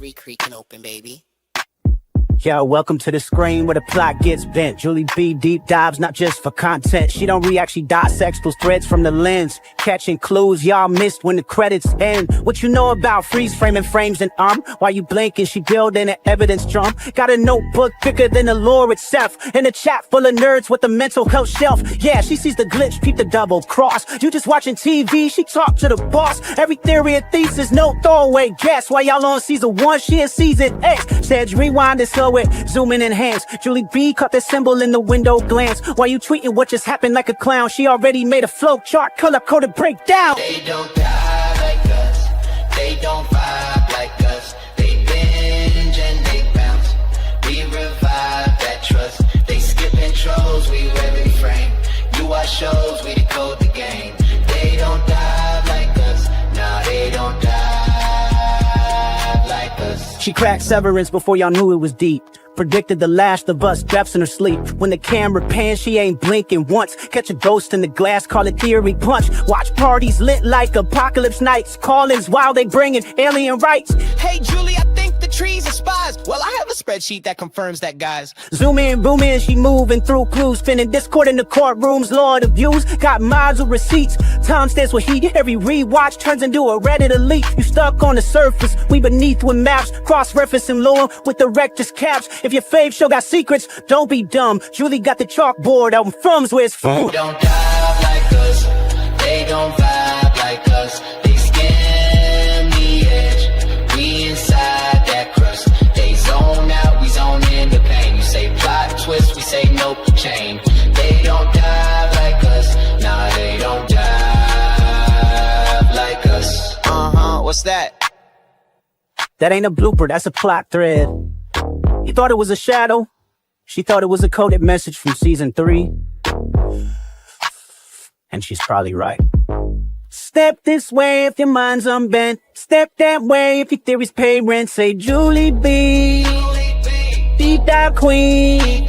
theory creaking open, baby. Yo, welcome to the screen where the plot gets bent. Julie B deep dives, not just for content. She don't react, she dissects those threads from the lens. Catching clues y'all missed when the credits end. What you know about freeze framing frames and while you blinking, she building an evidence drum. Got a notebook thicker than the lore itself. In a chat full of nerds with a mental health shelf. Yeah, she sees the glitch, peep the double cross. You just watching TV, she talk to the boss. Every theory and thesis, no throwaway guess. While y'all on season 1, she in season 8. Said rewind it slow it, zoom in enhance. Julie B caught the symbol in the window glance. While you tweeting what just happened like a clown, she already made a flow chart, color coded breakdown. They don't die like us, they don't vibe like us. They binge and they bounce, we revive that trust. They skip intros, we every frame. You watch shows, we decode the game. They don't die like us, nah, they don't die like us. She cracked Severance before y'all knew it was deep. Predicted the Last of Us deaths in her sleep. When the camera pans, she ain't blinking once. Catch a ghost in the glass, call it theory punch. Watch parties lit like apocalypse nights. Call-ins while they bringing alien rights. Hey Julie, I think the trees are spies. Well, I have a spreadsheet that confirms that, guys. Zoom in, boom in, she moving through clues. Spinning Discord in the courtrooms, Lord of views. Got mods with receipts. Time stands with heat. Every rewatch turns into a Reddit elite. You stuck on the surface, we beneath with maps. Cross-referencing lore with the rector's caps. If your fave show got secrets, don't be dumb. Julie got the chalkboard out in From's where it's from. They don't dive like us, they don't vibe like us. They skim the edge, we inside that crust. They zone out, we zone in the pain. You say plot twist, we say nope, chain. They don't dive like us, nah, they don't dive like us. What's that? That ain't a blooper, that's a plot thread. You thought it was a shadow? She thought it was a coded message from season 3. And she's probably right. Step this way if your mind's unbent. Step that way if your theories pay rent. Say Julie B, deep dive queen.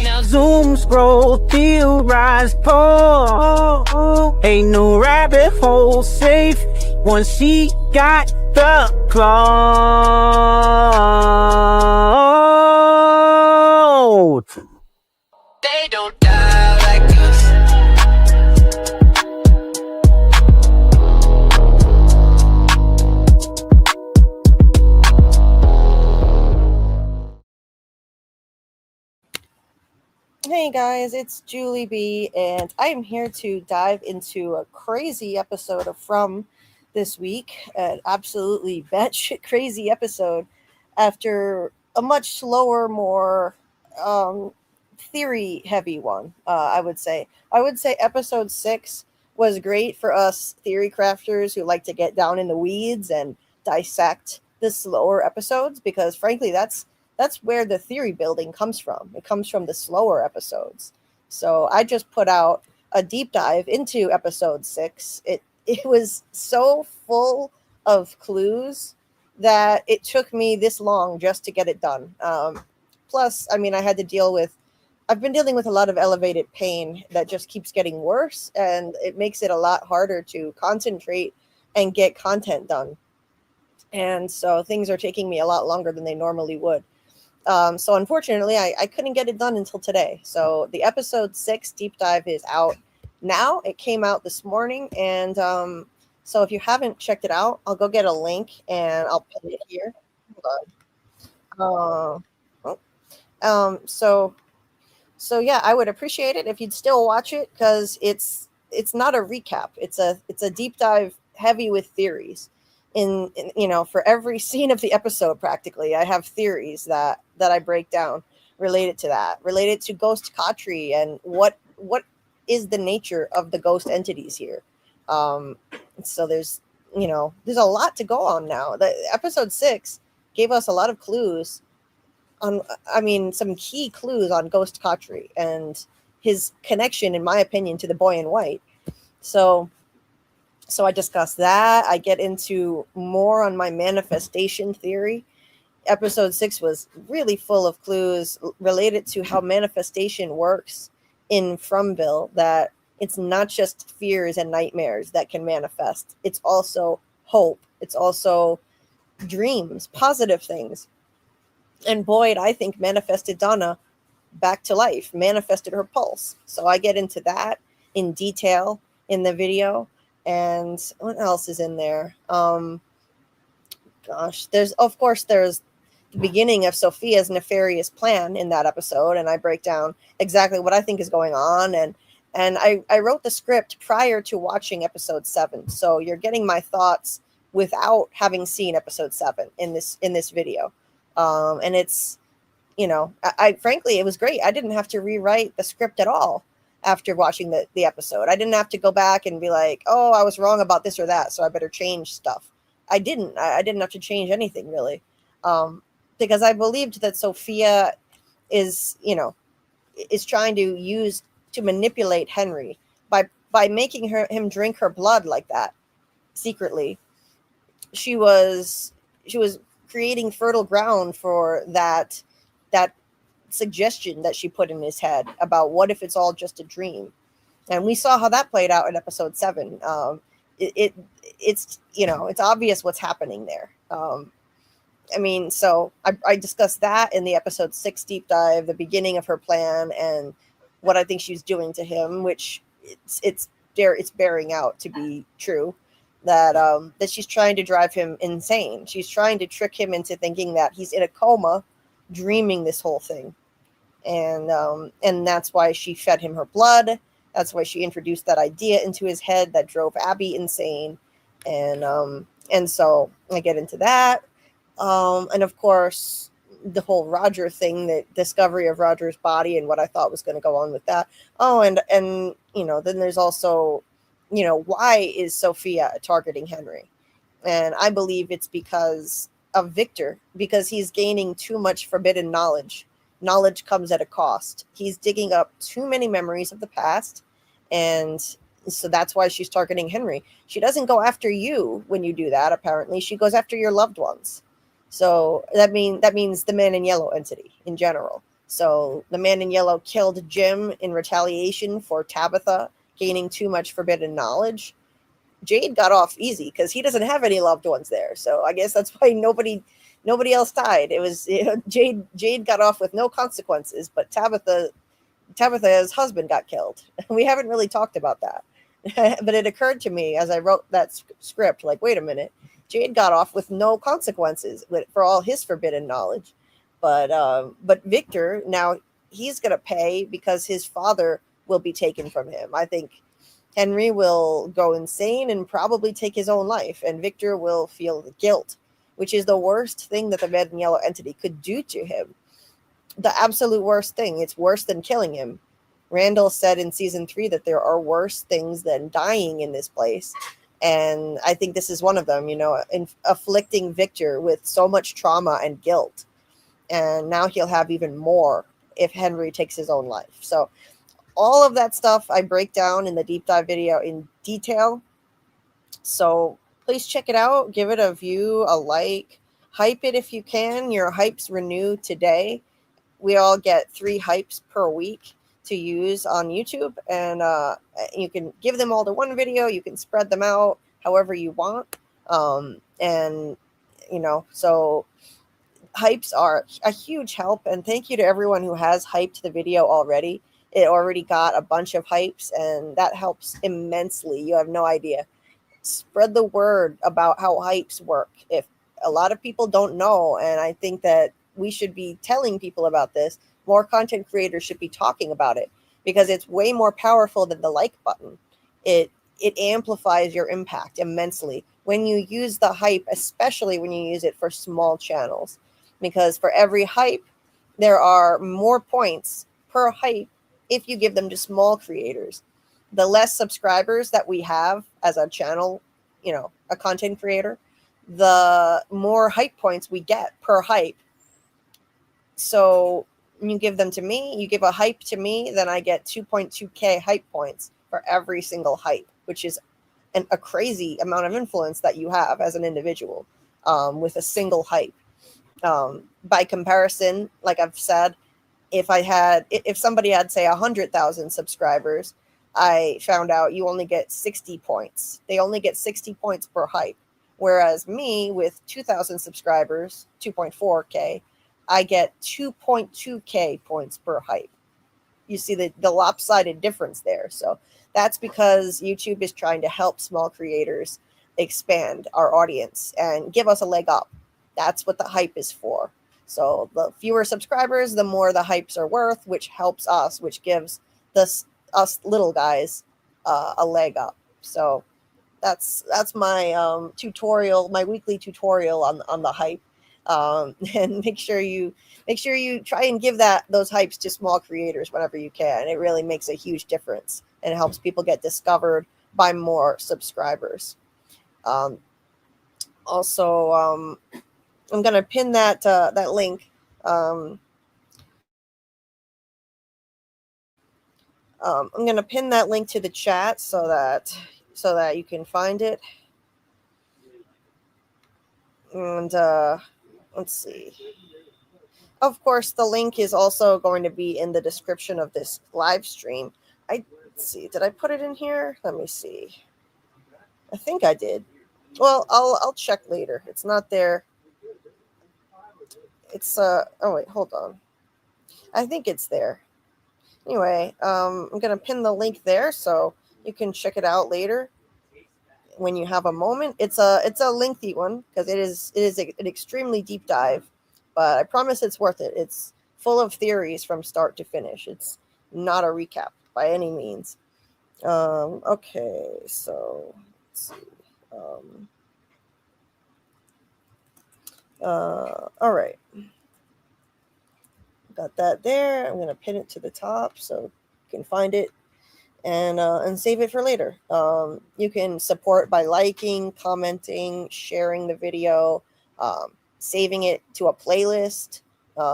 Now zoom, scroll, theorize, pull. Ain't no rabbit hole safe once she got the cloud. They don't die like us. Hey guys, it's Julie B, and I am here to dive into a crazy episode of From this week. An absolutely batshit crazy episode after a much slower, more theory-heavy one, I would say. I would say episode 6 was great for us theory crafters who like to get down in the weeds and dissect the slower episodes, because frankly, that's where the theory building comes from. It comes from the slower episodes. So I just put out a deep dive into episode 6. It was so full of clues that it took me this long just to get it done. Plus, I mean, I've been dealing with a lot of elevated pain that just keeps getting worse, and it makes it a lot harder to concentrate and get content done. And so things are taking me a lot longer than they normally would. So unfortunately, I couldn't get it done until today. So the episode 6 deep dive is out now. It came out this morning. And so if you haven't checked it out, I'll go get a link and I'll put it here. Hold on. So yeah, I would appreciate it if you'd still watch it, because it's not a recap. It's a deep dive heavy with theories. In for every scene of the episode, practically, I have theories that I break down related to that, related to Ghost Khatri and what is the nature of the ghost entities here. So there's a lot to go on now. The episode 6 gave us a lot of clues on, some key clues on Ghost Khatri and his connection, in my opinion, to the boy in white. So I discuss that. I get into more on my manifestation theory. Episode 6 was really full of clues related to how manifestation works in Fromville, that it's not just fears and nightmares that can manifest. It's also hope. It's also dreams, positive things. And Boyd, I think, manifested Donna back to life, manifested her pulse. So I get into that in detail in the video. And what else is in there? Gosh, there's the beginning of Sophia's nefarious plan in that episode, and I break down exactly what I think is going on. And I wrote the script prior to watching episode 7, so you're getting my thoughts without having seen episode 7 in this video. And it's, I frankly, it was great. I didn't have to rewrite the script at all after watching the episode. I didn't have to go back and be like, oh, I was wrong about this or that, so I better change stuff. I didn't have to change anything really. Because I believed that Sophia is trying to manipulate Henry by making him drink her blood like that secretly. She was creating fertile ground for that suggestion that she put in his head about what if it's all just a dream. And we saw how that played out in episode 7. It's obvious what's happening there. So I discussed that in the episode 6 deep dive, the beginning of her plan and what I think she's doing to him, which it's bearing out to be true, that she's trying to drive him insane. She's trying to trick him into thinking that he's in a coma, dreaming this whole thing. And that's why she fed him her blood. That's why she introduced that idea into his head that drove Abby insane. And so I get into that. And of course, the whole Roger thing, the discovery of Roger's body and what I thought was going to go on with that. Oh, and then there's also, why is Sophia targeting Henry? And I believe it's because of Victor, because he's gaining too much forbidden knowledge. Knowledge comes at a cost. He's digging up too many memories of the past. And so that's why she's targeting Henry. She doesn't go after you when you do that, apparently. She goes after your loved ones. So that means the Man in Yellow entity in general. So the Man in Yellow killed Jim in retaliation for Tabitha gaining too much forbidden knowledge. Jade got off easy because he doesn't have any loved ones there. So I guess that's why nobody else died. It was Jade got off with no consequences, but Tabitha's husband got killed. We haven't really talked about that. But it occurred to me as I wrote that script, like, wait a minute, Jade got off with no consequences for all his forbidden knowledge. But Victor, now he's going to pay because his father will be taken from him. I think Henry will go insane and probably take his own life, and Victor will feel the guilt, which is the worst thing that the Red and Yellow entity could do to him. The absolute worst thing. It's worse than killing him. Randall said in season 3 that there are worse things than dying in this place. And I think this is one of them, afflicting Victor with so much trauma and guilt. And now he'll have even more if Henry takes his own life. So all of that stuff I break down in the deep dive video in detail. So please check it out. Give it a view, a like. Hype it if you can. Your hypes renew today. We all get 3 hypes per week to use on YouTube, and you can give them all to one video. You can spread them out however you want. So hypes are a huge help, and thank you to everyone who has hyped the video already. It already got a bunch of hypes, and that helps immensely. You have no idea. Spread the word about how hypes work. If a lot of people don't know, and I think that we should be telling people about this. More content creators should be talking about it because it's way more powerful than the like button. It amplifies your impact immensely when you use the hype, especially when you use it for small channels, because for every hype, there are more points per hype if you give them to small creators. The less subscribers that we have as a channel, a content creator, the more hype points we get per hype. So you give them to me, you give a hype to me, then I get 2.2k hype points for every single hype, which is a crazy amount of influence that you have as an individual with a single hype. By comparison, like I've said, if somebody had, say, 100,000 subscribers, I found out you only get 60 points. They only get 60 points per hype. Whereas me with 2,000 subscribers, 2.4K, I get 2.2K points per hype. You see the lopsided difference there. So that's because YouTube is trying to help small creators expand our audience and give us a leg up. That's what the hype is for. So the fewer subscribers, the more the hypes are worth, which helps us, which gives us little guys a leg up. So that's my tutorial, my weekly tutorial on the hype. And make sure you try and give those hypes to small creators whenever you can. It really makes a huge difference and it helps people get discovered by more subscribers. Also, I'm gonna pin that link. I'm gonna pin that link to the chat so that you can find it. And let's see. Of course, the link is also going to be in the description of this live stream. Let's see. Did I put it in here? Let me see. I think I did. Well, I'll check later. It's not there. It's oh wait, hold on. I think it's there. Anyway, I'm gonna pin the link there so you can check it out later when you have a moment. It's a lengthy one because it is an extremely deep dive, but I promise it's worth it. It's full of theories from start to finish. It's not a recap by any means. Okay, so let's see. All right. Got that there. I'm gonna pin it to the top so you can find it and save it for later. You can support by liking, commenting, sharing the video, saving it to a playlist.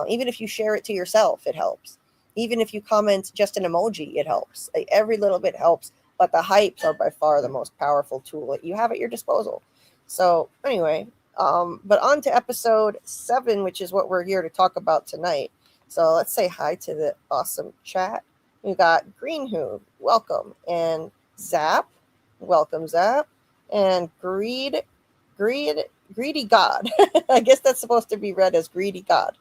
Even if you share it to yourself, it helps. Even if you comment just an emoji, it helps. Like, every little bit helps. But the hypes are by far the most powerful tool that you have at your disposal. So anyway, but on to episode 7, which is what we're here to talk about tonight. So let's say hi to the awesome chat. We got Greenhoo, welcome, and Zap, welcome Zap, and Greedy God. I guess that's supposed to be read as Greedy God.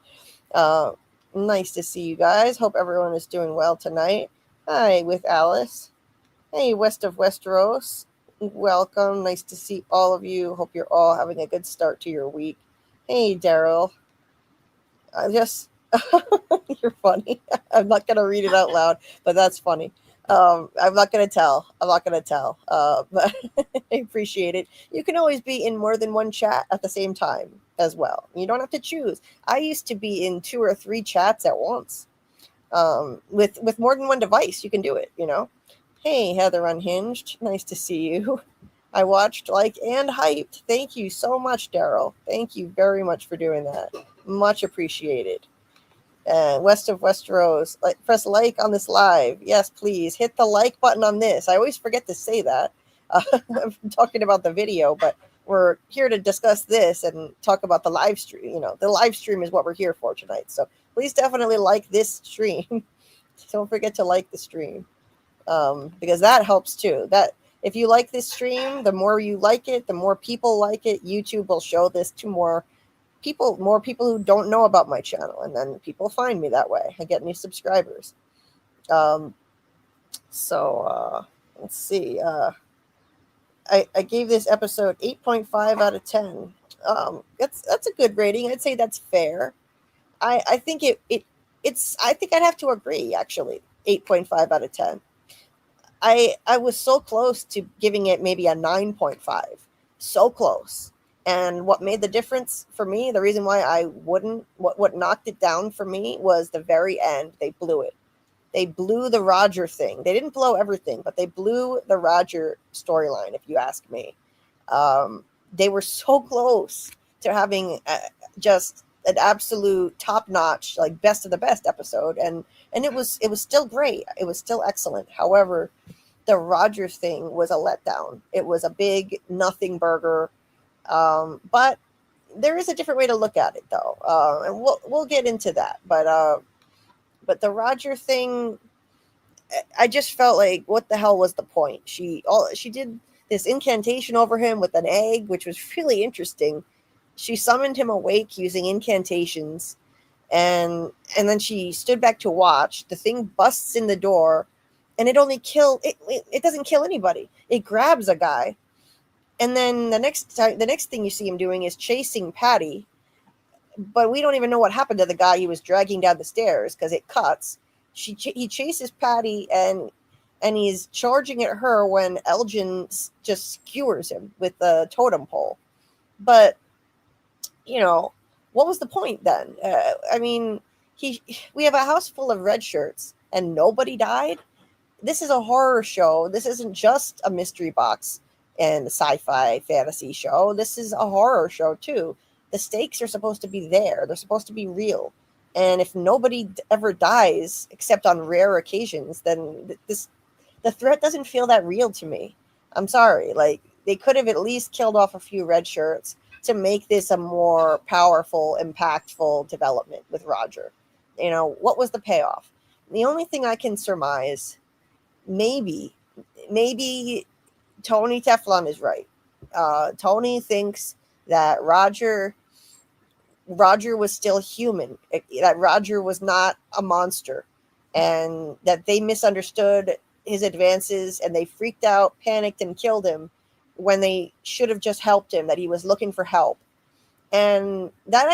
Nice to see you guys. Hope everyone is doing well tonight. Hi, with Alice. Hey, West of Westeros, welcome. Nice to see all of you. Hope you're all having a good start to your week. Hey, Daryl. You're funny. I'm not going to read it out loud, but that's funny. I'm not going to tell. But I appreciate it. You can always be in more than one chat at the same time as well. You don't have to choose. I used to be in 2 or 3 chats at once. With more than one device, you can do it, you know. Hey, Heather Unhinged. Nice to see you. I watched, and hyped. Thank you so much, Daryl. Thank you very much for doing that. Much appreciated. West of Westeros, press like on this live. Yes, please hit the like button on this. I always forget to say that. I'm talking about the video, but we're here to discuss this and talk about the live stream. You know, the live stream is what we're here for tonight. So please definitely like this stream. Don't forget to like the stream, because that helps too. That if you like this stream, the more you like it, the more people like it. YouTube will show this to more people who don't know about my channel, and then people find me that way. I get new subscribers. So let's see. I gave this episode 8.5 out of 10. That's a good rating. I'd say that's fair. I think it's I think I'd have to agree, actually. 8.5 out of 10. I was so close to giving it maybe a 9.5. So close. And what made the difference for me, the reason why I wouldn't, what knocked it down for me was the very end. They blew it. They blew the Roger thing. They didn't blow everything, but they blew the Roger storyline, if you ask me. They were so close to having just an absolute top-notch, best of the best episode. And it was still great. It was still excellent. However, the Roger thing was a letdown. It was a big nothing burger. But there is a different way to look at it, though, and we'll get into that. But the Roger thing, I just felt like, what the hell was the point? They this incantation over him with an egg, which was really interesting. She summoned him awake using incantations, and then she stood back to watch. The thing busts in the door, and it doesn't kill anybody. It grabs a guy, and then the next thing you see him doing is chasing Patty, but we don't even know what happened to the guy he was dragging down the stairs because it cuts. He chases Patty, and he's charging at her when Elgin just skewers him with the totem pole. But what was the point then? I mean, we have a house full of red shirts and nobody died. This is a horror show. This isn't just a mystery box and a sci-fi fantasy show. This is a horror show too. The stakes are supposed to be there. They're supposed to be real. And if nobody ever dies, except on rare occasions, then the threat doesn't feel that real to me. I'm sorry. Like, they could have at least killed off a few red shirts to make this a more powerful, impactful development with Roger. What was the payoff? The only thing I can surmise, maybe Tony Teflon is right. Tony thinks that Roger was still human, that Roger was not a monster, and that they misunderstood his advances and they freaked out, panicked, and killed him when they should have just helped him, that he was looking for help. And that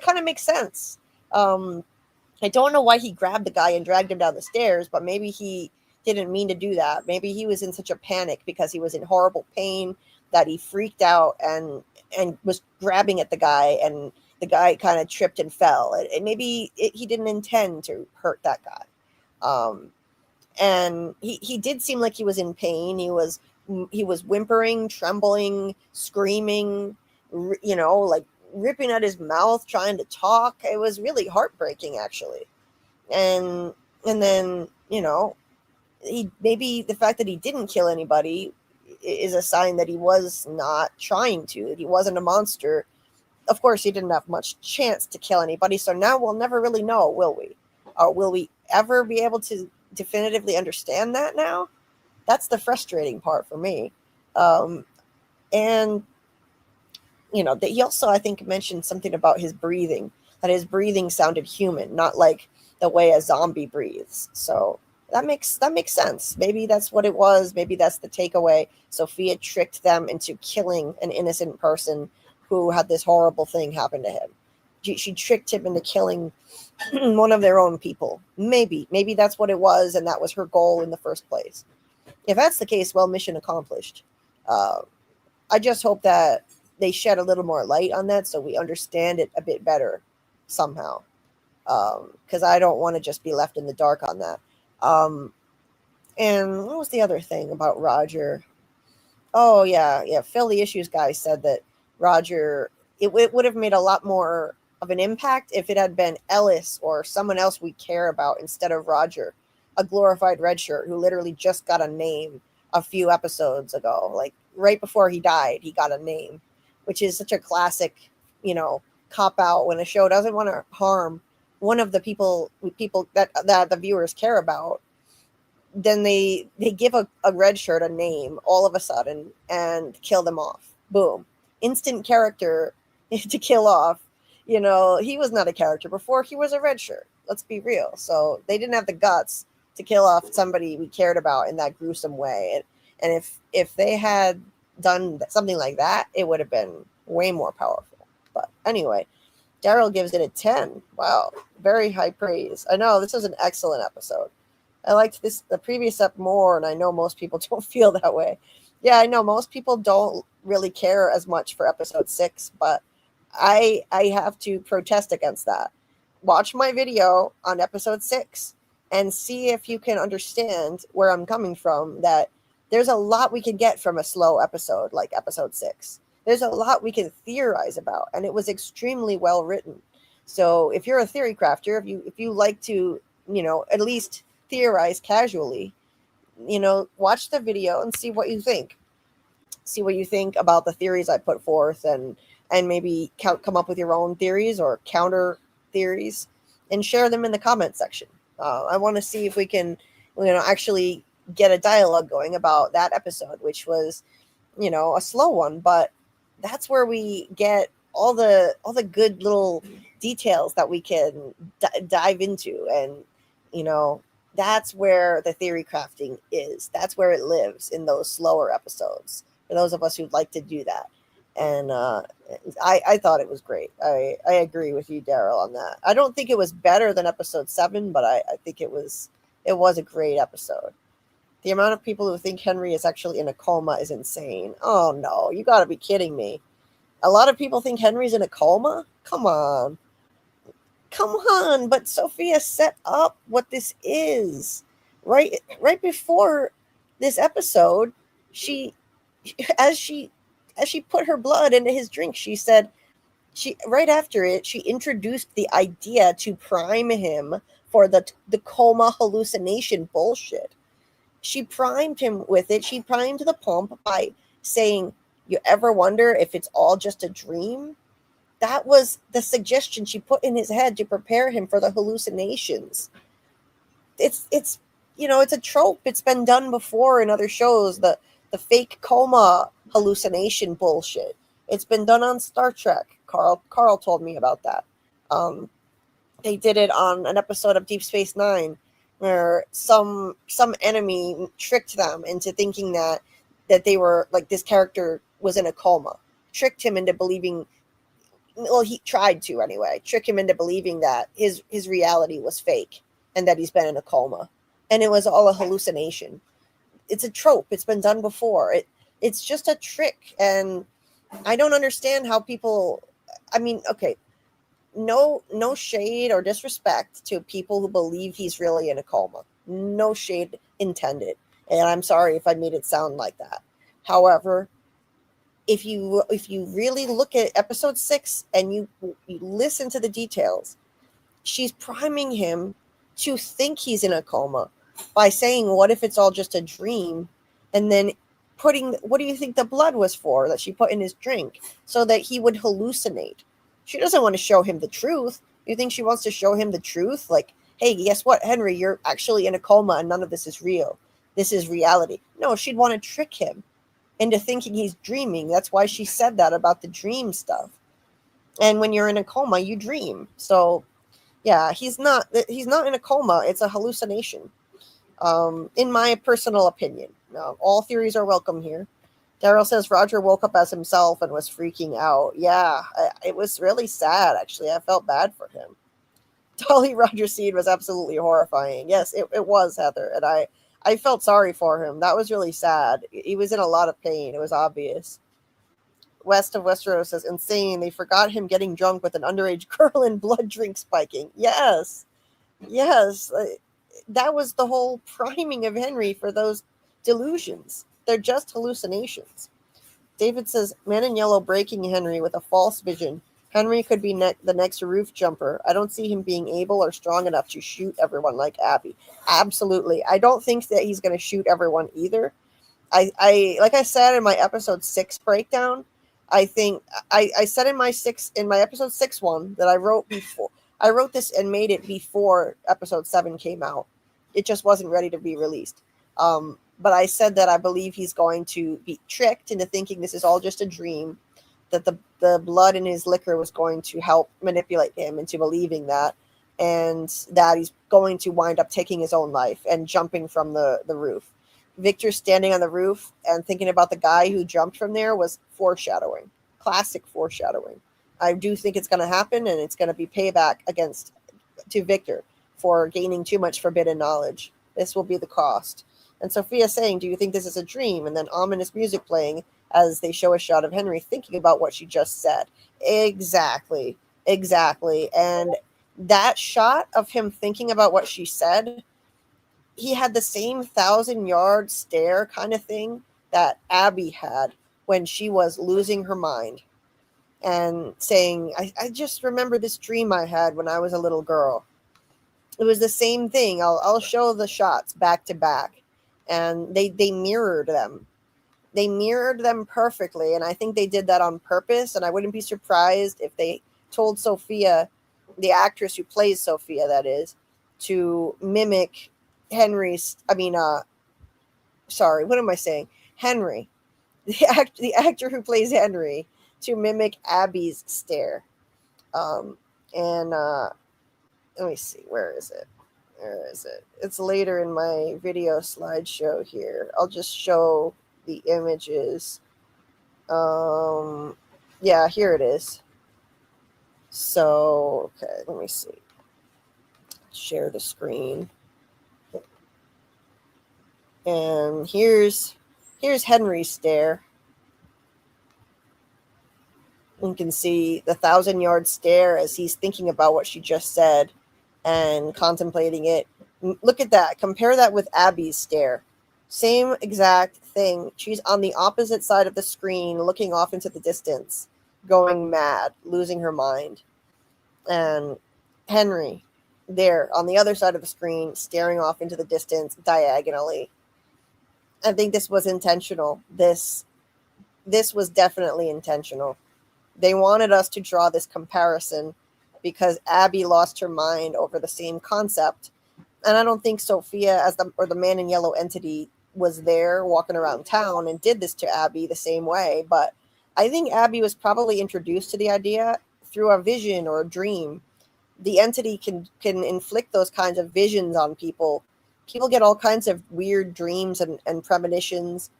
kind of makes sense. I don't know why he grabbed the guy and dragged him down the stairs, but maybe he didn't mean to do that. Maybe he was in such a panic because he was in horrible pain that he freaked out and was grabbing at the guy, and the guy kind of tripped and fell. And maybe he didn't intend to hurt that guy. And he did seem like he was in pain. He was whimpering, trembling, screaming, like ripping at his mouth, trying to talk. It was really heartbreaking, actually. And then, maybe the fact that he didn't kill anybody is a sign that he was not trying to, that he wasn't a monster. Of course, he didn't have much chance to kill anybody. So now we'll never really know, will we? Or will we ever be able to definitively understand that now? That's the frustrating part for me. And that he also, I think, mentioned something about his breathing, that his breathing sounded human, not like the way a zombie breathes. So that makes sense. Maybe that's what it was. Maybe that's the takeaway. Sophia tricked them into killing an innocent person who had this horrible thing happen to him. She tricked him into killing one of their own people. Maybe that's what it was, and that was her goal in the first place. If that's the case, well, mission accomplished. I just hope that they shed a little more light on that so we understand it a bit better somehow. Because I don't want to just be left in the dark on that. And what was the other thing about Roger? Oh, yeah. Phil the Issues guy said that Roger, it would have made a lot more of an impact if it had been Ellis or someone else we care about instead of Roger, a glorified red shirt who literally just got a name a few episodes ago. Like right before he died, he got a name, which is such a classic, cop out when a show doesn't want to harm one of the people that the viewers care about. Then they give a red shirt a name all of a sudden and kill them off. Boom. Instant character to kill off. He was not a character before. He was a red shirt. Let's be real. So they didn't have the guts to kill off somebody we cared about in that gruesome way. And if they had done something like that, it would have been way more powerful. But anyway, Daryl gives it a 10. Wow. Very high praise. I know this was an excellent episode. I liked the previous up more, and I know most people don't feel that way. Yeah, I know most people don't really care as much for episode 6, but I have to protest against that. Watch my video on episode 6 and see if you can understand where I'm coming from, that there's a lot we can get from a slow episode like episode 6. There's a lot we can theorize about, and it was extremely well written. So if you're a theory crafter, if you like to, at least theorize casually, watch the video and see what you think. See what you think about the theories I put forth, and maybe come up with your own theories or counter theories and share them in the comment section. I want to see if we can, actually get a dialogue going about that episode, which was, you know, a slow one, but that's where we get all the good little details that we can dive into. And, you know, that's where the theory crafting is. That's where it lives, in those slower episodes, for those of us who'd like to do that. And I thought it was great. I agree with you, Daryl, on that. I don't think it was better than episode 7, but I think it was a great episode. The amount of people who think Henry is actually in a coma is insane. Oh no, you got to be kidding me. A lot of people think Henry's in a coma? Come on. Come on, but Sophia set up what this is. Right before this episode, she as she put her blood into his drink, she said, right after it, she introduced the idea to prime him for the coma hallucination bullshit. She primed him with it. She primed the pump by saying, "You ever wonder if it's all just a dream?" That was the suggestion she put in his head to prepare him for the hallucinations. It's you know, it's a trope. It's been done before in other shows. The fake coma hallucination bullshit. It's been done on Star Trek. Karl told me about that. They did it on an episode of Deep Space Nine, where some enemy tricked them into thinking that they were, like, this character was in a coma. Tricked him into believing, well, he tried to anyway, trick him into believing that his reality was fake and that he's been in a coma. And it was all a hallucination. It's a trope. It's been done before. It's just a trick. And I don't understand how people, I mean, okay, no shade or disrespect to people who believe he's really in a coma. No shade intended. And I'm sorry if I made it sound like that. However, if you really look at episode 6 and you listen to the details, she's priming him to think he's in a coma by saying, what if it's all just a dream? And then putting, what do you think the blood was for that she put in his drink? So that he would hallucinate. She doesn't want to show him the truth. You think she wants to show him the truth? Like, hey, guess what, Henry, you're actually in a coma and none of this is real. This is reality. No, she'd want to trick him into thinking he's dreaming. That's why she said that about the dream stuff. And when you're in a coma, you dream. So, yeah, he's not in a coma. It's a hallucination. In my personal opinion. Now, all theories are welcome here. Daryl says Roger woke up as himself and was freaking out. Yeah, it was really sad, actually. I felt bad for him. Dolly Roger Seed was absolutely horrifying. Yes, it was, Heather. And I felt sorry for him. That was really sad. He was in a lot of pain. It was obvious. West of Westeros says, insane. They forgot him getting drunk with an underage girl and blood drink spiking. Yes. That was the whole priming of Henry for those delusions. They're just hallucinations. David says, Man in Yellow breaking Henry with a false vision. Henry could be the next roof jumper. I don't see him being able or strong enough to shoot everyone like Abby. Absolutely. I don't think that he's going to shoot everyone either. I like I said in my episode 6 breakdown, I think I said in my episode 6 one that I wrote before. I wrote this and made it before episode 7 came out. It just wasn't ready to be released. But I said that I believe he's going to be tricked into thinking this is all just a dream, that the blood in his liquor was going to help manipulate him into believing that, and that he's going to wind up taking his own life and jumping from the roof. Victor standing on the roof and thinking about the guy who jumped from there was foreshadowing. Classic foreshadowing. I do think it's going to happen, and it's going to be payback to Victor for gaining too much forbidden knowledge. This will be the cost. And Sophia saying, do you think this is a dream? And then ominous music playing as they show a shot of Henry thinking about what she just said. Exactly. And that shot of him thinking about what she said, he had the same 1,000-yard stare kind of thing that Abby had when she was losing her mind and saying, I just remember this dream I had when I was a little girl. It was the same thing. I'll show the shots back to back. And they mirrored them. They mirrored them perfectly. And I think they did that on purpose. And I wouldn't be surprised if they told Sophia, the actress who plays Sophia, that is, to mimic sorry, what am I saying? Henry, the actor who plays Henry, to mimic Abby's stare. And let me see, where is it? Where is it? It's later in my video slideshow here. I'll just show the images. Yeah, here it is. So, okay, let me see. Share the screen. And here's Henry's stare. You can see the 1,000-yard stare as he's thinking about what she just said and contemplating it. Look at that. Compare that with Abby's stare. Same exact thing. She's on the opposite side of the screen, looking off into the distance, going mad, losing her mind. And Henry, there on the other side of the screen, staring off into the distance diagonally. I think this was intentional. This was definitely intentional. They wanted us to draw this comparison because Abby lost her mind over the same concept. And I don't think Sophia or the man in yellow entity was there walking around town and did this to Abby the same way. But I think Abby was probably introduced to the idea through a vision or a dream. The entity can inflict those kinds of visions on people. People get all kinds of weird dreams and premonitions,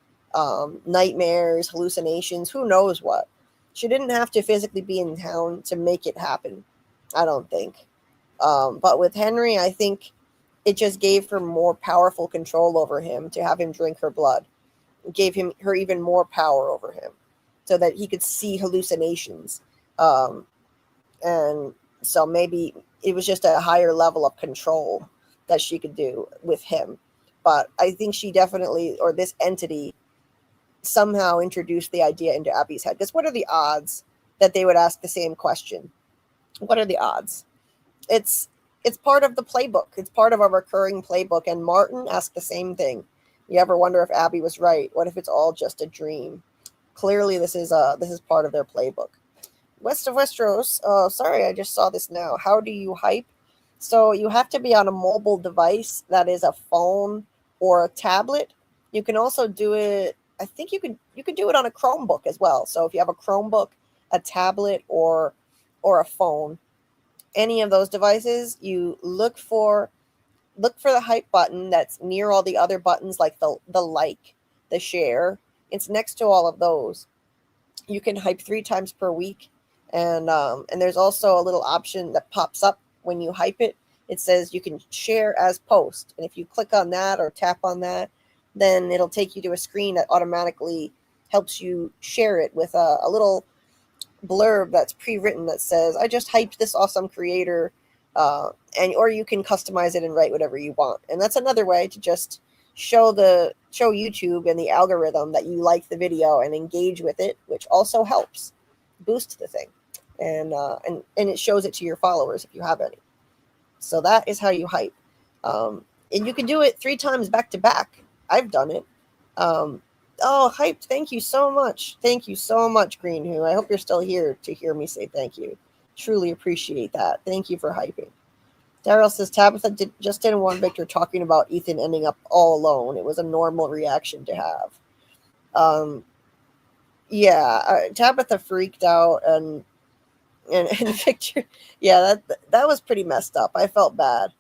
nightmares, hallucinations, who knows what. She didn't have to physically be in town to make it happen, I don't think. But with Henry, I think it just gave her more powerful control over him to have him drink her blood. It gave her even more power over him so that he could see hallucinations. And so maybe it was just a higher level of control that she could do with him. But I think she definitely, or this entity, somehow introduced the idea into Abby's head. Because what are the odds that they would ask the same question? What are the odds? It's part of the playbook. It's part of a recurring playbook. And Martin asked the same thing. You ever wonder if Abby was right? What if it's all just a dream? Clearly, this is part of their playbook. West of Westeros. Oh, sorry, I just saw this now. How do you hype? So you have to be on a mobile device that is a phone or a tablet. You can also do it. I think you could do it on a Chromebook as well. So if you have a Chromebook, a tablet, or a phone, any of those devices, you look for the hype button that's near all the other buttons, like the like, the share. It's next to all of those. You can hype 3 times per week, and there's also a little option that pops up when you hype it. It says you can share as post, and if you click on that or tap on that, then it'll take you to a screen that automatically helps you share it with a little blurb that's pre-written that says, I just hyped this awesome creator, or you can customize it and write whatever you want. And that's another way to just show YouTube and the algorithm that you like the video and engage with it, which also helps boost the thing. And it shows it to your followers if you have any. So that is how you hype. And you can do it 3 times back to back. I've done it. Hyped. Thank you so much. Thank you so much, Green Who. I hope you're still here to hear me say thank you. Truly appreciate that. Thank you for hyping. Daryl says, Tabitha just didn't want Victor talking about Ethan ending up all alone. It was a normal reaction to have. Tabitha freaked out and Victor, that was pretty messed up. I felt bad.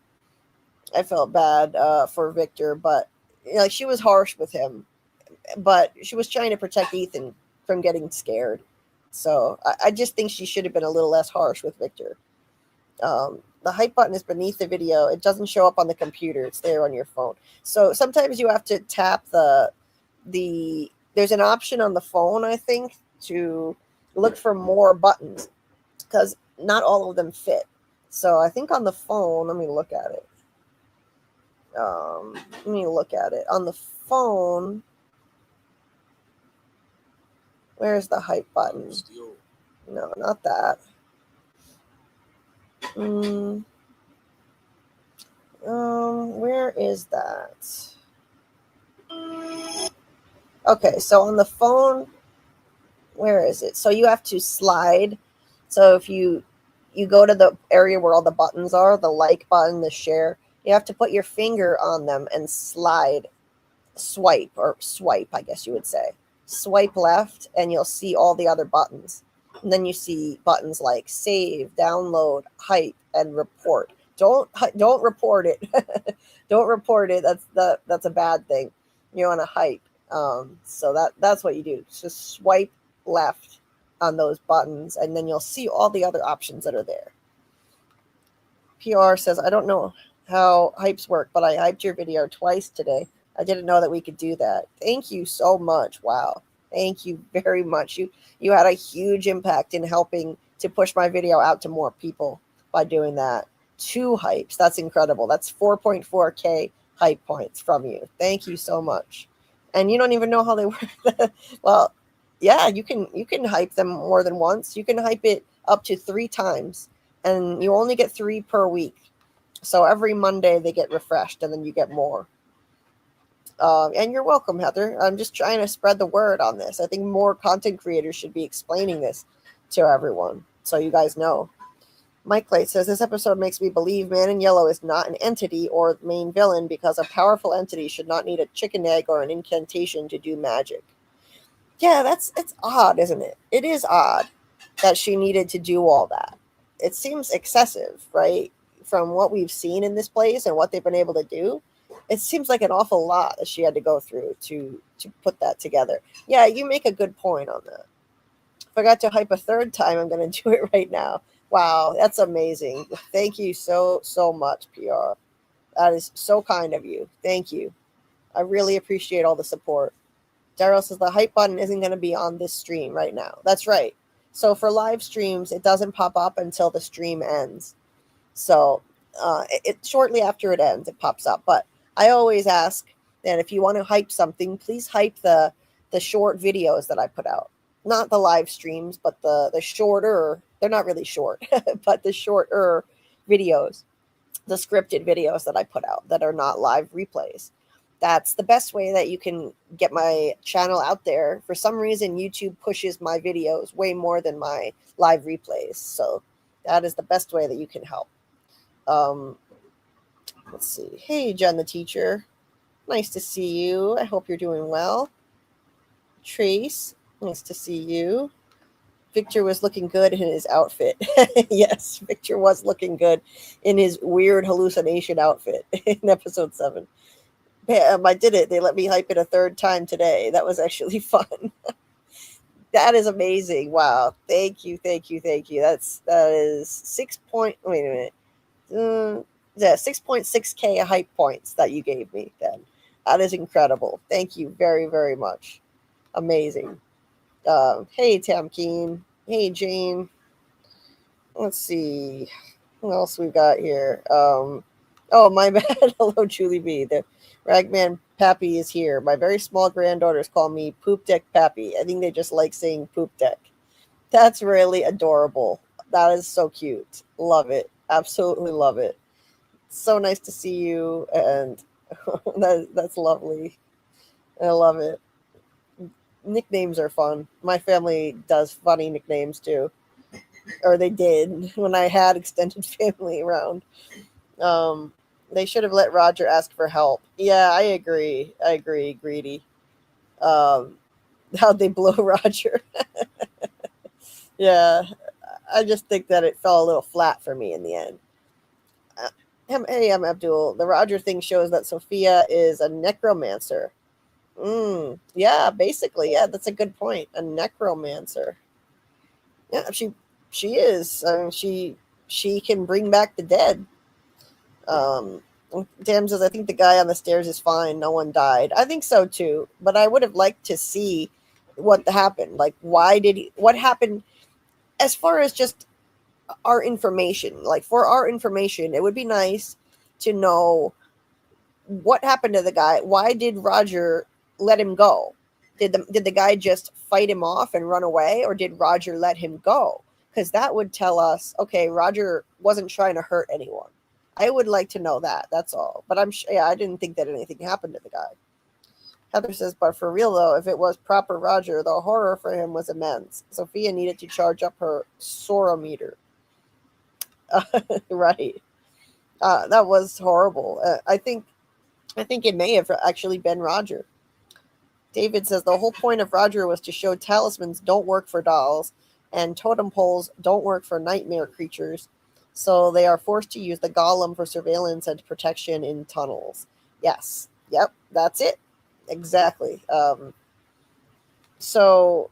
For Victor, but she was harsh with him, but she was trying to protect Ethan from getting scared. So I just think she should have been a little less harsh with Victor. The hype button is beneath the video. It doesn't show up on the computer. It's there on your phone. So sometimes you have to tap there's an option on the phone, I think, to look for more buttons because not all of them fit. So I think on the phone, let me look at it. On the phone. Where's the hype button? No, not that. Where is that? Okay, so on the phone, where is it? So you have to slide. So if you go to the area where all the buttons are, the like button, the share, you have to put your finger on them and slide swipe, I guess you would say. Swipe left and you'll see all the other buttons. And then you see buttons like save, download, hype, and report. Don't report it. Don't report it. That's a bad thing. You want to hype. So that's what you do. Just swipe left on those buttons, and then you'll see all the other options that are there. PR says, I don't know how hypes work, but I hyped your video twice today. I didn't know that we could do that. Thank you so much. Wow. Thank you very much. You had a huge impact in helping to push my video out to more people by doing that. 2 hypes. That's incredible. That's 4.4K hype points from you. Thank you so much. And you don't even know how they work. Well, yeah, you can hype them more than once. You can hype it up to 3 times, and you only get 3 per week. So every Monday they get refreshed, and then you get more. And you're welcome, Heather. I'm just trying to spread the word on this. I think more content creators should be explaining this to everyone, so you guys know. Mike Clay says, this episode makes me believe Man in Yellow is not an entity or main villain, because a powerful entity should not need a chicken egg or an incantation to do magic. Yeah, it's odd, isn't it? It is odd that she needed to do all that. It seems excessive, right? From what we've seen in this place and what they've been able to do, it seems like an awful lot that she had to go through to put that together. Yeah, you make a good point on that. Forgot to hype a 3rd time. I'm going to do it right now. Wow, that's amazing. Thank you so much, PR. That is so kind of you. Thank you. I really appreciate all the support. Daryl says the hype button isn't going to be on this stream right now. That's right. So for live streams, it doesn't pop up until the stream ends. So it shortly after it ends, it pops up. But I always ask that if you want to hype something, please hype the short videos that I put out. Not the live streams, but the shorter, they're not really short, but the shorter videos, the scripted videos that I put out that are not live replays. That's the best way that you can get my channel out there. For some reason, YouTube pushes my videos way more than my live replays. So that is the best way that you can help. Let's see. Hey, Jen the teacher. Nice to see you. I hope you're doing well. Trace, nice to see you. Victor was looking good in his outfit. Yes, Victor was looking good in his weird hallucination outfit in episode 7. I did it. They let me hype it a 3rd time today. That was actually fun. That is amazing. Wow. Thank you. That is 6.6K hype points that you gave me then. That is incredible. Thank you very, very much. Amazing. Hey, Tamkeen. Hey, Jane. Let's see. What else we got here? Oh, my bad. Hello, Julie B. The Ragman Pappy is here. My very small granddaughters call me Poop Deck Pappy. I think they just like saying Poop Deck. That's really adorable. That is so cute. Love it. Absolutely love it. So nice to see you, and that's lovely. I love it. Nicknames are fun. My family does funny nicknames too, or they did when I had extended family around. They should have let Roger ask for help. Yeah, I agree, Greedy. How'd they blow Roger? Yeah, I just think that it fell a little flat for me in the end. Hey, I'm Abdul. The Roger thing shows that Sophia is a necromancer. Yeah, basically, yeah, that's a good point. A necromancer. Yeah, she is. She can bring back the dead. Tam says, I think the guy on the stairs is fine. No one died. I think so too. But I would have liked to see what happened. Like, what happened as far as just our information. Like, for our information, it would be nice to know what happened to the guy. Why did Roger let him go? Did the guy just fight him off and run away, or did Roger let him go? Because that would tell us, okay, Roger wasn't trying to hurt anyone. I would like to know that. That's all. But I didn't think that anything happened to the guy. Heather says, but for real though, if it was proper Roger, the horror for him was immense. Sophia needed to charge up her sorometer. Right. That was horrible. I think I think it may have actually been Roger. David says the whole point of Roger was to show talismans don't work for dolls and totem poles don't work for nightmare creatures. So they are forced to use the golem for surveillance and protection in tunnels. Yes. Yep. That's it. Exactly. So,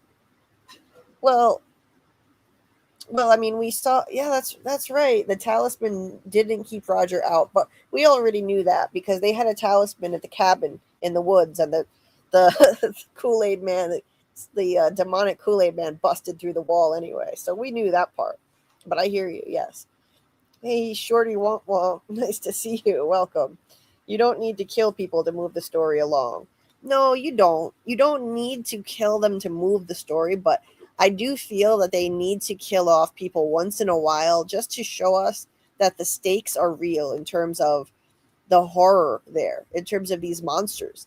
well, I mean, we saw. Yeah, that's right. The talisman didn't keep Roger out, but we already knew that because they had a talisman at the cabin in the woods, and the Kool-Aid man, the demonic Kool-Aid man, busted through the wall anyway. So we knew that part. But I hear you. Yes. Hey, Shorty Womp Womp. Nice to see you. Welcome. You don't need to kill people to move the story along. No, you don't. You don't need to kill them to move the story, but I do feel that they need to kill off people once in a while just to show us that the stakes are real in terms of the horror there, in terms of these monsters.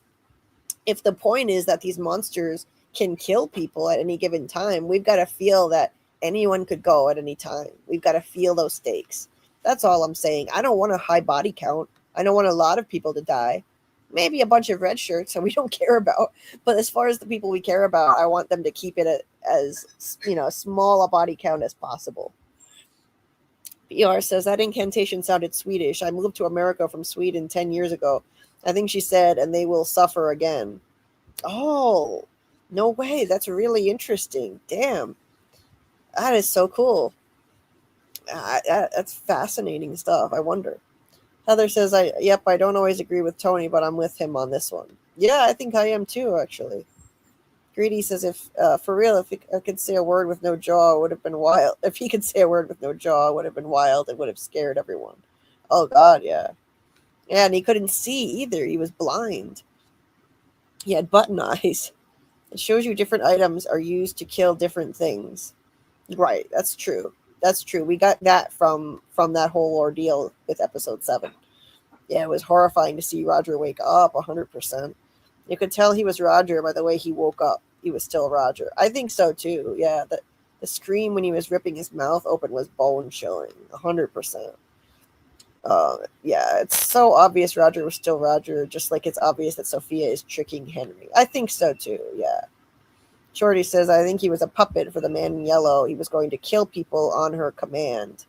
If the point is that these monsters can kill people at any given time, we've got to feel that anyone could go at any time. We've got to feel those stakes. That's all I'm saying. I don't want a high body count. I don't want a lot of people to die. Maybe a bunch of red shirts that we don't care about. But as far as the people we care about, I want them to keep it as small a body count as possible. PR says that incantation sounded Swedish. I moved to America from Sweden 10 years ago. I think she said, and they will suffer again. Oh, no way. That's really interesting. Damn. That is so cool. That's fascinating stuff. I wonder. Heather says, I don't always agree with Tony, but I'm with him on this one. Yeah, I think I am too, actually. Greedy says, if for real, if I could say a word with no jaw, it would have been wild. If he could say a word with no jaw, it would have been wild. It would have scared everyone. Oh, God, yeah. Yeah, and he couldn't see either. He was blind. He had button eyes. It shows you different items are used to kill different things. Right, that's true. That's true. We got that from that whole ordeal with episode 7. Yeah, it was horrifying to see Roger wake up 100%. You could tell he was Roger by the way he woke up. He was still Roger. I think so too. Yeah, the scream when he was ripping his mouth open was bone chilling, 100%. Yeah, it's so obvious Roger was still Roger, just like it's obvious that Sophia is tricking Henry. I think so too. Yeah. Shorty says, I think he was a puppet for the man in yellow. He was going to kill people on her command.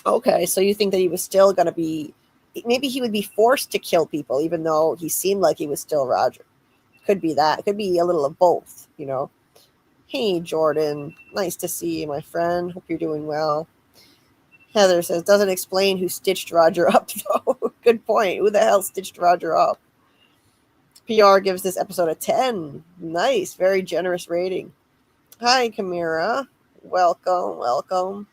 Okay, so you think that he was still going to be, maybe he would be forced to kill people, even though he seemed like he was still Roger. Could be that. Could be a little of both, Hey, Jordan. Nice to see you, my friend. Hope you're doing well. Heather says, doesn't explain who stitched Roger up, though. Good point. Who the hell stitched Roger up? PR gives this episode a 10. Nice. Very generous rating. Hi, Kamira. Welcome.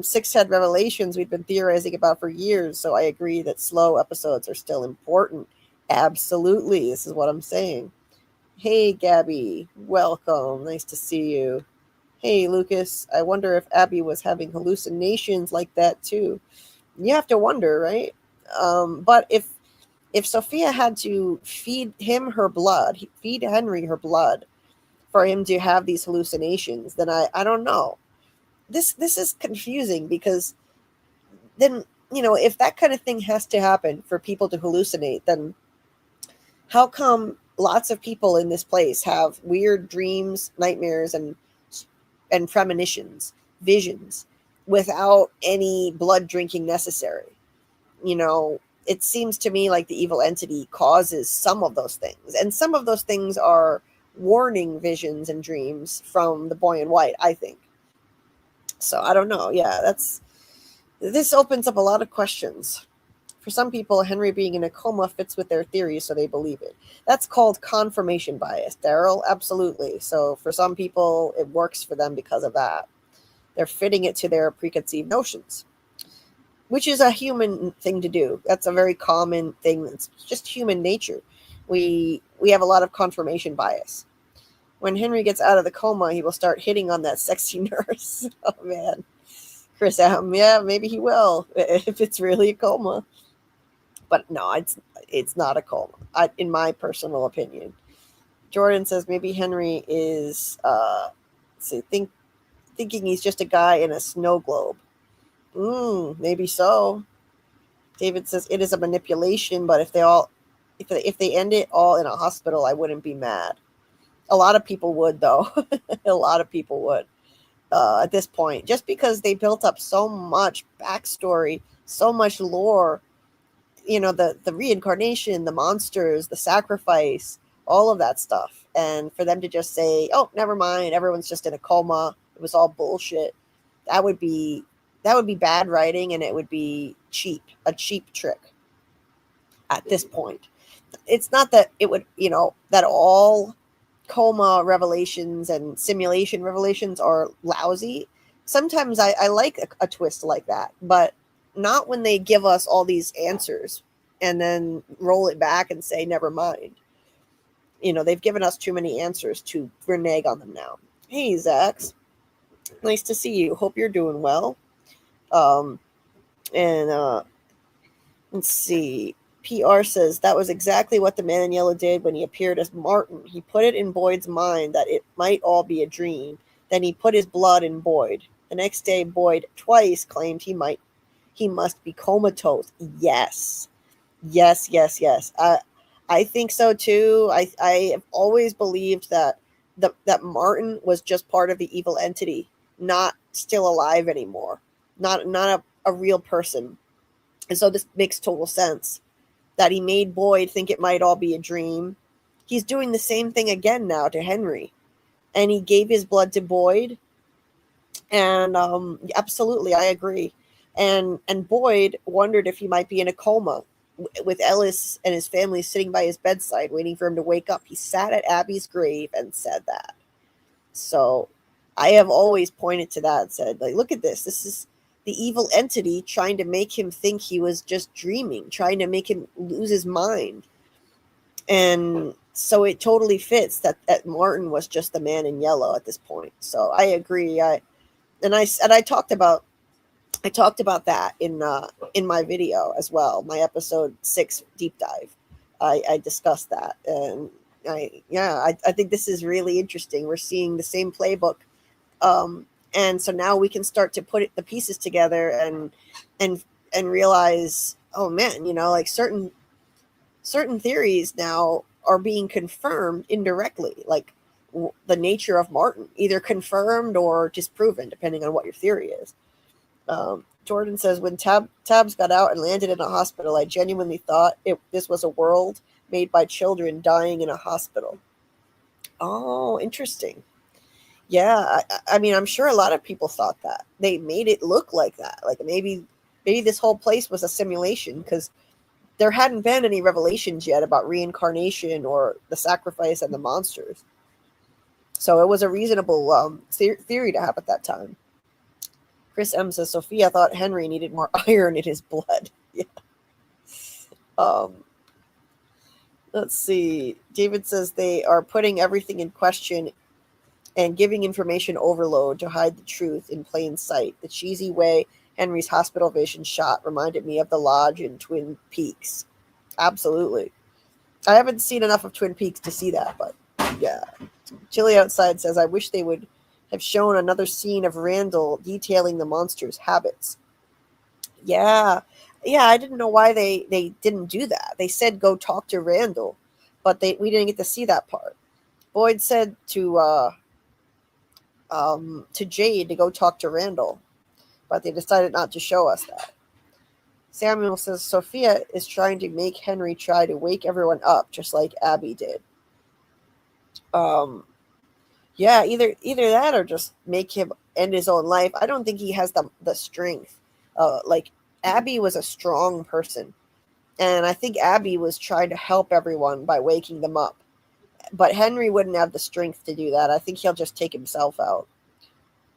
Six Head Revelations we've been theorizing about for years, so I agree that slow episodes are still important. Absolutely. This is what I'm saying. Hey, Gabby. Welcome. Nice to see you. Hey, Lucas. I wonder if Abby was having hallucinations like that, too. You have to wonder, right? But if Sophia had to feed him her blood, feed Henry her blood for him to have these hallucinations, then I don't know. This is confusing because then, if that kind of thing has to happen for people to hallucinate, then how come lots of people in this place have weird dreams, nightmares, and premonitions, visions, without any blood drinking necessary? It seems to me like the evil entity causes some of those things. And some of those things are warning visions and dreams from the boy in white, I think. So I don't know. Yeah, this opens up a lot of questions. For some people, Henry being in a coma fits with their theories, so they believe it. That's called confirmation bias, Daryl. Absolutely. So for some people, it works for them because of that. They're fitting it to their preconceived notions, which is a human thing to do. That's a very common thing. It's just human nature. We have a lot of confirmation bias. When Henry gets out of the coma, he will start hitting on that sexy nurse. Oh, man. Chris M. Yeah, maybe he will, if it's really a coma. But no, it's not a coma, in my personal opinion. Jordan says maybe Henry is thinking he's just a guy in a snow globe. Maybe so. David says it is a manipulation, but if they end it all in a hospital, I wouldn't be mad. A lot of people would, though. A lot of people would at this point, just because they built up so much backstory, so much lore. The reincarnation, the monsters, the sacrifice, all of that stuff. And for them to just say, oh, never mind, everyone's just in a coma, it was all bullshit, that would be bad writing, and it would be a cheap trick at this point. It's not that it would, that all coma revelations and simulation revelations are lousy. Sometimes I like a twist like that, but not when they give us all these answers and then roll it back and say, never mind. They've given us too many answers to renege on them now. Hey, Zax. Nice to see you. Hope you're doing well. Let's see. PR says that was exactly what the man in yellow did when he appeared as Martin. He put it in Boyd's mind that it might all be a dream. Then he put his blood in Boyd. The next day, Boyd twice claimed he must be comatose. Yes. I think so too. I have always believed that that Martin was just part of the evil entity, not still alive anymore, not a real person. And so this makes total sense that he made Boyd think it might all be a dream. He's doing the same thing again now to Henry, and he gave his blood to Boyd. And absolutely, I agree. And Boyd wondered if he might be in a coma, with Ellis and his family sitting by his bedside waiting for him to wake up. He sat at Abby's grave and said that. So I have always pointed to that and said, like, look at this. This is the evil entity trying to make him think he was just dreaming, trying to make him lose his mind. And so it totally fits that Martin was just the man in yellow at this point. So I agree. I talked about that in my video as well, my episode 6 deep dive. I discussed that, and I think this is really interesting. We're seeing the same playbook, and so now we can start to put the pieces together and realize, oh man, like certain theories now are being confirmed indirectly, like the nature of Martin, either confirmed or disproven, depending on what your theory is. Jordan says, when Tabs got out and landed in a hospital, I genuinely thought this was a world made by children dying in a hospital. Oh, interesting. Yeah, I mean, I'm sure a lot of people thought that. They made it look like that. Like maybe this whole place was a simulation, because there hadn't been any revelations yet about reincarnation or the sacrifice and the monsters. So it was a reasonable theory to have at that time. Chris M says, Sophia thought Henry needed more iron in his blood. Yeah. Let's see. David says they are putting everything in question and giving information overload to hide the truth in plain sight. The cheesy way Henry's hospital vision shot reminded me of the lodge in Twin Peaks. Absolutely. I haven't seen enough of Twin Peaks to see that, but yeah. Chili Outside says, I wish they would have shown another scene of Randall detailing the monster's habits. Yeah, I didn't know why they didn't do that. They said go talk to Randall, but we didn't get to see that part. Boyd said to Jade to go talk to Randall, but they decided not to show us that. Samuel says Sophia is trying to make Henry try to wake everyone up, just like Abby did. Yeah, either that or just make him end his own life. I don't think he has the strength. Like Abby was a strong person, and I think Abby was trying to help everyone by waking them up. But Henry wouldn't have the strength to do that. I think he'll just take himself out.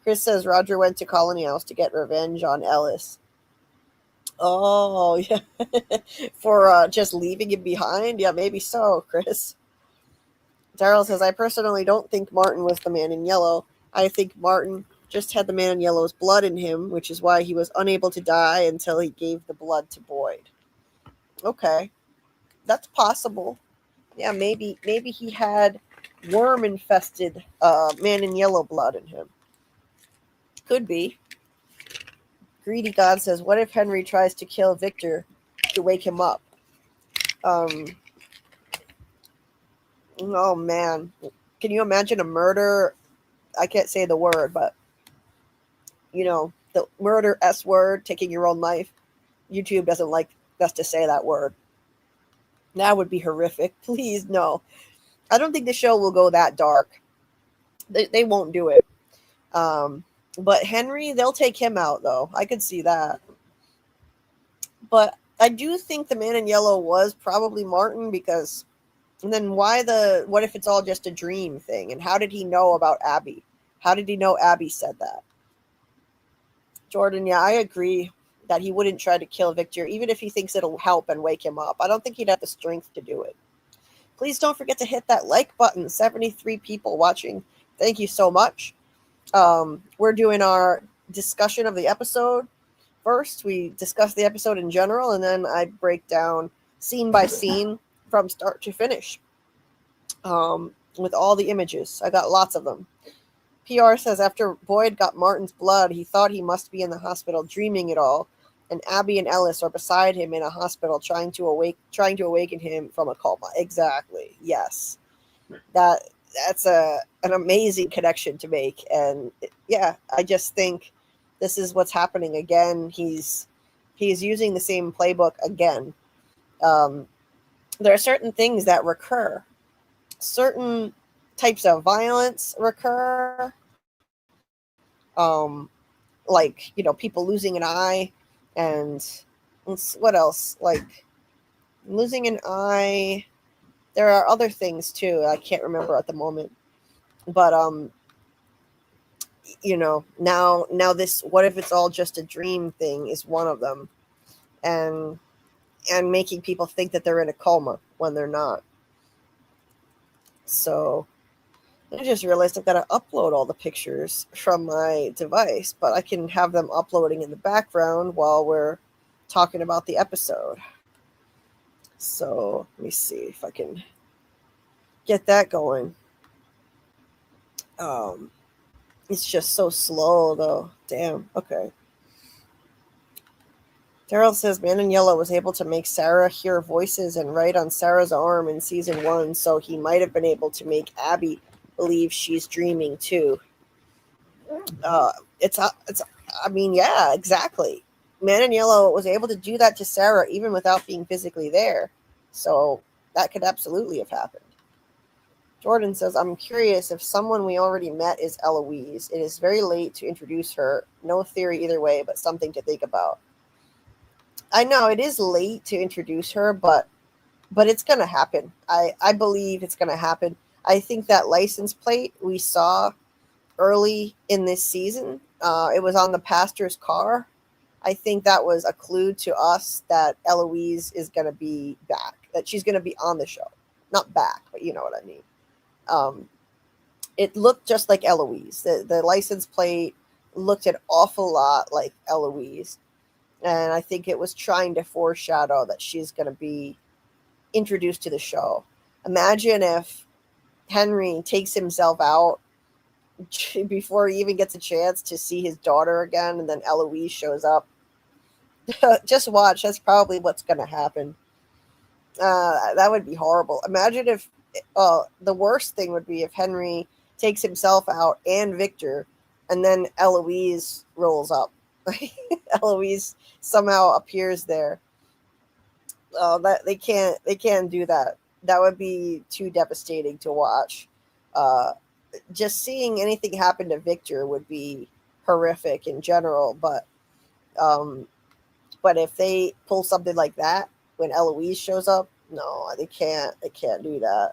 Chris says Roger went to Colony House to get revenge on Ellis. Oh, yeah. For just leaving him behind? Yeah, maybe so, Chris. Daryl says, I personally don't think Martin was the man in yellow. I think Martin just had the man in yellow's blood in him, which is why he was unable to die until he gave the blood to Boyd. Okay. That's possible. Yeah, maybe he had worm-infested man in yellow blood in him. Could be. Greedy God says, what if Henry tries to kill Victor to wake him up. Oh man, can you imagine a murder? I can't say the word, but the murder S word, taking your own life. YouTube doesn't like us to say that word. That would be horrific. Please, no. I don't think the show will go that dark. They won't do it. But Henry, they'll take him out, though. I could see that. But I do think the man in yellow was probably Martin, because and then what if it's all just a dream thing? And how did he know about Abby? How did he know Abby said that? Jordan, yeah, I agree that he wouldn't try to kill Victor, even if he thinks it'll help and wake him up. I don't think he'd have the strength to do it. Please don't forget to hit that like button. 73 people watching. Thank you so much. We're doing our discussion of the episode. First, we discuss the episode in general, and then I break down scene by scene from start to finish with all the images. I got lots of them. PR says after Boyd got Martin's blood, he thought he must be in the hospital dreaming it all, and Abby and Ellis are beside him in a hospital trying to awaken him from a coma. Exactly. Yes. That's an amazing connection to make. And yeah, I just think this is what's happening again. He's using the same playbook again. There are certain things that recur. Certain types of violence recur. Like, people losing an eye, and what else? Like losing an eye. There are other things too. I can't remember at the moment. But now this what if it's all just a dream thing is one of them. And making people think that they're in a coma when they're not. So I just realized I've got to upload all the pictures from my device, but I can have them uploading in the background while we're talking about the episode. So let me see if I can get that going. It's just so slow, though. Damn. Okay. Daryl says Man in Yellow was able to make Sarah hear voices and write on Sarah's arm in season 1, so he might have been able to make Abby believe she's dreaming too. Yeah, exactly. Man in Yellow was able to do that to Sarah even without being physically there. So that could absolutely have happened. Jordan says, I'm curious if someone we already met is Eloise. It is very late to introduce her. No theory either way, but something to think about. I know it is late to introduce her, but it's going to happen. I believe it's going to happen. I think that license plate we saw early in this season, it was on the pastor's car. I think that was a clue to us that Eloise is going to be back, that she's going to be on the show. Not back, but you know what I mean. It looked just like Eloise. The license plate looked an awful lot like Eloise. And I think it was trying to foreshadow that she's going to be introduced to the show. Imagine if Henry takes himself out before he even gets a chance to see his daughter again, and then Eloise shows up. Just watch. That's probably what's going to happen. That would be horrible. Imagine if the worst thing would be if Henry takes himself out and Victor, and then Eloise rolls up. Eloise somehow appears there. That they can't do that. That would be too devastating to watch. Just seeing anything happen to Victor would be horrific in general. But if they pull something like that when Eloise shows up, no, they can't. They can't do that.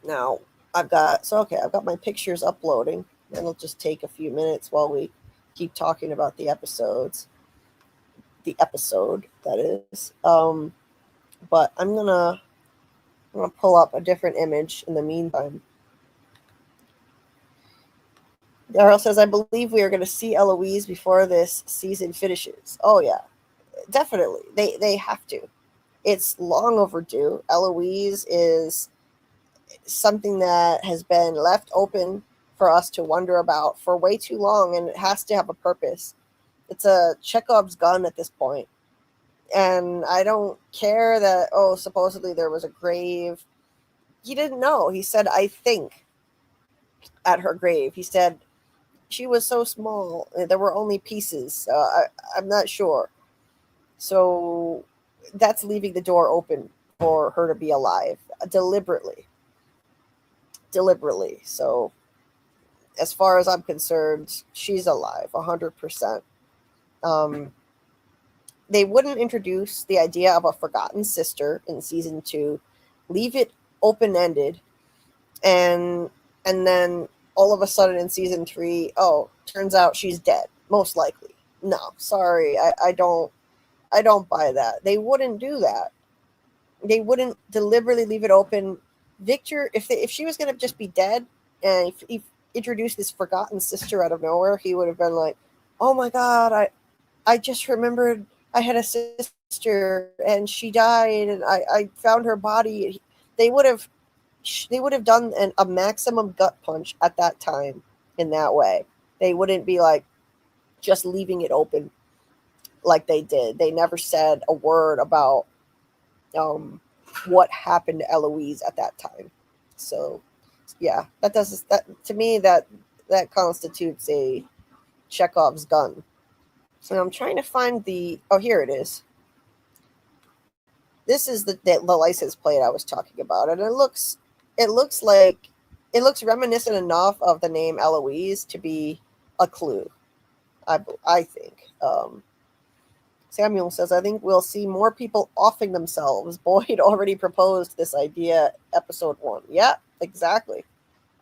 Now I've got my pictures uploading. It'll just take a few minutes while we keep talking about the episodes. The episode, that is. But I'm gonna pull up a different image in the meantime. Daryl says, I believe we are going to see Eloise before this season finishes. Oh, yeah. Definitely. They have to. It's long overdue. Eloise is something that has been left open for us to wonder about for way too long, and it has to have a purpose. It's a Chekhov's gun at this point. And I don't care that, oh, supposedly there was a grave. He didn't know. He said, I think, at her grave. He said she was so small. There were only pieces. I'm not sure. So that's leaving the door open for her to be alive deliberately. So as far as I'm concerned, she's alive 100%. They wouldn't introduce the idea of a forgotten sister in season 2, leave it open-ended, and then all of a sudden in season 3, oh, turns out she's dead, most likely. No, sorry, I don't buy that. They wouldn't do that. They wouldn't deliberately leave it open. Victor, if she was going to just be dead, and if he introduced this forgotten sister out of nowhere, he would have been like, oh my god, I just remembered I had a sister and she died and I found her body. They would have done a maximum gut punch at that time in that way. They wouldn't be like just leaving it open like they did. They never said a word about what happened to Eloise at that time. So yeah, that to me that constitutes a Chekhov's gun. So I'm trying to find here it is. This is the license plate I was talking about, and it looks reminiscent enough of the name Eloise to be a clue. I think. Samuel says, I think we'll see more people offing themselves. Boyd already proposed this idea episode 1. Yeah, exactly.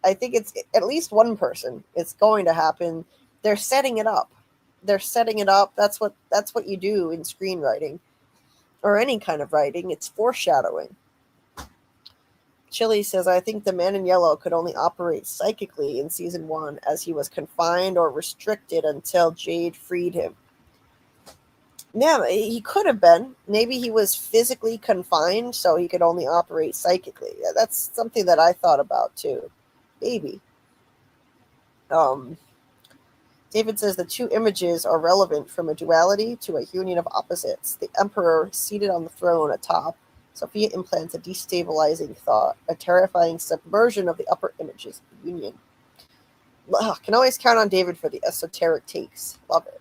I think it's at least one person. It's going to happen. They're setting it up. That's what you do in screenwriting or any kind of writing. It's foreshadowing. Chili says, I think the man in yellow could only operate psychically in season 1 as he was confined or restricted until Jade freed him. Yeah, he could have been. Maybe he was physically confined, so he could only operate psychically. That's something that I thought about too. Maybe. David says the 2 images are relevant from a duality to a union of opposites. The emperor seated on the throne atop. Sophia implants a destabilizing thought, a terrifying subversion of the upper images of the union. Can always count on David for the esoteric takes. Love it.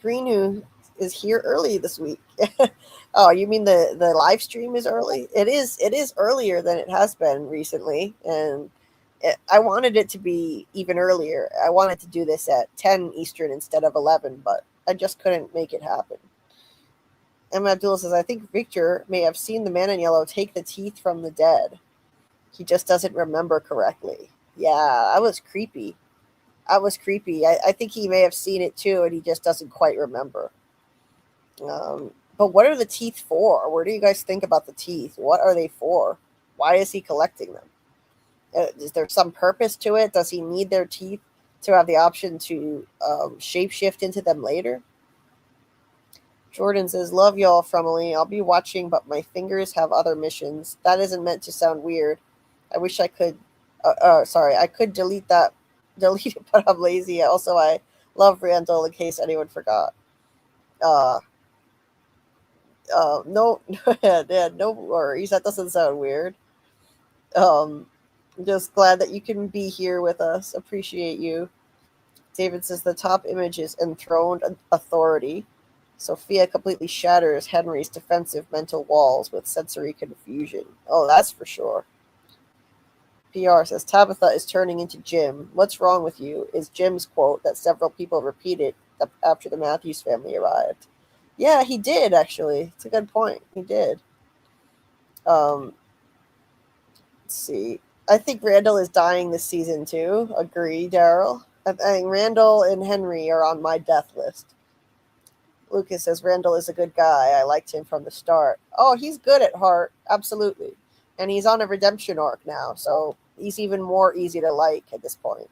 Green, who is here early this week. Oh, you mean the live stream is early? It is earlier than it has been recently, and I wanted it to be even earlier. I wanted to do this at 10 Eastern instead of 11, but I just couldn't make it happen. Emma Abdullah says, I think Victor may have seen the man in yellow take the teeth from the dead. He just doesn't remember correctly. Yeah, that was creepy. I think he may have seen it too, and he just doesn't quite remember. But what are the teeth for? What do you guys think about the teeth? What are they for? Why is he collecting them? Is there some purpose to it? Does he need their teeth to have the option to shapeshift into them later? Jordan says, love y'all, Fromily. I'll be watching, but my fingers have other missions. That isn't meant to sound weird. I wish I could. I could delete it, but I'm lazy. Also, I love Randall, in case anyone forgot. No, yeah, no worries. That doesn't sound weird. Just glad that you can be here with us. Appreciate you. David says the top image is enthroned authority. Sophia completely shatters Henry's defensive mental walls with sensory confusion. Oh, that's for sure. PR says Tabitha is turning into Jim. What's wrong with you? Is Jim's quote that several people repeated after the Matthews family arrived. Yeah, he did, actually. It's a good point. He did. Let's see. I think Randall is dying this season too. Agree, Daryl. I think Randall and Henry are on my death list. Lucas says Randall is a good guy. I liked him from the start. Oh, he's good at heart. Absolutely. And he's on a redemption arc now, so he's even more easy to like at this point.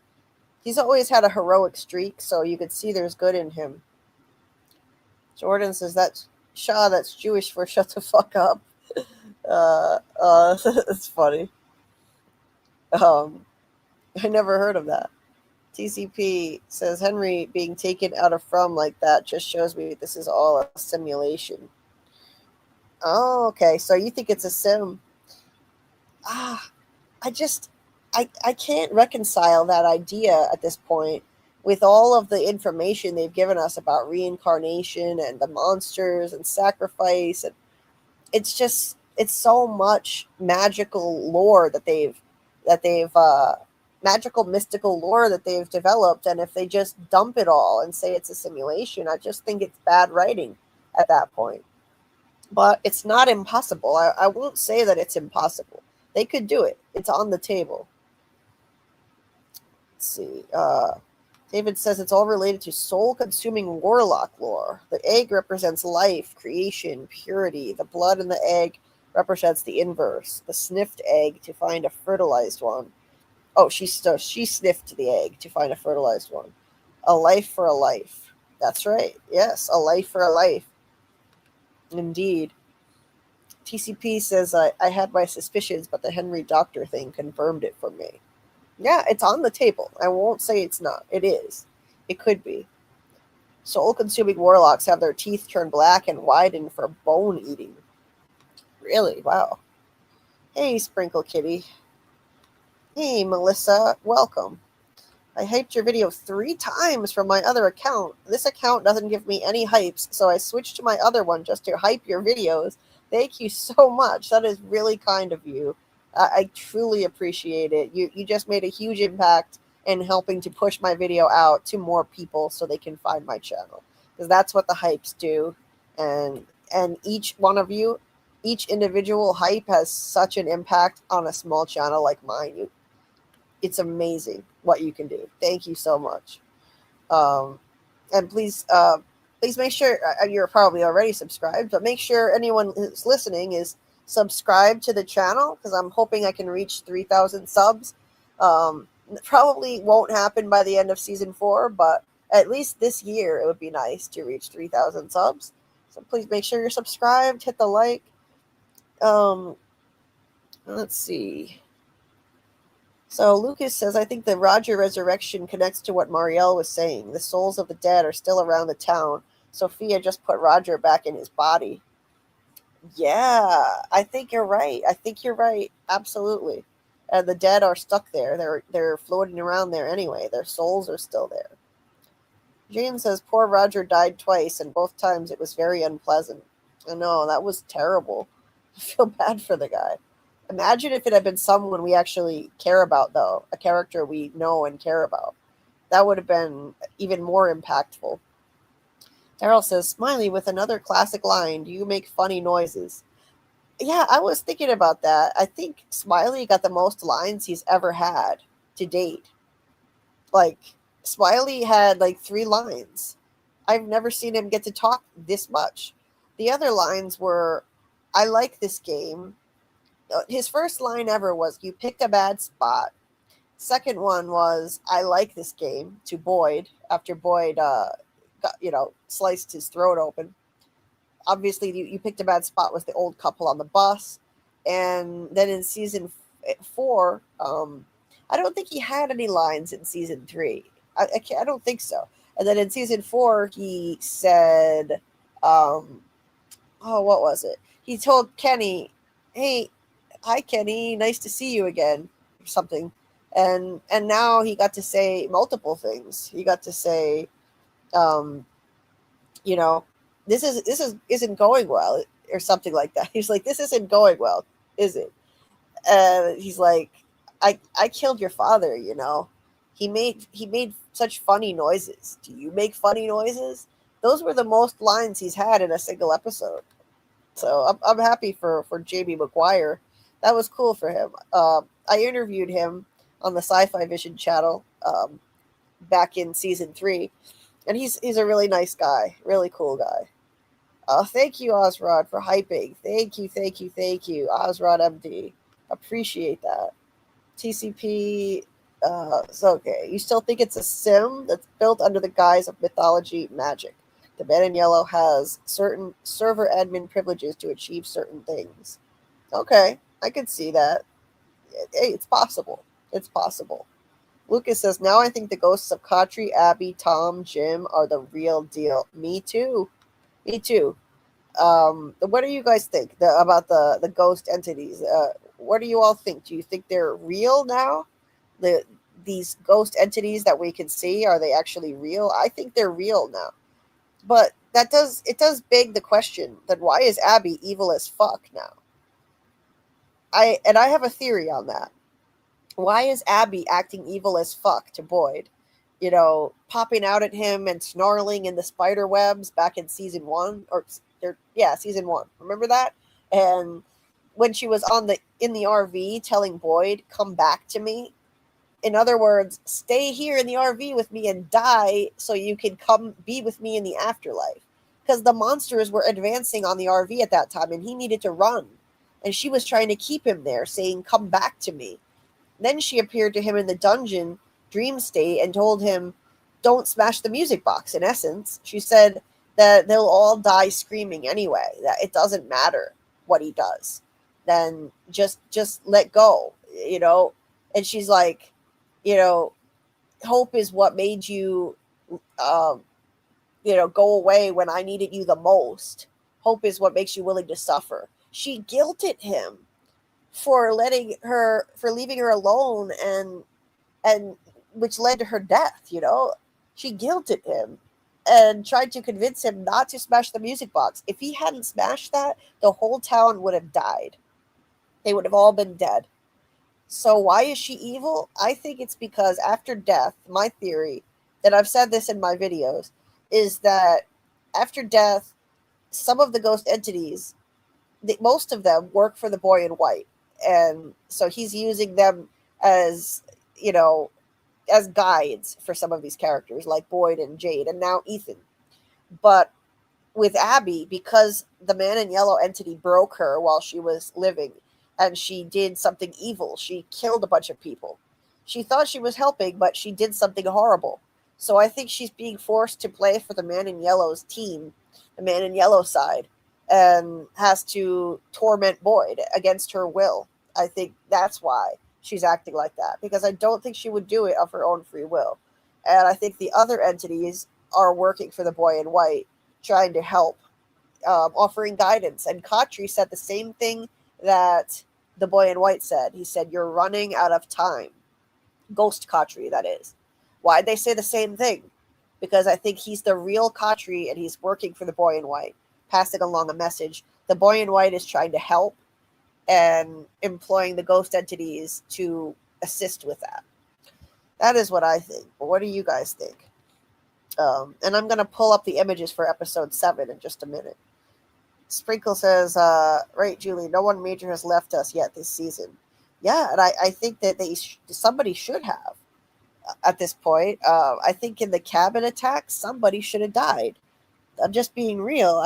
He's always had a heroic streak, so you could see there's good in him. Jordan says that's Jewish for shut the fuck up. It's funny. I never heard of that. TCP says Henry being taken out of From like that just shows me this is all a simulation. Oh, okay. So you think it's a sim? Ah, I can't reconcile that idea at this point with all of the information they've given us about reincarnation and the monsters and sacrifice, and it's so much magical lore that they've magical mystical lore that they've developed, and if they just dump it all and say it's a simulation, I just think it's bad writing at that point. But it's not impossible. I won't say that it's impossible. They could do it. It's on the table. Let's see. David says it's all related to soul-consuming warlock lore. The egg represents life, creation, purity. The blood in the egg represents the inverse. The sniffed egg to find a fertilized one. Oh, she sniffed the egg to find a fertilized one. A life for a life. That's right. Yes, a life for a life. Indeed. TCP says I had my suspicions, but the Henry Doctor thing confirmed it for me. Yeah, it's on the table. I won't say it's not. It is. It could be. Soul-consuming warlocks have their teeth turn black and widen for bone eating. Really? Wow. Hey, Sprinkle Kitty. Hey, Melissa. Welcome. I hyped your video 3 times from my other account. This account doesn't give me any hypes, so I switched to my other one just to hype your videos. Thank you so much. That is really kind of you. I truly appreciate it. You just made a huge impact in helping to push my video out to more people so they can find my channel. Because that's what the hypes do. And each one of you, each individual hype has such an impact on a small channel like mine. It's amazing what you can do. Thank you so much. And please make sure you're probably already subscribed, but make sure anyone who's listening is subscribed to the channel, because I'm hoping I can reach 3,000 subs. Probably won't happen by the end of season 4, but at least this year it would be nice to reach 3,000 subs. So please make sure you're subscribed, hit the like. Let's see. So Lucas says, I think the Roger resurrection connects to what Marielle was saying. The souls of the dead are still around the town. Sophia just put Roger back in his body. Yeah, I think you're right. Absolutely. And the dead are stuck there. They're floating around there anyway. Their souls are still there. Jane says, poor Roger died twice, and both times it was very unpleasant. I know, that was terrible. I feel bad for the guy. Imagine if it had been someone we actually care about, though, a character we know and care about. That would have been even more impactful. Daryl says, Smiley, with another classic line, do you make funny noises? Yeah, I was thinking about that. I think Smiley got the most lines he's ever had to date. Like, Smiley had like 3 lines. I've never seen him get to talk this much. The other lines were, I like this game. His first line ever was, you picked a bad spot. Second one was, I like this game, to Boyd, after Boyd sliced his throat open. Obviously, you picked a bad spot was the old couple on the bus. And then in season 4, I don't think he had any lines in season 3. I don't think so. And then in season 4, he said, what was it? He told Kenny, hey, hi, Kenny, nice to see you again, or something. And now he got to say multiple things. He got to say, this isn't going well, or something like that. He's like, this isn't going well, is it? He's like, I killed your father, He made such funny noises. Do you make funny noises? Those were the most lines he's had in a single episode. So I'm happy for Jamie McGuire. That was cool for him. I interviewed him on the Sci-Fi Vision channel back in season 3, and he's a really nice guy, really cool guy. Thank you, Ozrod, for hyping. Thank you, Ozrod MD. Appreciate that. TCP. So okay, you still think it's a sim that's built under the guise of mythology magic. The man in yellow has certain server admin privileges to achieve certain things. Okay, I could see that. Hey, it's possible. Lucas says, now I think the ghosts of Katri, Abby, Tom, Jim are the real deal. Me too. Me too. What do you guys think about the ghost entities? What do you all think? Do you think they're real now? These ghost entities that we can see, are they actually real? I think they're real now. But it does beg the question, then why is Abby evil as fuck now? I have a theory on that. Why is Abby acting evil as fuck to Boyd? You know, popping out at him and snarling in the spider webs back in season 1, season 1. Remember that? And when she was in the RV telling Boyd, "Come back to me." In other words, stay here in the RV with me and die so you can come be with me in the afterlife. Because the monsters were advancing on the RV at that time and he needed to run. And she was trying to keep him there, saying, "Come back to me." Then she appeared to him in the dungeon dream state and told him, "Don't smash the music box." In essence, she said that they'll all die screaming anyway, that it doesn't matter what he does. Then just let go, you know? And she's like, you know, hope is what made you, go away when I needed you the most. Hope is what makes you willing to suffer. She guilted him for leaving her alone, and which led to her death. You know, she guilted him and tried to convince him not to smash the music box. If he hadn't smashed that, the whole town would have died. They would have all been dead. So why is she evil? I think it's because after death, my theory, that I've said this in my videos, is that after death, some of the ghost entities, most of them work for the boy in white. And so he's using them as, as guides for some of these characters, like Boyd and Jade, and now Ethan. But with Abby, because the man in yellow entity broke her while she was living, and she did something evil. She killed a bunch of people. She thought she was helping, but she did something horrible. So I think she's being forced to play for the Man in Yellow's team, the Man in Yellow side, and has to torment Boyd against her will. I think that's why she's acting like that, because I don't think she would do it of her own free will. And I think the other entities are working for the boy in white, trying to help, offering guidance. And Katri said the same thing that the boy in white said. He said, "You're running out of time." Ghost Katri, that is. Why'd they say the same thing? Because I think he's the real Katri and he's working for the boy in white, passing along a message. The boy in white is trying to help and employing the ghost entities to assist with that. That is what I think. But what do you guys think? And I'm going to pull up the images for episode 7 in just a minute. Sprinkle says, right, Julie, no one major has left us yet this season. Yeah, and I think that somebody should have at this point. I think in the cabin attack, somebody should have died. I'm just being real.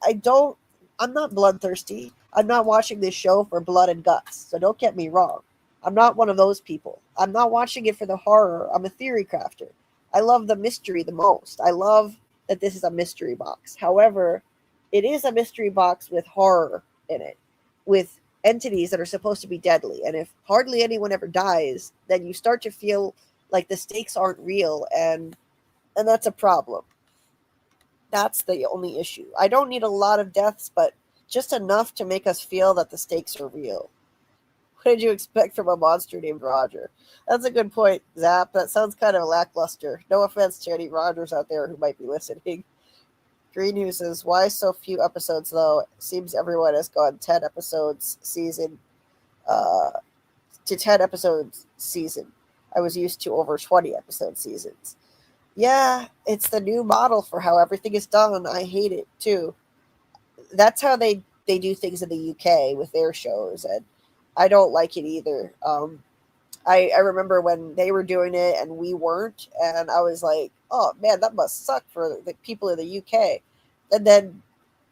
I'm not bloodthirsty. I'm not watching this show for blood and guts, so don't get me wrong. I'm not one of those people. I'm not watching it for the horror. I'm a theory crafter. I love the mystery the most. I love that this is a mystery box. However, it is a mystery box with horror in it, with entities that are supposed to be deadly. And if hardly anyone ever dies, then you start to feel like the stakes aren't real, and that's a problem. That's the only issue. I don't need a lot of deaths, but just enough to make us feel that the stakes are real. What did you expect from a monster named Roger? That's a good point, Zap. That sounds kind of lackluster. No offense to any Rogers out there who might be listening. Green News says, why so few episodes, though? Seems everyone has gone 10 episodes season to 10 episodes season. I was used to over 20 episode seasons. Yeah, it's the new model for how everything is done. I hate it, too. That's how they do things in the UK with their shows, and I don't like it either. I remember when they were doing it and we weren't, and I was like, oh man, that must suck for the people in the UK. And then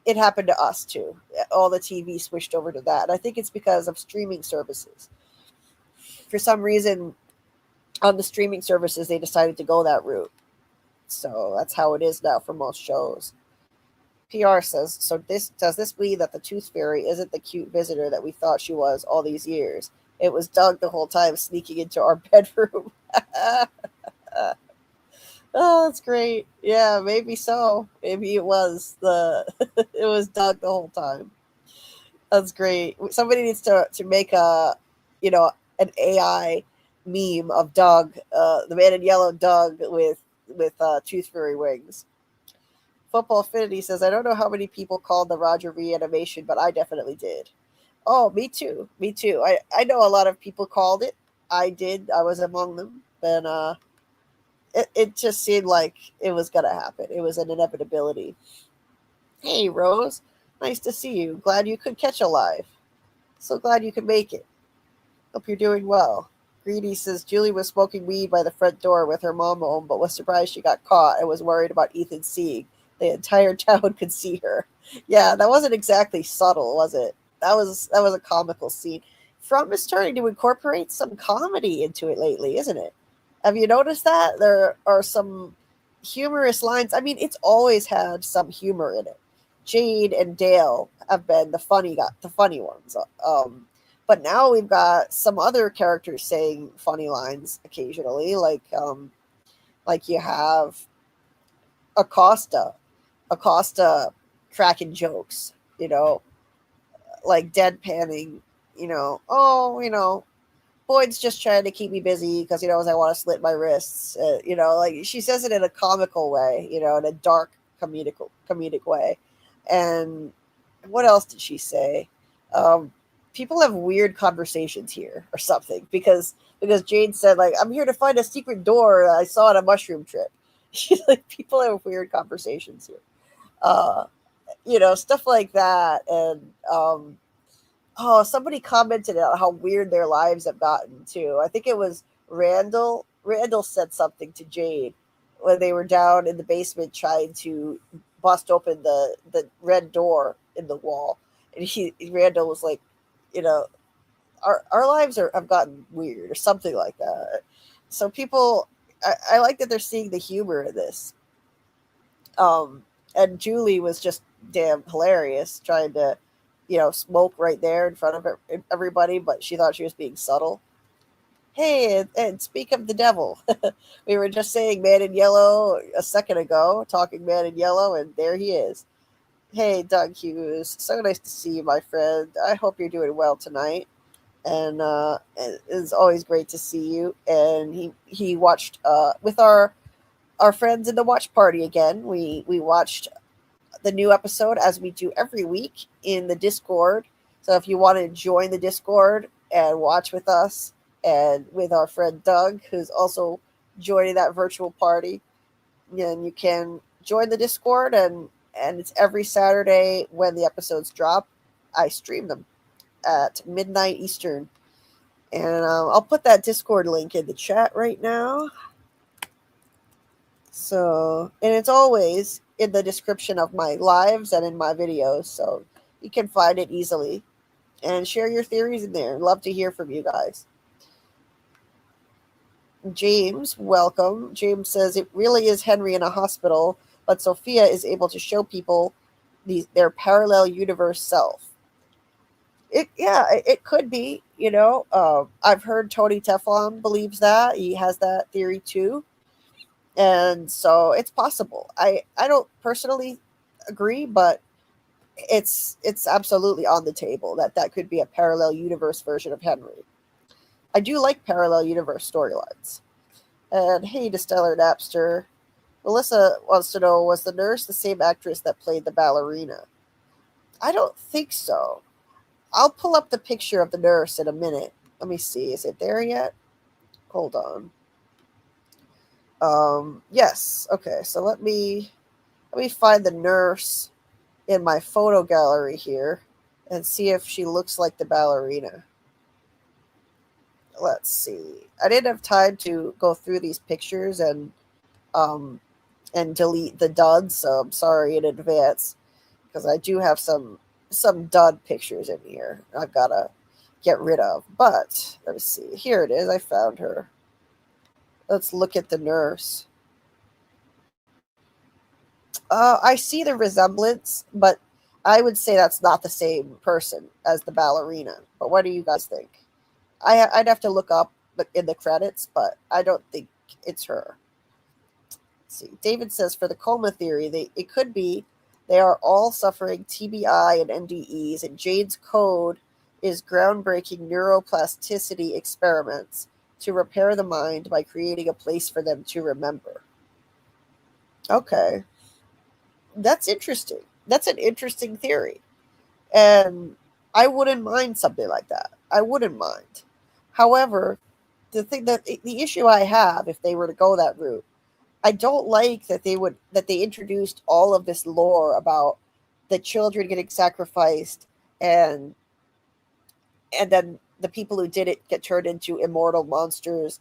it happened to us too. All the TV switched over to that. And I think it's because of streaming services. For some reason, on the streaming services, they decided to go that route. So that's how it is now for most shows. PR says, does this mean that the Tooth Fairy isn't the cute visitor that we thought she was all these years? it was Doug the whole time sneaking into our bedroom. Oh, that's great. Yeah, maybe so. Maybe it was it was Doug the whole time. That's great. Somebody needs to make an AI meme of Doug, the man in yellow Doug with tooth fairy wings. Football Affinity says, I don't know how many people called the Roger reanimation, but I definitely did. Oh, me too. Me too. I know a lot of people called it. I did. I was among them. And it just seemed like it was going to happen. It was an inevitability. Hey, Rose. Nice to see you. Glad you could catch a live. So glad you could make it. Hope you're doing well. Greedy says Julie was smoking weed by the front door with her mom home, but was surprised she got caught and was worried about Ethan seeing. The entire town could see her. Yeah, that wasn't exactly subtle, was it? That was a comical scene. From is starting to incorporate some comedy into it lately, isn't it? Have you noticed that? There are some humorous lines. I mean, it's always had some humor in it. Jade and Dale have been the funny ones. But now we've got some other characters saying funny lines occasionally, like you have Acosta cracking jokes, like deadpanning, Boyd's just trying to keep me busy because he knows I want to slit my wrists. Like she says it in a comical way, in a dark comedic way. And what else did she say? People have weird conversations here or something because Jade said, like, I'm here to find a secret door I saw on a mushroom trip. She's like, people have weird conversations here. Stuff like that. And somebody commented on how weird their lives have gotten too. I think it was Randall. Randall said something to Jade when they were down in the basement trying to bust open the red door in the wall. And Randall was like, our lives have gotten weird or something like that. So people, I like that they're seeing the humor in this. And Julie was just damn hilarious trying to, smoke right there in front of everybody, but she thought she was being subtle. Hey, and speak of the devil. We were just saying Man in Yellow a second ago, talking Man in Yellow, and there he is. Hey, Doug Hughes. So nice to see you, my friend. I hope you're doing well tonight. And it's always great to see you. And he watched with our friends in the watch party again. We watched the new episode as we do every week in the Discord. So if you want to join the Discord and watch with us and with our friend Doug, who's also joining that virtual party, then you can join the Discord, and it's every Saturday when the episodes drop. I stream them at midnight Eastern. And I'll put that Discord link in the chat right now. So, and it's always in the description of my lives and in my videos, so you can find it easily. And share your theories in there. Love to hear from you guys. James, welcome. James says it really is Henry in a hospital, but Sophia is able to show people their parallel universe self. It could be, I've heard Tony Teflon believes that. He has that theory too. And so it's possible. I don't personally agree, but it's absolutely on the table that could be a parallel universe version of Henry. I do like parallel universe storylines. And hey, Distellar Napster. Melissa wants to know, was the nurse the same actress that played the ballerina? I don't think so. I'll pull up the picture of the nurse in a minute. Let me see. Is it there yet? Hold on. Yes. Okay. So let me find the nurse in my photo gallery here and see if she looks like the ballerina. Let's see. I didn't have time to go through these pictures and delete the duds, so I'm sorry in advance because I do have some dud pictures in here I've got to get rid of. But let me see. Here it is. I found her. Let's look at the nurse. I see the resemblance, but I would say that's not the same person as the ballerina. But what do you guys think? I'd have to look up in the credits, but I don't think it's her. Let's see. David says for the coma theory, it could be they are all suffering TBI and NDEs, and Jade's code is groundbreaking neuroplasticity experiments to repair the mind by creating a place for them to remember. Okay. That's interesting. That's an interesting theory. And I wouldn't mind something like that. I wouldn't mind. However, the issue I have if they were to go that route, I don't like that they introduced all of this lore about the children getting sacrificed and then the people who did it get turned into immortal monsters.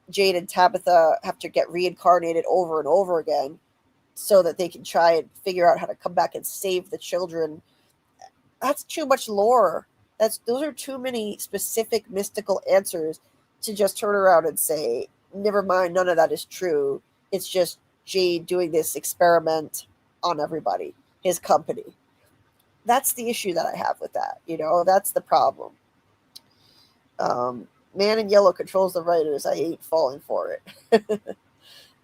Jade and Tabitha have to get reincarnated over and over again so that they can try and figure out how to come back and save the children. That's too much lore. Those are too many specific mystical answers to just turn around and say, never mind, none of that is true. It's just Jade doing this experiment on everybody, his company. That's the issue that I have with that. That's the problem. Man in Yellow controls the writers. I hate falling for it.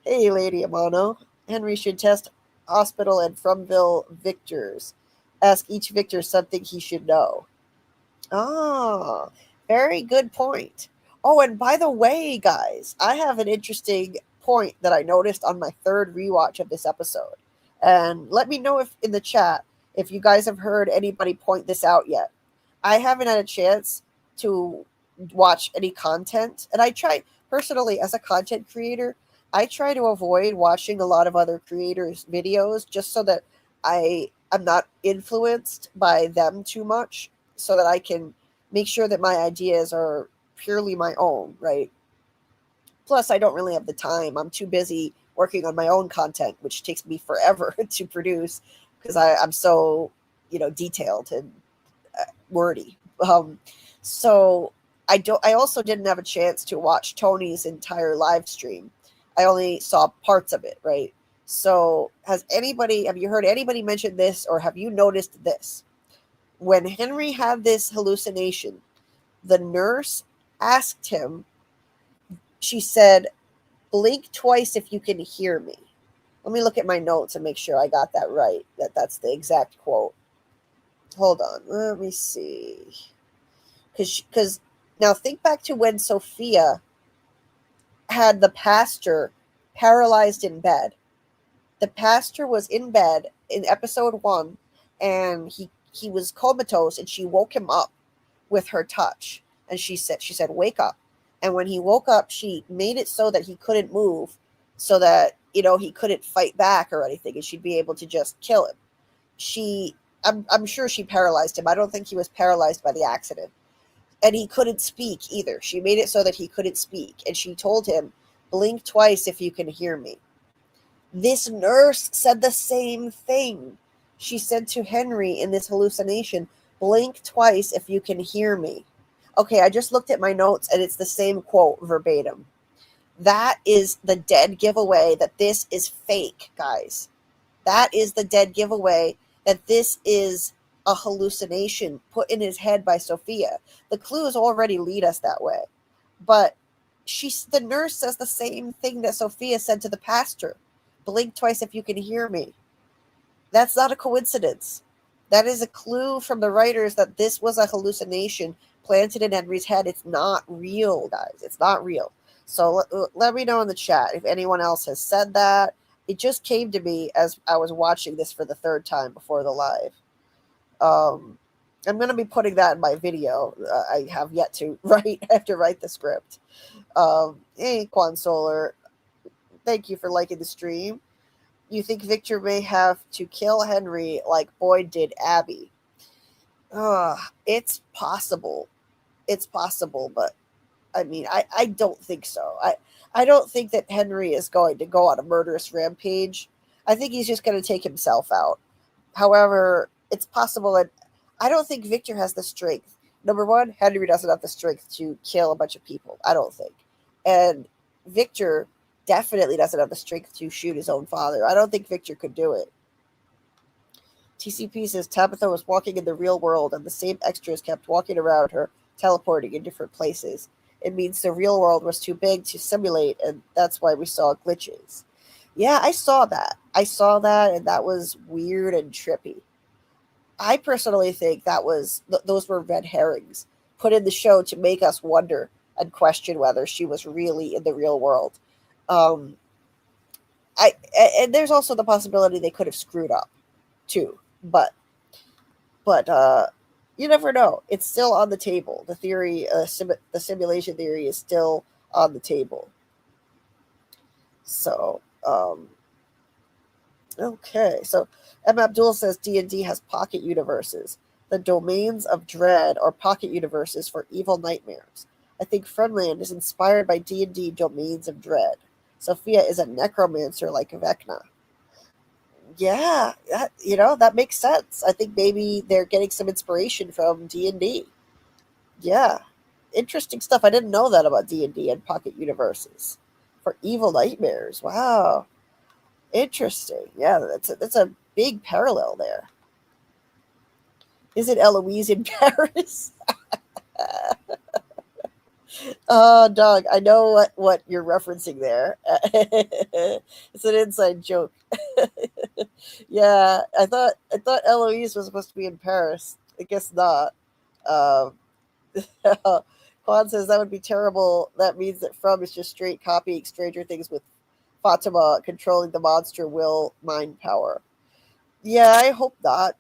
Hey, Lady Amano. Henry should test Hospital and Fromville victors. Ask each victor something he should know. Ah, very good point. Oh, and by the way, guys, I have an interesting point that I noticed on my third rewatch of this episode. And let me know if in the chat if you guys have heard anybody point this out yet. I haven't had a chance to watch any content. And I try, personally, as a content creator, I try to avoid watching a lot of other creators' videos just so that I'm not influenced by them too much, so that I can make sure that my ideas are purely my own, right? Plus, I don't really have the time. I'm too busy working on my own content, which takes me forever to produce because I'm so, detailed and wordy. So I also didn't have a chance to watch Tony's entire live stream. I only saw parts of it, right? So have you heard anybody mention this, or have you noticed this? When Henry had this hallucination, the nurse asked him, she said, blink twice if you can hear me. Let me look at my notes and make sure I got that right, that's the exact quote. Hold on, let me see. Because now think back to when Sophia had the pastor paralyzed in bed. The pastor was in bed in episode 1, and he was comatose, and she woke him up with her touch. And she said, wake up. And when he woke up, she made it so that he couldn't move, so that, he couldn't fight back or anything, and she'd be able to just kill him. I'm sure she paralyzed him. I don't think he was paralyzed by the accident. And he couldn't speak either. She made it so that he couldn't speak. And she told him, blink twice if you can hear me. This nurse said the same thing. She said to Henry in this hallucination, blink twice if you can hear me. Okay, I just looked at my notes, and it's the same quote verbatim. That is the dead giveaway that this is fake, guys. That is the dead giveaway that this is a hallucination put in his head by Sophia. The clues already lead us that way. But the nurse says the same thing that Sophia said to the pastor. Blink twice if you can hear me. That's not a coincidence. That is a clue from the writers that this was a hallucination planted in Henry's head. It's not real, guys. It's not real. So let me know in the chat if anyone else has said that. It just came to me as I was watching this for the third time before the live. I'm going to be putting that in my video. I have yet to write. I have to write the script. Hey, Quan Solar. Thank you for liking the stream. You think Victor may have to kill Henry like Boyd did Abby? It's possible. It's possible, but I mean, I don't think so. I don't think that Henry is going to go on a murderous rampage. I think he's just going to take himself out. However, it's possible that I don't think Victor has the strength. Number one, Henry doesn't have the strength to kill a bunch of people. I don't think. And Victor definitely doesn't have the strength to shoot his own father. I don't think Victor could do it. TCP says Tabitha was walking in the real world and the same extras kept walking around her teleporting in different places. It means the real world was too big to simulate, and that's why we saw glitches. Yeah, I saw that. And that was weird and trippy. I personally think those were red herrings put in the show to make us wonder and question whether she was really in the real world. Um, and there's also the possibility they could have screwed up too, but you never know. It's still on the table. The theory, the simulation theory, is still on the table. So, okay. So, M. Abdul says D&D has pocket universes. The domains of dread are pocket universes for evil nightmares. I think Friendland is inspired by D&D domains of dread. Sophia is a necromancer like Vecna. Yeah, that makes sense. I think maybe they're getting some inspiration from D&D. Yeah, interesting stuff. I didn't know that about D&D and pocket universes for evil nightmares. Wow, interesting. Yeah, that's a big parallel there. Is it Eloise in Paris? Doug, I know what you're referencing there. It's an inside joke. Yeah, I thought Eloise was supposed to be in Paris. I guess not. Um, Quan says that would be terrible. That means that From is just straight copying Stranger Things with Fatima controlling the monster will mind power. Yeah, I hope not.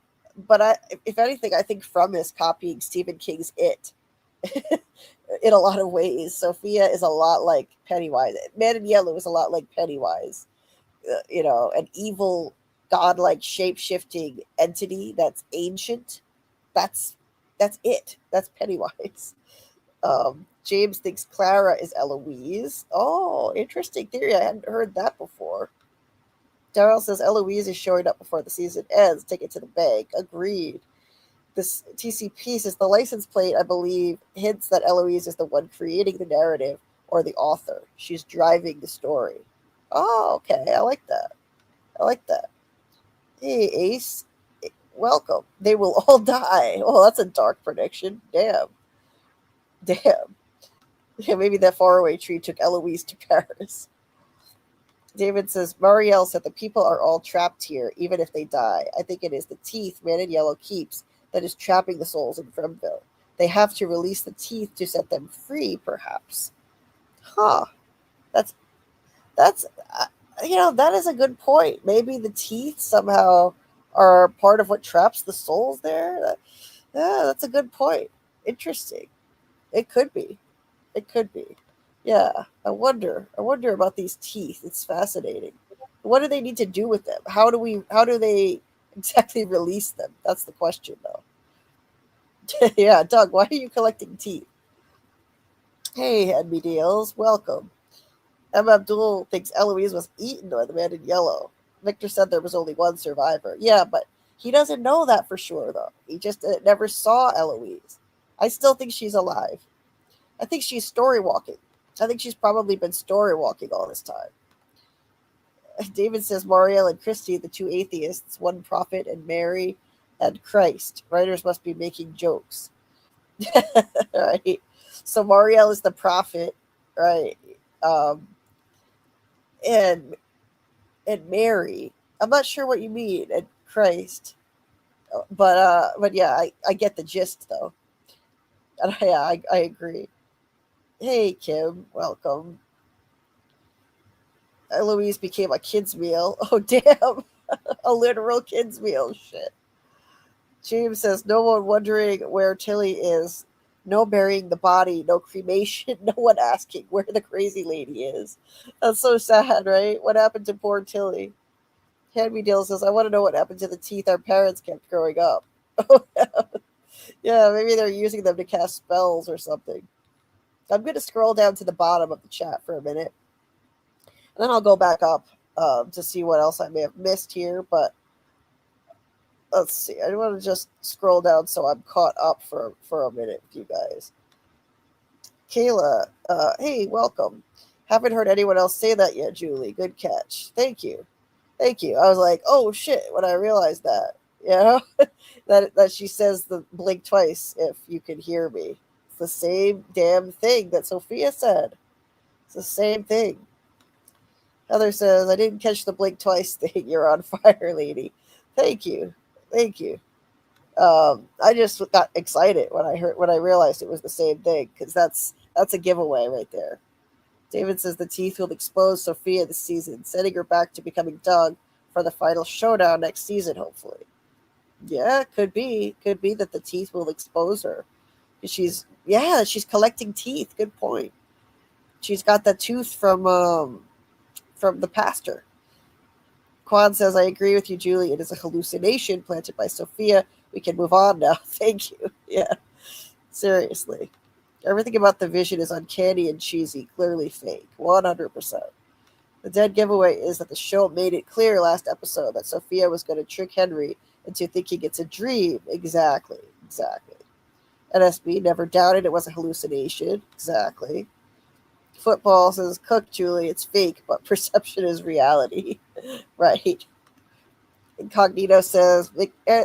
But if anything, I think From is copying Stephen King's It in a lot of ways. Sophia is a lot like Pennywise. Man in Yellow is a lot like Pennywise. An evil, godlike, shape-shifting entity that's ancient. That's it. That's Pennywise. James thinks Clara is Eloise. Oh, interesting theory. I hadn't heard that before. Daryl says Eloise is showing up before the season ends. Take it to the bank. Agreed. This TCP says the license plate, I believe, hints that Eloise is the one creating the narrative or the author. She's driving the story. Oh, okay. I like that. Hey, Ace. Welcome. They will all die. Oh, that's a dark prediction. Damn. Yeah, maybe that faraway tree took Eloise to Paris. David says, Marielle said the people are all trapped here, even if they die. I think it is the teeth Man in Yellow keeps that is trapping the souls in Fremville. They have to release the teeth to set them free, perhaps. Huh. That's that is a good point. Maybe the teeth somehow are part of what traps the souls there. Yeah, that's a good point. Interesting. It could be. Yeah, I wonder about these teeth. It's fascinating. What do they need to do with them? How do they exactly release them? That's the question, though. Yeah, Doug, why are you collecting teeth? Hey, Henry Deals, welcome. M. Abdul thinks Eloise was eaten by the Man in Yellow. Victor said there was only one survivor. Yeah, but he doesn't know that for sure, though. He just never saw Eloise. I still think she's alive. I think she's story walking. I think she's probably been story walking all this time. David says Marielle and Christy, the two atheists, one prophet and Mary and Christ. Writers must be making jokes. Right. So Marielle is the prophet, right? And Mary. I'm not sure what you mean, and Christ. But yeah, I get the gist though. And I agree. Hey Kim, welcome. Eloise became a kid's meal. Oh damn. A literal kid's meal. Shit. James says no one wondering where Tilly is. No burying the body, no cremation, no one asking where the crazy lady is. That's so sad, right? What happened to poor Tilly? Hand Deal says, I want to know what happened to the teeth our parents kept growing up. Yeah, maybe they're using them to cast spells or something. I'm going to scroll down to the bottom of the chat for a minute. And then I'll go back up to see what else I may have missed here. But let's see. I want to just scroll down so I'm caught up for a minute with you guys. Kayla, hey, welcome. Haven't heard anyone else say that yet, Julie. Good catch. Thank you. I was like, oh shit, when I realized that, that she says the blink twice if you can hear me the same damn thing that Sophia said. It's the same thing. Heather says, I didn't catch the blink twice thing. You're on fire, lady. Thank you. Thank you. I just got excited when I realized it was the same thing, because that's a giveaway right there. David says the teeth will expose Sophia this season, sending her back to becoming Doug for the final showdown next season, hopefully. Yeah, could be. Could be that the teeth will expose her. She's collecting teeth. Good point. She's got that tooth from the pastor. Quan says, I agree with you, Julie. It is a hallucination planted by Sophia. We can move on now. Thank you. Yeah, seriously. Everything about the vision is uncanny and cheesy, clearly fake. 100%. The dead giveaway is that the show made it clear last episode that Sophia was going to trick Henry into thinking it's a dream. Exactly. NSB never doubted it was a hallucination. Exactly. Football says, cook, Julie, it's fake, but perception is reality. Right. Incognito says,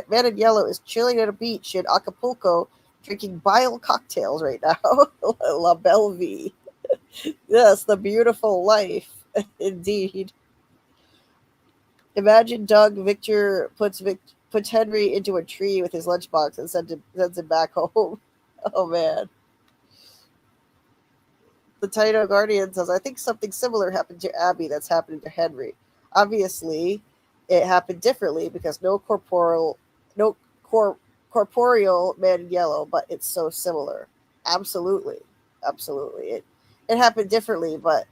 Man in Yellow is chilling at a beach in Acapulco, drinking bile cocktails right now. La Belle Vie. Yes, the beautiful life. Indeed. Imagine Doug Victor puts Henry into a tree with his lunchbox and sends him back home. Oh, man. The Taito Guardian says, I think something similar happened to Abby that's happening to Henry. Obviously, it happened differently because no corporeal Man in Yellow, but it's so similar. Absolutely. It happened differently, but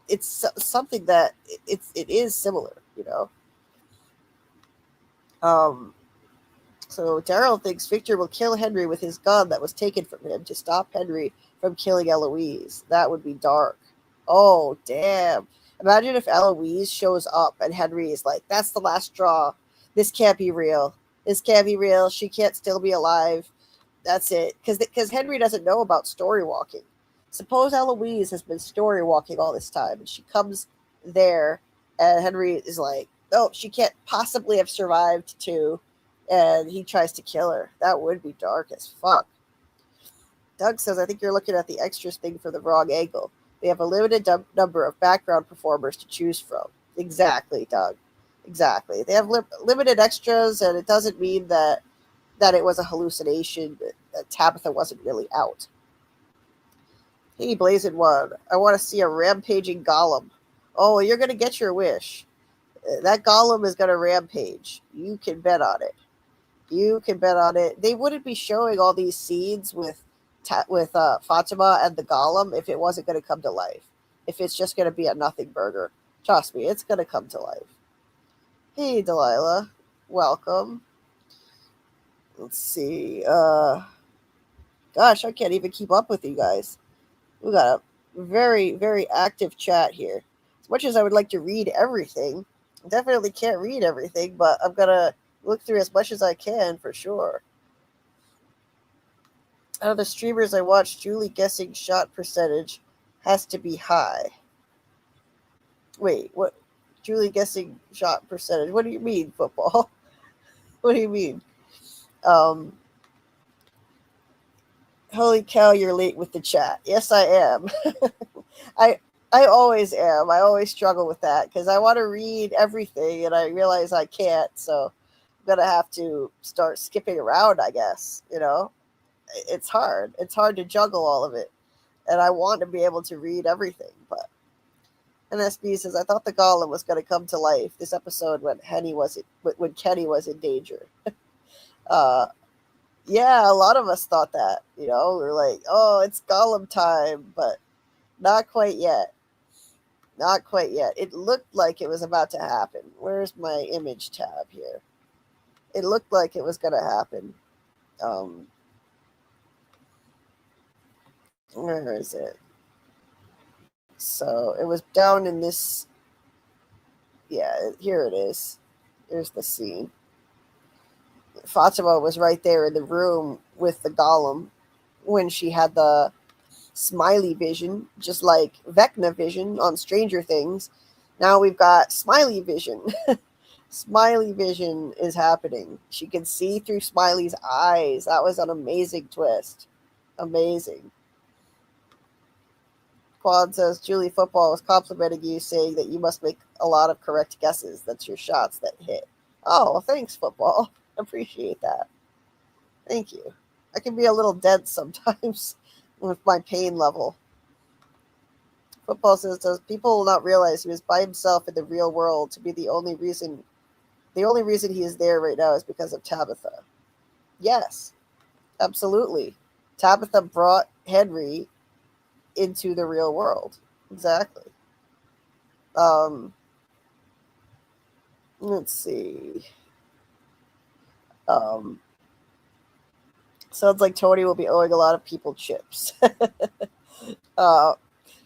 it's something that it is similar, you know. So Daryl thinks Victor will kill Henry with his gun that was taken from him to stop Henry from killing Eloise. That would be dark. Oh, damn. Imagine if Eloise shows up and Henry is like, that's the last straw. This can't be real. She can't still be alive. That's it. Because Henry doesn't know about story walking. Suppose Eloise has been story walking all this time and she comes there and Henry is like, oh, she can't possibly have survived too. And he tries to kill her. That would be dark as fuck. Doug says, I think you're looking at the extras thing from the wrong angle. They have a limited number of background performers to choose from. Exactly, Doug. Exactly. They have limited extras, and it doesn't mean that it was a hallucination, that Tabitha wasn't really out. Hey, Blazing One, I want to see a rampaging golem. Oh, you're going to get your wish. That golem is going to rampage. You can bet on it. They wouldn't be showing all these scenes with Fatima and the golem if it wasn't going to come to life. If it's just going to be a nothing burger. Trust me, it's going to come to life. Hey, Delilah. Welcome. Let's see. Gosh, I can't even keep up with you guys. We got a very, very active chat here. As much as I would like to read everything, I definitely can't read everything, but I'm going to look through as much as I can for sure. Out of the streamers I watch, Julie guessing shot percentage has to be high. Wait, what? Julie guessing shot percentage? What do you mean, football? What do you mean? Holy cow, you're late with the chat. Yes, I am. I always am. I always struggle with that because I want to read everything and I realize I can't. So I'm going to have to start skipping around, I guess. You know, it's hard. It's hard to juggle all of it. And I want to be able to read everything. But NSB says, I thought the golem was going to come to life this episode when Kenny was in danger. Yeah, a lot of us thought that. You know, we're like, oh, it's golem time. But not quite yet. Not quite yet. It looked like it was about to happen. Where's my image tab here? It looked like it was going to happen. Where is it? So it was down in this. Yeah, here it is. There's the scene. Fatima was right there in the room with the golem when she had the smiley vision, just like Vecna vision on Stranger Things. Now we've got smiley vision. Smiley vision is happening. She can see through Smiley's eyes. That was an amazing twist. Amazing. Quad says, Julie Football was complimenting you, saying that you must make a lot of correct guesses. That's your shots that hit. Oh, well, thanks, Football. Appreciate that. Thank you. I can be a little dense sometimes with my pain level. Football says, does people will not realize he was by himself in the real world to be the only reason he is there right now is because of Tabitha. Yes, absolutely. Tabitha brought Henry into the real world. Exactly. Let's see. Sounds like Tony will be owing a lot of people chips.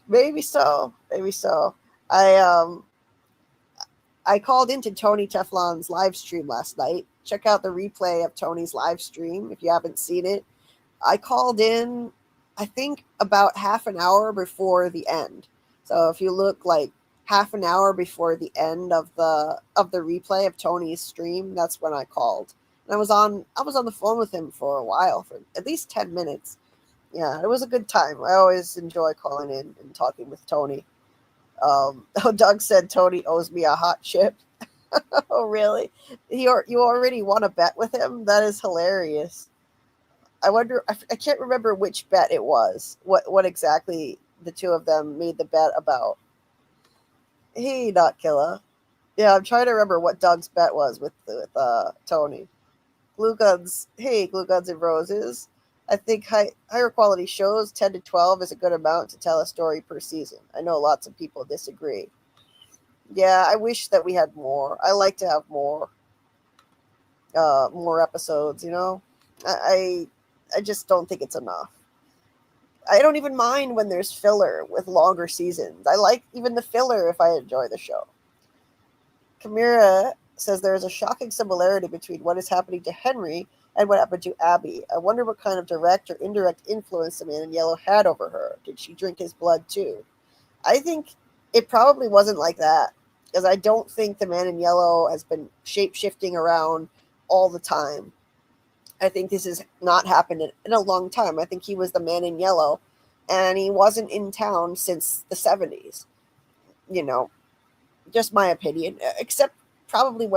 Maybe so. Maybe so. I called into Tony Teflon's live stream last night. Check out the replay of Tony's live stream if you haven't seen it. I called in, I think, about half an hour before the end. So if you look like half an hour before the end of the replay of Tony's stream, that's when I called. And I was on the phone with him for a while, for at least 10 minutes. Yeah, it was a good time. I always enjoy calling in and talking with Tony. Doug said Tony owes me a hot chip. Oh, really? You already won a bet with him? That is hilarious. I wonder, I can't remember which bet it was. What exactly the two of them made the bet about. Hey, Not Killa. Yeah, I'm trying to remember what Doug's bet was with Tony. Glue guns. Hey, glue guns and roses. I think higher quality shows, 10 to 12, is a good amount to tell a story per season. I know lots of people disagree. Yeah, I wish that we had more. I like to have more episodes, you know? I just don't think it's enough. I don't even mind when there's filler with longer seasons. I like even the filler if I enjoy the show. Kamira says there is a shocking similarity between what is happening to Henry and what happened to Abby. I wonder what kind of direct or indirect influence the Man in Yellow had over her. Did she drink his blood too? I think it probably wasn't like that, because I don't think the Man in Yellow has been shape-shifting around all the time. I think this has not happened in a long time. I think he was the Man in Yellow, and he wasn't in town since the 70s. You know, just my opinion, except probably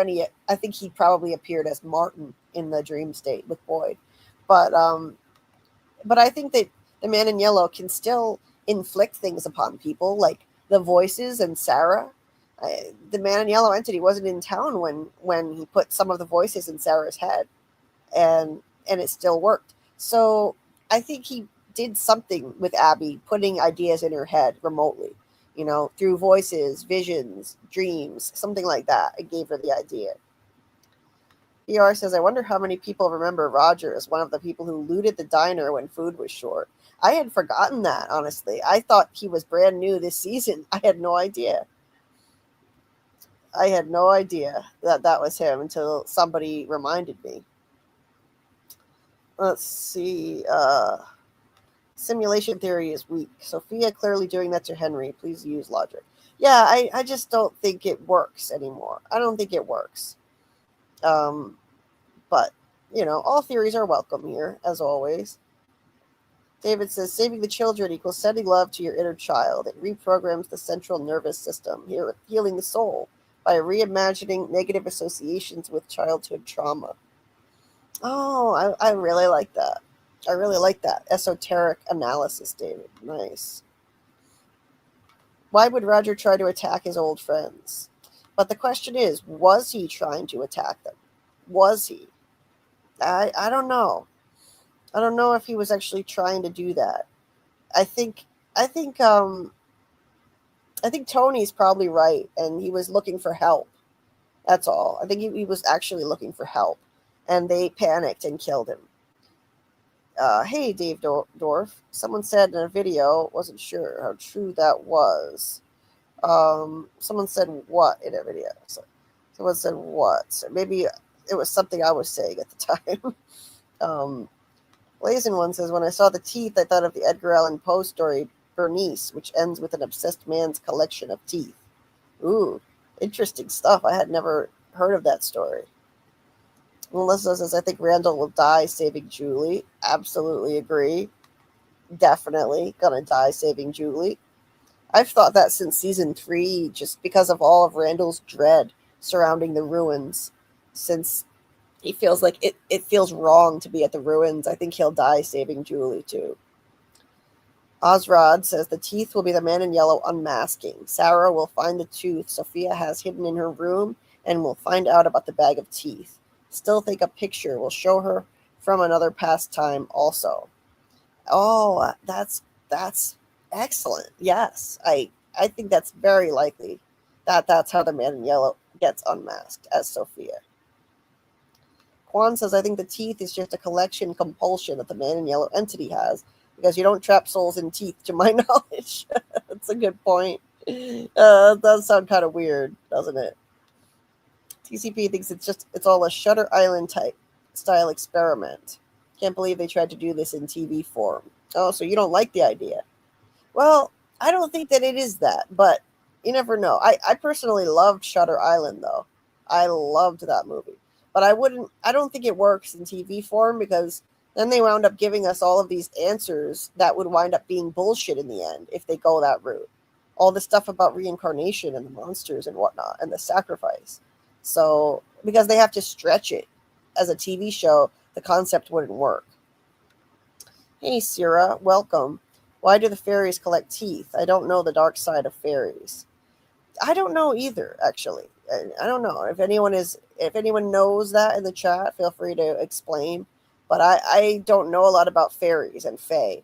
I think he probably appeared as Martin in the Dream State with Boyd. But I think that the Man in Yellow can still inflict things upon people, like the voices and Sarah. The Man in Yellow entity wasn't in town when he put some of the voices in Sarah's head, and it still worked. So I think he did something with Abby, putting ideas in her head remotely, you know, through voices, visions, dreams, something like that. It gave her the idea. BR says, I wonder how many people remember Roger as one of the people who looted the diner when food was short. I had forgotten that, honestly. I thought he was brand new this season. I had no idea. I had no idea that was him until somebody reminded me. Let's see. Simulation theory is weak. Sophia clearly doing that to Henry. Please use logic. Yeah, I just don't think it works anymore. I don't think it works. But, you know, all theories are welcome here, as always. David says, saving the children equals sending love to your inner child. It reprograms the central nervous system, healing the soul by reimagining negative associations with childhood trauma. Oh, I really like that. I really like that esoteric analysis, David. Nice. Why would Roger try to attack his old friends? But the question is, was he trying to attack them? Was he? I don't know. I don't know if he was actually trying to do that. I think Tony's probably right, and he was looking for help. That's all. I think he was actually looking for help, and they panicked and killed him. Hey, Dave Dorf. Someone said in a video, wasn't sure how true that was. Someone said what in a video? So, someone said what? So maybe it was something I was saying at the time. Blazing One says, when I saw the teeth, I thought of the Edgar Allan Poe story, Bernice, which ends with an obsessed man's collection of teeth. Ooh, interesting stuff. I had never heard of that story. Melissa says, I think Randall will die saving Julie. Absolutely agree. definitely gonna die saving Julie. I've thought that since season 3, just because of all of Randall's dread surrounding the ruins. Since he feels like it feels wrong to be at the ruins, I think he'll die saving Julie too. Osrod says the teeth will be the man in yellow unmasking. Sarah will find the tooth Sophia has hidden in her room and will find out about the bag of teeth. Still think a picture will show her from another past time also. Oh, that's excellent. Yes, I think that's very likely that that's how the man in yellow gets unmasked as Sophia. Quan says, I think the teeth is just a collection compulsion that the man in yellow entity has because you don't trap souls in teeth, to my knowledge. That's a good point. It does sound kind of weird, doesn't it? TCP thinks it's all a Shutter Island type style experiment. Can't believe they tried to do this in TV form. Oh, so you don't like the idea? Well, I don't think that it is that, but you never know. I personally loved Shutter Island though. I loved that movie. But I don't think it works in TV form because then they wound up giving us all of these answers that would wind up being bullshit in the end if they go that route. All the stuff about reincarnation and the monsters and whatnot and the sacrifice. So, because they have to stretch it as a TV show, the concept wouldn't work. Hey, Syrah, welcome. Why do the fairies collect teeth? I don't know the dark side of fairies. I don't know either, actually. I don't know if anyone knows that in the chat. Feel free to explain. But I don't know a lot about fairies and fae.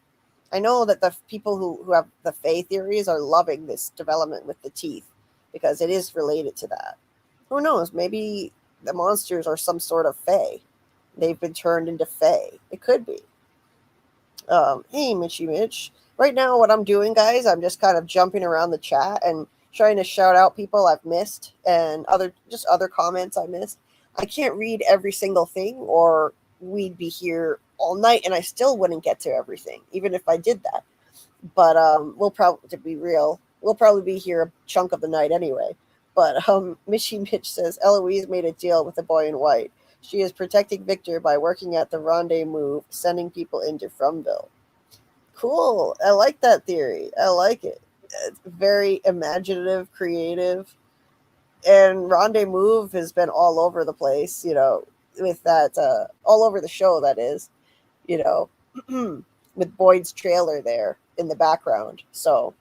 I know that the people who have the fae theories are loving this development with the teeth because it is related to that. Who knows? Maybe the monsters are some sort of fae. They've been turned into fae. It could be. Hey, Mitchy Mitch. Right now, what I'm doing, guys, I'm just kind of jumping around the chat and trying to shout out people I've missed and other comments I missed. I can't read every single thing, or we'd be here all night, and I still wouldn't get to everything, even if I did that. But we'll probably, to be real, we'll probably be here a chunk of the night anyway. But Mitchy Mitch says Eloise made a deal with the boy in white. She is protecting Victor by working at the rendezvous, sending people into Fromville. Cool. I like that theory. I like it. It's very imaginative, creative. And Rendezvous has been all over the place, with that, all over the show, that is, with Boyd's trailer there in the background. So,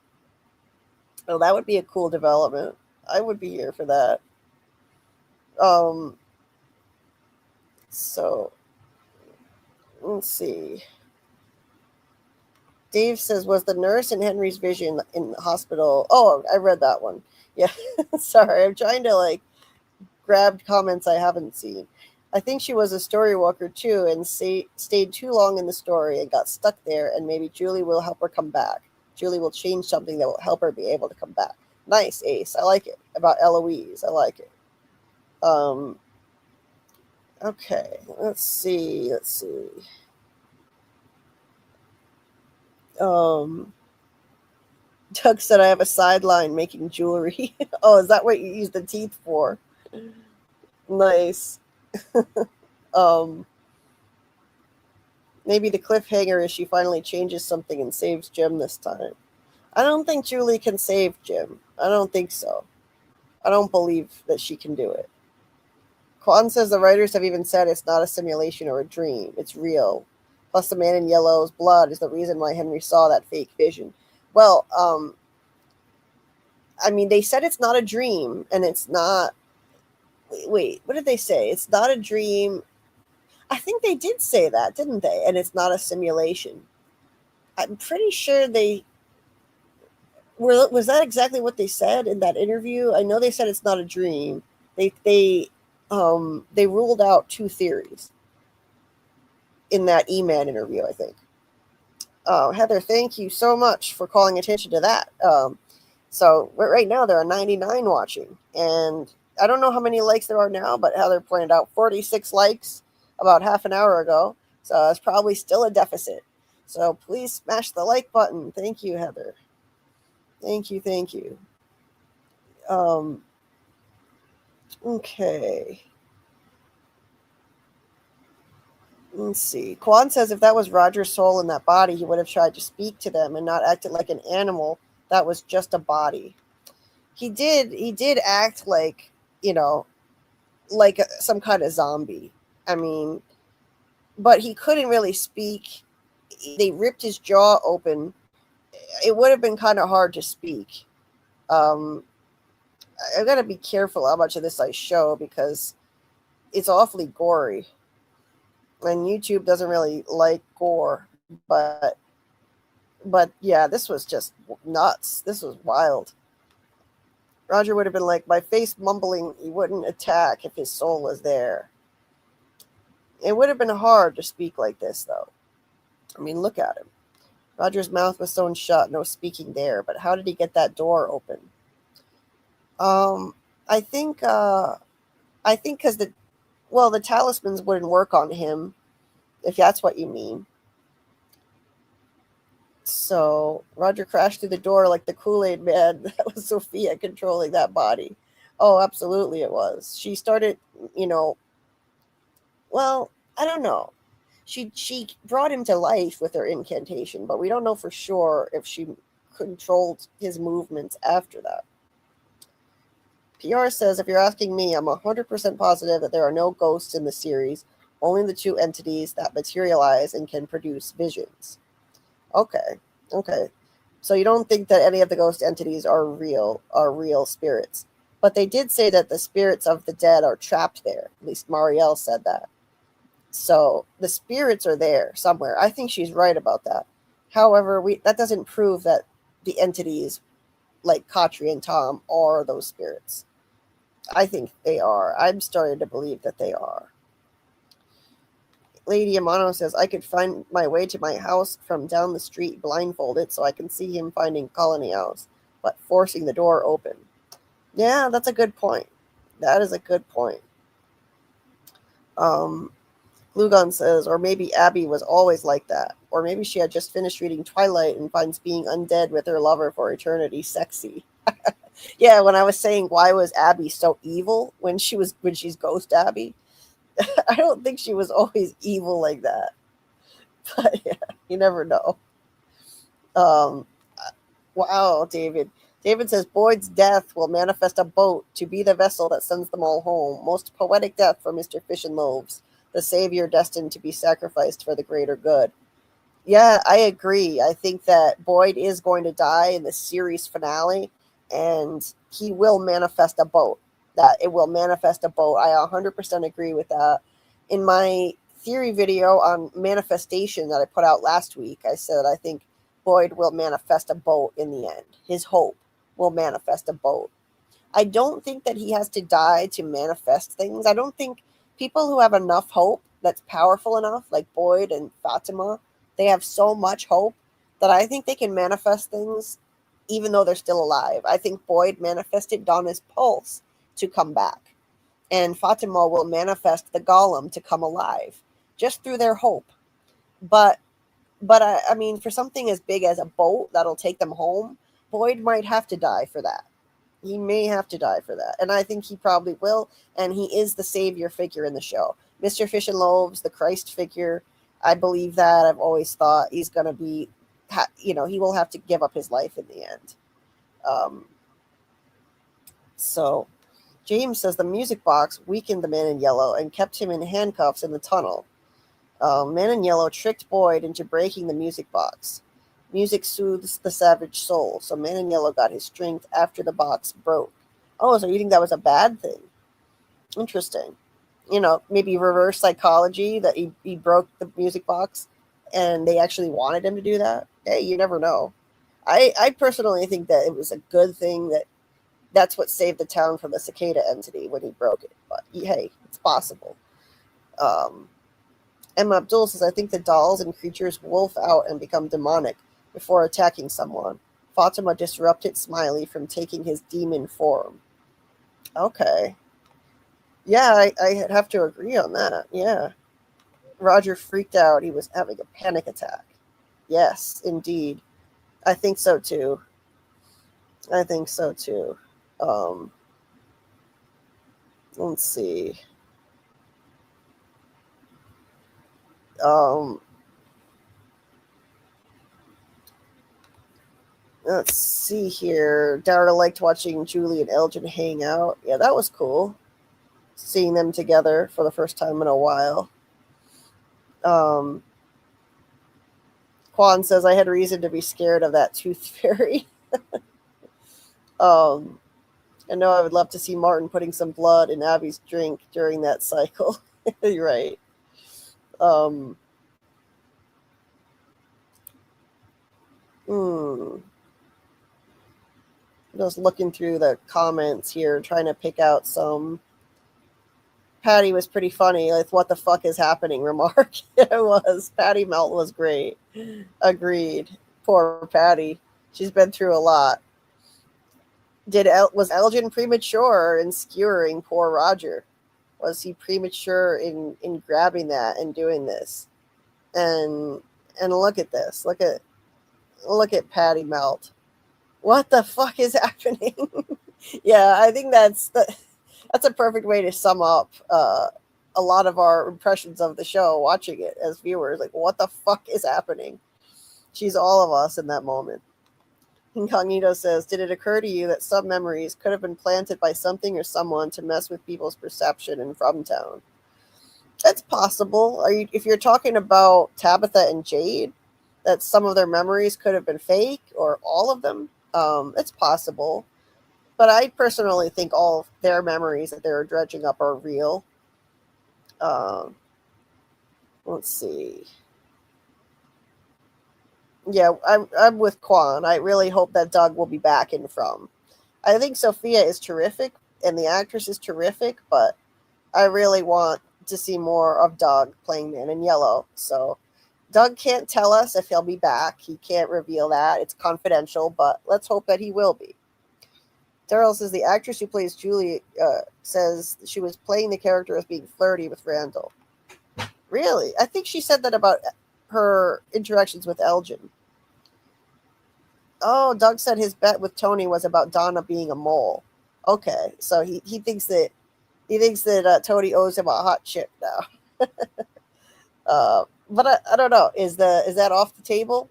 that would be a cool development. I would be here for that. So, let's see. Dave says, was the nurse in Henry's vision in the hospital? Oh, I read that one. Yeah, sorry. I'm trying to, grab comments I haven't seen. I think she was a story walker, too, and stayed too long in the story and got stuck there, and maybe Julie will help her come back. Julie will change something that will help her be able to come back. Nice, Ace. I like it. About Eloise. I like it. Okay, let's see. Doug said I have a sideline making jewelry. Oh, is that what you use the teeth for? Nice. Maybe the cliffhanger is she finally changes something and saves Jim this time. I don't think Julie can save Jim. I don't think so. I don't believe that she can do it. Quan says the writers have even said it's not a simulation or a dream. It's real. Plus, the man in yellow's blood is the reason why Henry saw that fake vision. Well, they said it's not a dream, and it's not... Wait, what did they say? It's not a dream. I think they did say that, didn't they? And it's not a simulation. I'm pretty sure they... Was that exactly what they said in that interview? I know they said it's not a dream. They ruled out 2 theories in that E-Man interview, I think. Heather, thank you so much for calling attention to that. So right now there are 99 watching, and I don't know how many likes there are now, but Heather pointed out 46 likes about half an hour ago. So it's probably still a deficit. So please smash the like button. Thank you, Heather. Thank you. Okay. Let's see. Kwan says if that was Roger's soul in that body, he would have tried to speak to them and not acted like an animal that was just a body. He did act like, like some kind of zombie. I mean, but he couldn't really speak. They ripped his jaw open. It would have been kind of hard to speak. Um, I got to be careful how much of this I show because it's awfully gory. And YouTube doesn't really like gore, but yeah, this was just nuts. This was wild. Roger would have been like, my face mumbling, he wouldn't attack if his soul was there. It would have been hard to speak like this, though. I mean, look at him. Roger's mouth was sewn shut, no speaking there, but how did he get that door open? I think because the talismans wouldn't work on him, if that's what you mean. So Roger crashed through the door like the Kool-Aid man. That was Sophia controlling that body. Oh, absolutely it was. She started, well, I don't know. She brought him to life with her incantation, but we don't know for sure if she controlled his movements after that. PR says, if you're asking me, I'm 100% positive that there are no ghosts in the series, only the two entities that materialize and can produce visions. Okay. So you don't think that any of the ghost entities are real spirits. But they did say that the spirits of the dead are trapped there. At least Marielle said that. So the spirits are there somewhere. I think she's right about that. However, that doesn't prove that the entities like Katri and Tom are those spirits. I think they are. I'm starting to believe that they are. Lady Amano says, I could find my way to my house from down the street blindfolded so I can see him finding Colony House, but forcing the door open. Yeah, that's a good point. That is a good point. Glugon says, or maybe Abby was always like that. Or maybe she had just finished reading Twilight and finds being undead with her lover for eternity sexy. Yeah, when I was saying why was Abby so evil when she's Ghost Abby, I don't think she was always evil like that. But yeah, you never know. Wow, David. David says Boyd's death will manifest a boat to be the vessel that sends them all home. Most poetic death for Mr. Fish and Loaves, the savior destined to be sacrificed for the greater good. Yeah, I agree. I think that Boyd is going to die in the series finale, and he will manifest a boat. That it will manifest a boat. I 100% agree with that. In my theory video on manifestation that I put out last week, I said I think Boyd will manifest a boat in the end. His hope will manifest a boat. I don't think that he has to die to manifest things. I don't think people who have enough hope that's powerful enough, like Boyd and Fatima, they have so much hope that I think they can manifest things even though they're still alive. I think Boyd manifested Donna's pulse to come back, and Fatima will manifest the golem to come alive just through their hope. But I mean, for something as big as a boat that'll take them home, Boyd might have to die for that. He may have to die for that. And I think he probably will. And he is the savior figure in the show. Mr. Fish and Loaves, the Christ figure. I believe that. I've always thought he's going to be, he will have to give up his life in the end. So James says the music box weakened the Man in Yellow and kept him in handcuffs in the tunnel. Man in Yellow tricked Boyd into breaking the music box. Music soothes the savage soul, so Man in Yellow got his strength after the box broke. Oh, so you think that was a bad thing? Interesting. Maybe reverse psychology, that he broke the music box and they actually wanted him to do that. Hey, you never know. I personally think that it was a good thing that's what saved the town from the cicada entity when he broke it. But hey, it's possible. Emma Abdul says, I think the dolls and creatures wolf out and become demonic before attacking someone. Fatima disrupted Smiley from taking his demon form. Okay. Yeah, I have to agree on that. Yeah. Roger freaked out. He was having a panic attack. Yes, indeed. I think so too. Let's see. Let's see here. Dara liked watching Julie and Elgin hang out. Yeah, that was cool. Seeing them together for the first time in a while. Quan says, I had reason to be scared of that tooth fairy. I know I would love to see Martin putting some blood in Abby's drink during that cycle. You're right. Just looking through the comments here, trying to pick out some. Patty was pretty funny. Like, what the fuck is happening? Remark. It was. Patty Melt was great. Agreed. Poor Patty. She's been through a lot. Was Elgin premature in skewering poor Roger? Was he premature in grabbing that and doing this? And look at this. Look at Patty Melt. What the fuck is happening? Yeah, I think that's a perfect way to sum up a lot of our impressions of the show, watching it as viewers. Like, what the fuck is happening? She's all of us in that moment. Incognito says, did it occur to you that some memories could have been planted by something or someone to mess with people's perception in FROMtown? That's possible. If you're talking about Tabitha and Jade, that some of their memories could have been fake or all of them, it's possible. But I personally think all of their memories that they're dredging up are real. Let's see. Yeah, I'm with Quan. I really hope that Doug will be back in From. I think Sophia is terrific, and the actress is terrific, but I really want to see more of Doug playing Man in Yellow. So Doug can't tell us if he'll be back. He can't reveal that. It's confidential, but let's hope that he will be. Daryl says the actress who plays Julie says she was playing the character as being flirty with Randall. Really? I think she said that about her interactions with Elgin. Oh, Doug said his bet with Tony was about Donna being a mole. Okay, so he thinks that Tony owes him a hot chip now. But I don't know. Is that off the table?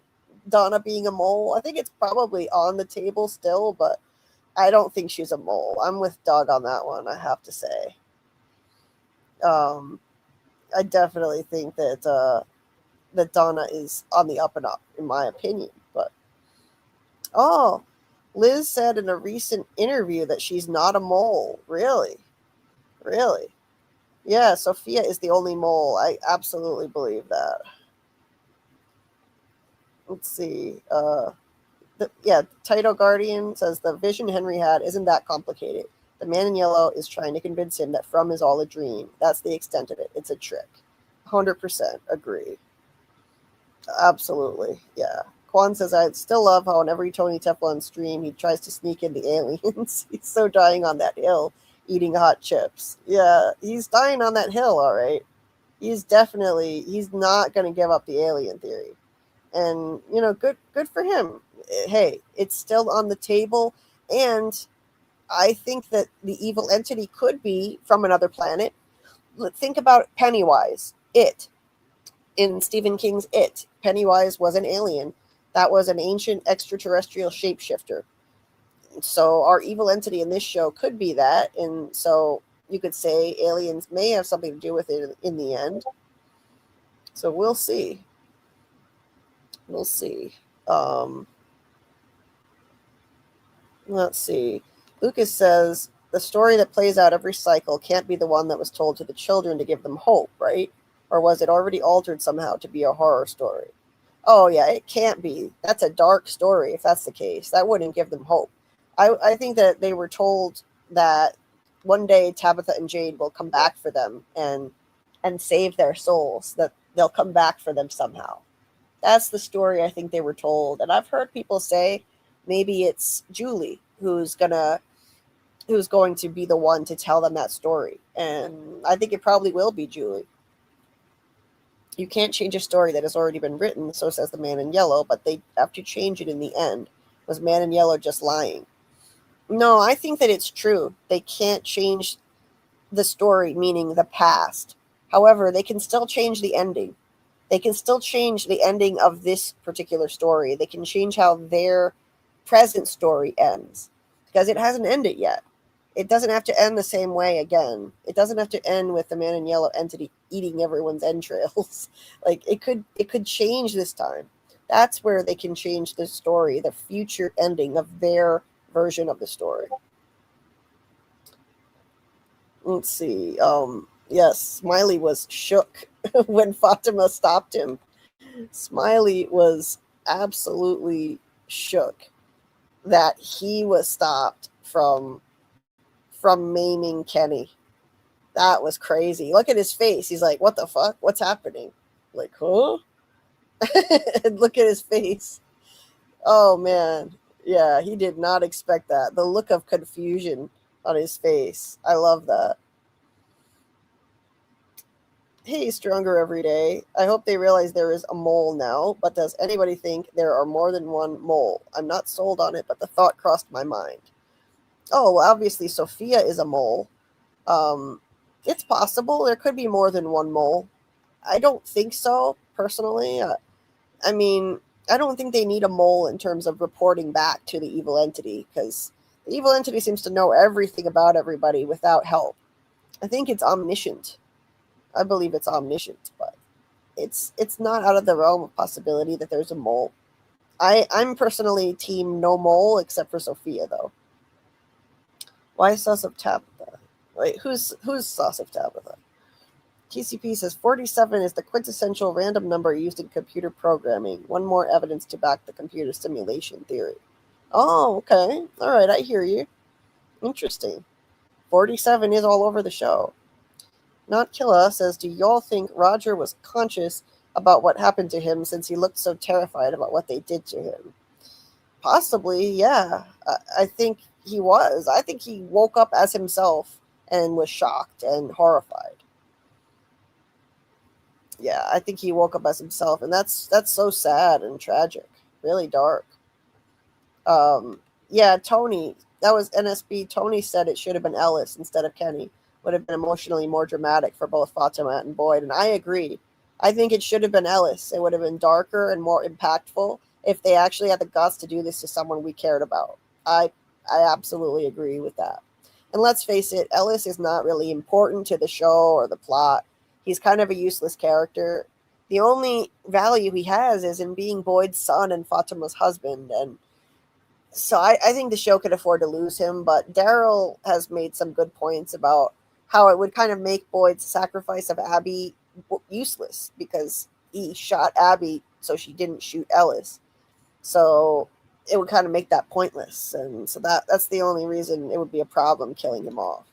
Donna being a mole? I think it's probably on the table still, but I don't think she's a mole. I'm with Doug on that one, I have to say. I definitely think that Donna is on the up and up, in my opinion. But Liz said in a recent interview that she's not a mole. Really? Yeah, Sophia is the only mole. I absolutely believe that. Let's see. Title Guardian says the vision Henry had isn't that complicated. The man in yellow is trying to convince him that From is all a dream. That's the extent of it. It's a trick. 100% agree. Absolutely. Yeah. Quan says, I still love how on every Tony Teflon stream he tries to sneak in the aliens. He's so dying on that hill eating hot chips. Yeah, he's dying on that hill, all right. He's not going to give up the alien theory. And, good for him. Hey, it's still on the table. And I think that the evil entity could be from another planet. Think about Pennywise. In Stephen King's It, Pennywise was an alien. That was an ancient extraterrestrial shapeshifter. So our evil entity in this show could be that. And so you could say aliens may have something to do with it in the end. So we'll see. Let's see. Lucas says, the story that plays out every cycle can't be the one that was told to the children to give them hope, right? Or was it already altered somehow to be a horror story? Oh, yeah, it can't be. That's a dark story if that's the case. That wouldn't give them hope. I think that they were told that one day Tabitha and Jade will come back for them and save their souls, that they'll come back for them somehow. That's the story I think they were told. And I've heard people say maybe it's Julie who's going to be the one to tell them that story. And I think it probably will be Julie. You can't change a story that has already been written, so says the Man in Yellow, but they have to change it in the end. Was Man in Yellow just lying? No, I think that it's true. They can't change the story, meaning the past. However, they can still change the ending. They can still change the ending of this particular story. They can change how their present story ends because it hasn't ended yet. It doesn't have to end the same way again. It doesn't have to end with the man in yellow entity eating everyone's entrails. Like it could change this time. That's where they can change the story, the future ending of their version of the story. Let's see. Yes, Smiley was shook when Fatima stopped him. Smiley was absolutely shook that he was stopped from maiming Kenny. That was crazy. Look at his face. He's like, "What the fuck? What's happening?" Like, huh? And look at his face. Oh man. Yeah, he did not expect that. The look of confusion on his face. I love that. Hey, stronger every day. I hope they realize there is a mole now, but does anybody think there are more than one mole? I'm not sold on it, but the thought crossed my mind. Oh, well, obviously Sophia is a mole. It's possible. There could be more than one mole. I don't think so, personally. I mean, I don't think they need a mole in terms of reporting back to the evil entity, because the evil entity seems to know everything about everybody without help. I think it's omniscient. I believe it's omniscient, but it's not out of the realm of possibility that there's a mole. I'm personally team no mole, except for Sophia, though. Why Sauce of Tabitha? Wait, who's Sauce of Tabitha? TCP says 47 is the quintessential random number used in computer programming. One more evidence to back the computer simulation theory. Oh, okay. All right, I hear you. Interesting. 47 is all over the show. Not Killa says, do y'all think Roger was conscious about what happened to him since he looked so terrified about what they did to him? Possibly, yeah. I think he was. I think he woke up as himself and was shocked and horrified. Yeah, I think he woke up as himself, and that's so sad and tragic. Really dark. Yeah, Tony, that was NSB. Tony said it should have been Ellis instead of Kenny. Would have been emotionally more dramatic for both Fatima and Boyd, and I agree. I think it should have been Ellis. It would have been darker and more impactful if they actually had the guts to do this to someone we cared about. I absolutely agree with that. And let's face it, Ellis is not really important to the show or the plot. He's kind of a useless character. The only value he has is in being Boyd's son and Fatima's husband, and so I think the show could afford to lose him, but Daryl has made some good points about how it would kind of make Boyd's sacrifice of Abby useless because he shot Abby so she didn't shoot Ellis. So it would kind of make that pointless. And so that's the only reason it would be a problem killing him off.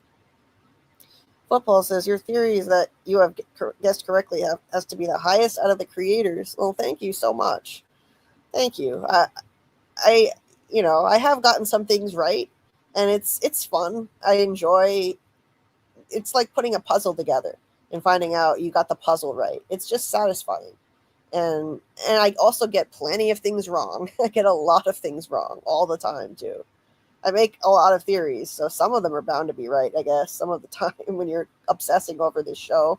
Football says, your theory is that you have guessed correctly has to be the highest out of the creators. Well, thank you so much. Thank you. I have gotten some things right, and it's fun. I enjoy. It's like putting a puzzle together and finding out you got the puzzle right. It's just satisfying, and I also get plenty of things wrong. I get a lot of things wrong all the time too. I make a lot of theories, so some of them are bound to be right, I guess. Some of the time when you're obsessing over this show.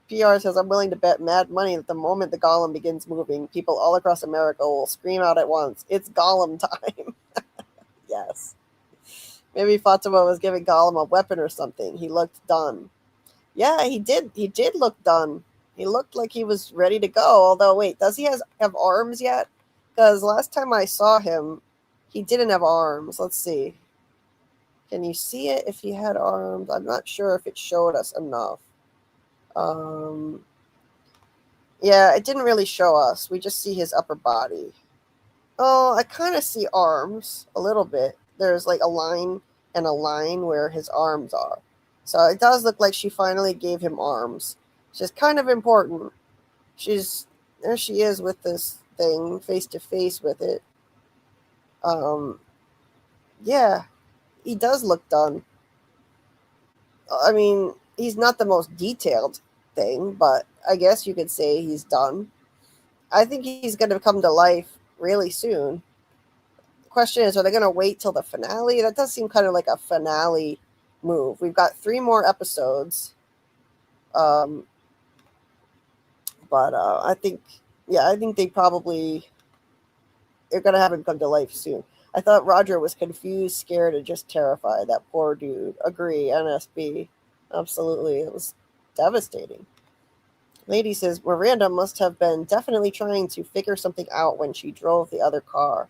PR says, I'm willing to bet mad money that the moment the golem begins moving, people all across America will scream out at once, it's golem time. Yes. Maybe Fatima was giving Gollum a weapon or something. He looked done. Yeah, he did. He did look done. He looked like he was ready to go. Although, wait, does he have arms yet? Because last time I saw him, he didn't have arms. Let's see. Can you see it if he had arms? I'm not sure if it showed us enough. Yeah, it didn't really show us. We just see his upper body. Oh, I kind of see arms a little bit. There's like a line and a line where his arms are. So it does look like she finally gave him arms, which is kind of important. There she is with this thing, face to face with it. Yeah, he does look done. I mean, he's not the most detailed thing, but I guess you could say he's done. I think he's going to come to life really soon. The question is, are they going to wait till the finale? That does seem kind of like a finale move. We've got 3 more episodes. But I think they probably they're gonna have him come to life soon. I thought Roger was confused, scared, and just terrified. That poor dude. Agree, NSB. Absolutely, it was devastating. Lady says Miranda must have been definitely trying to figure something out when she drove the other car.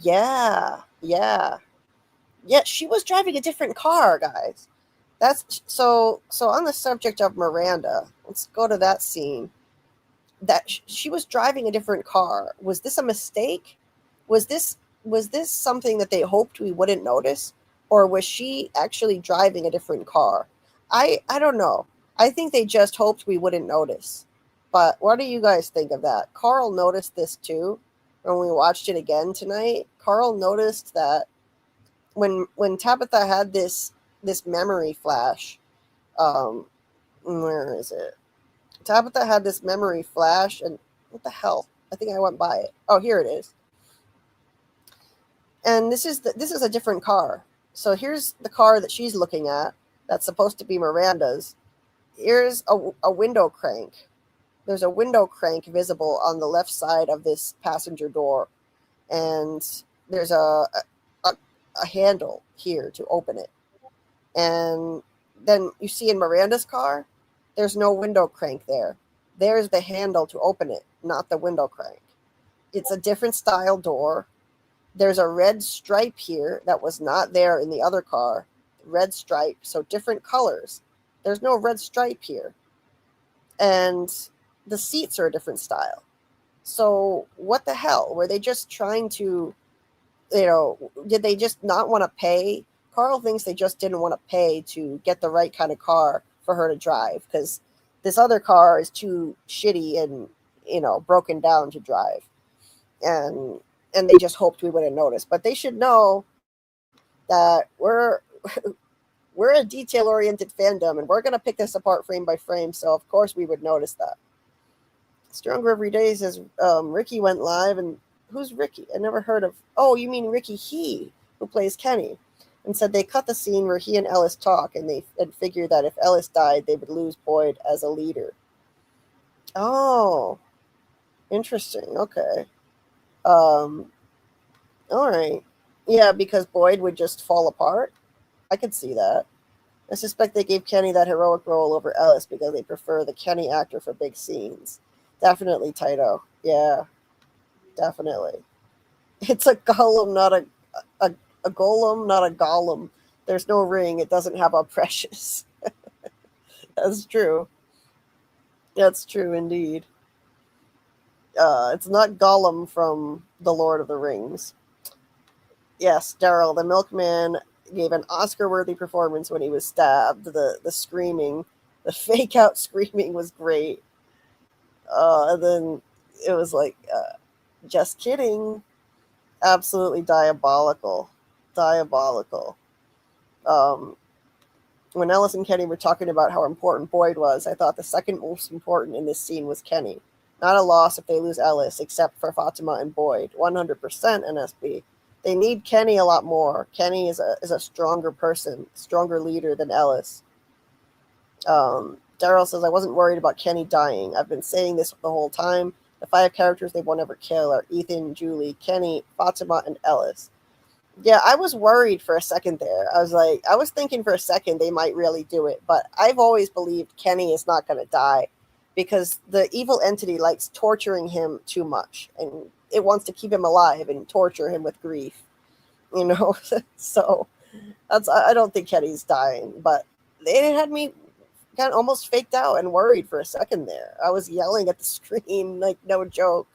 Yeah, yeah, yeah. She was driving a different car, guys. That's so. So on the subject of Miranda, let's go to that scene. That she was driving a different car. Was this a mistake? Was this something that they hoped we wouldn't notice, or was she actually driving a different car? I don't know. I think they just hoped we wouldn't notice. But what do you guys think of that? Karl noticed this too when we watched it again tonight. Karl noticed that when Tabitha had this memory flash, um, where is it? Tabitha had this memory flash, and what the hell? I think I went by it. Oh, here it is. And this is a different car. So here's the car that she's looking at. That's supposed to be Miranda's. Here's a window crank. There's a window crank visible on the left side of this passenger door, and there's a handle here to open it. And then you see in Miranda's car, there's no window crank there. There's the handle to open it, not the window crank. It's a different style door. There's a red stripe here that was not there in the other car. Red stripe, so different colors. There's no red stripe here. And the seats are a different style. So what the hell? Were they just trying to, did they just not want to pay? Karl thinks they just didn't want to pay to get the right kind of car for her to drive, because this other car is too shitty and, broken down to drive. And they just hoped we wouldn't notice. But they should know that we're a detail-oriented fandom, and we're going to pick this apart frame by frame, so of course we would notice that. Stronger Every Day says Ricky went live, and who's Ricky? I never heard of. Oh, you mean Ricky He, who plays Kenny, and said they cut the scene where he and Ellis talk, and they figured that if Ellis died, they would lose Boyd as a leader. Oh, interesting. Okay. All right. Yeah, because Boyd would just fall apart. I could see that. I suspect they gave Kenny that heroic role over Ellis because they prefer the Kenny actor for big scenes. Definitely, Taito. Yeah, definitely. It's a golem, not a golem, not a golem. There's no ring. It doesn't have a precious. That's true. That's true indeed. It's not Gollum from The Lord of the Rings. Yes, Daryl, the milkman, gave an Oscar-worthy performance when he was stabbed. The screaming, the fake-out screaming was great. And then it was like, just kidding. Absolutely diabolical. Diabolical. When Ellis and Kenny were talking about how important Boyd was, I thought the second most important in this scene was Kenny. Not a loss if they lose Ellis, except for Fatima and Boyd. 100% NSB. They need Kenny a lot more. Kenny is a stronger person, stronger leader than Ellis. Daryl says, I wasn't worried about Kenny dying. I've been saying this the whole time. The 5 characters they won't ever kill are Ethan, Julie, Kenny, Fatima, and Ellis. Yeah, I was worried for a second there. I was thinking for a second they might really do it, but I've always believed Kenny is not going to die because the evil entity likes torturing him too much, and it wants to keep him alive and torture him with grief, So I don't think Kenny's dying, but it had me kind of almost faked out and worried for a second there. I was yelling at the screen, like, no joke,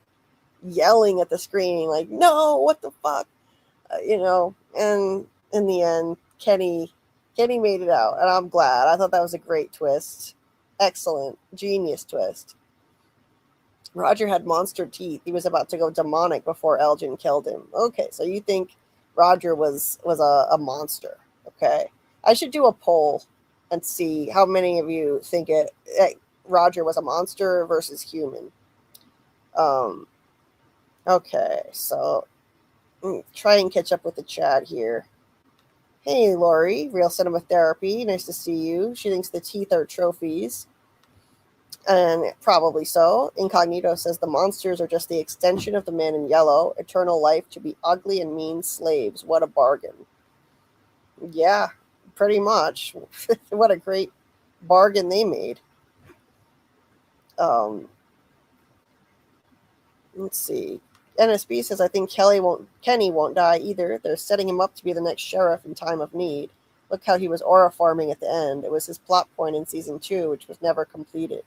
yelling at the screen, like, no, what the fuck, and in the end, Kenny made it out, and I'm glad. I thought that was a great twist. Excellent, genius twist. Roger had monster teeth. He was about to go demonic before Elgin killed him. Okay, so you think Roger was a monster. Okay. I should do a poll and see how many of you think Roger was a monster versus human. Okay, so try and catch up with the chat here. Hey, Lori, Real Cinema Therapy. Nice to see you. She thinks the teeth are trophies. And probably so. Incognito says the monsters are just the extension of the man in yellow, eternal life to be ugly and mean slaves. What a bargain. Yeah, pretty much. What a great bargain they made. Let's see. NSB says, I think Kenny won't die either. They're setting him up to be the next sheriff in time of need. Look how he was aura farming at the end. It was his plot point in season 2, which was never completed.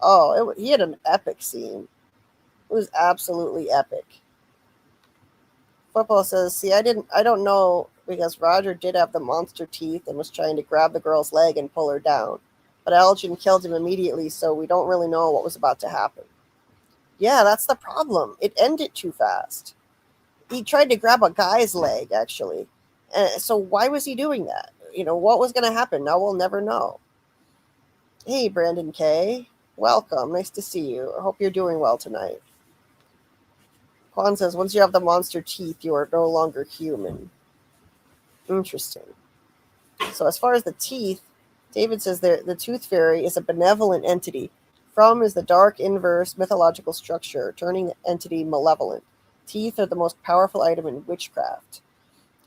Oh, he had an epic scene. It was absolutely epic. Football says, see, I don't know, because Roger did have the monster teeth and was trying to grab the girl's leg and pull her down. But Elgin killed him immediately, so we don't really know what was about to happen. Yeah, that's the problem. It ended too fast. He tried to grab a guy's leg, actually. So why was he doing that? What was going to happen? Now we'll never know. Hey, Brandon K. Welcome. Nice to see you. I hope you're doing well tonight. Quan says, once you have the monster teeth, you are no longer human. Interesting. So as far as the teeth, David says the tooth fairy is a benevolent entity. From is the dark inverse mythological structure, turning the entity malevolent. Teeth are the most powerful item in witchcraft.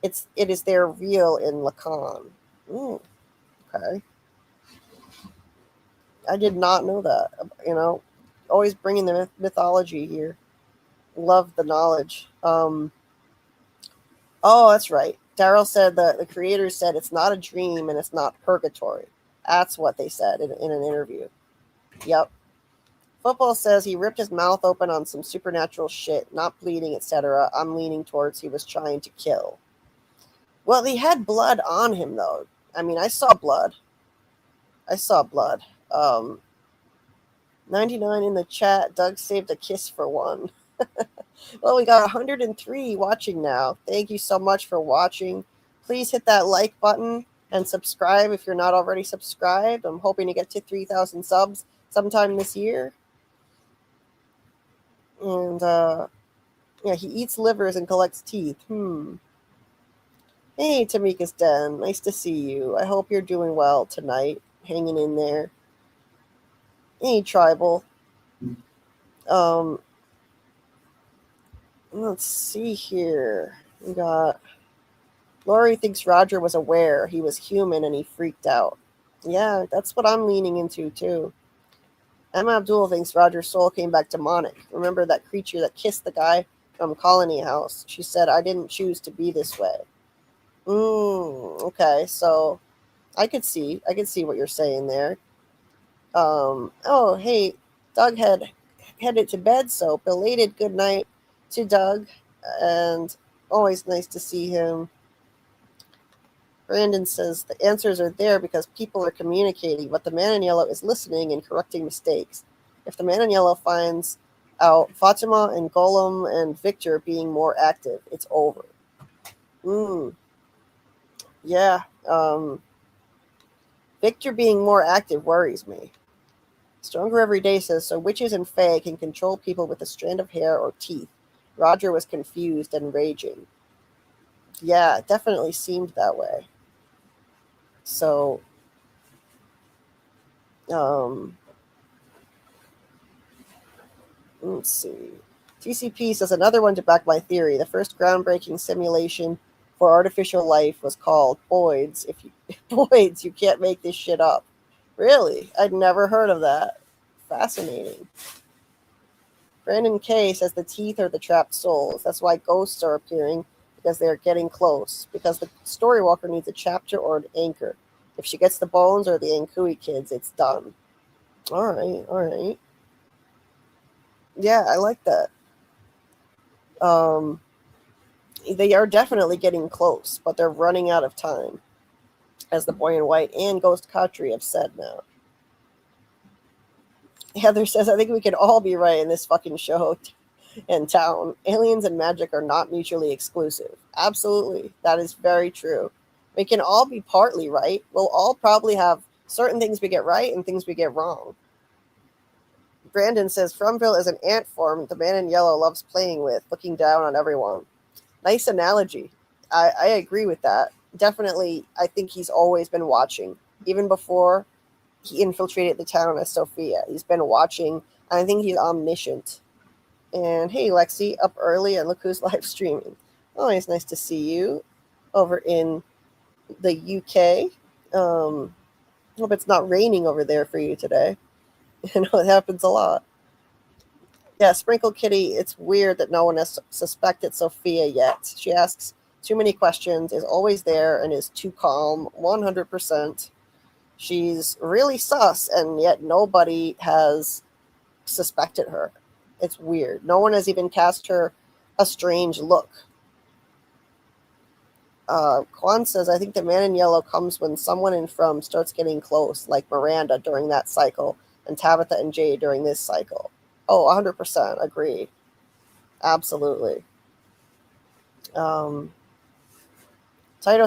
It is their real in Lacan. Okay. I did not know that. Always bringing the mythology here. Love the knowledge. Oh, that's right. Daryl said the creators said it's not a dream and it's not purgatory. That's what they said in an interview. Yep. Football says he ripped his mouth open on some supernatural shit, not bleeding, etc. I'm leaning towards he was trying to kill. Well, he had blood on him, though. I mean, I saw blood. 99 in the chat. Doug saved a kiss for one. Well, we got 103 watching now. Thank you so much for watching. Please hit that like button and subscribe if you're not already subscribed. I'm hoping to get to 3,000 subs sometime this year. And, he eats livers and collects teeth. Hey, Tamika's Den. Nice to see you. I hope you're doing well tonight. Hanging in there. Hey, Tribal. Let's see here. We got Lori thinks Roger was aware he was human and he freaked out. Yeah, that's what I'm leaning into too. Emma Abdul thinks Roger's soul came back demonic. Remember that creature that kissed the guy from Colony House? She said, I didn't choose to be this way. Okay, so I could see what you're saying there. Oh, hey, Doug had headed to bed, so belated good night to Doug, and always nice to see him. Brandon says the answers are there because people are communicating, but the man in yellow is listening and correcting mistakes. If the man in yellow finds out Fatima and Golem and Victor being more active, it's over. Yeah. Victor being more active worries me. Stronger Every Day says, so witches and fae can control people with a strand of hair or teeth. Roger was confused and raging. Yeah, it definitely seemed that way. So, let's see. TCP says, another one to back my theory. The first groundbreaking simulation for artificial life was called Boyd's. Boyd's, you can't make this shit up. Really? I'd never heard of that. Fascinating. Brandon K says the teeth are the trapped souls. That's why ghosts are appearing, because they're getting close. Because the Storywalker needs a chapter or an anchor. If she gets the bones or the Ankui kids, it's done. All right. Yeah, I like that. They are definitely getting close, but they're running out of time, as the Boy in White and Ghost Khatri have said now. Heather says, I think we could all be right in this fucking show and town. Aliens and magic are not mutually exclusive. Absolutely. That is very true. We can all be partly right. We'll all probably have certain things we get right and things we get wrong. Brandon says, Fromville is an ant form the man in yellow loves playing with, looking down on everyone. Nice analogy. I agree with that. Definitely, I think he's always been watching, even before he infiltrated the town as Sophia. He's been watching. I think he's omniscient. And hey, Lexi, up early, and look who's live streaming. Oh, it's nice to see you over in the UK. Hope it's not raining over there for you today. You know, it happens a lot. Yeah, Sprinkle Kitty, it's weird that no one has suspected Sophia yet. She asks too many questions, is always there, and is too calm, 100%. She's really sus, and yet nobody has suspected her. It's weird. No one has even cast her a strange look. Kwan says, I think the man in yellow comes when someone in From starts getting close, like Miranda during that cycle, and Tabitha and Jay during this cycle. Oh, 100%. Agree. Absolutely. Taito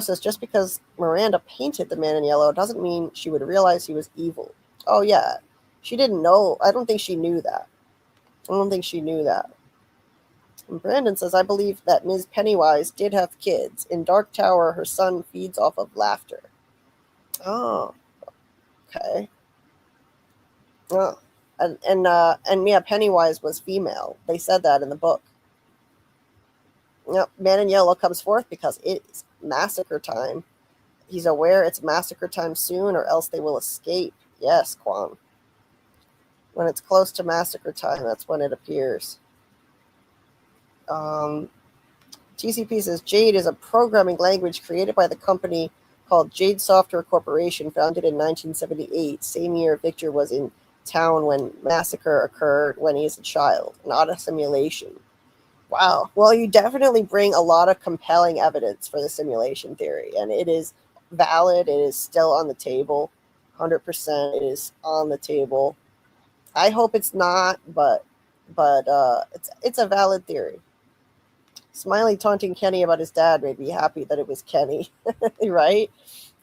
says, just because Miranda painted the man in yellow doesn't mean she would realize he was evil. Oh, yeah. She didn't know. I don't think she knew that. And Brandon says, I believe that Ms. Pennywise did have kids. In Dark Tower, her son feeds off of laughter. Oh, okay. Oh. And yeah, Pennywise was female. They said that in the book. Yep, Man in Yellow comes forth because it's massacre time. He's aware it's massacre time soon, or else they will escape. Yes, Quan. When it's close to massacre time, that's when it appears. TCP says Jade is a programming language created by the company called Jade Software Corporation, founded in 1978, same year Victor was in town when massacre occurred when he was a child, not a simulation. Wow. Well, you definitely bring a lot of compelling evidence for the simulation theory, and it is valid. It is still on the table. 100% it is on the table. I hope it's not, but it's a valid theory. Smiley taunting Kenny about his dad made me happy that it was Kenny, right?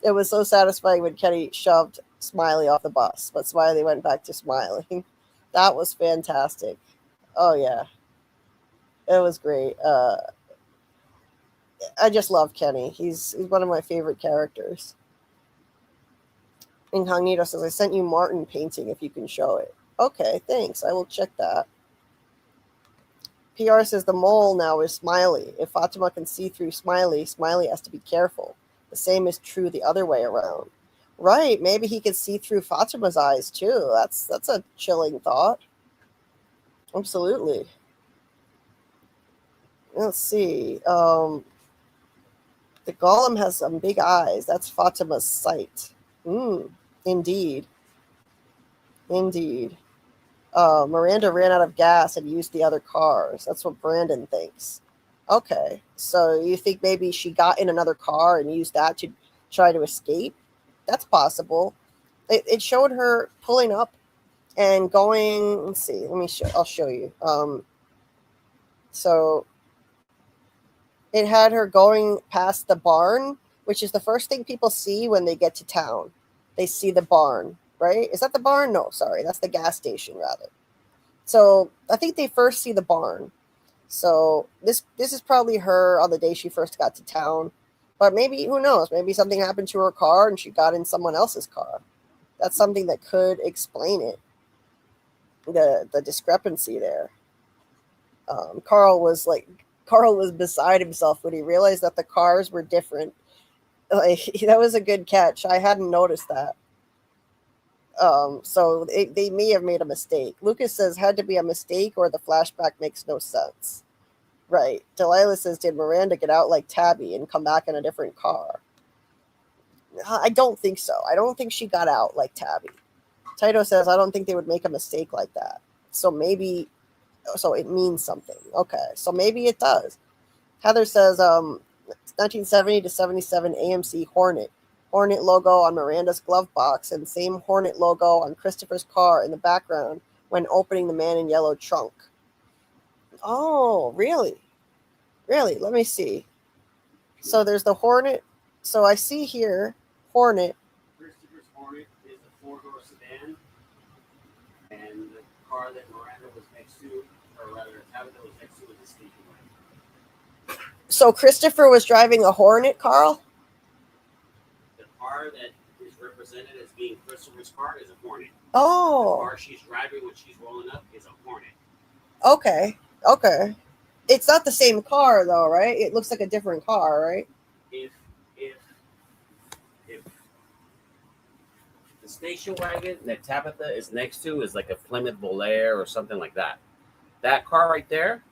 It was so satisfying when Kenny shoved Smiley off the bus, but Smiley went back to smiling. That was fantastic. Oh, yeah. It was great. I just love Kenny. He's one of my favorite characters. Incognito says, I sent you Martin painting if you can show it. Okay, thanks. I will check that. PR says the mole now is Smiley. If Fatima can see through Smiley, Smiley has to be careful. The same is true the other way around. Right, maybe he could see through Fatima's eyes too. That's a chilling thought. Absolutely. Let's see. The golem has some big eyes. That's Fatima's sight. Indeed. Miranda ran out of gas and used the other cars. That's what Brandon thinks. Okay, so you think maybe she got in another car and used that to try to escape? That's possible. It showed her pulling up and going. Let's see. I'll show you. So it had her going past the barn, which is the first thing people see when they get to town. They see the barn. Right? Is that the barn? No, sorry. That's the gas station, rather. So I think they first see the barn. So this is probably her on the day she first got to town. But maybe, who knows? Maybe something happened to her car and she got in someone else's car. That's something that could explain it. The discrepancy there. Karl was beside himself when he realized that the cars were different. Like, that was a good catch. I hadn't noticed that. So they may have made a mistake. Lucas says, had to be a mistake or the flashback makes no sense. Right. Delilah says, did Miranda get out like Tabby and come back in a different car? I don't think so. I don't think she got out like Tabby. Taito says, I don't think they would make a mistake like that. So it means something. Okay. So maybe it does. Heather says, 1970 to 77 AMC Hornet logo on Miranda's glove box and same Hornet logo on Christopher's car in the background when opening the Man in Yellow trunk. Oh, really? Really? Let me see. So there's the Hornet. So I see here, Hornet. Christopher's Hornet is a four-door sedan, and the car that Miranda was next to, or rather Tabitha was next to, was a sneaking wagon. So Christopher was driving a Hornet, Karl? The car that is represented as being Christopher's car is a Hornet. Oh. The car she's driving when she's rolling up is a Hornet. Okay. Okay. It's not the same car though, right? It looks like a different car, right? If the station wagon that Tabitha is next to is like a Plymouth Volare or something like that, that car right there,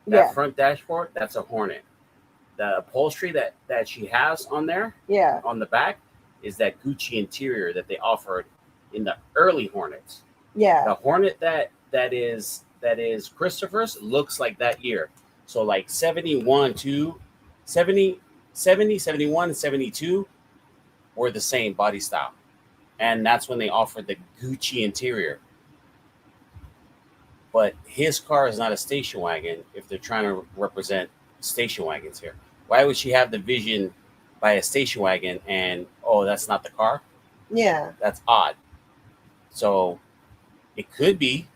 that front dashboard, that's a Hornet. The upholstery that she has on there, on the back, is that Gucci interior that they offered in the early Hornets. Yeah. The Hornet that is Christopher's looks like that year. So like 71 to 70, 71, and 72 were the same body style. And that's when they offered the Gucci interior. But his car is not a station wagon if they're trying to represent station wagons here. Why would she have the vision by a station wagon and, oh, that's not the car? Yeah. That's odd. So it could be,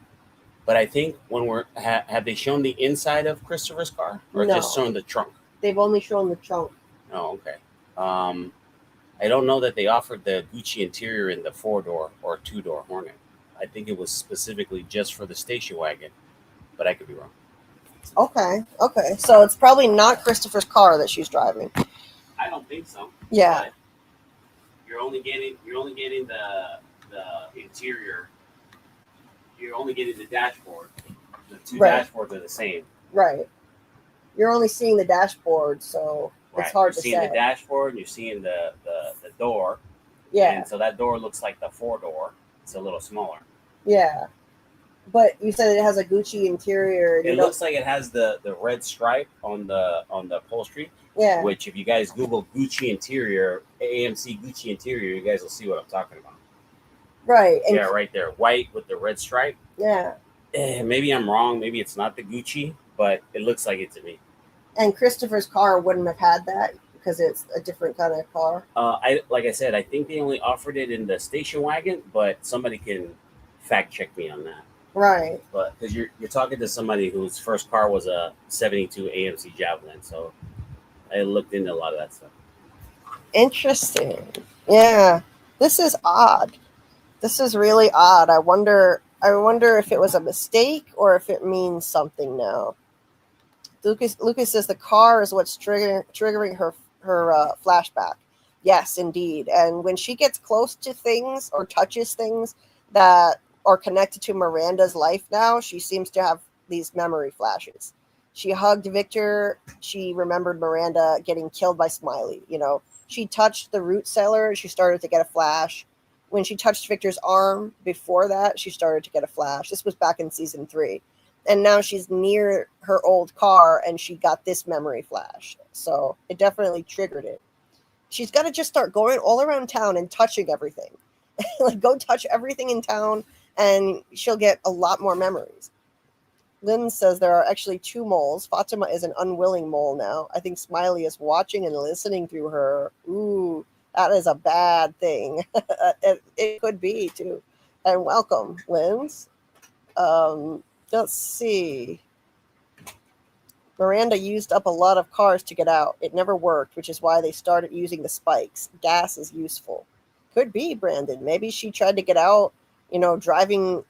but I think when have they shown the inside of Christopher's car or just shown the trunk? They've only shown the trunk. Oh, okay. I don't know that they offered the Gucci interior in the 4-door or 2-door Hornet. I think it was specifically just for the station wagon, but I could be wrong. Okay. So it's probably not Christopher's car that she's driving. I don't think so. Yeah. But you're only getting the interior. You're only getting the dashboard. The two dashboards are the same. Right. You're only seeing the dashboard, so it's hard to say. You're seeing the dashboard, and you're seeing the door. Yeah. And so that door looks like the 4-door. It's a little smaller. Yeah. But you said it has a Gucci interior. It looks like it has the red stripe on the upholstery. Yeah. Which, if you guys Google Gucci interior, AMC Gucci interior, you guys will see what I'm talking about. Right. And right there, white with the red stripe. Yeah. Maybe I'm wrong. Maybe it's not the Gucci, but it looks like it to me. And Christopher's car wouldn't have had that because it's a different kind of car. Like I said, I think they only offered it in the station wagon, but somebody can fact check me on that. Right. But because you're talking to somebody whose first car was a 72 AMC Javelin, so I looked into a lot of that stuff. Interesting. Yeah. This is odd. This is really odd. I wonder if it was a mistake or if it means something now. Lucas says the car is what's triggering her flashback. Yes, indeed. And when she gets close to things or touches things that are connected to Miranda's life now, she seems to have these memory flashes. She hugged Victor. She remembered Miranda getting killed by Smiley. She touched the root cellar. She started to get a flash. When she touched Victor's arm before that, she started to get a flash. This was back in season 3. And now she's near her old car and she got this memory flash. So it definitely triggered it. She's got to just start going all around town and touching everything. Like, go touch everything in town and she'll get a lot more memories. Lynn says there are actually 2 moles. Fatima is an unwilling mole now. I think Smiley is watching and listening through her. Ooh, that is a bad thing. It could be, too. And welcome, Lynn's. Let's see. Miranda used up a lot of cars to get out. It never worked, which is why they started using the spikes. Gas is useful. Could be, Brandon. Maybe she tried to get out, driving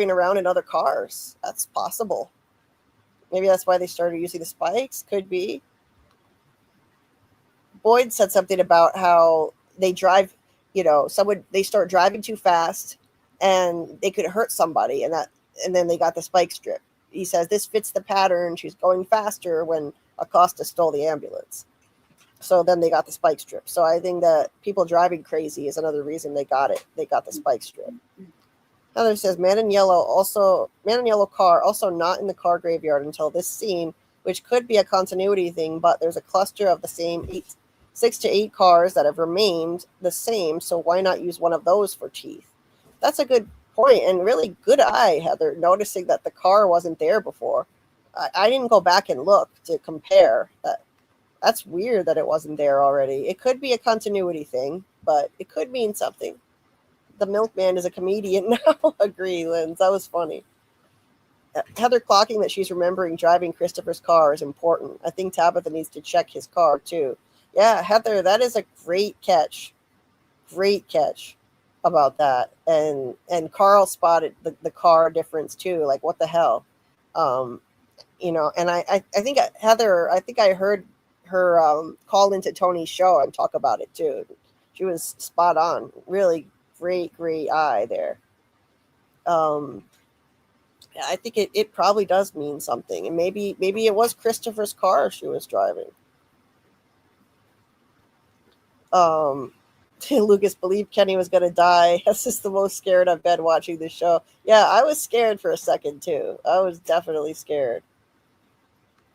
around in other cars. That's possible. Maybe that's why they started using the spikes. Could be. Boyd said something about how they drive, they start driving too fast and they could hurt somebody and then they got the spike strip. He says this fits the pattern. She's going faster when Acosta stole the ambulance. So then they got the spike strip. So I think that people driving crazy is another reason they got it. They got the spike strip. Heather says man in yellow car also not in the car graveyard until this scene, which could be a continuity thing, but there's a cluster of the same 6 to 8 cars that have remained the same. So why not use one of those for teeth? That's a good point and really good eye, Heather, noticing that the car wasn't there before. I didn't go back and look to compare. That's weird that it wasn't there already. It could be a continuity thing, but it could mean something. The milkman is a comedian now. Agree, Linz. That was funny. Heather clocking that she's remembering driving Christopher's car is important. I think Tabitha needs to check his car too. Yeah, Heather, that is a great catch. Great catch about that. And Karl spotted the car difference too. Like, what the hell? And I think Heather, I think I heard her call into Tony's show and talk about it too. She was spot on. Really great eye there. I think it probably does mean something. And maybe it was Christopher's car she was driving. Lucas believed Kenny was going to die. That's just the most scared I've been watching this show. Yeah, I was scared for a second too. I was definitely scared.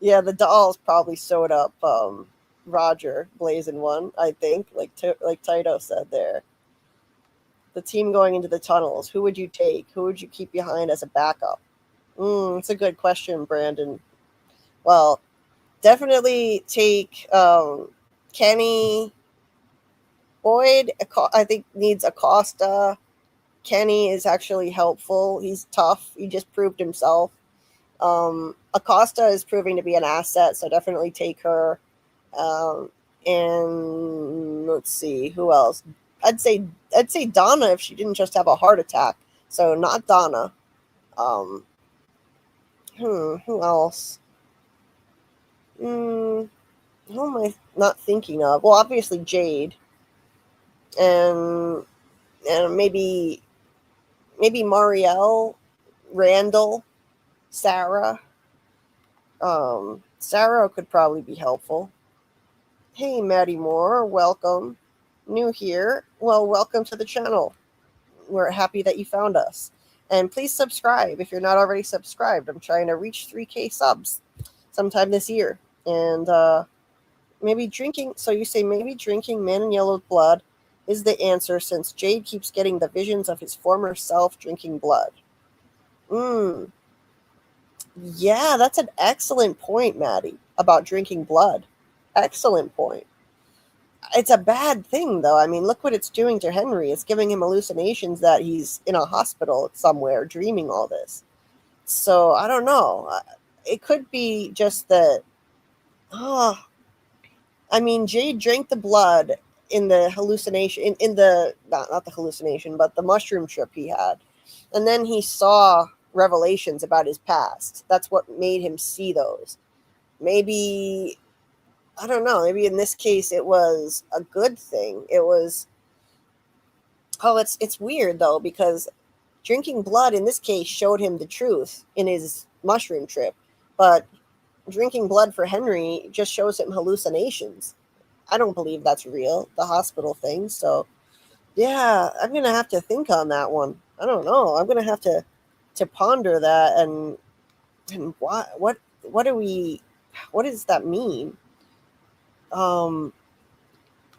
Yeah, the dolls probably sewed up Roger, Blazing One, I think, like Tito said there. The team going into the tunnels, who would you take? Who would you keep behind as a backup? It's a good question, Brandon. Well, definitely take Kenny. Boyd, I think, needs Acosta. Kenny is actually helpful. He's tough. He just proved himself. Acosta is proving to be an asset, so definitely take her. And let's see, who else? I'd say Donna if she didn't just have a heart attack. So not Donna. Who else? Who am I not thinking of? Well, obviously Jade. And maybe Marielle, Randall, Sarah. Sarah could probably be helpful. Hey, Maddie Moore, welcome. New here. Well, welcome to the channel. We're happy that you found us. And please subscribe if you're not already subscribed. I'm trying to reach 3K subs sometime this year. And maybe drinking. So you say maybe drinking Man in Yellow's blood is the answer, since Jade keeps getting the visions of his former self drinking blood. Yeah, that's an excellent point, Maddie, about drinking blood. Excellent point. It's a bad thing, though. I mean, look what it's doing to Henry. It's giving him hallucinations that he's in a hospital somewhere dreaming all this. So, I don't know. It could be just that, I mean, Jade drank the blood in the hallucination, in the, not the hallucination, but the mushroom trip he had. And then he saw revelations about his past. That's what made him see those. Maybe, I don't know, maybe in this case it was a good thing. It was, it's weird though, because drinking blood in this case showed him the truth in his mushroom trip. But drinking blood for Henry just shows him hallucinations. I don't believe that's real, the hospital thing. So, yeah, I'm going to have to think on that one. I don't know. I'm going to have to ponder that and what does that mean?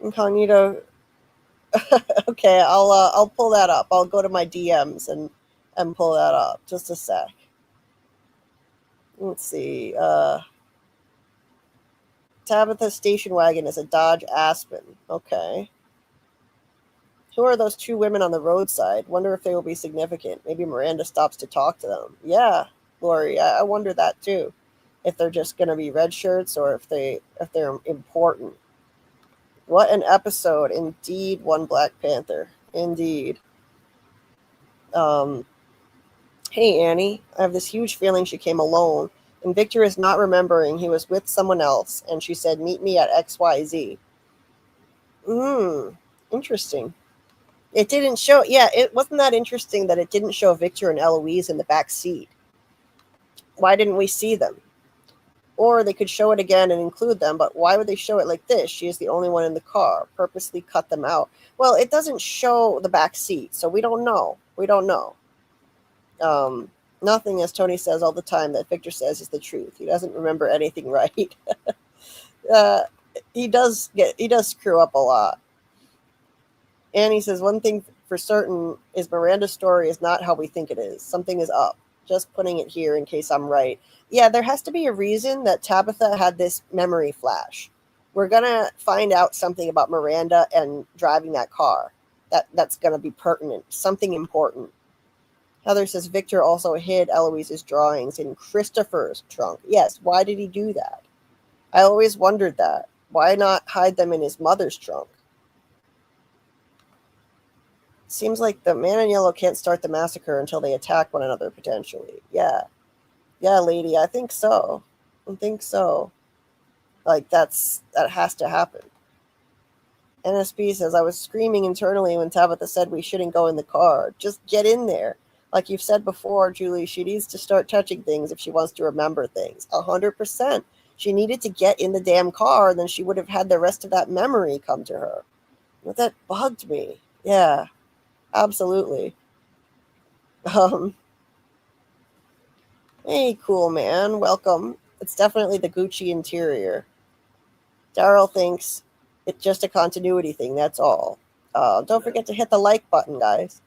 Incognito. Okay, I'll pull that up. I'll go to my DMs and pull that up. Just a sec. Let's see. Tabitha's station wagon is a Dodge Aspen. Okay. Who are those two women on the roadside? Wonder if they will be significant. Maybe Miranda stops to talk to them. Yeah, Lori, I wonder that too. If they're just going to be red shirts or if they're important. What an episode. Indeed, one Black Panther. Indeed. Hey, Annie, I have this huge feeling she came alone. And Victor is not remembering he was with someone else. And she said, meet me at XYZ. Interesting. It didn't show, it wasn't that interesting that it didn't show Victor and Eloise in the back seat. Why didn't we see them? Or they could show it again and include them, but why would they show it like this? She is the only one in the car. Purposely cut them out. Well, it doesn't show the back seat, so we don't know. We don't know. Nothing, as Tony says all the time, that Victor says is the truth. He doesn't remember anything right. He does screw up a lot. Annie says, one thing for certain is Miranda's story is not how we think it is. Something is up. Just putting it here in case I'm right. Yeah, there has to be a reason that Tabitha had this memory flash. We're going to find out something about Miranda and driving that car. That's going to be pertinent. Something important. Heather says Victor also hid Eloise's drawings in Christopher's trunk. Yes, why did he do that? I always wondered that. Why not hide them in his mother's trunk? Seems like the man in yellow can't start the massacre until they attack one another, potentially. Yeah, lady, I think so. Like, that has to happen. NSB says, I was screaming internally when Tabitha said we shouldn't go in the car. Just get in there. Like you've said before, Julie, she needs to start touching things if she wants to remember things. 100%. She needed to get in the damn car, and then she would have had the rest of that memory come to her. But that bugged me. Yeah, absolutely. Hey, cool man. Welcome. It's definitely the Gucci interior. Daryl thinks it's just a continuity thing. That's all. Don't forget to hit the like button, guys.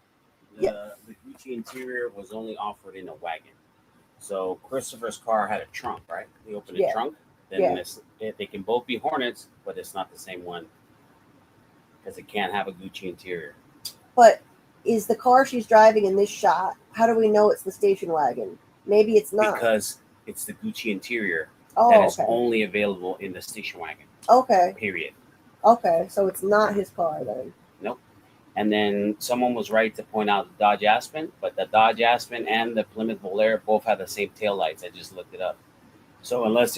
The Gucci interior was only offered in a wagon. So Christopher's car had a trunk, right? We open the trunk. Then they can both be Hornets, but it's not the same one because it can't have a Gucci interior. But is the car she's driving in this shot, how do we know it's the station wagon? Maybe it's not. Because it's the Gucci interior that is only available in the station wagon. Okay. Period. Okay, so it's not his car then. Nope. And then someone was right to point out the Dodge Aspen, but the Dodge Aspen and the Plymouth Volare both have the same taillights. I just looked it up. So unless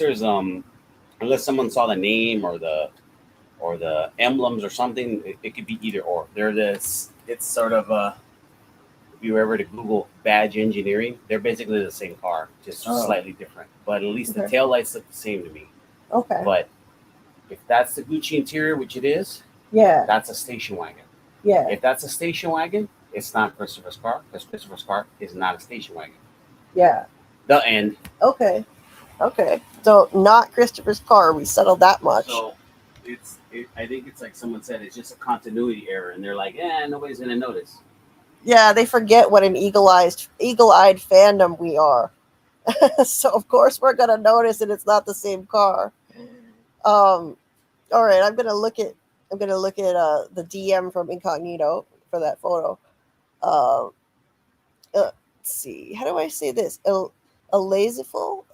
someone saw the name or the emblems or something, it could be either or. It's sort of if you were ever to Google badge engineering, they're basically the same car, just slightly different. But at least the taillights look the same to me. Okay. But if that's the Gucci interior, which it is, that's a station wagon. Yeah. If that's a station wagon, it's not Christopher's car, because Christopher's car is not a station wagon. Yeah. The end. Okay. So not Christopher's car. We settled that much. So I think it's like someone said, it's just a continuity error, and they're like, nobody's gonna notice. Yeah, they forget what an eagle-eyed fandom we are. So of course we're gonna notice that it's not the same car. All right, I'm gonna look at the DM from Incognito for that photo. Let's see, how do I say this? Elaziful?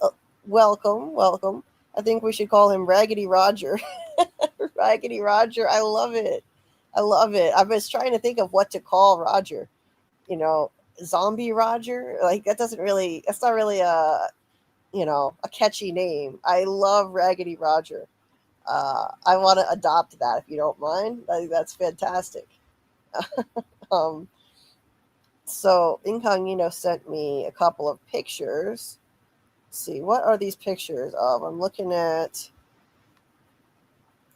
Welcome. I think we should call him Raggedy Roger. Raggedy Roger, I love it. I was trying to think of what to call Roger. Zombie Roger. Like that's not really a catchy name. I love Raggedy Roger. I want to adopt that if you don't mind. I think that's fantastic. So Incognito sent me a couple of pictures. Let's see, what are these pictures of? I'm looking at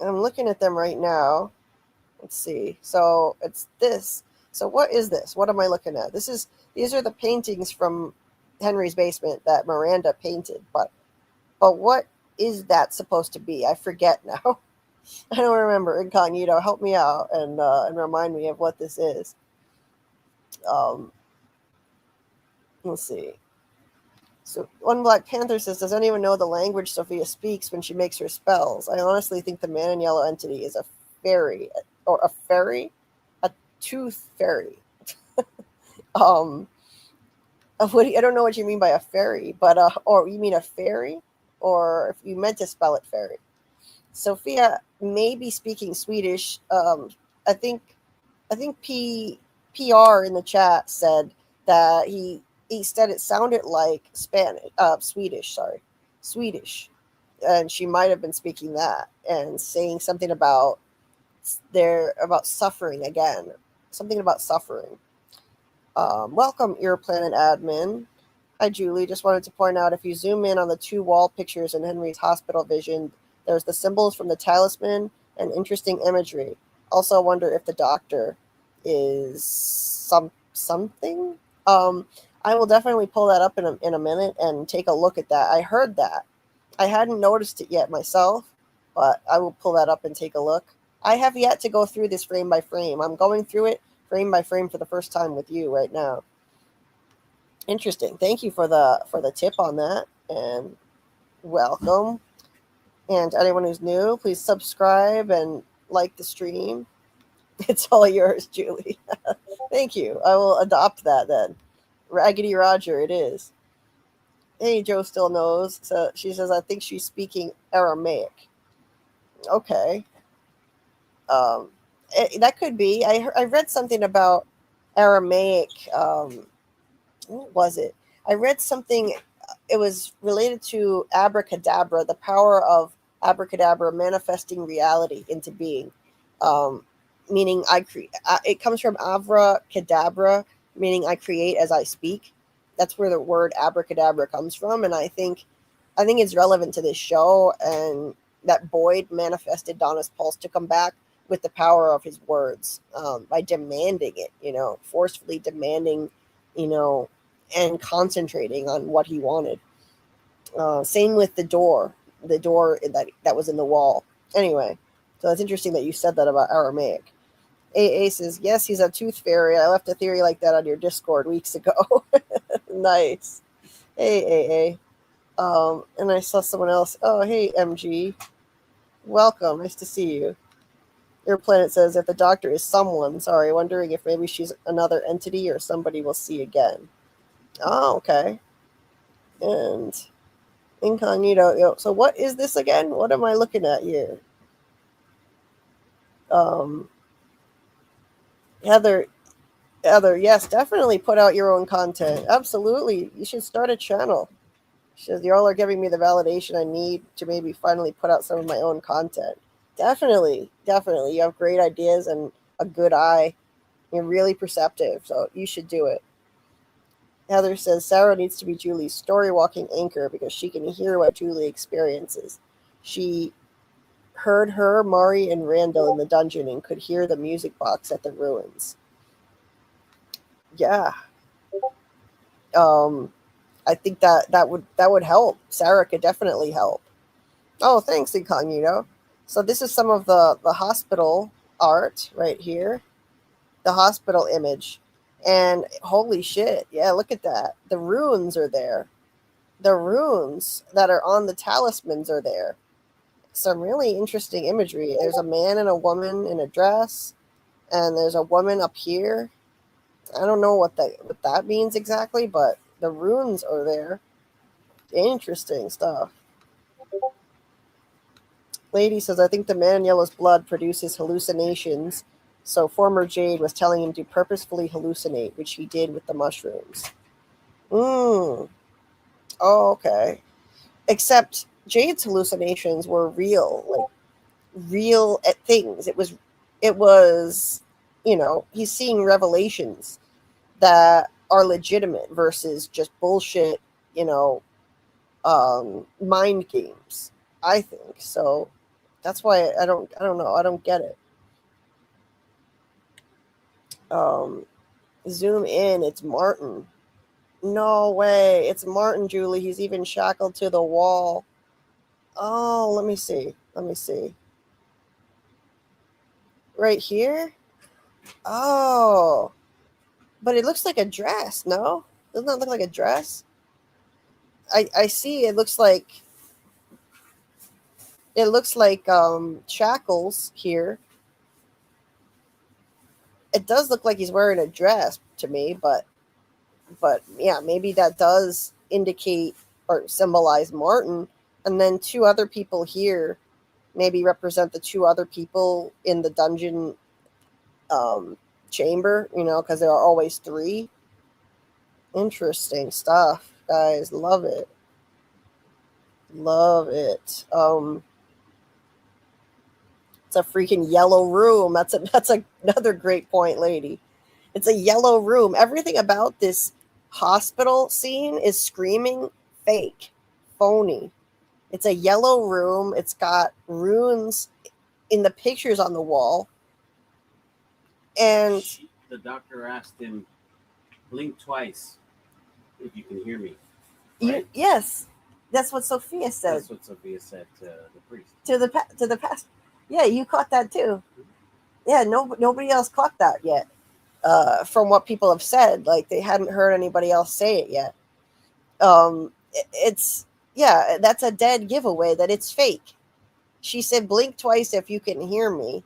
them right now. Let's see. So it's this. So what is this? What am I looking at? These are the paintings from Henry's basement that Miranda painted. But what is that supposed to be? I forget now. I don't remember. Incognito, help me out and remind me of what this is. Let's see. So One Black Panther says, does anyone know the language Sophia speaks when she makes her spells? I honestly think the man in yellow entity is a fairy. Or a fairy? A tooth fairy. I don't know what you mean by a fairy, but or you mean a fairy? Or if you meant to spell it fairy. Sophia may be speaking Swedish. I think PR in the chat said that he said it sounded like Swedish, and she might have been speaking that and saying something about suffering again, something about suffering. Welcome, Ear Planet admin. Hi, Julie. Just wanted to point out, if you zoom in on the two wall pictures in Henry's hospital vision, there's the symbols from the talisman and interesting imagery. Also wonder if the doctor is something. I will definitely pull that up in a minute and take a look at that. I heard that. I hadn't noticed it yet myself, but I will pull that up and take a look. I have yet to go through this frame by frame. I'm going through it frame by frame for the first time with you right now. Interesting. Thank you for the tip on that, and welcome. And anyone who's new, please subscribe and like the stream. It's all yours, Julie. Thank you. I will adopt that then. Raggedy Roger, it is. Hey, Joe still knows. So she says, I think she's speaking Aramaic. Okay. That could be. I read something about Aramaic. What was it? I read something. It was related to abracadabra, the power of abracadabra manifesting reality into being. Meaning I create. It comes from avra cadabra, meaning I create as I speak. That's where the word abracadabra comes from, and I think it's relevant to this show, and that Boyd manifested Donna's pulse to come back with the power of his words, by demanding it, forcefully demanding, and concentrating on what he wanted. Same with the door that was in the wall. Anyway, so it's interesting that you said that about Aramaic. AA says, yes, he's a tooth fairy. I left a theory like that on your Discord weeks ago. Nice. Hey, AA. And I saw someone else. Oh, hey, MG. Welcome. Nice to see you. Your planet says, if the doctor is someone, sorry, wondering if maybe she's another entity or somebody we'll see again. Oh, okay. And incognito. So what is this again? What am I looking at here? Heather, yes, definitely put out your own content. Absolutely. You should start a channel. She says, y'all are giving me the validation I need to maybe finally put out some of my own content. Definitely. You have great ideas and a good eye. You're really perceptive, so you should do it. Heather says, Sarah needs to be Julie's story walking anchor because she can hear what Julie experiences. She heard her, Mari, and Randall in the dungeon and could hear the music box at the ruins. Yeah. I think that would help. Sarah could definitely help. Oh, thanks, Incognito. So this is some of the hospital art right here. The hospital image. And holy shit, yeah, look at that. The runes are there. The runes that are on the talismans are there. Some really interesting imagery. There's a man and a woman in a dress, and there's a woman up here. I don't know what that means exactly, but the runes are there. Interesting stuff. Lady says, I think the man in yellow's blood produces hallucinations, so former Jade was telling him to purposefully hallucinate, which he did with the mushrooms. Oh, okay. Except Jade's hallucinations were real things. It was, he's seeing revelations that are legitimate versus just bullshit, mind games, I think. So that's why I don't know. I don't get it. Zoom in. It's Martin. No way. It's Martin, Julie. He's even shackled to the wall. Oh, let me see. Right here? Oh. But it looks like a dress, no? Doesn't that look like a dress? I see it looks like shackles here. It does look like he's wearing a dress to me, but yeah, maybe that does indicate or symbolize Martin. And then two other people here maybe represent the two other people in the dungeon chamber, because there are always three. Interesting stuff, guys. Love it. It's a freaking yellow room. That's another great point, lady. It's a yellow room. Everything about this hospital scene is screaming fake, phony. It's a yellow room. It's got runes in the pictures on the wall. And the doctor asked him, blink twice if you can hear me. Right? Yes, that's what Sophia said. That's what Sophia said to the priest. To the pastor. Yeah, you caught that too. Yeah, nobody else caught that yet. From what people have said, like they hadn't heard anybody else say it yet. That's a dead giveaway that it's fake. She said, blink twice if you can hear me.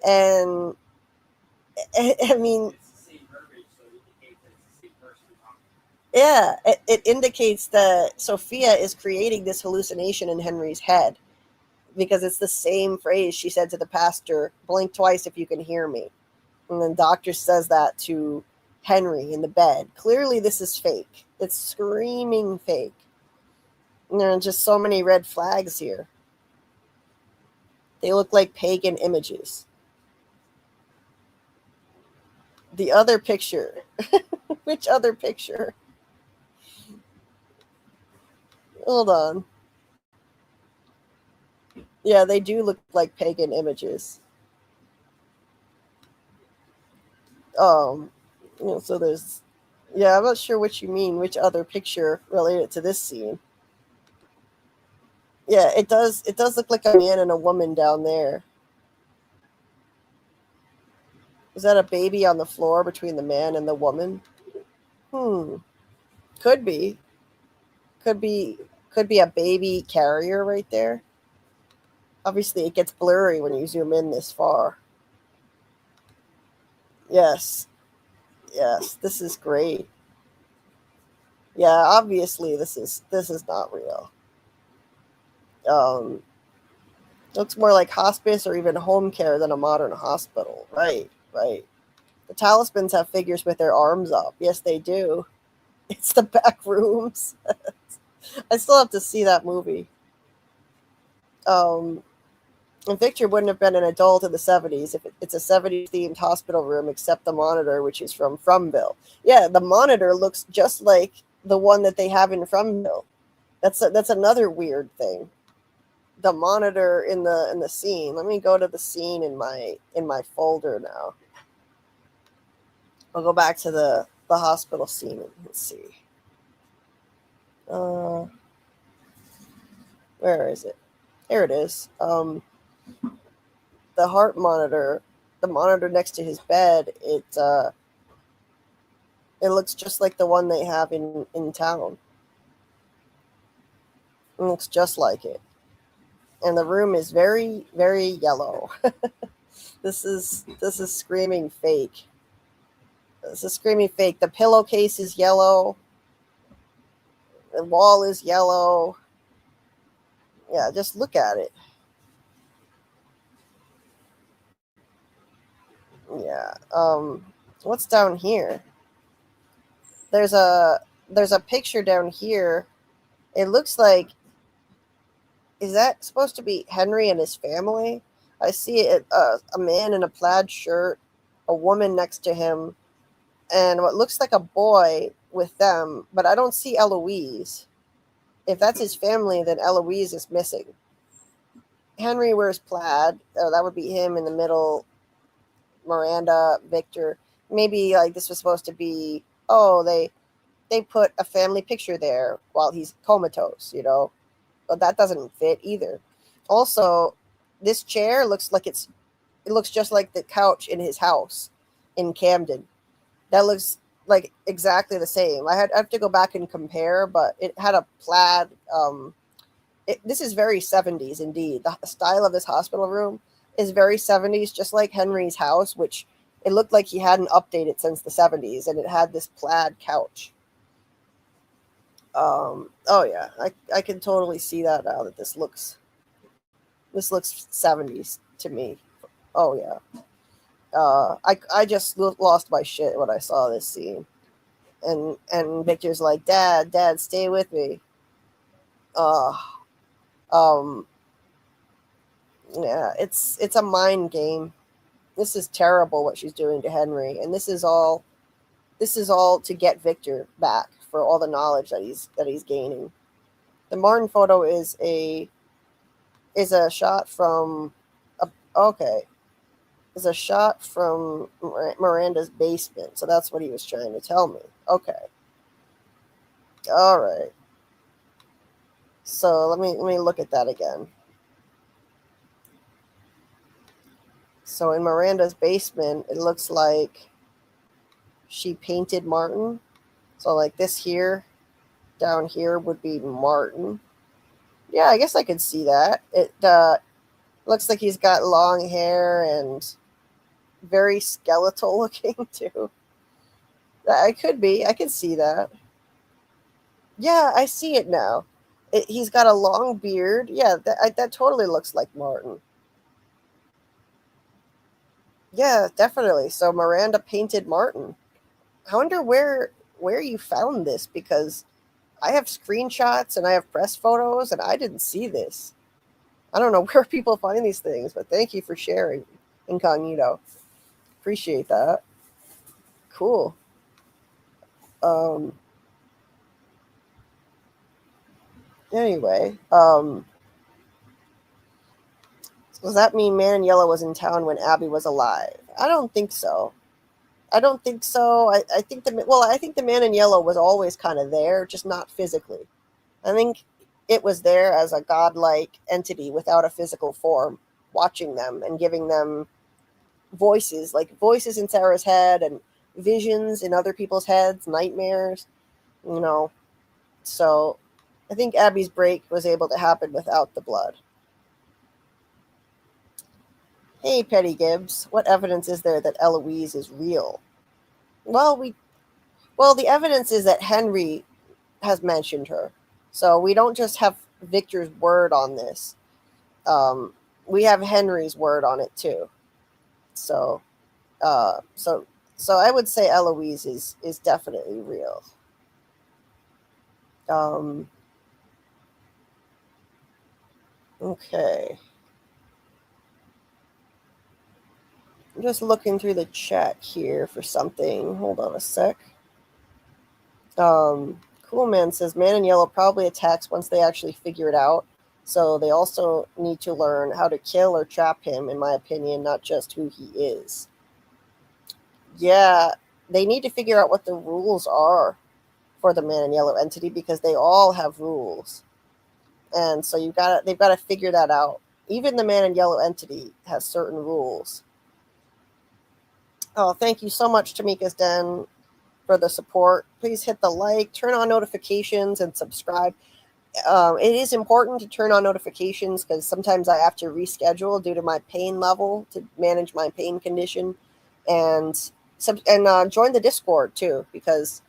And I mean, yeah, it indicates that Sophia is creating this hallucination in Henry's head because it's the same phrase she said to the pastor, blink twice if you can hear me. And then doctor says that to Henry in the bed. Clearly this is fake. It's screaming fake. And there are just so many red flags here. They look like pagan images. The other picture. Which other picture? Hold on. Yeah, they do look like pagan images. So there's, yeah, I'm not sure what you mean, which other picture related to this scene. Yeah, it does look like a man and a woman down there. Is that a baby on the floor between the man and the woman? Could be. Could be a baby carrier right there. Obviously, it gets blurry when you zoom in this far. Yes. Yes, this is great. Yeah, obviously this is not real. Looks more like hospice or even home care than a modern hospital. Right. The talismans have figures with their arms up. Yes, they do. It's the back rooms. I still have to see that movie. And Victor wouldn't have been an adult in the 70s if it's a 70s themed hospital room, except the monitor, which is from Fromville. Yeah, the monitor looks just like the one that they have in Fromville. That's another weird thing. The monitor in the scene. Let me go to the scene in my folder now. I'll go back to the hospital scene and let's see. Where is it? There it is. The heart monitor, the monitor next to his bed, it looks just like the one they have in town. It looks just like it. And the room is very, very yellow. This is screaming fake. This is screaming fake. The pillowcase is yellow. The wall is yellow. Yeah, just look at it. Yeah. What's down here? There's a picture down here. It looks like, is that supposed to be Henry and his family? I see it, a man in a plaid shirt, a woman next to him, and what looks like a boy with them, but I don't see Eloise. If that's his family, then Eloise is missing. Henry wears plaid. Oh, that would be him in the middle. Miranda, Victor. Maybe like this was supposed to be, they put a family picture there while he's comatose, But that doesn't fit either. Also, this chair looks like it looks just like the couch in his house in Camden. That looks like exactly the same. I have to go back and compare, but it had a plaid. This is very 70s indeed. The style of this hospital room is very 70s, just like Henry's house, which it looked like he hadn't updated since the 70s, and it had this plaid couch. Oh yeah, I can totally see that now that this looks 70s to me. Oh yeah. I just lost my shit when I saw this scene, and Victor's like, Dad, stay with me. Yeah, it's a mind game. This is terrible what she's doing to Henry, and this is all to get Victor back for all the knowledge that he's gaining. The Martin photo is a shot from is a shot from Miranda's basement. So that's what he was trying to tell me. Okay. All right. So let me look at that again. So in Miranda's basement, it looks like she painted Martin. So like this here, down here would be Martin. Yeah, I guess I could see that. It looks like he's got long hair and very skeletal looking too. I can see that. Yeah, I see it now. He's got a long beard. Yeah, that totally looks like Martin. Yeah, definitely. So Miranda painted Martin. I wonder where you found this, because I have screenshots and I have press photos and I didn't see this. I don't know where people find these things, but thank you for sharing, Incognito. Appreciate that. Cool. Anyway, does that mean Man in Yellow was in town when Abby was alive? I don't think so. I think the Man in Yellow was always kind of there, just not physically. I think it was there as a godlike entity without a physical form, watching them and giving them voices, like voices in Sarah's head and visions in other people's heads, nightmares, you know. So I think Abby's break was able to happen without the blood. Hey, Petty Gibbs, what evidence is there that Eloise is real? Well, the evidence is that Henry has mentioned her. So we don't just have Victor's word on this. We have Henry's word on it too. So I would say Eloise is definitely real. Okay. I'm just looking through the chat here for something. Hold on a sec. Cool Man says Man in Yellow probably attacks once they actually figure it out. So they also need to learn how to kill or trap him, in my opinion, not just who he is. Yeah, they need to figure out what the rules are for the Man in Yellow entity, because they all have rules. And so they've got to figure that out. Even the Man in Yellow entity has certain rules. Oh, thank you so much, Tamika's Den, for the support. Please hit the like, turn on notifications, and subscribe. It is important to turn on notifications because sometimes I have to reschedule due to my pain level to manage my pain condition, and join the Discord too, because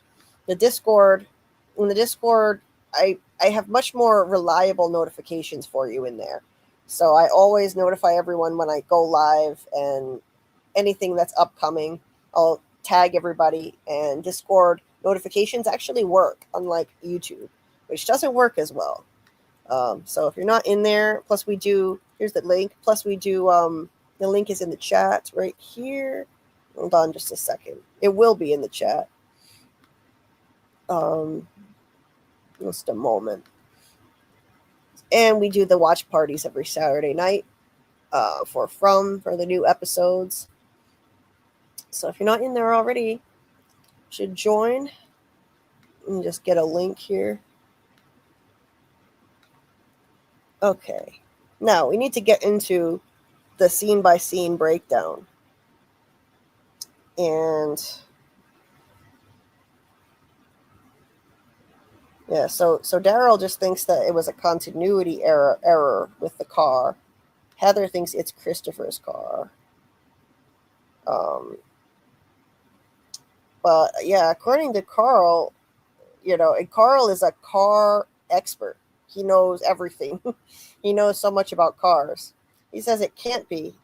in the Discord, I have much more reliable notifications for you in there. So I always notify everyone when I go live, and anything that's upcoming, I'll tag everybody. And Discord notifications actually work, unlike YouTube, which doesn't work as well. So if you're not in there, plus we do, here's the link. Plus we do, the link is in the chat right here. Hold on just a second. It will be in the chat. Just a moment. And we do the watch parties every Saturday night for the new episodes. So if you're not in there already, you should join. And just get a link here. Okay. Now we need to get into the scene by scene breakdown. And yeah, so Daryl just thinks that it was a continuity error with the car. Heather thinks it's Christopher's car. But yeah, according to Karl, and Karl is a car expert. He knows everything. He knows so much about cars. He says it can't be.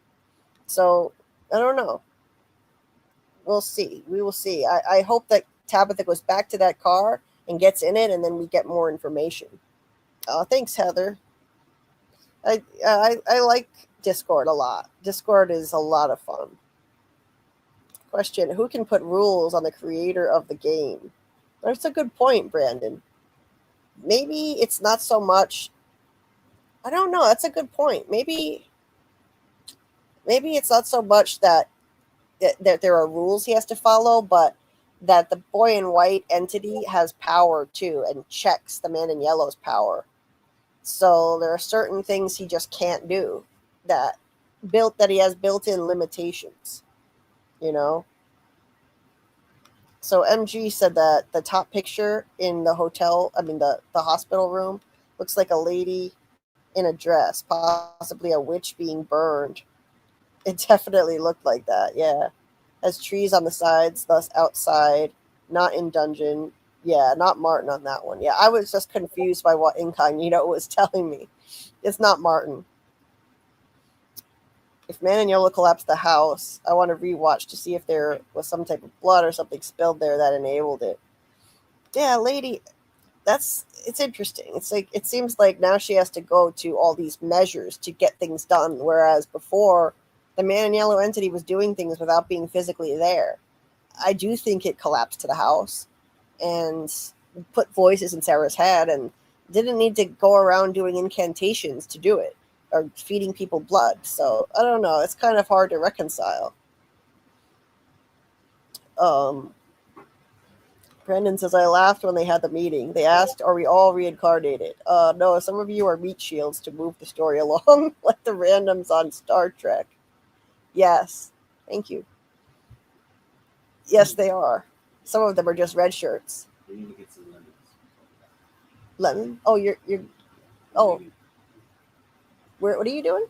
So I don't know. We'll see. We will see. I hope that Tabitha goes back to that car and gets in it, and then we get more information. Thanks, Heather. I like Discord a lot. Discord is a lot of fun. Question: who can put rules on the creator of the game? That's a good point, Brandon. Maybe it's not so much. I don't know. That's a good point. Maybe it's not so much that there are rules he has to follow, but that the boy in white entity has power too and checks the Man in Yellow's power. So there are certain things he just can't do that he has built-in limitations. So MG said that the top picture in the the hospital room, looks like a lady in a dress, possibly a witch being burned. It definitely looked like that, yeah. Has trees on the sides, thus outside, not in dungeon. Yeah, not Martin on that one. Yeah, I was just confused by what Incognito was telling me. It's not Martin. if Man and Yellow collapsed the house, I want to rewatch to see if there was some type of blood or something spilled there that enabled it. Yeah, lady, it's interesting. It's like it seems like now she has to go to all these measures to get things done, whereas before the Man in Yellow entity was doing things without being physically there. I do think it collapsed to the house and put voices in Sarah's head and didn't need to go around doing incantations to do it or feeding people blood. So I don't know. It's kind of hard to reconcile. Brandon says, I laughed when they had the meeting. They asked, are we all reincarnated? No, some of you are meat shields to move the story along, like the randoms on Star Trek. Yes. Thank you. Yes, they are. Some of them are just red shirts. We need to get some lemons. Lemon? Oh, you're oh. What are you doing?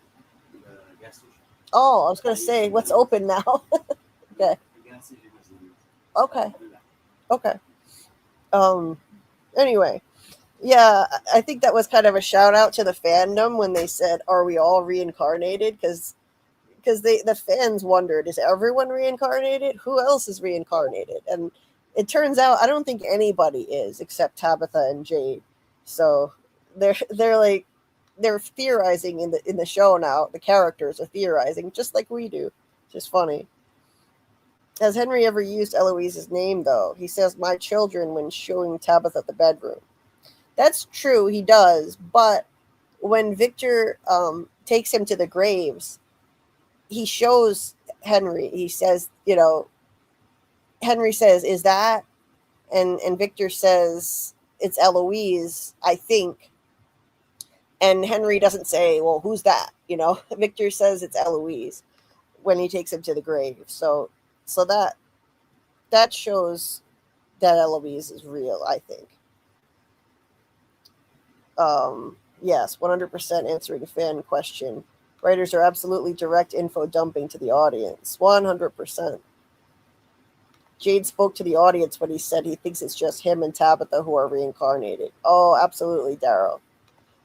Gas station. Oh, I was gonna say, what's open now? Okay. The gas station has lemons. Okay. Okay. Anyway, yeah, I think that was kind of a shout out to the fandom when they said, "Are we all reincarnated?" Because the fans wondered, is everyone reincarnated? Who else is reincarnated? And it turns out I don't think anybody is except Tabitha and Jade. So they're theorizing in the show now. The characters are theorizing just like we do. It's just funny. Has Henry ever used Eloise's name, though? He says, my children, when showing Tabitha the bedroom. That's true, he does. But when Victor takes him to the graves, he shows Henry. He says, Henry says, is that? And Victor says, it's Eloise, I think. And Henry doesn't say, well, who's that? Victor says it's Eloise when he takes him to the grave. So that shows that Eloise is real, I think. Yes, 100% answering a fan question. Writers are absolutely direct info dumping to the audience. 100%. Jade spoke to the audience when he said he thinks it's just him and Tabitha who are reincarnated. Oh, absolutely, Daryl.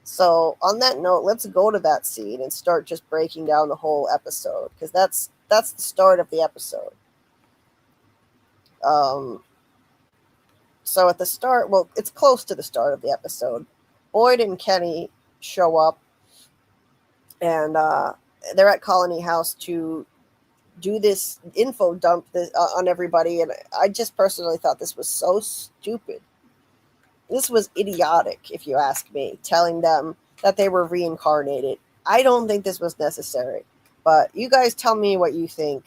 So on that note, let's go to that scene and start just breaking down the whole episode, because that's the start of the episode. So at the start, well, it's close to the start of the episode. Boyd and Kenny show up, and they're at Colony House to do this info dump on everybody, and I just personally thought this was so stupid. This was idiotic, if you ask me, telling them that they were reincarnated. I don't think this was necessary, but you guys tell me what you think.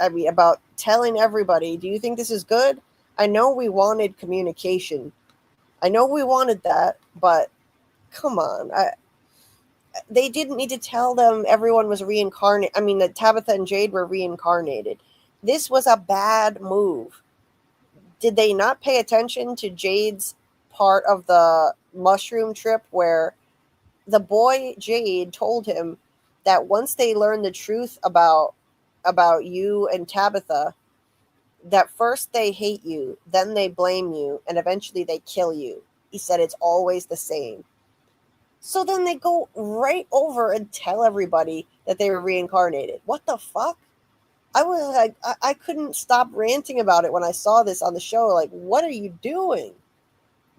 I mean, about telling everybody, do you think this is good? I know we wanted communication. I know we wanted that, but come on. They didn't need to tell them everyone was reincarnated. I mean, that Tabitha and Jade were reincarnated. This was a bad move. Did they not pay attention to Jade's part of the mushroom trip where the boy Jade told him that once they learn the truth about you and Tabitha, that first they hate you, then they blame you, and eventually they kill you. He said it's always the same. So then they go right over and tell everybody that they were reincarnated. What the fuck? I was like, I couldn't stop ranting about it when I saw this on the show. Like, what are you doing?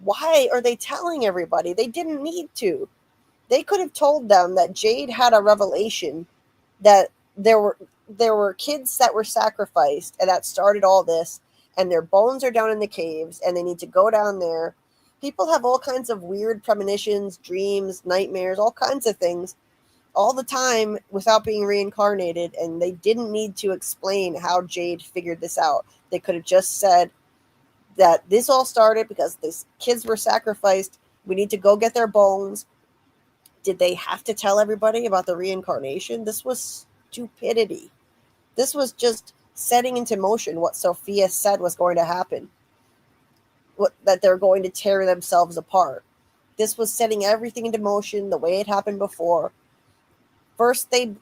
Why are they telling everybody? They didn't need to. They could have told them that Jade had a revelation that there were kids that were sacrificed and that started all this, and their bones are down in the caves and they need to go down there. People have all kinds of weird premonitions, dreams, nightmares, all kinds of things all the time without being reincarnated, and they didn't need to explain how Jade figured this out. They could have just said that this all started because these kids were sacrificed. We need to go get their bones. Did they have to tell everybody about the reincarnation? This was stupidity. This was just setting into motion what Sophia said was going to happen. That they're going to tear themselves apart. This was setting everything into motion the way it happened before. First, they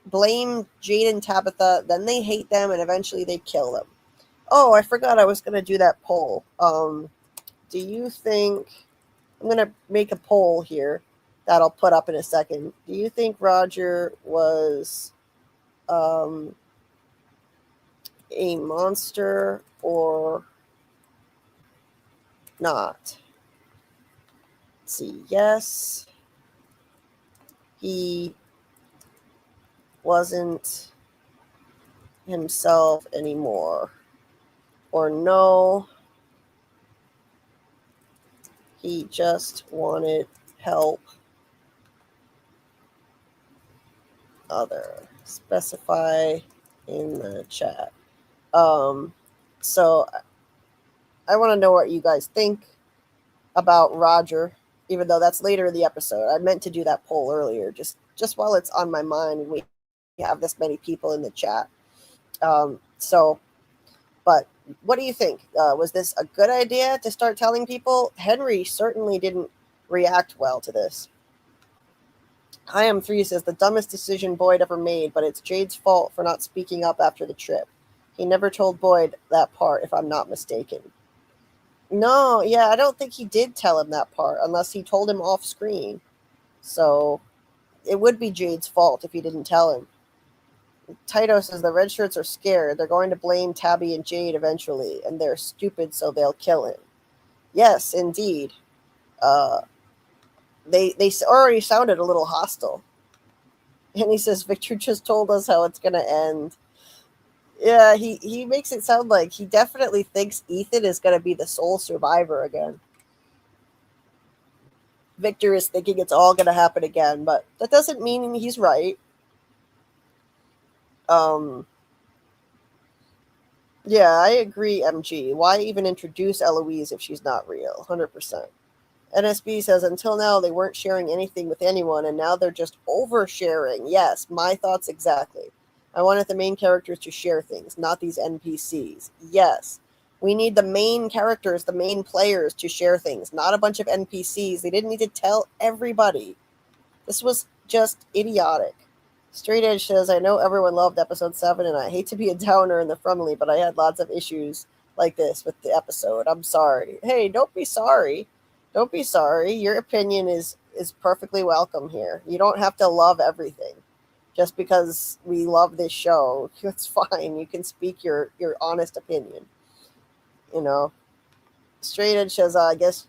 blame Jade and Tabitha, then they hate them, and eventually they kill them. Oh, I forgot I was going to do that poll. Do you think... I'm going to make a poll here that I'll put up in a second. Do you think Roger was a monster or not? Let's see. Yes, he wasn't himself anymore. Or no, he just wanted help. Other. Specify in the chat. So I want to know what you guys think about Roger, even though that's later in the episode. I meant to do that poll earlier, just while it's on my mind and we have this many people in the chat. But what do you think? Was this a good idea to start telling people? Henry certainly didn't react well to this. I Am 3 says the dumbest decision Boyd ever made, but it's Jade's fault for not speaking up after the trip. He never told Boyd that part, if I'm not mistaken. No, yeah, I don't think he did tell him that part, unless he told him off screen. So it would be Jade's fault if he didn't tell him. Tito says the red shirts are scared. They're going to blame Tabby and Jade eventually, and they're stupid, so they'll kill him. Yes, indeed. They already sounded a little hostile. And he says, Victor just told us how it's going to end. Yeah, he makes it sound like he definitely thinks Ethan is going to be the sole survivor again. Victor is thinking it's all going to happen again, but that doesn't mean he's right. Yeah, I agree, MG. Why even introduce Eloise if she's not real? 100%. NSB says, until now, they weren't sharing anything with anyone, and now they're just oversharing. Yes, my thoughts exactly. I wanted the main characters to share things, not these NPCs. Yes, we need the main characters, the main players to share things, not a bunch of NPCs. They didn't need to tell everybody. This was just idiotic. Straight Edge says, I know everyone loved episode 7, and I hate to be a downer in the friendly, but I had lots of issues like this with the episode. I'm sorry. Hey, don't be sorry. Don't be sorry. Your opinion is perfectly welcome here. You don't have to love everything. Just because we love this show, it's fine. You can speak your honest opinion. You know. Straight Edge says, I guess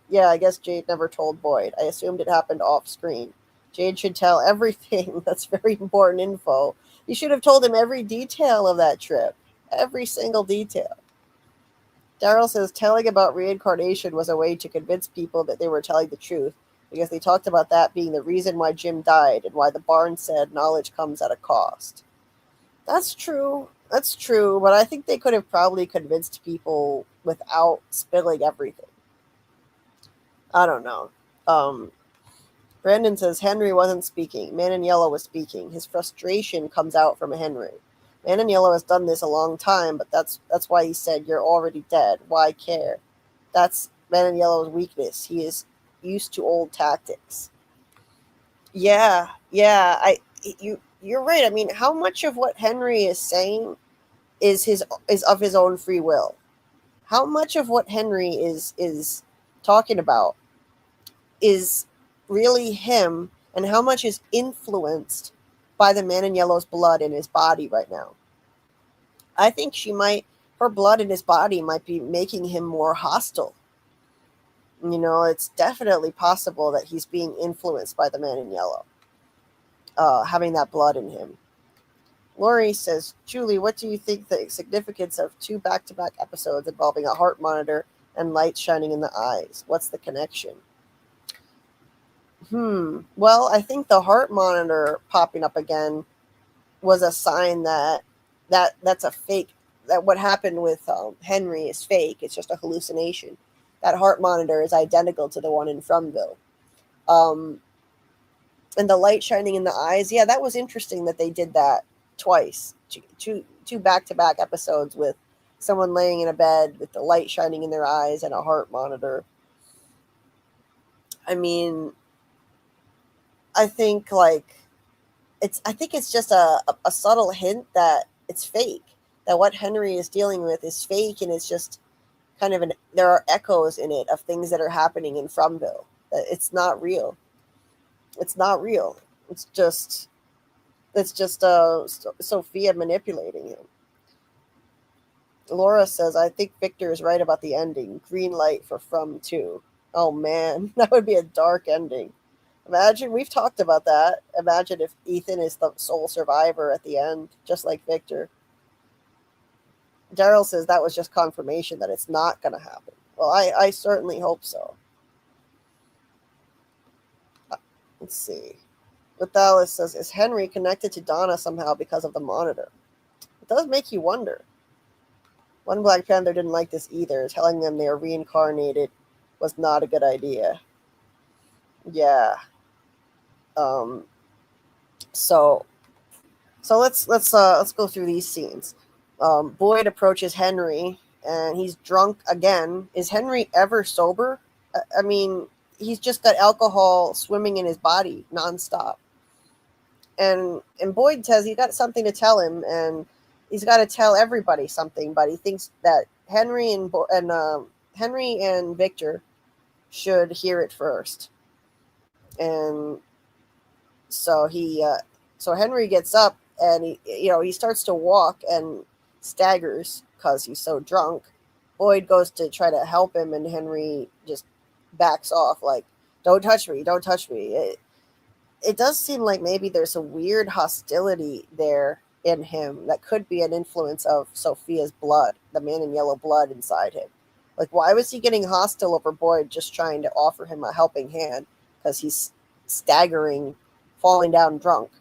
Jade never told Boyd. I assumed it happened off screen. Jade should tell everything. That's very important info. You should have told him every detail of that trip. Every single detail. Daryl says telling about reincarnation was a way to convince people that they were telling the truth, because they talked about that being the reason why Jim died and why the barn said knowledge comes at a cost. That's true. That's true, but I think they could have probably convinced people without spilling everything. I don't know. Brandon says Henry wasn't speaking. Man in Yellow was speaking. His frustration comes out from Henry. Man in Yellow has done this a long time, but that's why he said, you're already dead. Why care? That's Man in Yellow's weakness. He is used to old tactics. Yeah, you're right. I mean, how much of what Henry is saying is of his own free will? How much of what Henry is talking about is really him, and how much is influenced by the Man in Yellow's blood in his body right now? I think her blood in his body might be making him more hostile. You know, it's definitely possible that he's being influenced by the Man in Yellow, having that blood in him. Lori says, Julie, what do you think the significance of 2 back-to-back episodes involving a heart monitor and lights shining in the eyes? What's the connection? Well, I think the heart monitor popping up again was a sign that's a fake, that what happened with Henry is fake. It's just a hallucination. That heart monitor is identical to the one in Fromville. And the light shining in the eyes, yeah, that was interesting that they did that twice. Two back-to-back episodes with someone laying in a bed with the light shining in their eyes and a heart monitor. I mean, I think it's just a subtle hint that it's fake, that what Henry is dealing with is fake, and it's just kind of there are echoes in it of things that are happening in Fromville. It's not real. It's not real. It's just It's just Sophia manipulating him. Laura says, I think Victor is right about the ending. Green light for From 2. Oh man, that would be a dark ending. Imagine, we've talked about that. Imagine if Ethan is the sole survivor at the end, just like Victor. Daryl says that was just confirmation that it's not going to happen. Well, I certainly hope so. Let's see. Vithalis says, is Henry connected to Donna somehow because of the monitor? It does make you wonder. One Black Panther didn't like this either. Telling them they are reincarnated was not a good idea. Yeah. So let's go through these scenes. Boyd approaches Henry, and he's drunk again. Is Henry ever sober? I mean, he's just got alcohol swimming in his body nonstop. And Boyd says he got something to tell him, and he's got to tell everybody something. But he thinks that Henry and Victor should hear it first. And so Henry gets up, and he starts to walk and staggers because he's so drunk. Boyd goes to try to help him, and Henry just backs off, like, don't touch me, don't touch me. It does seem like maybe there's a weird hostility there in him that could be an influence of Sophia's blood, the man in yellow blood inside him. Like, why was he getting hostile over Boyd just trying to offer him a helping hand because he's staggering, falling down drunk?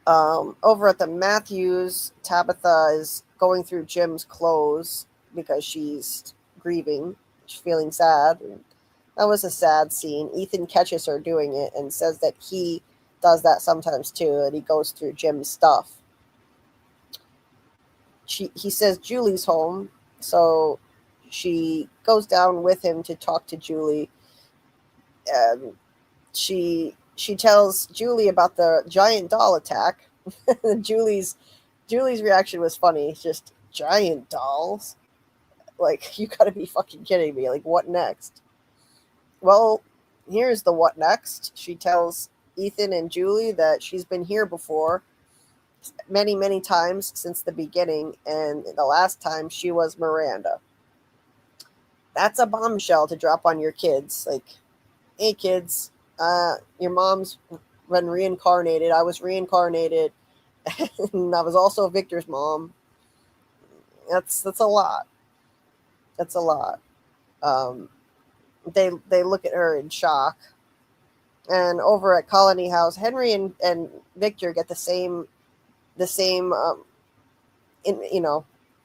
Over at the Matthews, Tabitha is going through Jim's clothes because she's grieving, she's feeling sad. That was a sad scene. Ethan catches her doing it and says that he does that sometimes too, and he goes through Jim's stuff. He says Julie's home, so she goes down with him to talk to Julie. And she tells Julie about the giant doll attack. Julie's reaction was funny. It's just, giant dolls? Like, you gotta be fucking kidding me. Like, what next? Well, here's the what next. She tells Ethan and Julie that she's been here before many, many times since the beginning, and the last time she was Miranda. That's a bombshell to drop on your kids. Like, hey kids, your mom's been reincarnated. I was reincarnated, and I was also Victor's mom. That's a lot. That's a lot. They look at her in shock. And over at Colony House, Henry and Victor get the same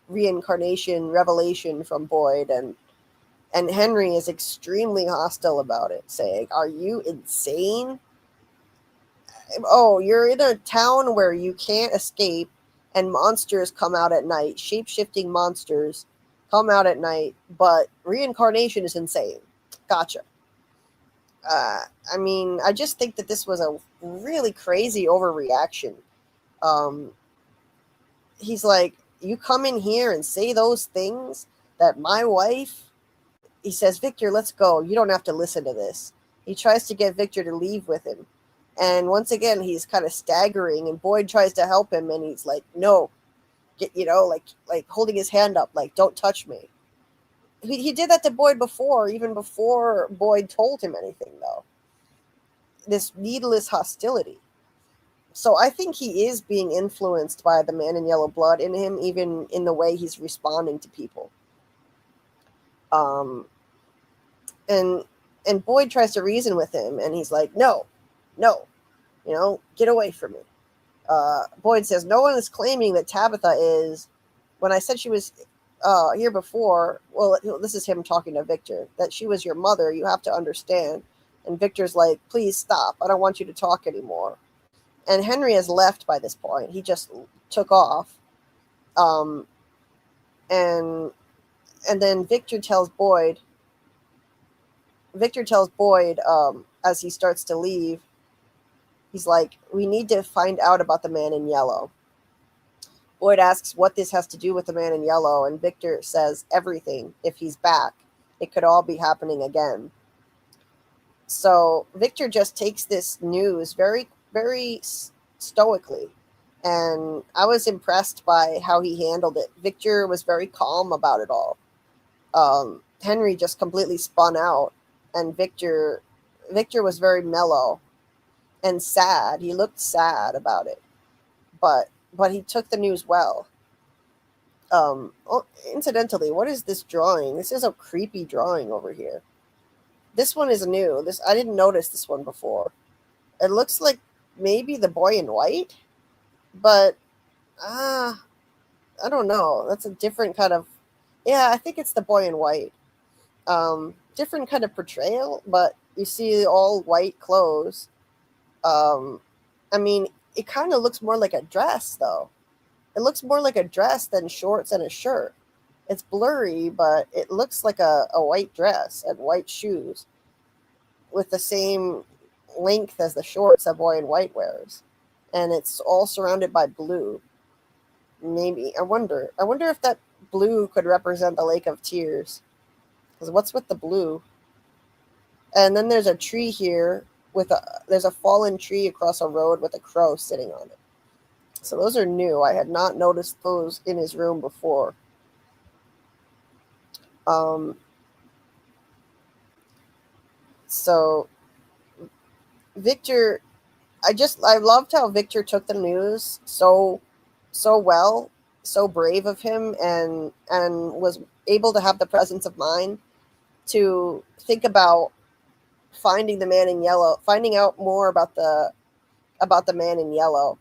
reincarnation revelation from Boyd, and Henry is extremely hostile about it, saying, "Are you insane? Oh, you're in a town where you can't escape, and monsters come out at night. Shape-shifting monsters come out at night, but reincarnation is insane. Gotcha." I mean, I just think that this was a really crazy overreaction. He's like, you come in here and say those things that my wife... He says, Victor, let's go. You don't have to listen to this. He tries to get Victor to leave with him. And once again, he's kind of staggering, and Boyd tries to help him, and he's like, no. Like holding his hand up, like, don't touch me. He did that to Boyd before, even before Boyd told him anything, though. This needless hostility. So I think he is being influenced by the man in yellow blood in him, even in the way he's responding to people. And Boyd tries to reason with him, and he's like, no, get away from me. Boyd says, no one is claiming that Tabitha is, when I said she was here before, well, this is him talking to Victor, that she was your mother, you have to understand. And Victor's like, please stop. I don't want you to talk anymore. And Henry has left by this point. He just took off. And then Victor tells Boyd, as he starts to leave, he's like, we need to find out about the man in yellow. Boyd asks what this has to do with the man in yellow, and Victor says everything. If he's back, it could all be happening again. So Victor just takes this news very, very stoically. And I was impressed by how he handled it. Victor was very calm about it all. Henry just completely spun out, and Victor was very mellow and sad. He looked sad about it, but he took the news well. Incidentally, what is this drawing? This is a creepy drawing over here. This one is new. I didn't notice this one before. It looks like maybe the boy in white, but I don't know. That's a different kind of. Yeah, I think it's the boy in white. Different kind of portrayal, but you see all white clothes. I mean, it kind of looks more like a dress, though. It looks more like a dress than shorts and a shirt. It's blurry, but it looks like a white dress and white shoes with the same length as the shorts that boy in white wears. And it's all surrounded by blue. Maybe. I wonder if that blue could represent the Lake of Tears. Because what's with the blue? And then there's a tree here there's a fallen tree across a road with a crow sitting on it. So those are new. I had not noticed those in his room before. So Victor, I loved how Victor took the news so well, so brave of him, and was able to have the presence of mind to think about finding the man in yellow, finding out more about the man in yellow.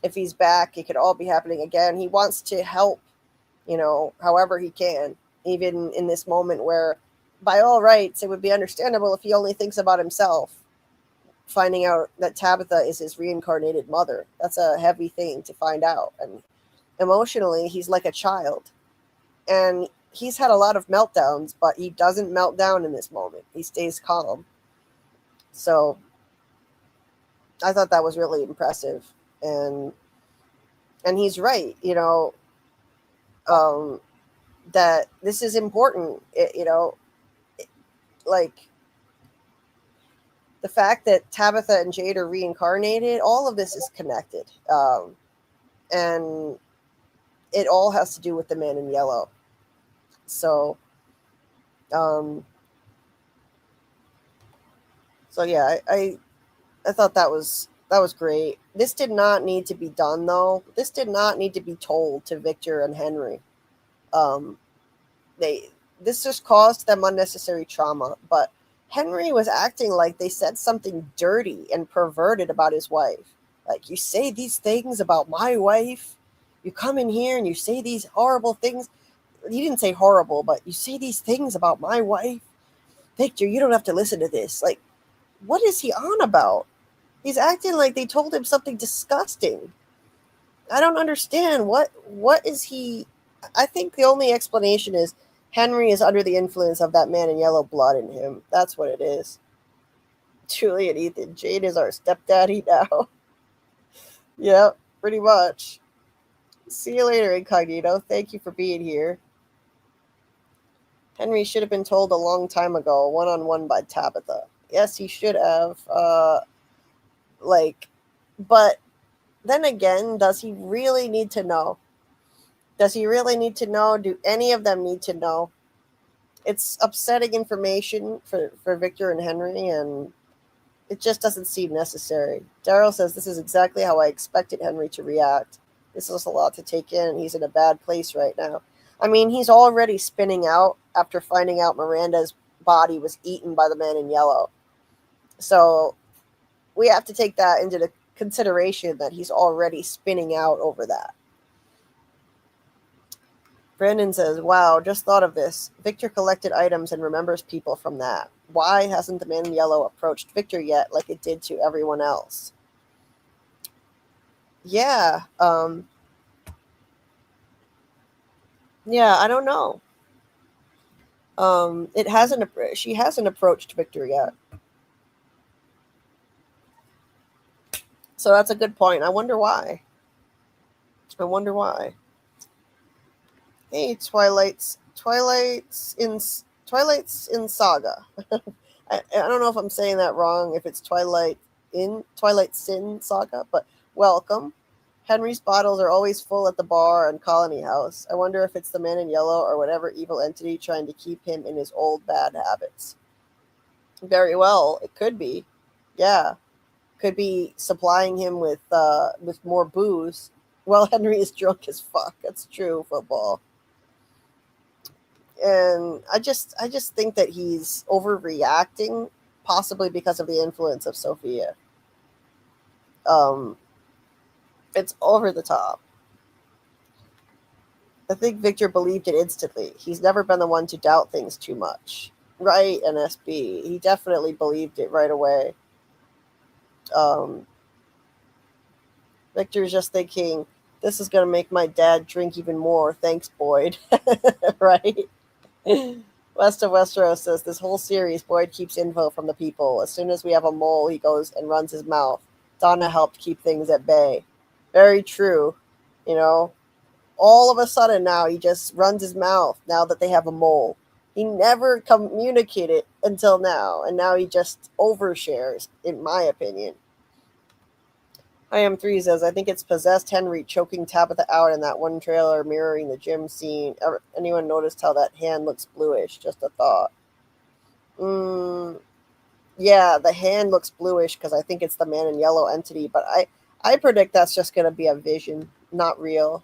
If he's back, it could all be happening again. He wants to help, however he can, even in this moment where, by all rights, it would be understandable if he only thinks about himself. Finding out that Tabitha is his reincarnated mother. That's a heavy thing to find out. And emotionally, he's like a child. And he's had a lot of meltdowns, but he doesn't melt down in this moment. He stays calm. So I thought that was really impressive. And he's right, that this is important, like the fact that Tabitha and Jade are reincarnated, all of this is connected. And it all has to do with the man in yellow. So, yeah, I thought that was great. This did not need to be done, though. This did not need to be told to Victor and Henry. This just caused them unnecessary trauma. But Henry was acting like they said something dirty and perverted about his wife. Like, you say these things about my wife. You come in here and you say these horrible things. He didn't say horrible, but you say these things about my wife. Victor, you don't have to listen to this. Like, what is he on about? He's acting like they told him something disgusting. I don't understand. What is he? I think the only explanation is Henry is under the influence of that man in yellow blood in him. That's what it is. Julie and Ethan, Jade is our stepdaddy now. Yep, pretty much. See you later, Incognito. Thank you for being here. Henry should have been told a long time ago, one-on-one by Tabitha. Yes, he should have. But then again, does he really need to know? Does he really need to know? Do any of them need to know? It's upsetting information for Victor and Henry, and it just doesn't seem necessary. Daryl says, this is exactly how I expected Henry to react. This is a lot to take in. He's in a bad place right now. I mean, he's already spinning out after finding out Miranda's body was eaten by the man in yellow. So we have to take that into the consideration that he's already spinning out over that. Brandon says, wow, just thought of this. Victor collected items and remembers people from that. Why hasn't the man in yellow approached Victor yet like it did to everyone else? Yeah. Yeah, I don't know. She hasn't approached Victor yet. So that's a good point. I wonder why. Hey, Twilight's in Saga. I don't know if I'm saying that wrong. If it's Twilight in Twilight Sin saga, but welcome. Henry's bottles are always full at the bar and Colony House. I wonder if it's the man in yellow or whatever evil entity trying to keep him in his old bad habits. Very well, it could be. Yeah. Could be supplying him with more booze. Well, Henry is drunk as fuck. That's true, football. And I just think that he's overreacting, possibly because of the influence of Sophia. It's over the top. I think Victor believed it instantly. He's never been the one to doubt things too much. Right, NSB. He definitely believed it right away. Victor's just thinking, this is going to make my dad drink even more. Thanks, Boyd. Right? West of Westeros says, this whole series, Boyd keeps info from the people. As soon as we have a mole, he goes and runs his mouth. Donna helped keep things at bay. Very true. You know, all of a sudden now he just runs his mouth now that they have a mole. He never communicated until now, and now he just overshares, in my opinion. I am 3 says, I think it's possessed Henry choking Tabitha out in that one trailer mirroring the gym scene. Anyone noticed how that hand looks bluish? Just a thought. Yeah, the hand looks bluish because I think it's the man in yellow entity, but I predict that's just going to be a vision, not real.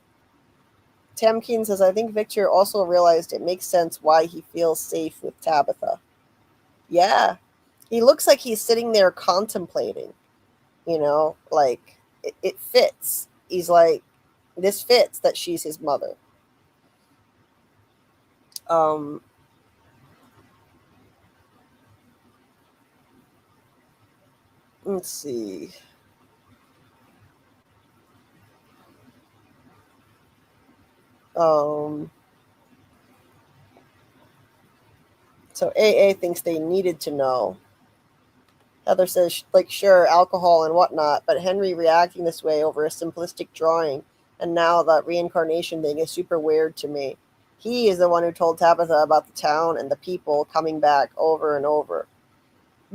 Tamkeen says, I think Victor also realized it makes sense why he feels safe with Tabitha. Yeah, he looks like he's sitting there contemplating, you know, like it fits. He's like, this fits that she's his mother. Let's see. So AA thinks they needed to know. Heather says, like, sure, alcohol and whatnot, but Henry reacting this way over a simplistic drawing, and now that reincarnation thing is super weird to me. He is the one who told Tabitha about the town and the people coming back over and over.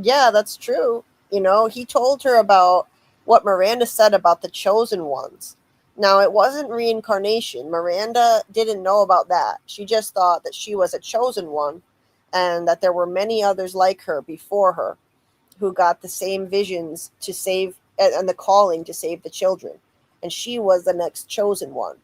Yeah, that's true. You know, he told her about what Miranda said about the chosen ones. Now, it wasn't reincarnation. Miranda didn't know about that. She just thought that she was a chosen one and that there were many others like her before her who got the same visions to save and the calling to save the children. And she was the next chosen one.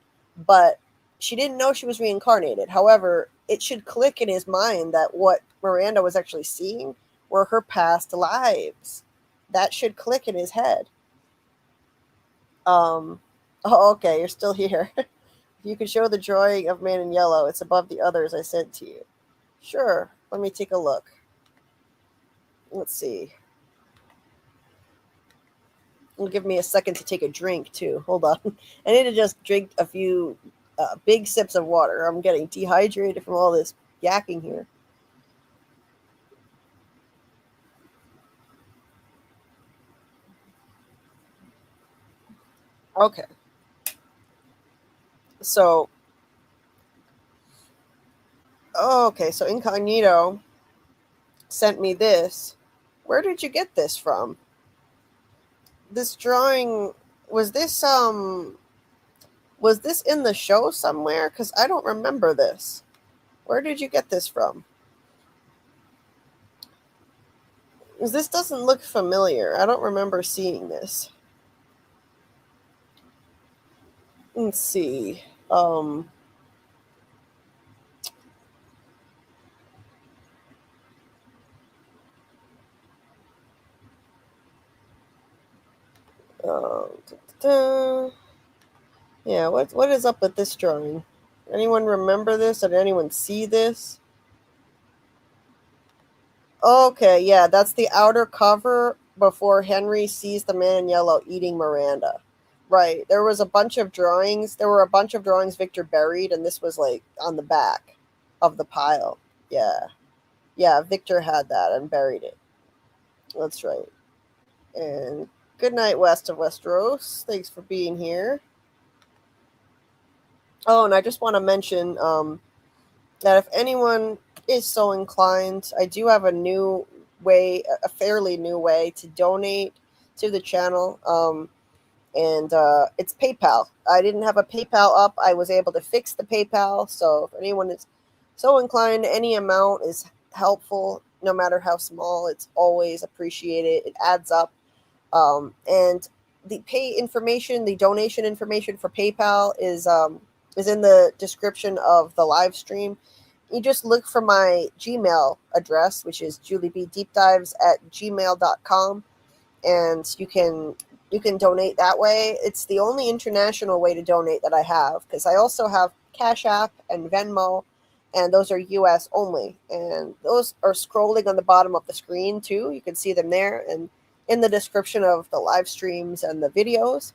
But she didn't know she was reincarnated. However, it should click in his mind that what Miranda was actually seeing were her past lives. That should click in his head. Oh, okay, you're still here. If you could show the drawing of Man in Yellow, it's above the others I sent to you. Sure, let me take a look. Let's see. It'll give me a second to take a drink, too. Hold on. I need to just drink a few big sips of water. I'm getting dehydrated from all this yakking here. Okay. So, so Incognito sent me this. Where did you get this from? This drawing, was this in the show somewhere? Because I don't remember this. Where did you get this from? Because this doesn't look familiar. I don't remember seeing this. Let's see. Yeah, what is up with this drawing? Anyone remember this? Did anyone see this? Okay, yeah, that's the outer cover before Henry sees the man in yellow eating Miranda. Right, there was a bunch of drawings. There were a bunch of drawings Victor buried, and this was like on the back of the pile. Yeah, Victor had that and buried it. That's right. And good night, West of Westeros. Thanks for being here. Oh, and I just want to mention that if anyone is so inclined, I do have a fairly new way to donate to the channel. And it's PayPal. I didn't have a PayPal up. I was able to fix the PayPal. So if anyone is so inclined, any amount is helpful, no matter how small. It's always appreciated. It adds up. And the pay information, the donation information for PayPal is in the description of the live stream. You just look for my Gmail address, which is JulieBDeepDives@gmail.com, and you can donate that way. It's the only international way to donate that I have, because I also have Cashapp and Venmo, and those are US only. And those are scrolling on the bottom of the screen too. You can see them there and in the description of the live streams and the videos.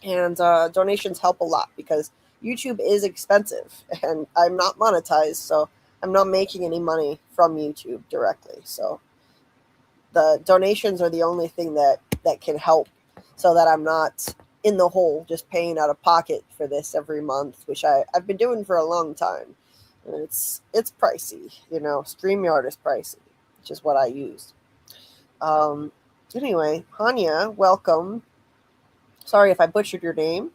And donations help a lot because YouTube is expensive and I'm not monetized, so I'm not making any money from YouTube directly. So the donations are the only thing that can help, so that I'm not in the hole just paying out of pocket for this every month, which I've been doing for a long time. And it's pricey, StreamYard is pricey, which is what I use. Anyway, Hanya, welcome. Sorry if I butchered your name.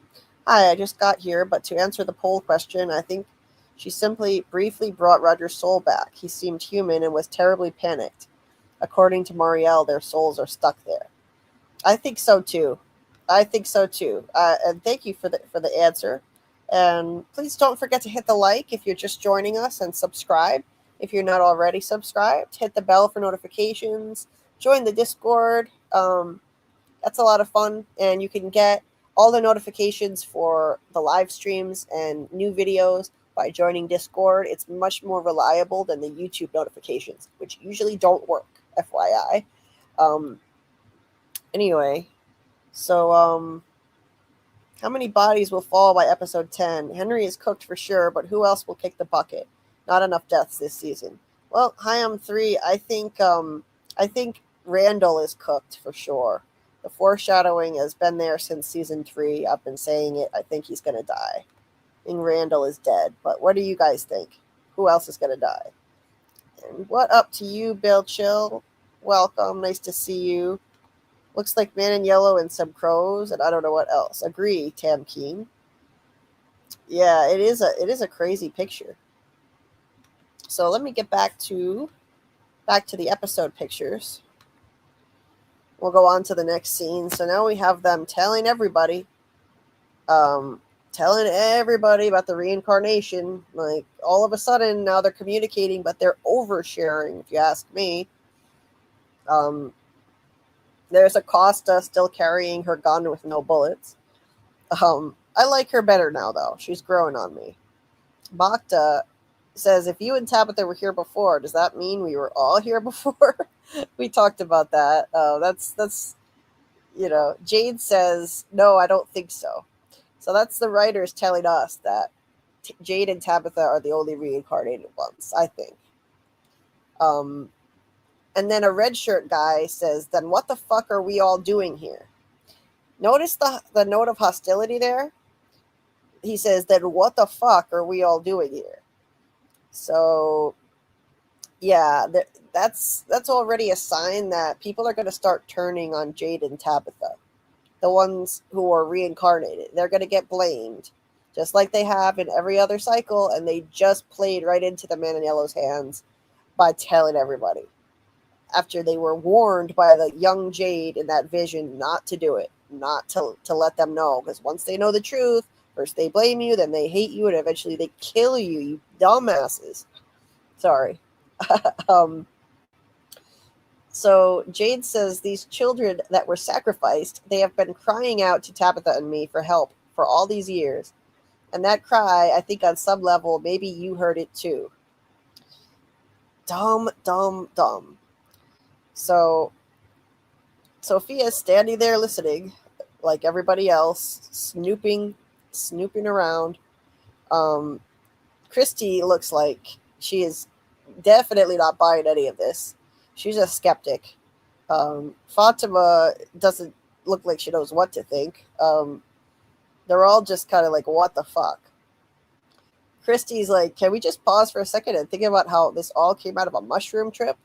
Hi, I just got here, but to answer the poll question, I think she simply briefly brought Roger's soul back. He seemed human and was terribly panicked. According to Marielle, their souls are stuck there. I think so too. And thank you for the answer. And please don't forget to hit the like if you're just joining us, and subscribe if you're not already subscribed. Hit the bell for notifications. Join the Discord. That's a lot of fun, and you can get all the notifications for the live streams and new videos by joining Discord. It's much more reliable than the YouTube notifications, which usually don't work, FYI. Anyway, so how many bodies will fall by episode 10? Henry is cooked for sure, but who else will kick the bucket? Not enough deaths this season. Well, Hyam 3, I think Randall is cooked for sure. The foreshadowing has been there since season 3. I've been saying it. I think he's going to die. I think Randall is dead. But what do you guys think? Who else is going to die? And what up to you, Bill Chill? Welcome. Nice to see you. Looks like Man in Yellow and some crows, and I don't know what else. Agree, Tam Keen. Yeah, it is a crazy picture. So let me get back to the episode pictures. We'll go on to the next scene. So now we have them telling everybody about the reincarnation. Like, all of a sudden, now they're communicating, but they're oversharing, if you ask me. There's Acosta still carrying her gun with no bullets. I like her better now, though. She's growing on me. Bhakta says, if you and Tabitha were here before, does that mean we were all here before? We talked about that. That's Jade says, no, I don't think so. So that's the writers telling us that Jade and Tabitha are the only reincarnated ones, I think. And then a red shirt guy says, then what the fuck are we all doing here? Notice the note of hostility there? He says, then what the fuck are we all doing here? So, yeah, that's already a sign that people are going to start turning on Jade and Tabitha. The ones who are reincarnated. They're going to get blamed, just like they have in every other cycle, and they just played right into the Man in Yellow's hands by telling everybody. After they were warned by the young Jade in that vision not to do it, not to let them know. Because once they know the truth, first they blame you, then they hate you, and eventually they kill you, you dumbasses. Sorry. So Jade says, these children that were sacrificed, they have been crying out to Tabitha and me for help for all these years. And that cry, I think on some level, maybe you heard it too. Dumb. So Sophia's standing there listening, like everybody else, snooping around. Christy looks like she is definitely not buying any of this. She's a skeptic. Fatima doesn't look like she knows what to think. They're all just kind of like, what the fuck? Christy's like, can we just pause for a second and think about how this all came out of a mushroom trip?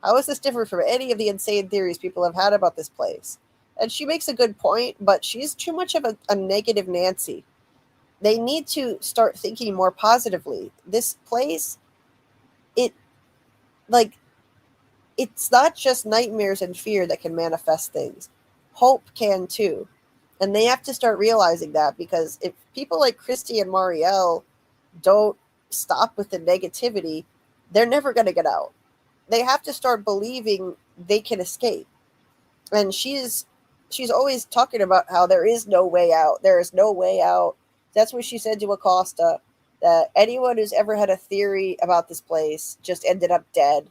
How is this different from any of the insane theories people have had about this place? And she makes a good point, but she's too much of a negative Nancy. They need to start thinking more positively. This place, it, like, it's not just nightmares and fear that can manifest things. Hope can too. And they have to start realizing that, because if people like Christy and Marielle don't stop with the negativity, they're never going to get out. They have to start believing they can escape. And she's always talking about how there is no way out. There is no way out. That's what she said to Acosta, that anyone who's ever had a theory about this place just ended up dead.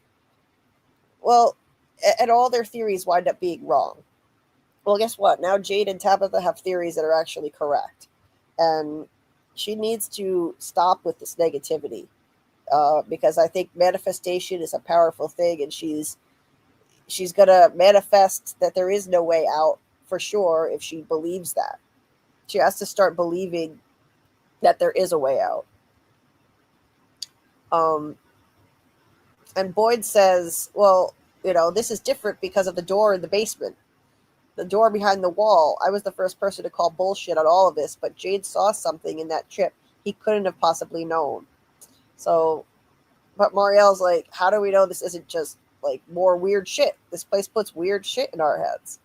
Well, and all their theories wind up being wrong. Well, guess what? Now Jade and Tabitha have theories that are actually correct. And she needs to stop with this negativity, because I think manifestation is a powerful thing, and she's going to manifest that there is no way out for sure if she believes that. She has to start believing that there is a way out. And Boyd says, well, this is different because of the door in the basement. The door behind the wall. I was the first person to call bullshit on all of this, but Jade saw something in that trip he couldn't have possibly known. So, but Marielle's like, how do we know this isn't just like more weird shit? This place puts weird shit in our heads.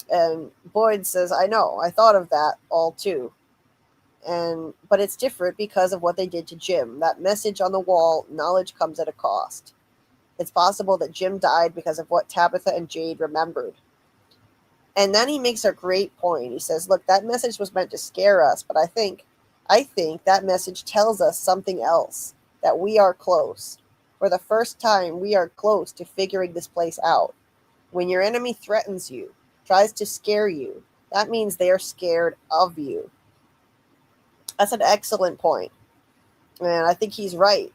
And Boyd says, I know, I thought of that all too. But it's different because of what they did to Jim. That message on the wall, knowledge comes at a cost. It's possible that Jim died because of what Tabitha and Jade remembered. And then he makes a great point. He says, look, that message was meant to scare us, but I think that message tells us something else, that we are close. For the first time, we are close to figuring this place out. When your enemy threatens you, tries to scare you, that means they are scared of you. That's an excellent point. And I think he's right.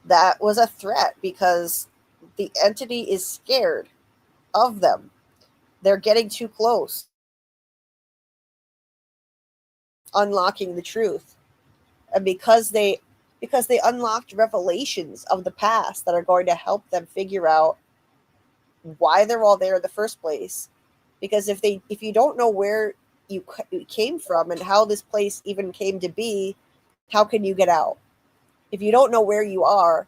That was a threat because the entity is scared of them. They're getting too close. Unlocking the truth. And because they unlocked revelations of the past that are going to help them figure out why they're all there in the first place. Because if you don't know where you came from and how this place even came to be, how can you get out? If you don't know where you are,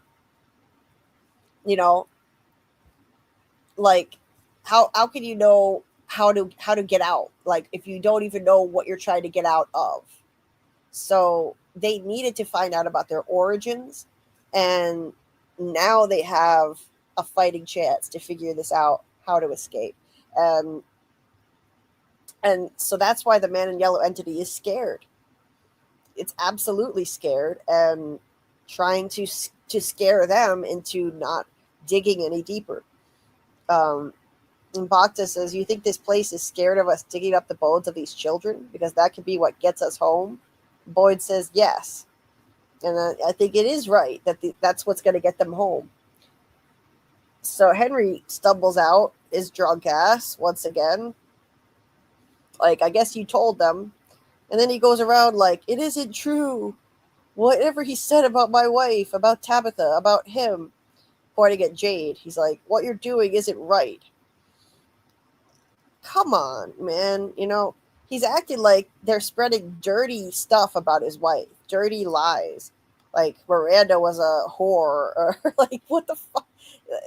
like how can you know how to get out? Like if you don't even know what you're trying to get out of. So they needed to find out about their origins, and now they have a fighting chance to figure this out, how to escape. And so that's why the man in yellow entity is scared. It's absolutely scared and trying to scare them into not digging any deeper. And Bhakta says, you think this place is scared of us digging up the bones of these children? Because that could be what gets us home. Boyd says, yes. And I think it is right that that's what's going to get them home. So Henry stumbles out, his drunk ass, once again. Like, I guess you told them. And then he goes around like, it isn't true. Whatever he said about my wife, about Tabitha, about him, pointing at Jade. He's like, what you're doing isn't right. Come on, man. He's acting like they're spreading dirty stuff about his wife. Dirty lies. Like Miranda was a whore. Or like, what the fuck?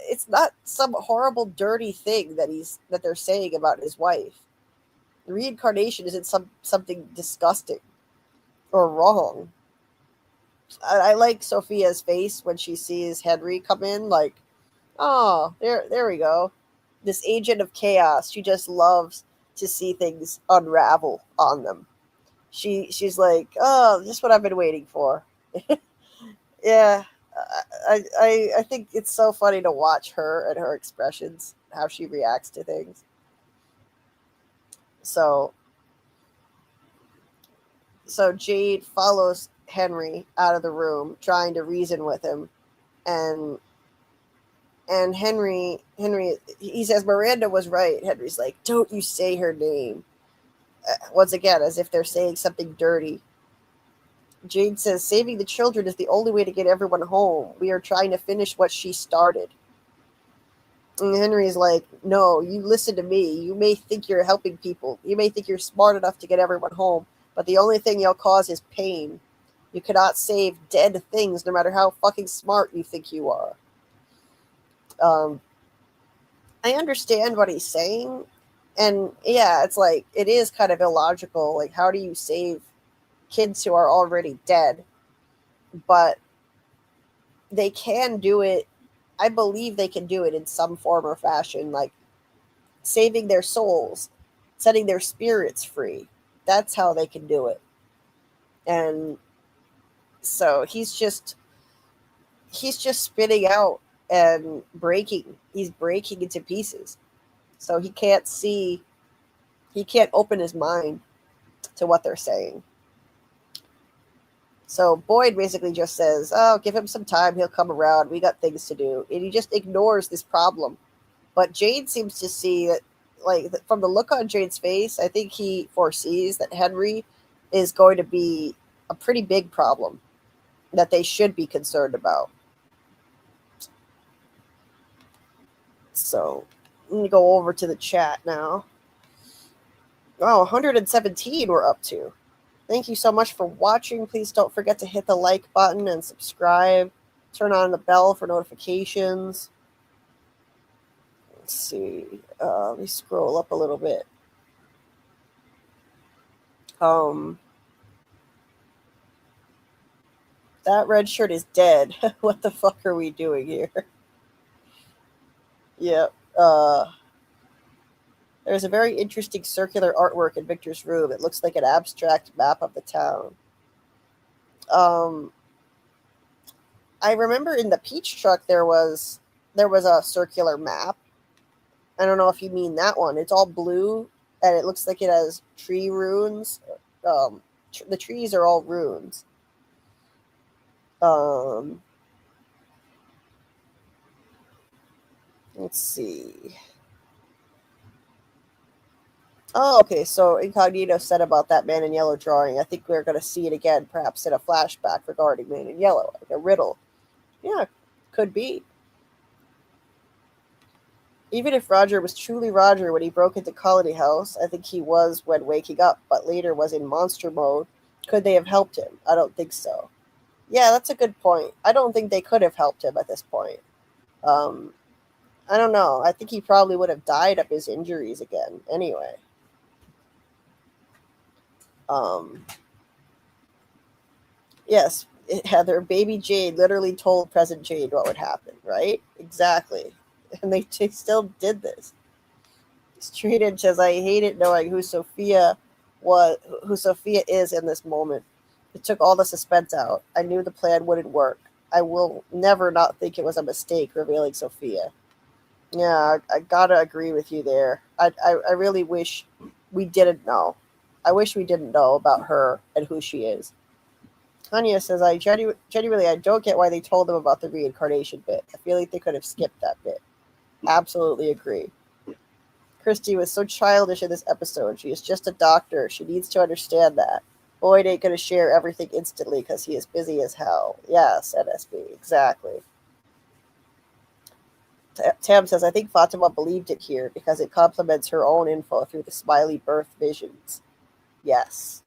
It's not some horrible, dirty thing that they're saying about his wife. Reincarnation isn't something disgusting or wrong. I like Sophia's face when she sees Henry come in, like, oh, there we go. This agent of chaos. She just loves to see things unravel on them. She's like, oh, just what I've been waiting for. Yeah, I think it's so funny to watch her and her expressions, how she reacts to things. So Jade follows Henry out of the room, trying to reason with him, and Henry, he says Miranda was right. Henry's like, don't you say her name. Once again, as if they're saying something dirty. Jade says, saving the children is the only way to get everyone home. We are trying to finish what she started. And Henry's like, no, you listen to me. You may think you're helping people. You may think you're smart enough to get everyone home, but the only thing you'll cause is pain. You cannot save dead things no matter how fucking smart you think you are. I understand what he's saying. And yeah, it's like, it is kind of illogical. Like, how do you save kids who are already dead? But they can do it. I believe they can do it in some form or fashion, like saving their souls, setting their spirits free. That's how they can do it. And so he's just spitting out and breaking. He's breaking into pieces. So he can't open his mind to what they're saying. So Boyd basically just says, oh, give him some time. He'll come around. We got things to do. And he just ignores this problem. But Jade seems to see that, like, from the look on Jade's face, I think he foresees that Henry is going to be a pretty big problem that they should be concerned about. So I'm going to go over to the chat now. Oh, 117 we're up to. Thank you so much for watching. Please don't forget to hit the like button and subscribe. Turn on the bell for notifications. Let's see. Let me scroll up a little bit. That red shirt is dead. What the fuck are we doing here? Yep. There's a very interesting circular artwork in Victor's room. It looks like an abstract map of the town. I remember in the Peach Truck there was a circular map. I don't know if you mean that one. It's all blue, and it looks like it has tree runes. The trees are all runes. Let's see. Oh, okay. So Incognito said about that Man in Yellow drawing. I think we're going to see it again, perhaps in a flashback regarding Man in Yellow, like a riddle. Yeah, could be. Even if Roger was truly Roger when he broke into Colony House, I think he was when waking up, but later was in monster mode. Could they have helped him? I don't think so. Yeah, that's a good point. I don't think they could have helped him at this point. I don't know. I think he probably would have died of his injuries again anyway. Yes, Heather, baby Jade literally told present Jade what would happen, right? Exactly. And they still did this. Street Edge says, I hate it knowing who Sophia is in this moment. It took all the suspense out. I knew the plan wouldn't work. I will never not think it was a mistake revealing Sophia. Yeah, I gotta agree with you there. I really wish we didn't know. I wish we didn't know about her and who she is. Tanya says, I genuinely, I don't get why they told them about the reincarnation bit. I feel like they could have skipped that bit. Absolutely agree. Christy was so childish in this episode. She is just a doctor. She needs to understand that. Boyd ain't going to share everything instantly because he is busy as hell. Yes, NSB, exactly. Tam says, I think Fatima believed it here because it complements her own info through the smiley birth visions. Yes.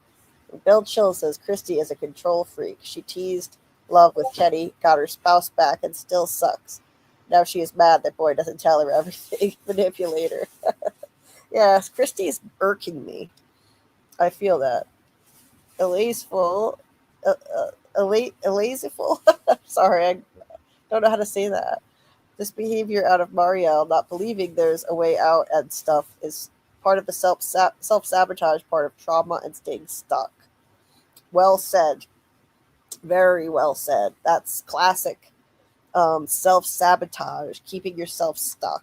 And Bill Chill says, Christy is a control freak. She teased love with Kenny, got her spouse back, and still sucks. Now she is mad that Boyd doesn't tell her everything. Manipulator. Yes, Christy's irking me. I feel that. Elazeful. Sorry, I don't know how to say that. This behavior out of Marielle, not believing there's a way out and stuff, is part of the self-sabotage part of trauma and staying stuck. Well said. Very well said. That's classic self-sabotage, keeping yourself stuck.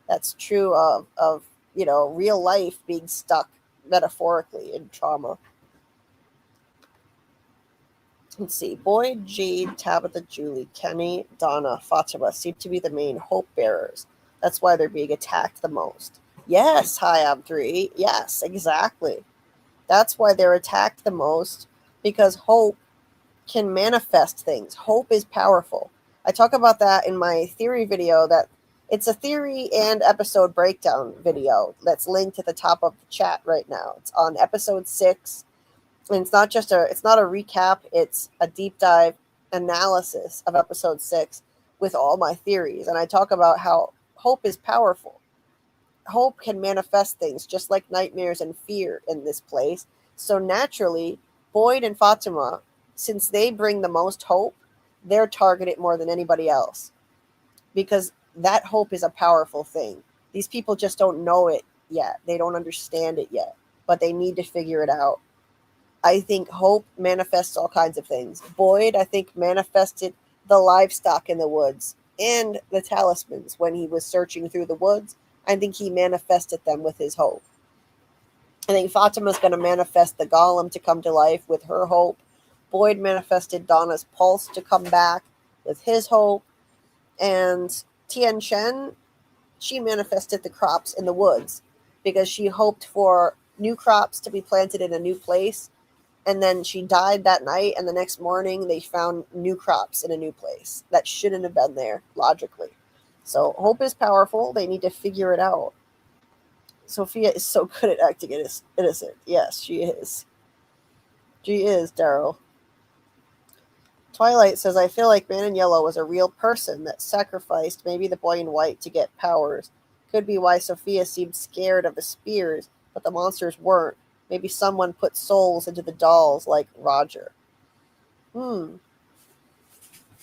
That's true of real life being stuck metaphorically in trauma. Let's see. Boyd, Jade, Tabitha, Julie, Kenny, Donna, Fatima seem to be the main hope bearers. That's why they're being attacked the most. Yes, Hi-Am3. Yes, exactly. That's why they're attacked the most, because hope can manifest things. Hope is powerful. I talk about that in my theory video that It's a theory and episode breakdown video that's linked at the top of the chat right now. It's on episode 6, and it's not a recap. It's a deep dive analysis of episode 6 with all my theories, and I talk about how hope is powerful. Hope can manifest things just like nightmares and fear in this place. So naturally, Boyd and Fatima, since they bring the most hope, they're targeted more than anybody else because that hope is a powerful thing. These people just don't know it yet. They don't understand it yet, but they need to figure it out. I think hope manifests all kinds of things. Boyd, I think, manifested the livestock in the woods and the talismans when he was searching through the woods. I think he manifested them with his hope. I think Fatima's going to manifest the golem to come to life with her hope. Boyd manifested Donna's pulse to come back with his hope. And Tien Shen, she manifested the crops in the woods because she hoped for new crops to be planted in a new place. And then she died that night, and the next morning they found new crops in a new place that shouldn't have been there, logically. So hope is powerful. They need to figure it out. Sophia is so good at acting innocent. Yes, she is. She is, Daryl. Twilight says, I feel like Man in Yellow was a real person that sacrificed maybe the boy in white to get powers. Could be why Sophia seemed scared of the spears, but the monsters weren't. Maybe someone put souls into the dolls like Roger.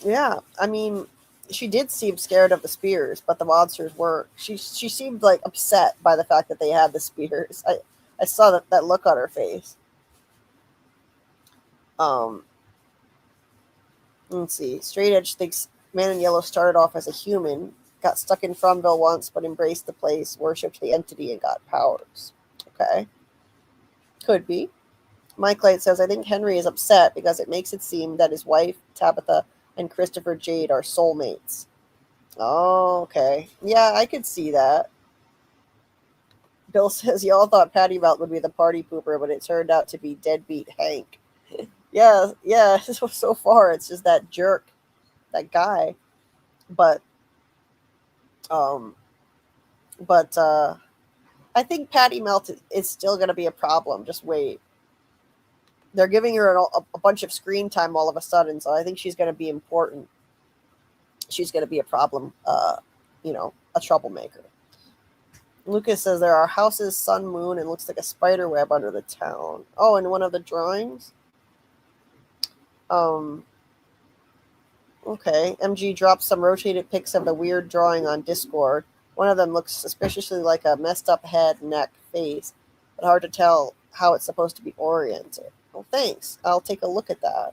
Yeah, I mean, she did seem scared of the spears, but the monsters weren't. She seemed like upset by the fact that they had the spears. I saw that look on her face. Let's see. Straight Edge thinks Man in Yellow started off as a human, got stuck in Fromville once, but embraced the place, worshipped the entity, and got powers. Okay. Could be. Mike Light says, I think Henry is upset because it makes it seem that his wife, Tabitha, and Christopher Jade are soulmates. Oh, okay. Yeah, I could see that. Bill says, y'all thought Patty Melt would be the party pooper, but it turned out to be deadbeat Hank. yeah, so far it's just that jerk, that guy. But I think Patty Melt is still going to be a problem. Just wait. They're giving her a bunch of screen time all of a sudden, so I think she's going to be important. She's going to be a problem, a troublemaker. Lucas says there are houses, sun, moon, and looks like a spider web under the town. Oh, and one of the drawings? Okay. MG drops some rotated pics of the weird drawing on Discord. One of them looks suspiciously like a messed up head, neck, face, but hard to tell how it's supposed to be oriented. Well, thanks. I'll take a look at that.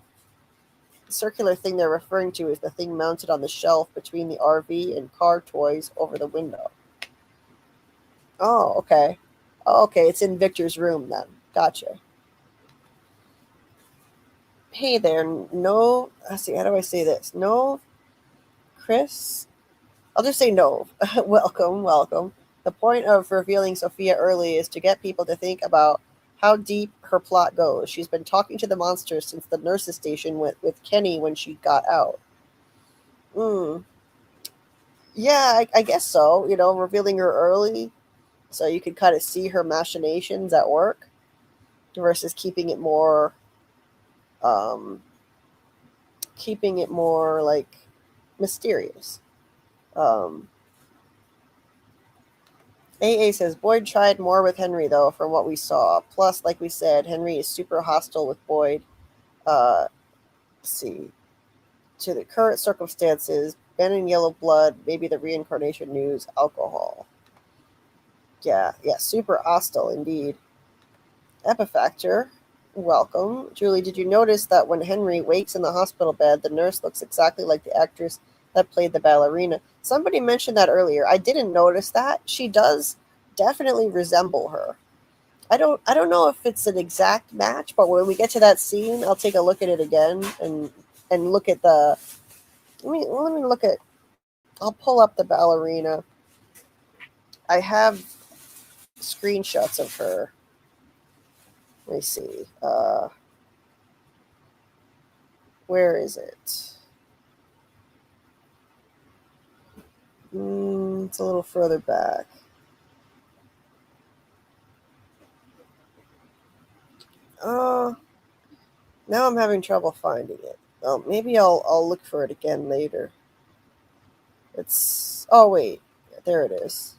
The circular thing they're referring to is the thing mounted on the shelf between the RV and car toys over the window. Oh, okay. Oh, okay, it's in Victor's room then. Gotcha. Hey there, no. Let's see, how do I say this? No, Chris? I'll just say no. welcome. The point of revealing Sophia early is to get people to think about how deep her plot goes. She's been talking to the monsters since the nurse's station with Kenny when she got out. Yeah, I guess so. Revealing her early so you could kind of see her machinations at work versus keeping it more like mysterious. AA says, Boyd tried more with Henry, though, from what we saw. Plus, like we said, Henry is super hostile with Boyd. Let's see. To the current circumstances, Ben in Yellow Blood, maybe the reincarnation news, alcohol. Yeah, super hostile indeed. Epifactor, welcome. Julie, did you notice that when Henry wakes in the hospital bed, the nurse looks exactly like the actress that played the ballerina? Somebody mentioned that earlier. I didn't notice that. She does definitely resemble her. I don't know if it's an exact match, but when we get to that scene, I'll take a look at it again and look at the. Let me look at. I'll pull up the ballerina. I have screenshots of her. Let me see. Where is it? It's a little further back. Now I'm having trouble finding it. Oh, maybe I'll look for it again later. Oh wait, there it is.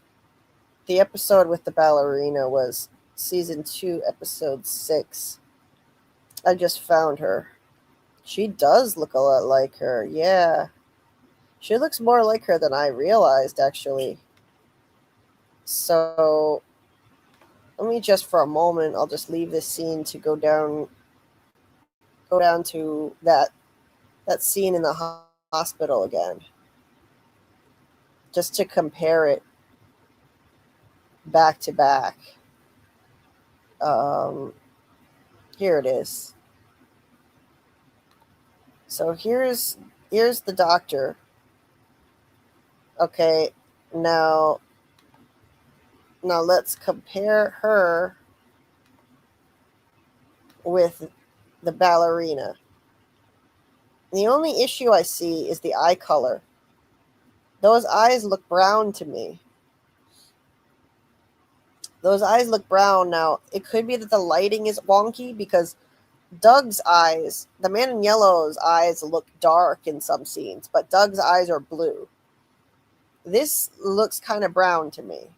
The episode with the ballerina was season 2, episode 6. I just found her. She does look a lot like her. Yeah. She looks more like her than I realized, actually. So, let me just for a moment, I'll just leave this scene to go down to that scene in the hospital again. Just to compare it back to back. Here it is. So here's the doctor. Okay, now let's compare her with the ballerina. The only issue I see is the eye color. Those eyes look brown to me. Those eyes look brown. Now, it could be that the lighting is wonky because Doug's eyes, the man in yellow's eyes look dark in some scenes, but Doug's eyes are blue. This looks kind of brown to me.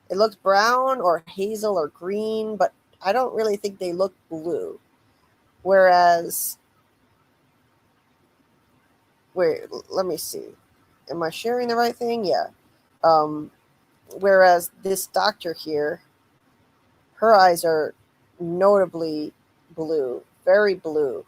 It looks brown or hazel or green, but I don't really think they look blue. Whereas, wait, let me see. Am I sharing the right thing? Yeah. Whereas this doctor here, her eyes are notably blue, very blue.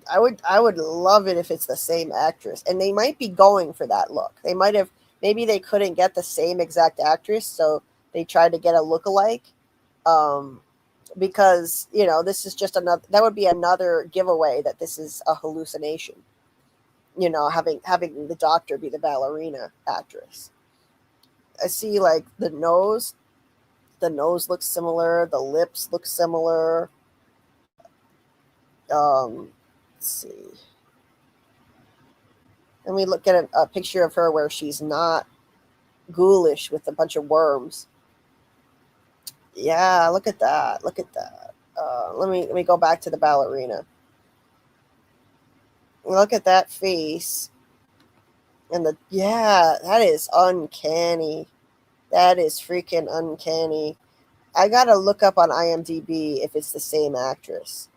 I would love it if it's the same actress, and they might be going for that look. They might have, maybe they couldn't get the same exact actress, so they tried to get a lookalike. Because this is just that would be another giveaway that this is a hallucination. Having the doctor be the ballerina actress. I see like the nose looks similar, the lips look similar. Let's see. And we look at a picture of her where she's not ghoulish with a bunch of worms. Yeah, look at that. Look at that. Let me go back to the ballerina. Look at that face. And that is uncanny. That is freaking uncanny. I gotta look up on IMDb if it's the same actress.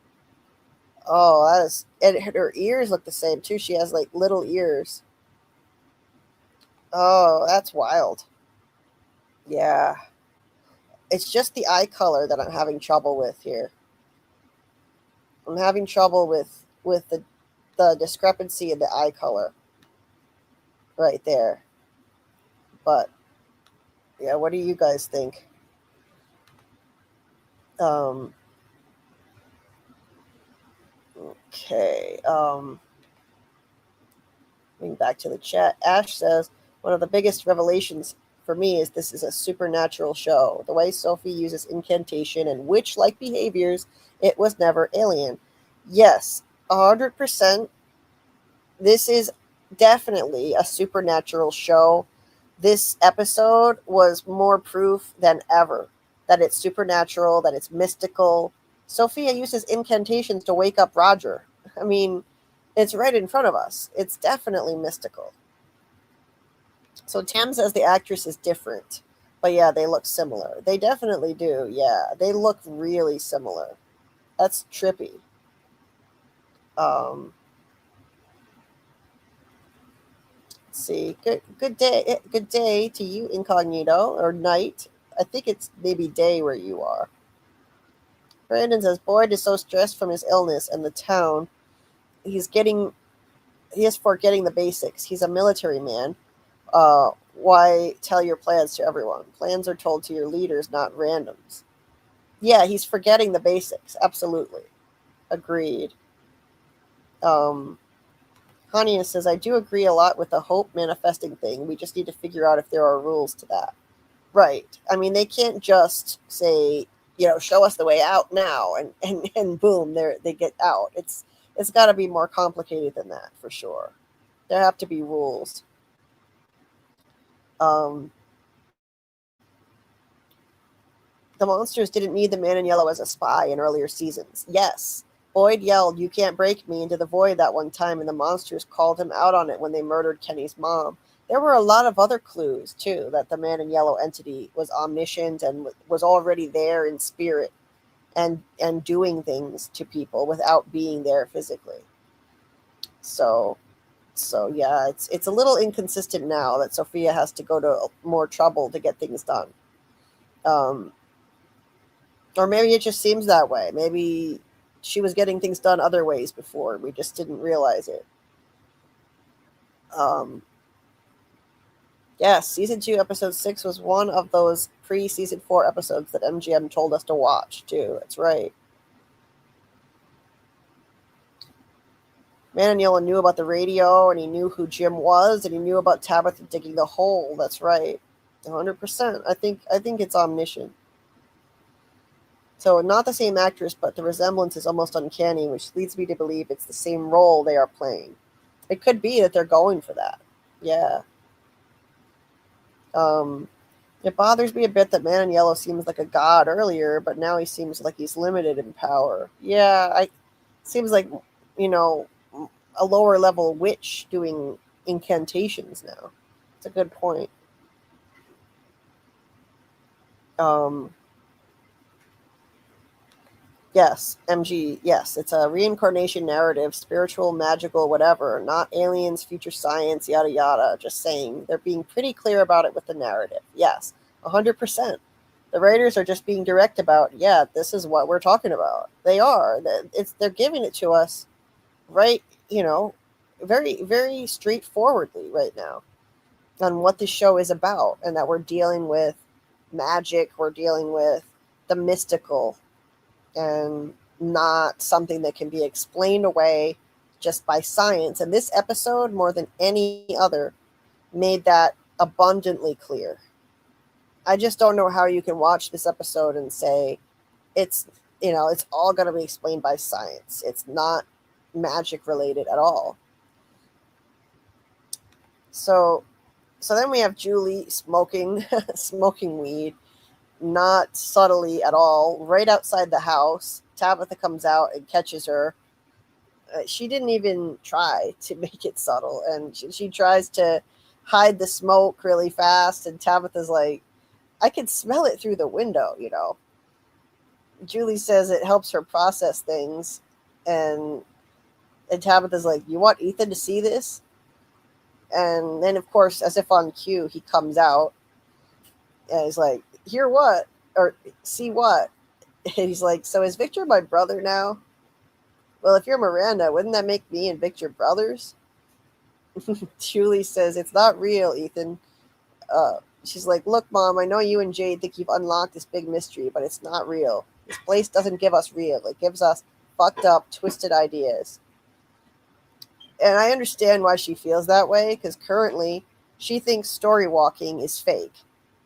Oh, and her ears look the same too. She has like little ears. Oh, that's wild. Yeah. It's just the eye color that I'm having trouble with here. I'm having trouble with the discrepancy in the eye color right there. But yeah, what do you guys think? Okay. Going back to the chat, Ash says, one of the biggest revelations for me is this is a supernatural show. The way Sophie uses incantation and witch-like behaviors, it was never alien. Yes, 100%. This is definitely a supernatural show. This episode was more proof than ever that it's supernatural, that it's mystical. Sophia uses incantations to wake up Roger. I mean, it's right in front of us. It's definitely mystical. So Tam says the actress is different. But yeah, they look similar. They definitely do. Yeah, they look really similar. That's trippy. Let's see. Good day to you, Incognito, or night. I think it's maybe day where you are. Brandon says Boyd is so stressed from his illness and the town. He is forgetting the basics. He's a military man. Why tell your plans to everyone? Plans are told to your leaders, not randoms. Yeah, he's forgetting the basics. Absolutely. Agreed. Hania says, I do agree a lot with the hope manifesting thing. We just need to figure out if there are rules to that. Right. I mean, they can't just say, show us the way out now and boom, they get out. It's got to be more complicated than that, for sure. There have to be rules. The monsters didn't need the man in yellow as a spy in earlier seasons. Yes, Boyd yelled, "You can't break me," into the void that one time, and the monsters called him out on it when they murdered Kenny's mom. There were a lot of other clues, too, that the man in yellow entity was omniscient and was already there in spirit and doing things to people without being there physically. So yeah, it's a little inconsistent now that Sophia has to go to more trouble to get things done. Or maybe it just seems that way. Maybe she was getting things done other ways before. We just didn't realize it. Yes, season 2, episode 6 was one of those pre-season 4 episodes that MGM told us to watch, too. That's right. Man in Yellow knew about the radio, and he knew who Jim was, and he knew about Tabitha digging the hole. That's right. 100%. I think it's omniscient. So not the same actress, but the resemblance is almost uncanny, which leads me to believe it's the same role they are playing. It could be that they're going for that. Yeah. It bothers me a bit that Man in Yellow seems like a god earlier, but now he seems like he's limited in power. Yeah, seems like, a lower level witch doing incantations now. It's a good point. Yes, MG, yes, it's a reincarnation narrative, spiritual, magical, whatever, not aliens, future science, yada yada. Just saying, they're being pretty clear about it with the narrative. Yes, 100%. The writers are just being direct about, yeah, this is what we're talking about. They are. They're giving it to us right, very, very straightforwardly right now on what this show is about, and that we're dealing with magic, we're dealing with the mystical, and not something that can be explained away just by science. And this episode, more than any other, made that abundantly clear. I just don't know how you can watch this episode and say it's all going to be explained by science. It's not magic related at all. So then we have Julie smoking weed, not subtly at all, right outside the house. Tabitha comes out and catches her. She didn't even try to make it subtle, and she tries to hide the smoke really fast, and Tabitha's like, I can smell it through the window, Julie says it helps her process things, and Tabitha's like, you want Ethan to see this? And then, of course, as if on cue, he comes out, and he's like, hear what? Or see what? And he's like, so is Victor my brother now? Well, if you're Miranda, wouldn't that make me and Victor brothers? Julie says, it's not real, Ethan. She's like, look, Mom, I know you and Jade think you've unlocked this big mystery, but it's not real. This place doesn't give us real. It gives us fucked up, twisted ideas. And I understand why she feels that way, because currently she thinks story walking is fake,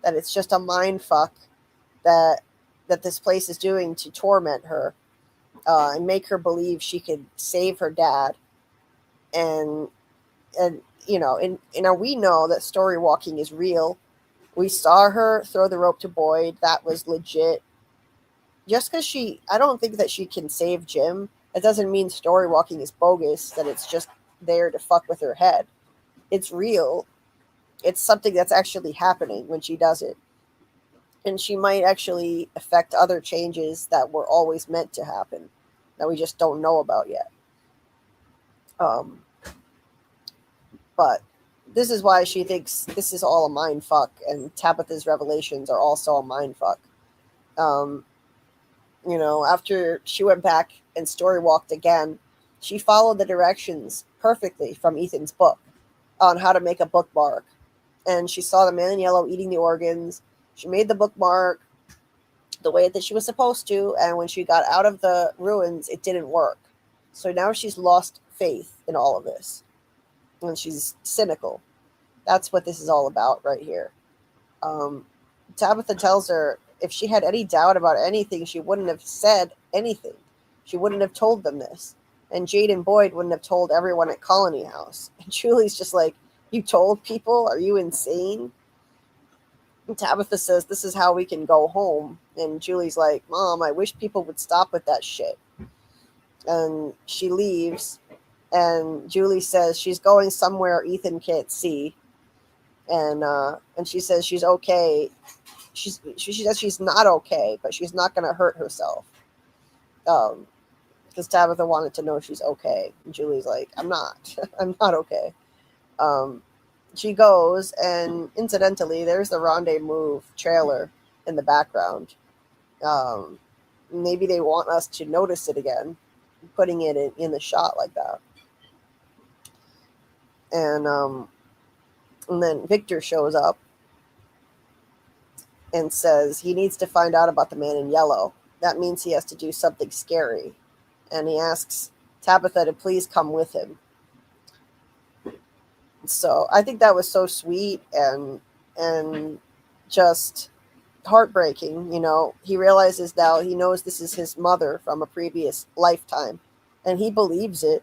that it's just a mind fuck that this place is doing to torment her and make her believe she could save her dad. And we know that story walking is real. We saw her throw the rope to Boyd. That was legit. Just because I don't think that she can save Jim, it doesn't mean story walking is bogus, that it's just there to fuck with her head. It's real. It's something that's actually happening when she does it. And she might actually affect other changes that were always meant to happen that we just don't know about yet. But this is why she thinks this is all a mind fuck, and Tabitha's revelations are also a mind fuck. After she went back and story walked again, she followed the directions perfectly from Ethan's book on how to make a bookmark. And she saw the man in yellow eating the organs. She made the bookmark the way that she was supposed to, and when she got out of the ruins, it didn't work. So now she's lost faith in all of this, and she's cynical. That's what this is all about right here. Tabitha tells her if she had any doubt about anything, she wouldn't have said anything. She wouldn't have told them this. And Jade and Boyd wouldn't have told everyone at Colony House. And Julie's just like, you told people? Are you insane? And Tabitha says, this is how we can go home. And Julie's like, Mom, I wish people would stop with that shit. And she leaves. And Julie says she's going somewhere Ethan can't see. And she says she's okay. She says she's not okay, but she's not going to hurt herself. Because Tabitha wanted to know she's okay. And Julie's like, I'm not. I'm not okay. She goes, and incidentally, there's the Rendezvous trailer in the background. Maybe they want us to notice it again, putting it in the shot like that. And then Victor shows up and says he needs to find out about the man in yellow. That means he has to do something scary. And he asks Tabitha to please come with him. So I think that was so sweet and just heartbreaking. You know, he realizes now, he knows this is his mother from a previous lifetime, and he believes it.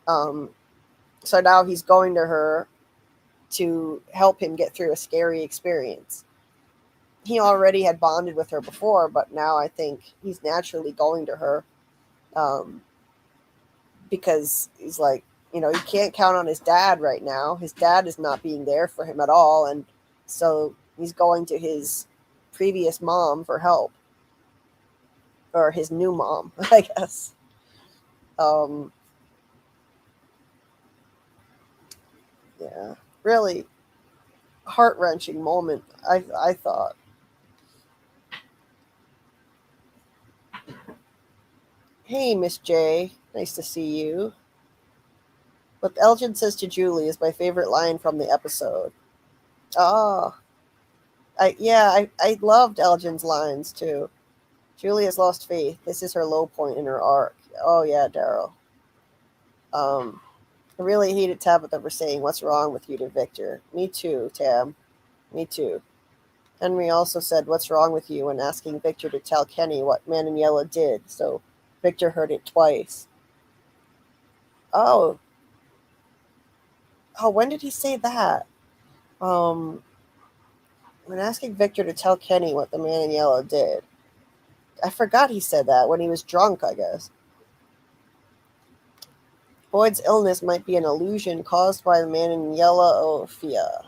So now he's going to her to help him get through a scary experience. He already had bonded with her before, but now I think he's naturally going to her because he's like, you know, he can't count on his dad right now. His dad is not being there for him at all. And so he's going to his previous mom for help. Or his new mom, I guess. Yeah, really heart-wrenching moment, I thought. Hey, Miss J. Nice to see you. What Elgin says to Julie is my favorite line from the episode. I loved Elgin's lines too. Julie has lost faith. This is her low point in her arc. Oh yeah, Daryl. I really hated Tabitha for saying what's wrong with you to Victor. Me too, Tam. Me too. Henry also said what's wrong with you when asking Victor to tell Kenny what Man in Yellow did, so Victor heard it twice. Oh, when did he say that? When asking Victor to tell Kenny what the Man in Yellow did. I forgot he said that when he was drunk, I guess. Boyd's illness might be an illusion caused by the Man in Yellow, Sophia.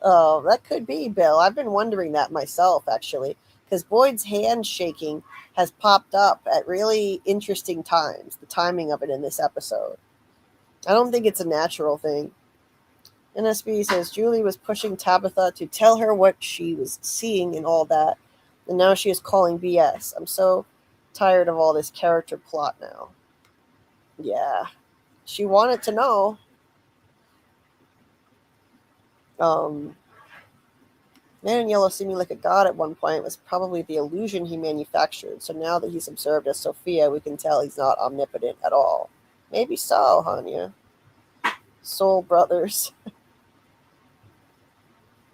Oh, that could be, Bill. I've been wondering that myself, actually, because Boyd's hand shaking has popped up at really interesting times, the timing of it in this episode. I don't think it's a natural thing. NSB says Julie was pushing Tabitha to tell her what she was seeing and all that, and now she is calling BS. I'm so tired of all this character plot now. Yeah, she wanted to know. Man in Yellow seeming like a god at one point was probably the illusion he manufactured, so now that he's observed as Sophia, we can tell he's not omnipotent at all. Maybe so, Hanya. Soul Brothers.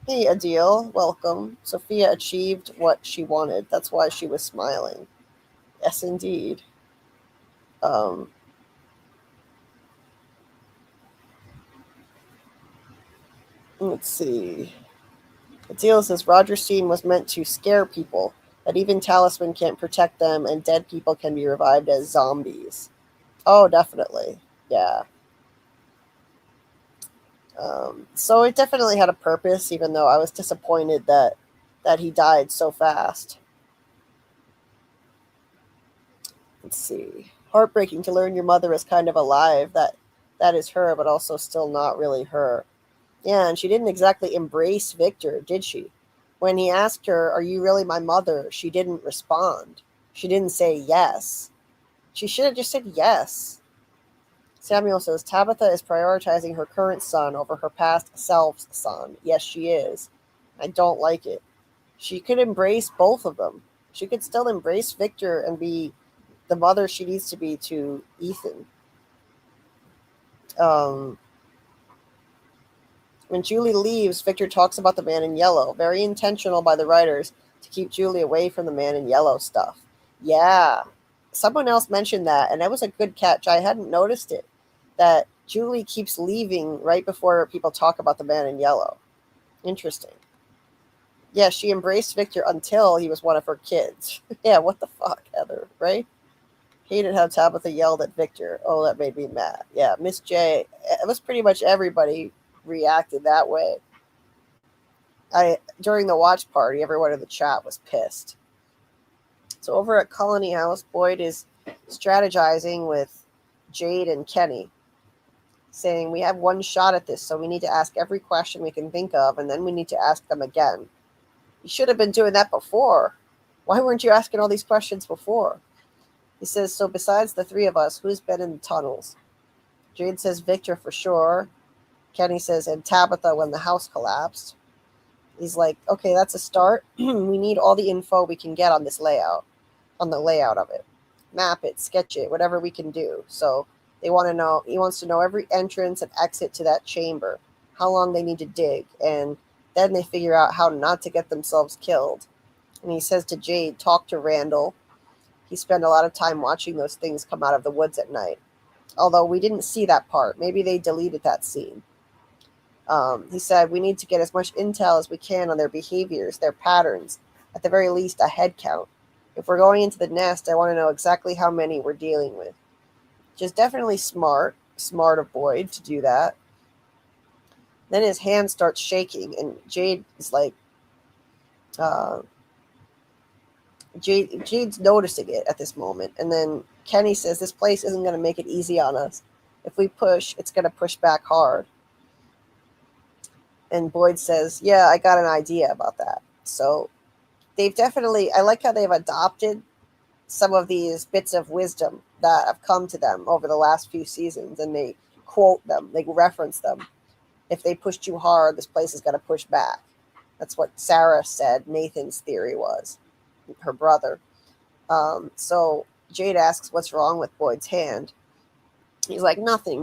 Hey, Adil, welcome. Sophia achieved what she wanted. That's why she was smiling. Yes, indeed. Let's see. Adil says Roger's scene was meant to scare people, that even Talisman can't protect them and dead people can be revived as zombies. Oh, definitely. Yeah. So it definitely had a purpose, even though I was disappointed that he died so fast. Let's see. Heartbreaking to learn your mother is kind of alive. That is her, but also still not really her. Yeah, and she didn't exactly embrace Victor, did she? When he asked her, "Are you really my mother?" she didn't respond. She didn't say yes. She should have just said yes. Samuel says, Tabitha is prioritizing her current son over her past self's son. Yes, she is. I don't like it. She could embrace both of them. She could still embrace Victor and be the mother she needs to be to Ethan. When Julie leaves, Victor talks about the Man in Yellow. Very intentional by the writers to keep Julie away from the Man in Yellow stuff. Yeah. Someone else mentioned that, and that was a good catch. I hadn't noticed it. That Julie keeps leaving right before people talk about the Man in Yellow. Interesting. Yeah, she embraced Victor until he was one of her kids. Yeah, what the fuck, Heather, right? Hated how Tabitha yelled at Victor. Oh, that made me mad. Yeah, Miss J. It was pretty much everybody reacted that way. During the watch party, everyone in the chat was pissed. So over at Colony House, Boyd is strategizing with Jade and Kenny, saying we have one shot at this, so we need to ask every question we can think of, and then we need to ask them again. You should have been doing that before. Why weren't you asking all these questions before? He says, so besides the three of us, who's been in the tunnels? Jade says Victor for sure. Kenny says, and Tabitha when the house collapsed. He's like, okay, that's a start. We need all the info we can get on this layout, on the layout of it. Map it, sketch it, whatever we can do. So he wants to know every entrance and exit to that chamber, how long they need to dig, and then they figure out how not to get themselves killed. And he says to Jade, talk to Randall. He spent a lot of time watching those things come out of the woods at night. Although we didn't see that part. Maybe they deleted that scene. He said, we need to get as much intel as we can on their behaviors, their patterns, at the very least a head count. If we're going into the nest, I want to know exactly how many we're dealing with. Which is definitely smart of Boyd to do that. Then his hand starts shaking, and Jade is like, Jade's noticing it at this moment. And then Kenny says, this place isn't going to make it easy on us. If we push, it's going to push back hard. And Boyd says, yeah, I got an idea about that. So they've definitely, I like how they've adopted some of these bits of wisdom that have come to them over the last few seasons, and they quote them, they reference them. If they push too hard, this place is going to push back. That's what Sarah said Nathan's theory was, her brother. So Jade asks what's wrong with Boyd's hand. He's like, nothing.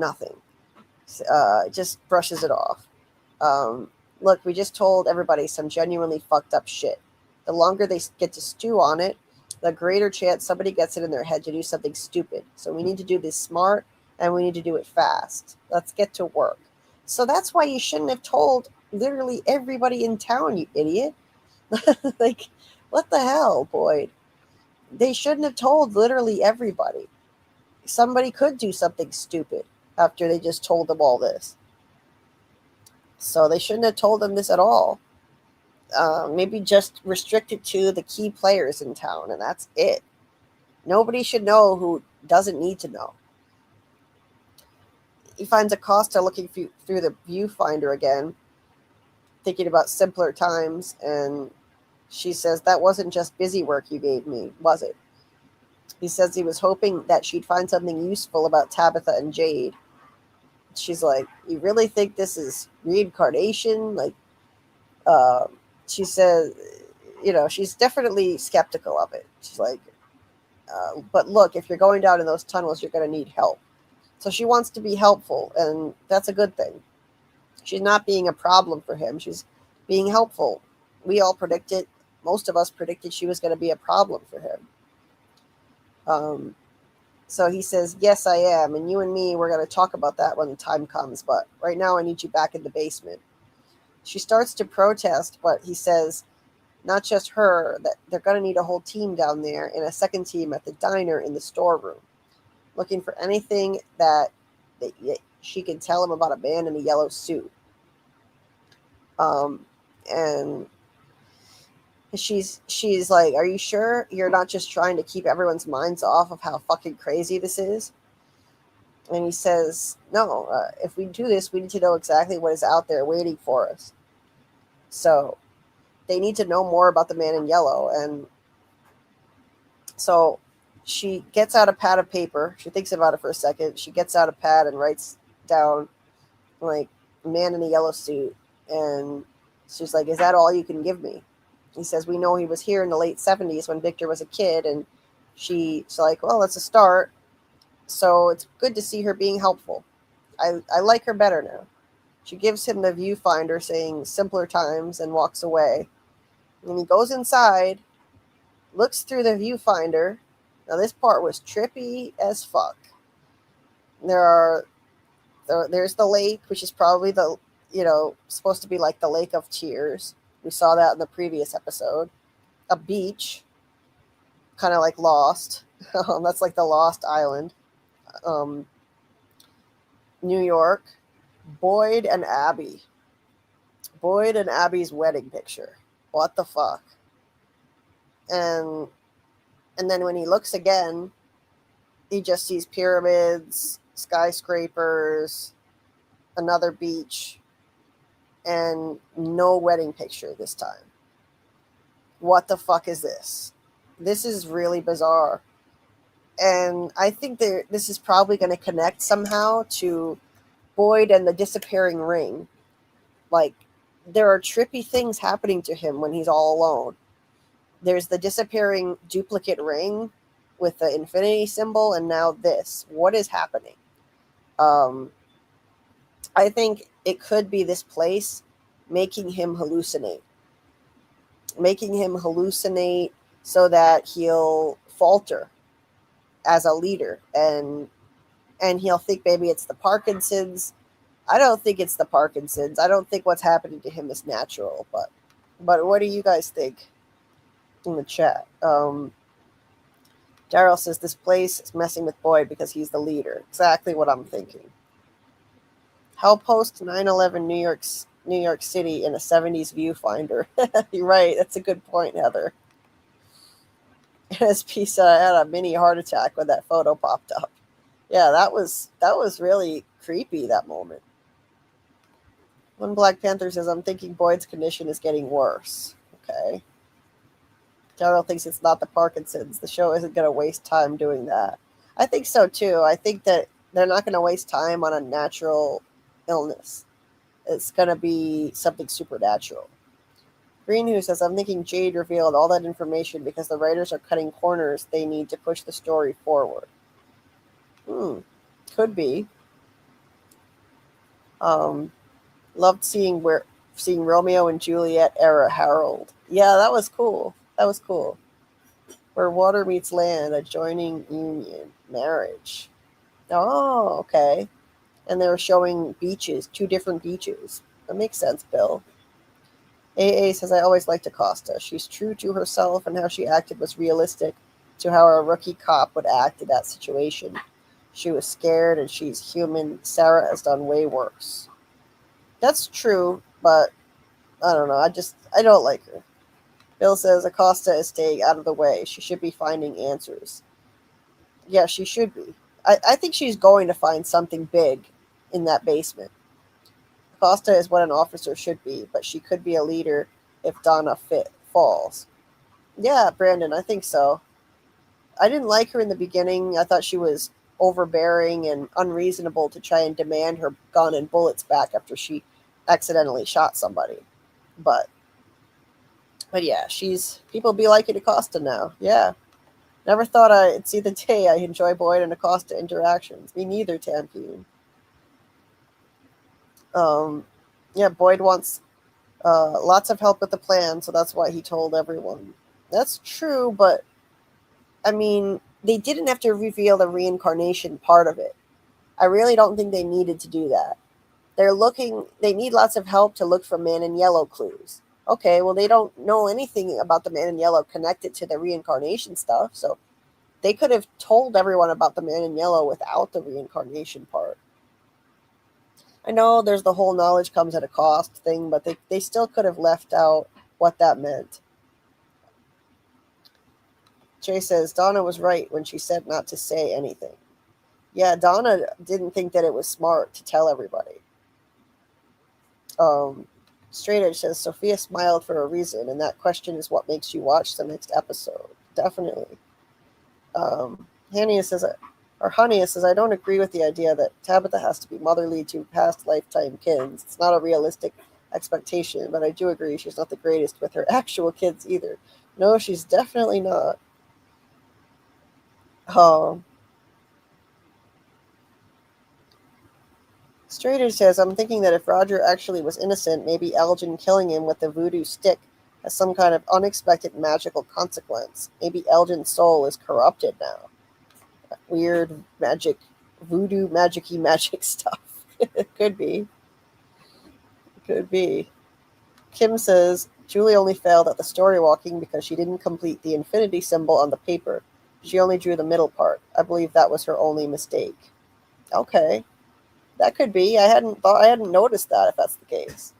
Just brushes it off. Look, we just told everybody some genuinely fucked up shit. The longer they get to stew on it, the greater chance somebody gets it in their head to do something stupid. So we need to do this smart, and we need to do it fast. Let's get to work. So that's why you shouldn't have told literally everybody in town, you idiot. Like, what the hell, Boyd? They shouldn't have told literally everybody. Somebody could do something stupid after they just told them all this. So they shouldn't have told them this at all. Maybe just restrict it to the key players in town, and that's it. Nobody should know who doesn't need to know. He finds Acosta looking through the viewfinder again, thinking about simpler times, and she says, that wasn't just busy work you gave me, was it? He says he was hoping that she'd find something useful about Tabitha and Jade. She's like, you really think this is reincarnation? Like, she says, she's definitely skeptical of it. She's like, but look, if you're going down in those tunnels, you're going to need help. So she wants to be helpful, and that's a good thing. She's not being a problem for him. She's being helpful. We all predicted, most of us predicted she was going to be a problem for him. So he says, yes, I am. And you and me, we're going to talk about that when the time comes. But right now I need you back in the basement. She starts to protest, but he says, not just her, that they're going to need a whole team down there and a second team at the diner in the storeroom, looking for anything that she can tell him about a man in a yellow suit. And she's like, are you sure you're not just trying to keep everyone's minds off of how fucking crazy this is? And he says, no, if we do this, we need to know exactly what is out there waiting for us. So they need to know more about the man in yellow. And so she gets out a pad of paper. She thinks about it for a second. She gets out a pad and writes down, like, man in a yellow suit. And she's like, is that all you can give me? He says, we know he was here in the late 70s when Victor was a kid. And she's like, well, that's a start. So it's good to see her being helpful. I like her better now. She gives him the viewfinder saying simpler times and walks away. And he goes inside, looks through the viewfinder. Now this part was trippy as fuck. There's the lake, which is probably the supposed to be like the Lake of Tears. We saw that in the previous episode. A beach, kind of like Lost. That's like the Lost Island. New York. Boyd and Abby. Boyd and Abby's wedding picture. What the fuck? And then when he looks again, he just sees pyramids, skyscrapers, another beach, and no wedding picture this time. What the fuck is this? This is really bizarre. And I think this is probably going to connect somehow to Boyd and the disappearing ring. Like, there are trippy things happening to him when he's all alone. There's the disappearing duplicate ring with the infinity symbol, and now this. What is happening? I think it could be this place making him hallucinate. Making him hallucinate so that he'll falter as a leader, and he'll think maybe it's the Parkinson's. I don't think it's the Parkinson's. I don't think what's happening to him is natural, but what do you guys think in the chat? Daryl says this place is messing with Boyd because he's the leader. Exactly what I'm thinking. How post 9/11 New York City in a 70s viewfinder? You're right. That's a good point, Heather. NSP said I had a mini heart attack when that photo popped up. Yeah, that was really creepy, that moment. One Black Panther says, I'm thinking Boyd's condition is getting worse. Okay. Daryl thinks it's not the Parkinson's. The show isn't going to waste time doing that. I think so, too. I think that they're not going to waste time on a natural illness. It's going to be something supernatural. Green Who says, I'm thinking Jade revealed all that information because the writers are cutting corners they need to push the story forward. Could be. Loved seeing Romeo and Juliet era Harold. Yeah, that was cool. Where water meets land, adjoining union, marriage. Oh, okay. And they were showing beaches, 2 different beaches. That makes sense, Bill. AA says, I always liked Acosta. She's true to herself, and how she acted was realistic to how a rookie cop would act in that situation. She was scared, and she's human. Sarah has done way worse. That's true, but I don't know. I don't like her. Bill says Acosta is staying out of the way. She should be finding answers. Yeah, she should be. I think she's going to find something big in that basement. Acosta is what an officer should be, but she could be a leader if Donna falls. Yeah, Brandon, I think so. I didn't like her in the beginning. I thought she was overbearing and unreasonable to try and demand her gun and bullets back after she accidentally shot somebody. But yeah, people be liking Acosta now. Yeah. Never thought I'd see the day I enjoy Boyd and Acosta interactions. Me neither, Tampune. Yeah, Boyd wants lots of help with the plan, so that's why he told everyone. That's true, but I mean, they didn't have to reveal the reincarnation part of it. I really don't think they needed to do that. They need lots of help to look for Man in Yellow clues. Okay, well, they don't know anything about the Man in Yellow connected to the reincarnation stuff, so they could have told everyone about the Man in Yellow without the reincarnation part. I know there's the whole knowledge comes at a cost thing, but they still could have left out what that meant. Jay says, Donna was right when she said not to say anything. Yeah, Donna didn't think that it was smart to tell everybody. Straight Edge says, Sophia smiled for a reason, and that question is what makes you watch the next episode. Definitely. Hania says, I don't agree with the idea that Tabitha has to be motherly to past lifetime kids. It's not a realistic expectation, but I do agree she's not the greatest with her actual kids either. No, she's definitely not. Strader says, I'm thinking that if Roger actually was innocent, maybe Elgin killing him with the voodoo stick has some kind of unexpected magical consequence. Maybe Elgin's soul is corrupted now. Weird magic, voodoo magic-y magic stuff. It could be. Could be. Kim says, Julie only failed at the story walking because she didn't complete the infinity symbol on the paper. She only drew the middle part. I believe that was her only mistake. Okay. That could be. I hadn't noticed that if that's the case.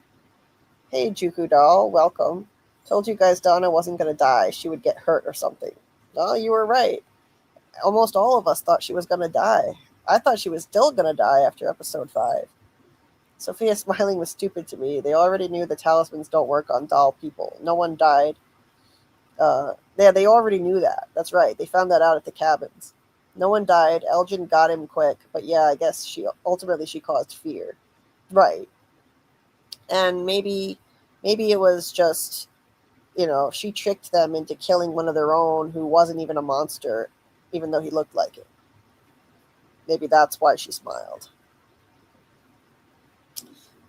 Hey, Juku doll, welcome. Told you guys Donna wasn't going to die. She would get hurt or something. No, you were right. Almost all of us thought she was going to die. I thought she was still going to die after episode 5. Sophia smiling was stupid to me. They already knew the talismans don't work on doll people. No one died. They already knew that. That's right. They found that out at the cabins. No one died. Elgin got him quick. But yeah, I guess she caused fear. Right. And maybe it was just, she tricked them into killing one of their own who wasn't even a monster, even though he looked like it. Maybe that's why she smiled.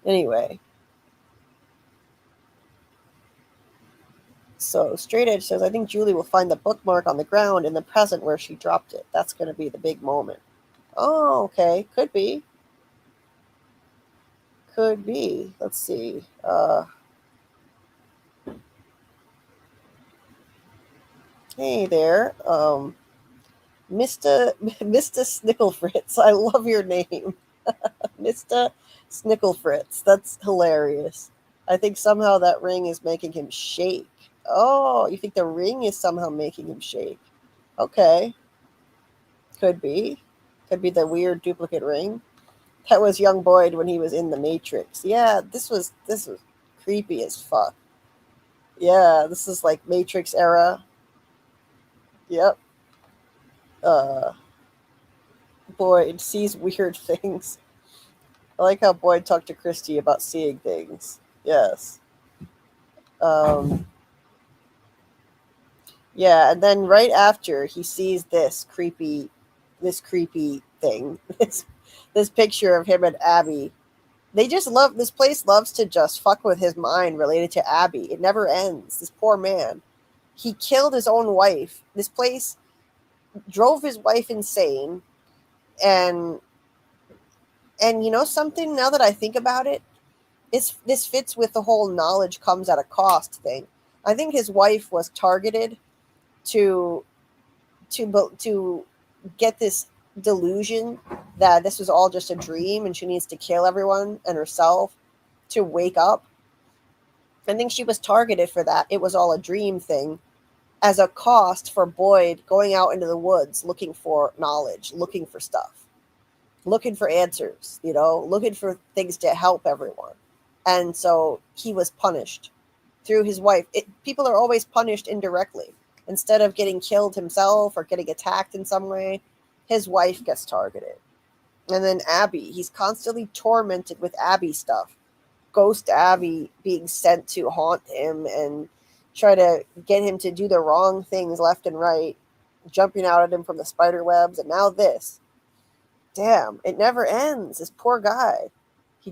Anyway. So Straight Edge says, I think Julie will find the bookmark on the ground in the present where she dropped it. That's going to be the big moment. Oh, okay. Could be. Could be. Let's see. Hey there. Mr. Snicklefritz. I love your name. Mr. Snicklefritz. That's hilarious. I think somehow that ring is making him shake. Oh, you think the ring is somehow making him shake? Okay. Could be. Could be the weird duplicate ring. That was young Boyd when he was in the Matrix. Yeah, this was creepy as fuck. Yeah, this is like Matrix era. Yep. Boyd sees weird things. I like how Boyd talked to Christy about seeing things. Yes. Yeah, and then right after he sees this creepy thing, this picture of him and Abby. This place loves to just fuck with his mind related to Abby. It never ends. This poor man. He killed his own wife. This place drove his wife insane. And you know something, now that I think about it, this fits with the whole knowledge comes at a cost thing. I think his wife was targeted to get this delusion that this was all just a dream and she needs to kill everyone and herself to wake up. I think she was targeted for that. It was all a dream thing as a cost for Boyd going out into the woods looking for knowledge, looking for stuff, looking for answers, looking for things to help everyone. And so he was punished through his wife. People are always punished indirectly. Instead of getting killed himself or getting attacked in some way, his wife gets targeted. And then Abby, he's constantly tormented with Abby stuff. Ghost Abby being sent to haunt him and try to get him to do the wrong things left and right, jumping out at him from the spider webs, and now this. Damn, it never ends. This poor guy.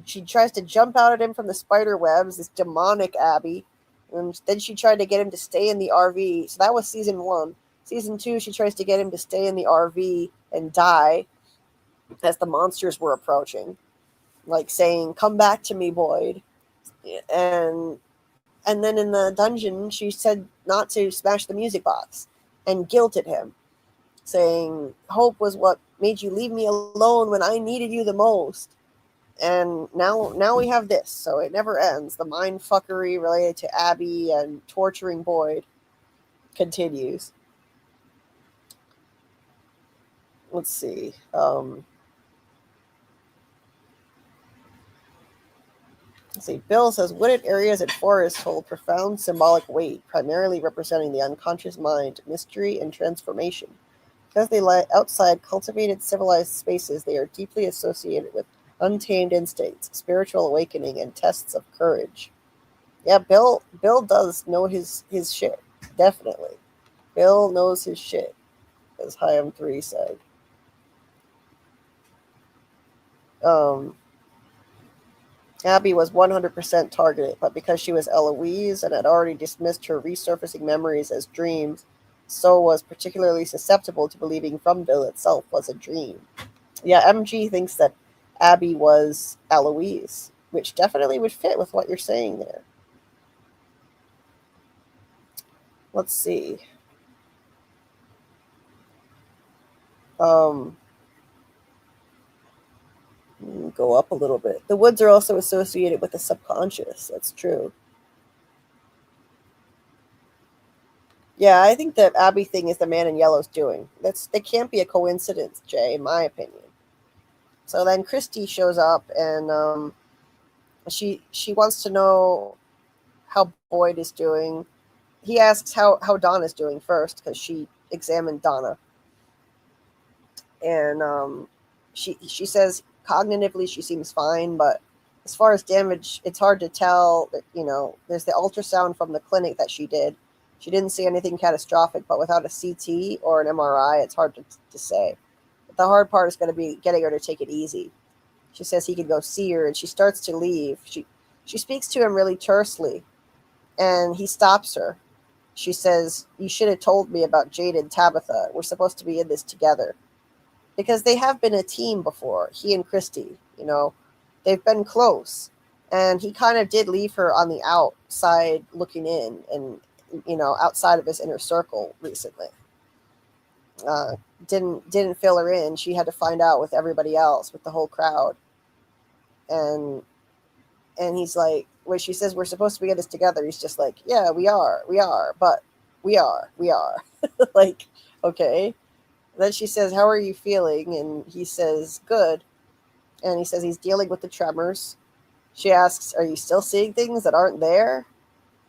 She tries to jump out at him from the spider webs, this demonic Abby. And then she tried to get him to stay in the RV. So that was season 1. Season 2, she tries to get him to stay in the RV and die as the monsters were approaching. Like saying, come back to me, Boyd. And then in the dungeon, she said not to smash the music box and guilted him, saying, hope was what made you leave me alone when I needed you the most. And now we have this, so it never ends. The mind fuckery related to Abby and torturing Boyd continues. Let's see. Bill says, wooded areas and forests hold profound symbolic weight, primarily representing the unconscious mind, mystery, and transformation. Because they lie outside cultivated, civilized spaces, they are deeply associated with untamed instincts, spiritual awakening, and tests of courage. Yeah, Bill does know his shit. Definitely. Bill knows his shit, as Hyam 3 said. Abby was 100% targeted, but because she was Eloise and had already dismissed her resurfacing memories as dreams, so was particularly susceptible to believing FROMville itself was a dream. Yeah, MG thinks that Abby was Eloise. which definitely would fit with what you're saying there. Let's see. Go up a little bit. The woods are also associated with the subconscious. That's true. Yeah, I think that Abby thing is the man in yellow's doing. That can't be a coincidence, Jay, in my opinion. So then Christy shows up, and she wants to know how Boyd is doing. He asks how Donna's doing first, because she examined Donna. And she says cognitively she seems fine, but as far as damage, it's hard to tell. There's the ultrasound from the clinic that she did. She didn't see anything catastrophic, but without a CT or an MRI, it's hard to say. But the hard part is going to be getting her to take it easy. She says he can go see her, and she starts to leave. She speaks to him really tersely, and he stops her. She says, "You should have told me about Jade and Tabitha. We're supposed to be in this together." Because they have been a team before, he and Christy. They've been close. And he kind of did leave her on the outside looking in, and outside of his inner circle recently. Didn't fill her in. She had to find out with everybody else, with the whole crowd. And he's like, when she says we're supposed to be in this together, he's just like, yeah, we are, but we are. Like, okay. Then she says, how are you feeling? And he says, good. And he says he's dealing with the tremors. She asks, are you still seeing things that aren't there?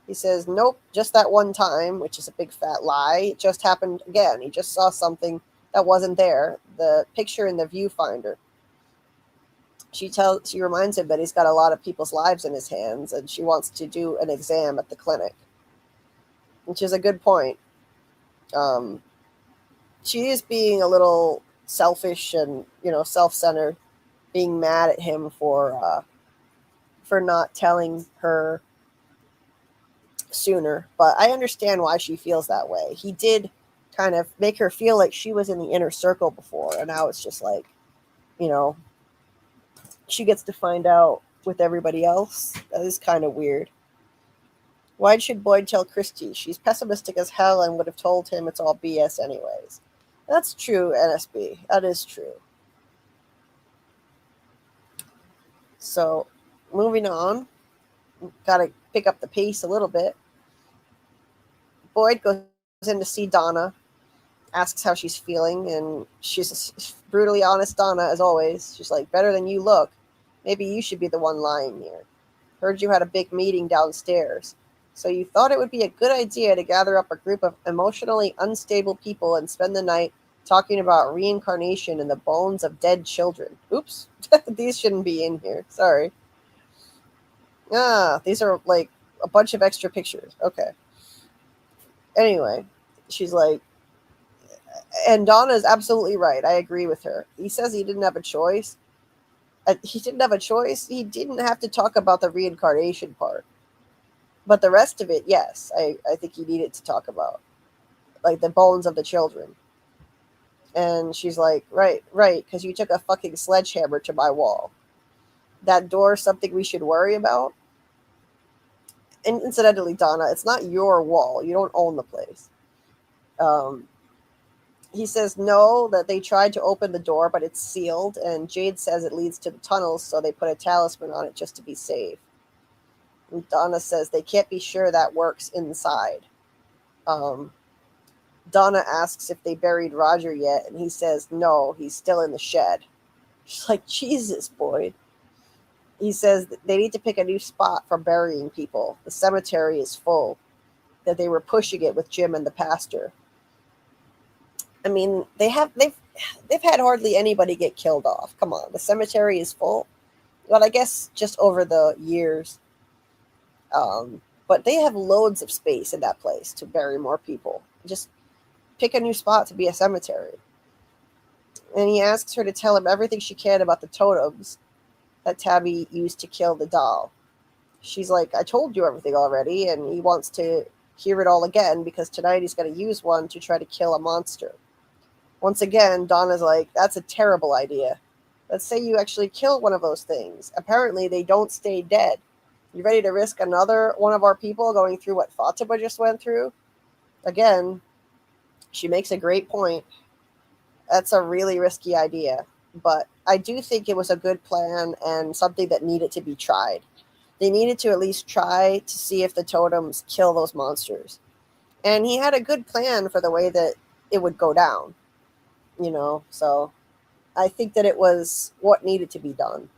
He says, nope, just that one time, which is a big fat lie. It just happened again. He just saw something that wasn't there, the picture in the viewfinder. She reminds him that he's got a lot of people's lives in his hands, and she wants to do an exam at the clinic, which is a good point. She is being a little selfish and, self-centered, being mad at him for not telling her sooner. But I understand why she feels that way. He did kind of make her feel like she was in the inner circle before, and now it's just like, she gets to find out with everybody else. That is kind of weird. Why should Boyd tell Christy? She's pessimistic as hell and would have told him it's all BS anyways. That's true, NSB. That is true. So, moving on. Got to pick up the pace a little bit. Boyd goes in to see Donna, asks how she's feeling, and she's a brutally honest Donna, as always. She's like, better than you look. Maybe you should be the one lying here. Heard you had a big meeting downstairs. So you thought it would be a good idea to gather up a group of emotionally unstable people and spend the night talking about reincarnation and the bones of dead children. Oops, these shouldn't be in here. Sorry. These are like a bunch of extra pictures. Okay. Anyway, she's like, and Donna's absolutely right. I agree with her. He says he didn't have a choice. He didn't have a choice. He didn't have to talk about the reincarnation part. But the rest of it, yes, I think he needed to talk about. Like the bones of the children. And she's like, right, because you took a fucking sledgehammer to my wall. That door something we should worry about? And incidentally, Donna, it's not your wall. You don't own the place. He says no, that they tried to open the door, but it's sealed. And Jade says it leads to the tunnels, so they put a talisman on it just to be safe. And Donna says they can't be sure that works inside. Donna asks if they buried Roger yet, and he says no, he's still in the shed. She's like, Jesus, Boyd. He says that they need to pick a new spot for burying people. The cemetery is full. That they were pushing it with Jim and the pastor. I mean, they've had hardly anybody get killed off. Come on, the cemetery is full. Well, I guess just over the years. But they have loads of space in that place to bury more people. Just pick a new spot to be a cemetery. And he asks her to tell him everything she can about the totems that Tabby used to kill the doll. She's like, I told you everything already, and he wants to hear it all again because tonight he's going to use one to try to kill a monster. Once again, Donna's like, that's a terrible idea. Let's say you actually kill one of those things. Apparently, they don't stay dead. You ready to risk another one of our people going through what Fatima just went through? Again, she makes a great point. That's a really risky idea. But I do think it was a good plan and something that needed to be tried. They needed to at least try to see if the totems kill those monsters. And he had a good plan for the way that it would go down. So I think that it was what needed to be done.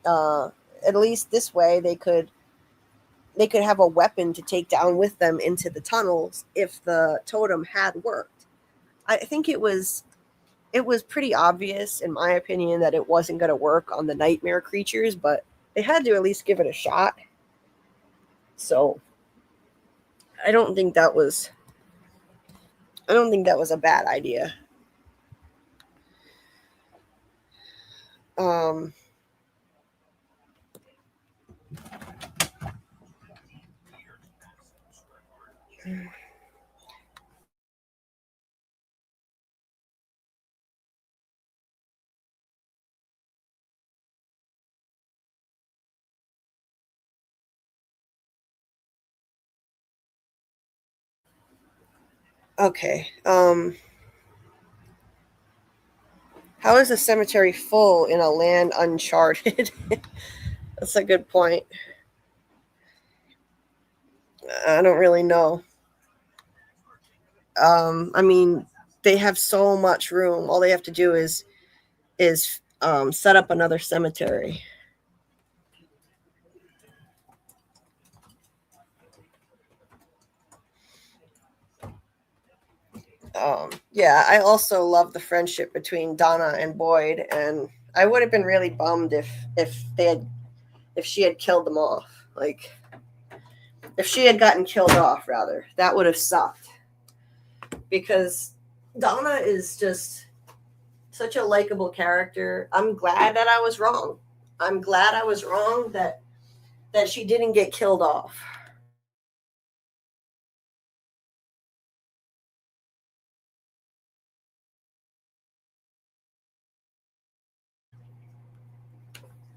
At least this way they could have a weapon to take down with them into the tunnels if the totem had worked. I think it was pretty obvious, in my opinion, that it wasn't going to work on the nightmare creatures, but they had to at least give it a shot. So I don't think that was a bad idea. Okay. How is the cemetery full in a land uncharted? That's a good point. I don't really know. I mean, they have so much room. All they have to do is set up another cemetery. Yeah, I also love the friendship between Donna and Boyd, and I would have been really bummed if she had killed them off. Like, if she had gotten killed off, rather, that would have sucked. Because Donna is just such a likable character. I'm glad that I was wrong. I'm glad I was wrong that she didn't get killed off.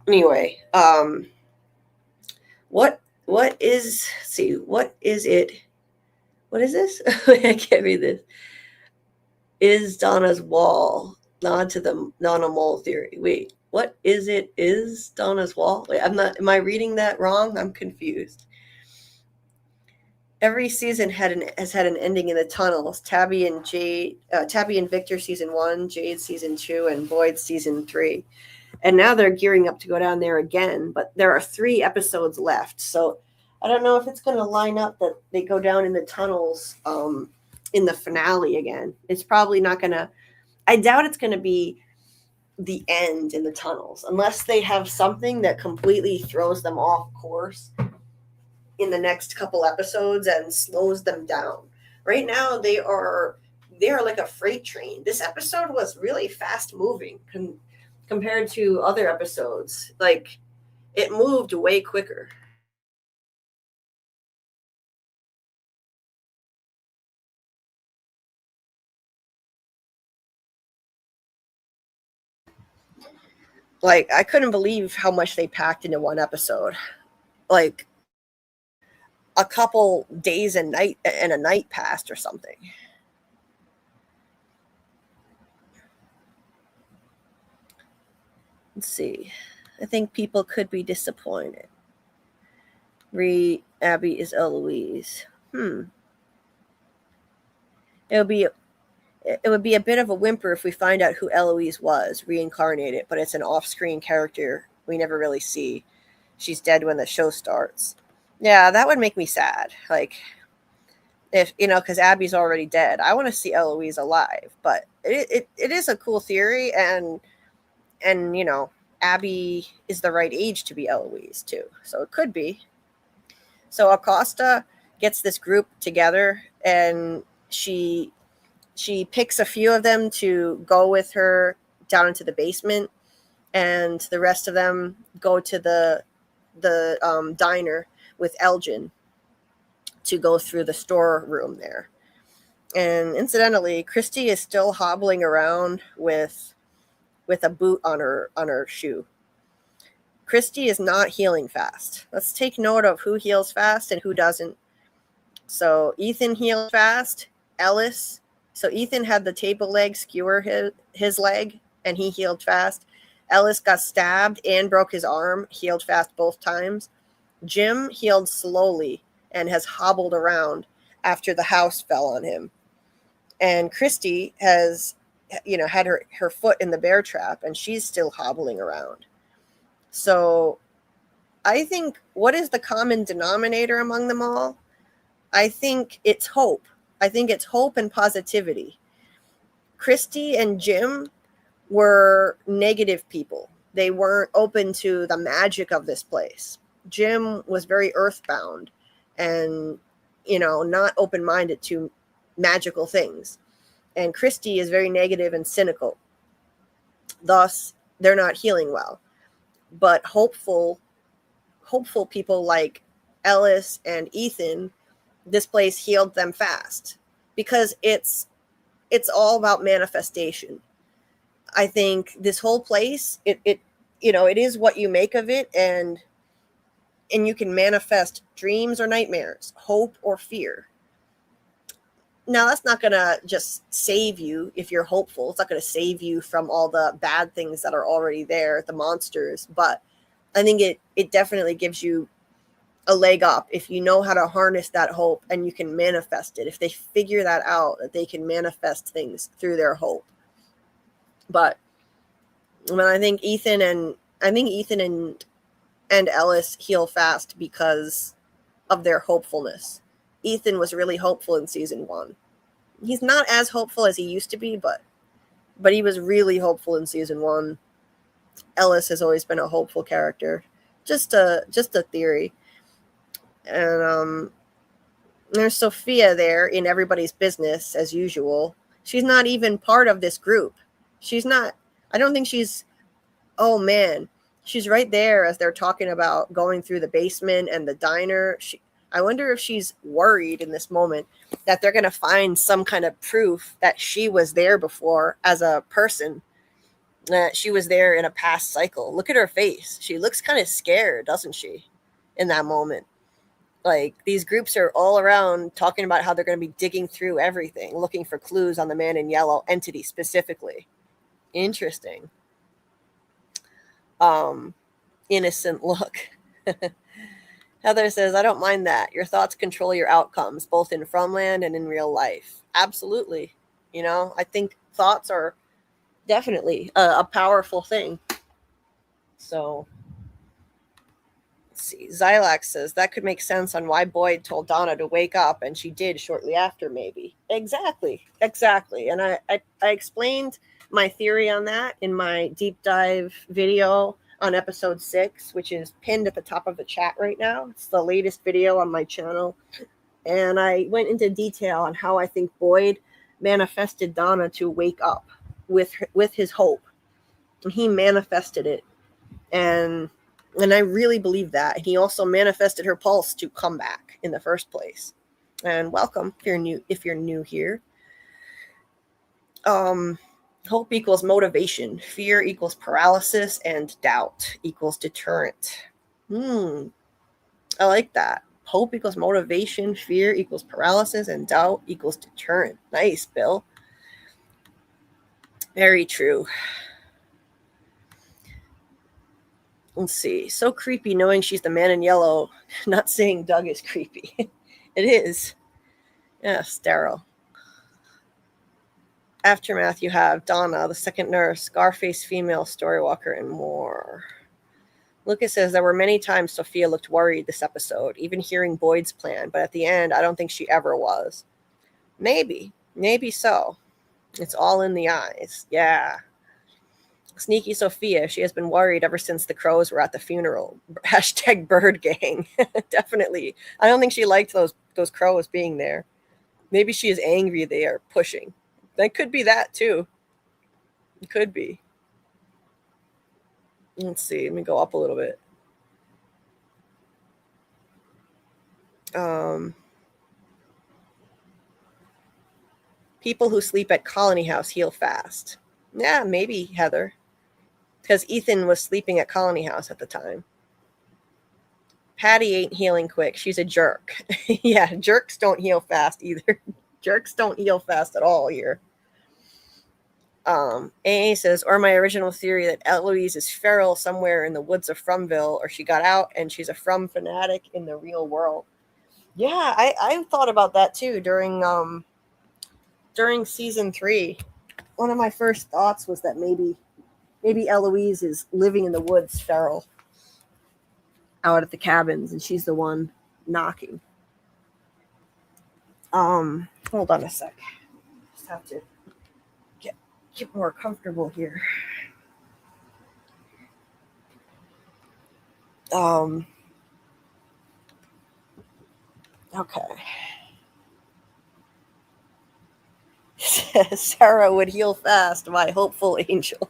Anyway, what is it? What is this? I can't read this. Is Donna's wall nod to the Donna Mole theory? Wait, what is it? Is Donna's wall? Wait, am I reading that wrong? I'm confused. Every season has had an ending in the tunnels. Tabby and Victor season 1, Jade season 2, and Boyd season 3. And now they're gearing up to go down there again, but there are 3 episodes left. So I don't know if it's going to line up that they go down in the tunnels in the finale again. It's probably not going to, I doubt it's going to be the end in the tunnels, unless they have something that completely throws them off course in the next couple episodes and slows them down. Right now, they are like a freight train. This episode was really fast moving compared to other episodes. Like, it moved way quicker. Like, I couldn't believe how much they packed into one episode. Like, a couple days and a night passed or something. Let's see. I think people could be disappointed. Abby is Eloise. It would be a bit of a whimper if we find out who Eloise was, reincarnated, but it's an off-screen character we never really see. She's dead when the show starts. Yeah, that would make me sad. Like, if, because Abby's already dead. I want to see Eloise alive, but it is a cool theory, and Abby is the right age to be Eloise too. So it could be. So Acosta gets this group together, and she picks a few of them to go with her down into the basement, and the rest of them go to the diner with Elgin to go through the storeroom there. And incidentally, Christy is still hobbling around with with a boot on her shoe. Christy is not healing fast. Let's take note of who heals fast and who doesn't. So Ethan healed fast. Ellis. So Ethan had the table leg skewer his leg, and he healed fast. Ellis got stabbed and broke his arm, healed fast both times. Jim healed slowly and has hobbled around after the house fell on him. And Christy has, had her foot in the bear trap, and she's still hobbling around. So I think, what is the common denominator among them all? I think it's hope. I think it's hope and positivity. Christy and Jim were negative people. They weren't open to the magic of this place. Jim was very earthbound and, not open-minded to magical things. And Christy is very negative and cynical. Thus, they're not healing well. But hopeful people like Ellis and Ethan, this place healed them fast, because it's all about manifestation. I think this whole place, it is what you make of it, and you can manifest dreams or nightmares, hope or fear. Now, that's not going to just save you if you're hopeful. It's not going to save you from all the bad things that are already there, the monsters. But I think it definitely gives you a leg up if you know how to harness that hope and you can manifest it. If they figure that out, that they can manifest things through their hope. But I think Ethan and Ellis heal fast because of their hopefulness. Ethan was really hopeful in season 1. He's not as hopeful as he used to be, but he was really hopeful in season 1. Ellis has always been a hopeful character. Just a theory. And there's Sophia there in everybody's business as usual. She's not even part of this group. I don't think she's, oh man, she's right there as they're talking about going through the basement and the diner. I wonder if she's worried in this moment that they're going to find some kind of proof that she was there before as a person, that she was there in a past cycle. Look at her face. She looks kind of scared, doesn't she, in that moment? Like, these groups are all around talking about how they're going to be digging through everything, looking for clues on the man in yellow entity specifically. Interesting. Innocent look. Heather says, I don't mind that. Your thoughts control your outcomes, both in FROMland and in real life. Absolutely. I think thoughts are definitely a powerful thing. So, let's see. Zylax says, that could make sense on why Boyd told Donna to wake up, and she did shortly after, maybe. Exactly. And I explained my theory on that in my deep dive video on episode 6, which is pinned at the top of the chat right now. It's the latest video on my channel. And I went into detail on how I think Boyd manifested Donna to wake up with his hope. And he manifested it. And I really believe that. And he also manifested her pulse to come back in the first place. And welcome if you're new here. Hope equals motivation. Fear equals paralysis, and doubt equals deterrent. I like that. Hope equals motivation. Fear equals paralysis, and doubt equals deterrent. Nice, Bill. Very true. Let's see. So creepy knowing she's the man in yellow. Not saying Doug is creepy. It is. Yes, Daryl. Aftermath, you have Donna, the second nurse, Scarface female storywalker, and more. Lucas says there were many times Sophia looked worried this episode, even hearing Boyd's plan, but at the end, I don't think she ever was. Maybe so. It's all in the eyes. Yeah. Sneaky Sophia, she has been worried ever since the crows were at the funeral. Hashtag bird gang. Definitely. I don't think she liked those crows being there. Maybe she is angry they are pushing. That could be that too. It could be. Let's see. Let me go up a little bit. People who sleep at Colony House heal fast. Yeah, maybe, Heather. because Ethan was sleeping at Colony House at the time. Patty ain't healing quick. She's a jerk. Yeah, jerks don't heal fast either. Jerks don't heal fast at all here. AA says, or my original theory that Eloise is feral somewhere in the woods of Fromville, or she got out and she's a From fanatic in the real world. Yeah, I thought about that too during season 3. One of my first thoughts was that maybe Eloise is living in the woods feral out at the cabins, and she's the one knocking. Hold on a sec. Just have to get more comfortable here. Okay. Sarah would heal fast, my hopeful angel.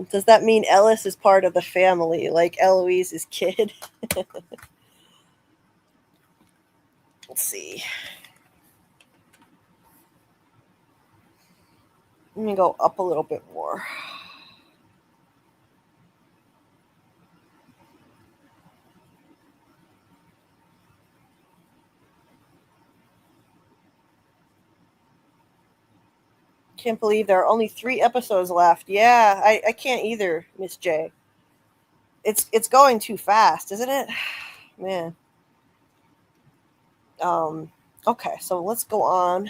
Does that mean Ellis is part of the family, like Eloise's kid? Let's see. Let me go up a little bit more. Can't believe there are only 3 episodes left. Yeah, I can't either, Miss J. It's going too fast, isn't it? Man. Okay, so let's go on.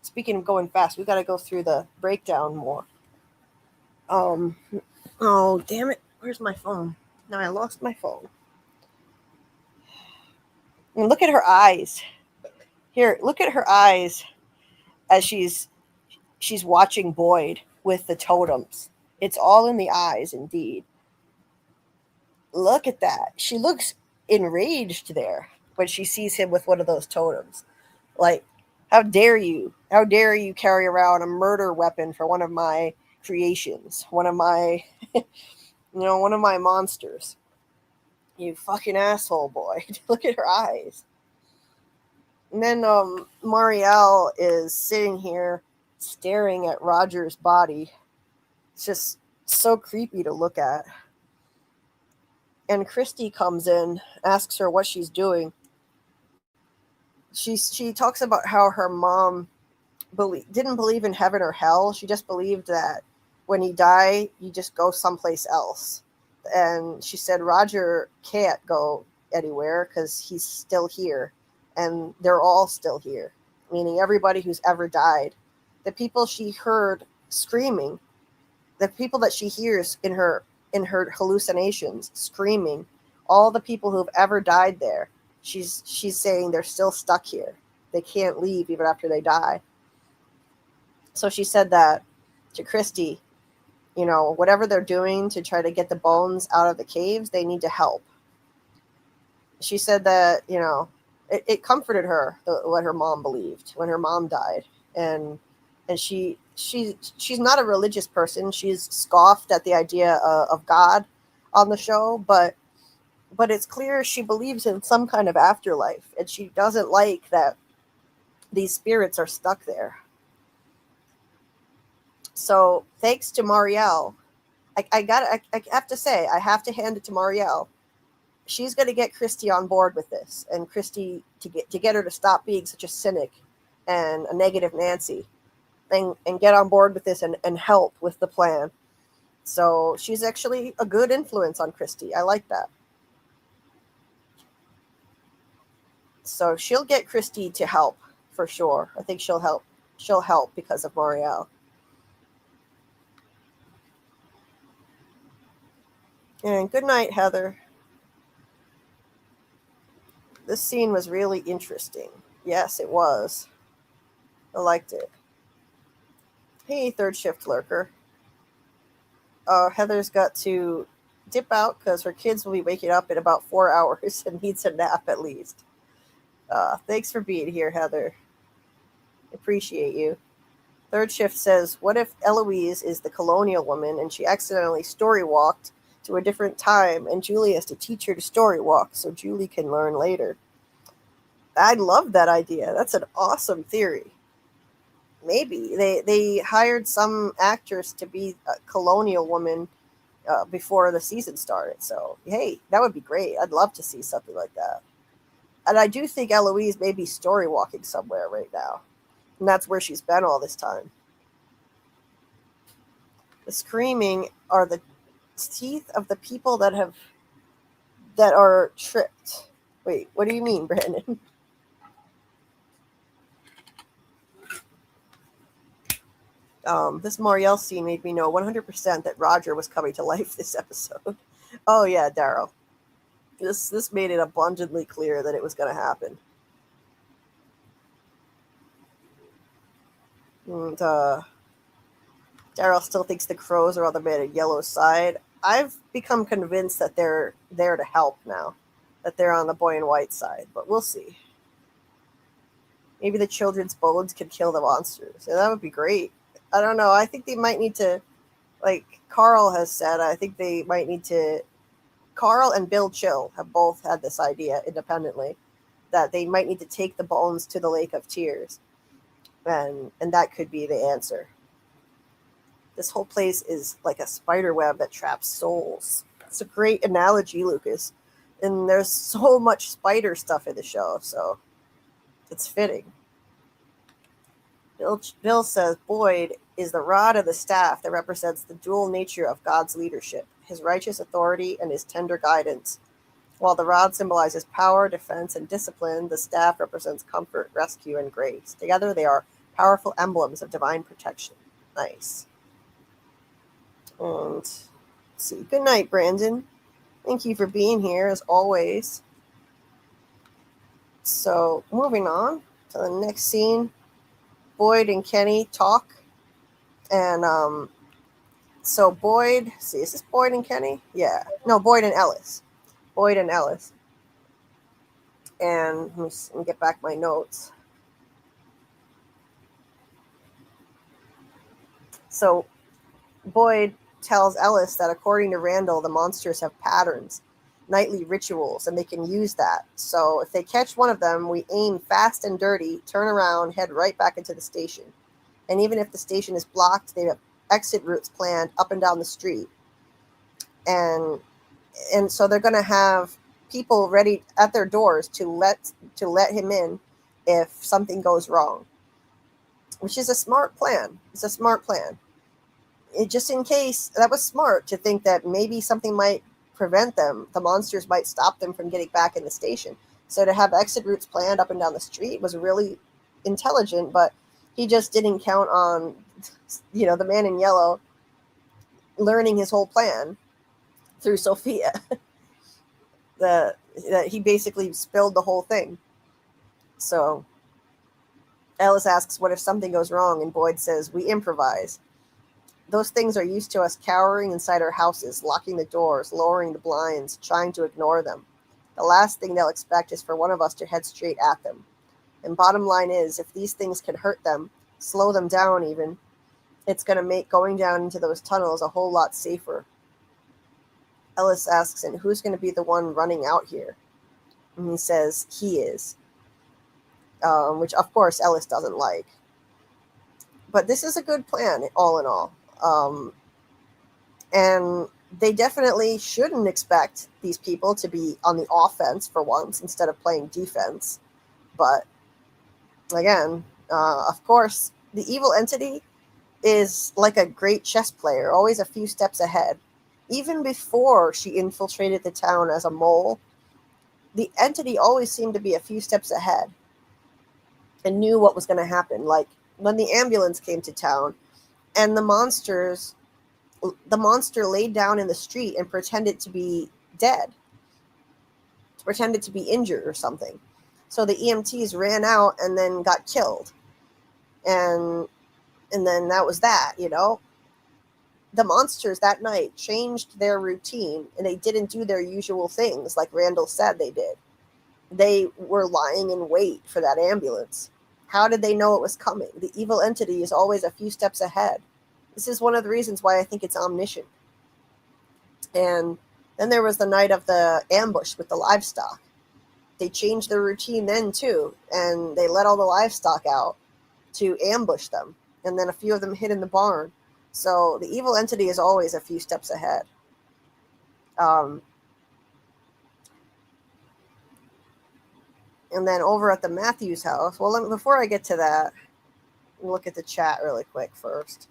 Speaking of going fast, we got to go through the breakdown more. Oh, damn it. Where's my phone? Now I lost my phone. And look at her eyes. Here, look at her eyes as she's watching Boyd with the totems. It's all in the eyes, indeed. Look at that. She looks enraged there when she sees him with one of those totems. Like, how dare you? How dare you carry around a murder weapon for one of my creations? One of my, one of my monsters. You fucking asshole, Boyd. Look at her eyes. And then Marielle is sitting here staring at Roger's body. It's just so creepy to look at. And Christy comes in, asks her what she's doing. She talks about how her mom didn't believe in heaven or hell. She just believed that when you die, you just go someplace else. And she said Roger can't go anywhere because he's still here. And they're all still here, meaning everybody who's ever died. The people she heard screaming, the people that she hears in her hallucinations screaming, all the people who've ever died there, she's saying they're still stuck here. They can't leave even after they die. So she said that to Christy, whatever they're doing to try to get the bones out of the caves, they need to help. She said that, it comforted her what her mom believed when her mom died. And she's not a religious person. She's scoffed at the idea of God on the show, but it's clear she believes in some kind of afterlife, and she doesn't like that these spirits are stuck there. So thanks to Marielle, I have to say, I have to hand it to Marielle. She's going to get Christy on board with this, and Christy to get her to stop being such a cynic and a negative Nancy, and get on board with this and help with the plan. So she's actually a good influence on Christy. I like that. So she'll get Christy to help for sure. I think she'll help. She'll help because of Marielle. And good night, Heather. This scene was really interesting. Yes, it was. I liked it. Hey, third shift lurker. Heather's got to dip out because her kids will be waking up in about 4 hours and needs a nap at least. Thanks for being here, Heather. Appreciate you. Third shift says, what if Eloise is the colonial woman and she accidentally story walked to a different time and Julie has to teach her to story walk so Julie can learn later? I love that idea. That's an awesome theory. maybe they hired some actress to be a colonial woman before the season started. So hey, that would be great. I'd love to see something like that. And I do think Eloise may be story walking somewhere right now, and that's where she's been all this time. The screaming are the teeth of the people that are tripped. Wait, what do you mean, Brandon? This Moriel scene made me know 100% that Roger was coming to life this episode. Oh yeah, Daryl. This made it abundantly clear that it was going to happen. And Daryl still thinks the crows are on the man in yellow's side. I've become convinced that they're there to help now, that they're on the boy in white side, but we'll see. Maybe the children's bones can kill the monsters. Yeah, that would be great. I don't know. I think they might need to, like Karl has said, I think they might need to. Karl and Bill Chill have both had this idea independently that they might need to take the bones to the Lake of Tears. And that could be the answer. This whole place is like a spider web that traps souls. It's a great analogy, Lucas. And there's so much spider stuff in the show, so it's fitting. Bill says Boyd is the rod of the staff that represents the dual nature of God's leadership, his righteous authority and his tender guidance. While the rod symbolizes power, defense, and discipline, the staff represents comfort, rescue, and grace. Together they are powerful emblems of divine protection. Nice. And let's see. Good night, Brandon. Thank you for being here, as always. So, moving on to the next scene. Boyd and Kenny talk. And so Boyd, see, is this Boyd and Kenny? Yeah. No, Boyd and Ellis. Boyd and Ellis. And let me get back my notes. So Boyd tells Ellis that according to Randall, the monsters have patterns, nightly rituals, and they can use that. So if they catch one of them, we aim fast and dirty, turn around, head right back into the station. And even if the station is blocked, they have exit routes planned up and down the street. And so they're going to have people ready at their doors to let him in if something goes wrong, which is a smart plan. It's a smart plan. Just in case, that was smart to think that maybe something might prevent them. The monsters might stop them from getting back in the station. So to have exit routes planned up and down the street was really intelligent, but he just didn't count on, the man in yellow learning his whole plan through Sophia. That he basically spilled the whole thing. So Ellis asks, what if something goes wrong? And Boyd says, we improvise. Those things are used to us cowering inside our houses, locking the doors, lowering the blinds, trying to ignore them. The last thing they'll expect is for one of us to head straight at them. And bottom line is, if these things can hurt them, slow them down even, it's going to make going down into those tunnels a whole lot safer. Ellis asks, and who's going to be the one running out here? And he says, he is. Which, of course, Ellis doesn't like. But this is a good plan, all in all. And they definitely shouldn't expect these people to be on the offense for once instead of playing defense. But, again, of course, the evil entity is like a great chess player, always a few steps ahead. Even before she infiltrated the town as a mole, the entity always seemed to be a few steps ahead and knew what was going to happen. Like when the ambulance came to town and the monster laid down in the street and pretended to be dead, pretended to be injured or something. So the EMTs ran out and then got killed. And then that was that, The monsters that night changed their routine and they didn't do their usual things like Randall said they did. They were lying in wait for that ambulance. How did they know it was coming? The evil entity is always a few steps ahead. This is one of the reasons why I think it's omniscient. And then there was the night of the ambush with the livestock. They changed their routine then too, and they let all the livestock out to ambush them. And then a few of them hid in the barn. So the evil entity is always a few steps ahead. And then over at the Matthews house, well, before I get to that, look at the chat really quick first.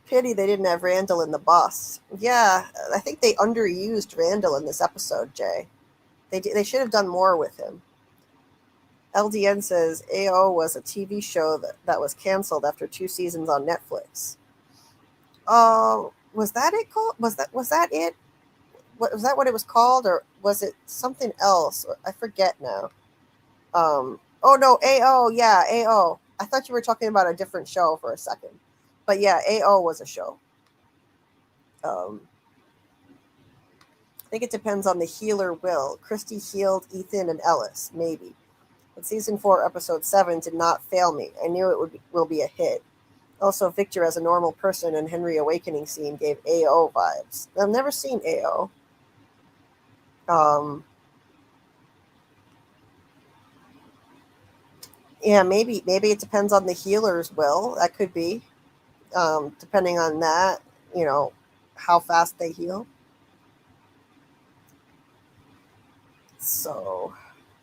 Pity they didn't have Randall in the bus. Yeah, I think they underused Randall in this episode, Jay. They should have done more with him. LDN says AO was a TV show that was canceled after 2 seasons on Netflix. Was that it called? Was that it? Was that what it was called, or was it something else? I forget now. Oh no, AO, yeah, AO. I thought you were talking about a different show for a second, but yeah, AO was a show. I think it depends on the healer will. Christy healed Ethan and Ellis, maybe. But season 4, episode 7 did not fail me. I knew it will be a hit. Also, Victor as a normal person and Henry awakening scene gave AO vibes. I've never seen AO. Yeah, maybe it depends on the healer's will. That could be. Depending on that, how fast they heal. So,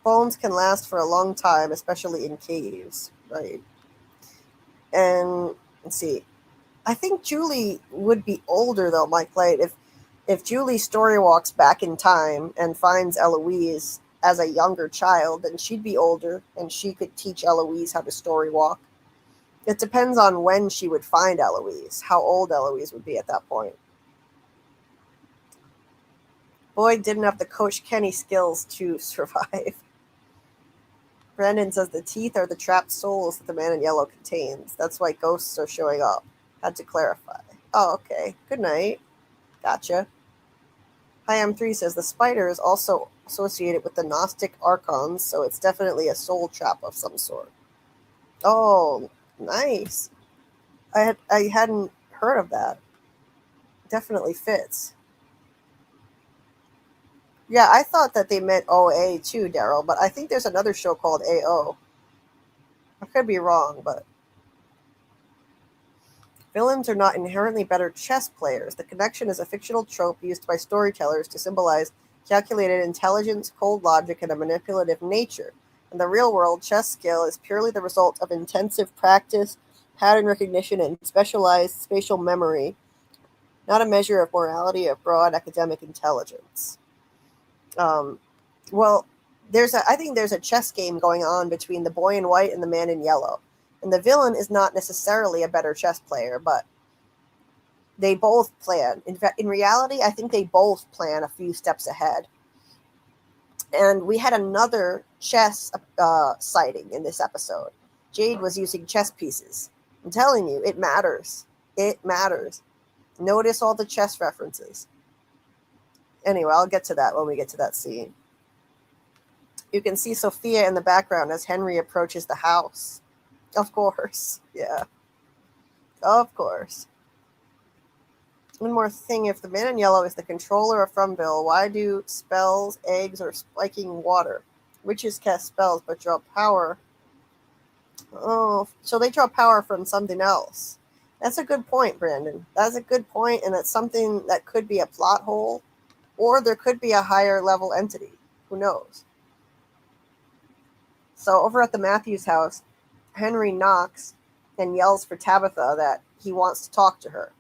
bones can last for a long time, especially in caves, right? And let's see. I think Julie would be older though, Mike Light. If Julie story walks back in time and finds Eloise as a younger child, then she'd be older and she could teach Eloise how to story walk. It depends on when she would find Eloise, how old Eloise would be at that point. Boyd didn't have the Coach Kenny skills to survive. Brandon says the teeth are the trapped souls that the man in yellow contains. That's why ghosts are showing up. Had to clarify. Oh, okay. Good night. Gotcha. Hi M3 says the spider is also associated with the Gnostic archons, so it's definitely a soul trap of some sort. Oh, nice. I hadn't heard of that. Definitely fits. Yeah, I thought that they meant OA too, Daryl, but I think there's another show called AO. I could be wrong, but villains are not inherently better chess players. The connection is a fictional trope used by storytellers to symbolize calculated intelligence, cold logic, and a manipulative nature. In the real world, chess skill is purely the result of intensive practice, pattern recognition, and specialized spatial memory, not a measure of morality or broad academic intelligence. Well, I think there's a chess game going on between the boy in white and the man in yellow. And the villain is not necessarily a better chess player, but they both plan. In fact, in reality, I think they both plan a few steps ahead. And we had another chess sighting in this episode. Jade was using chess pieces. I'm telling you, it matters. It matters. Notice all the chess references. Anyway, I'll get to that when we get to that scene. You can see Sophia in the background as Henry approaches the house. Of course. Yeah. Of course. One more thing. If the man in yellow is the controller of Fromville, why do spells, eggs, or spiking water? Witches cast spells but draw power. Oh, so they draw power from something else. That's a good point, Brandon. That's a good point, and it's something that could be a plot hole. Or there could be a higher level entity. Who knows? So over at the Matthews house, Henry knocks and yells for Tabitha that he wants to talk to her.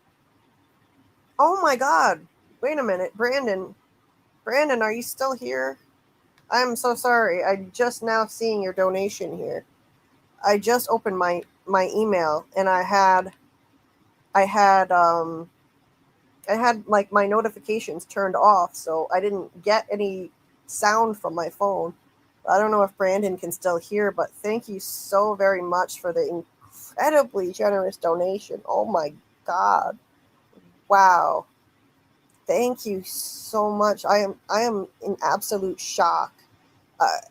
Oh my God. Wait a minute. Brandon, are you still here? I'm so sorry. I'm just now seeing your donation here. I just opened my email and I had like my notifications turned off, so I didn't get any sound from my phone. I don't know if Brandon can still hear, but thank you so very much for the incredibly generous donation. Oh my God. Wow. Thank you so much. I am in absolute shock.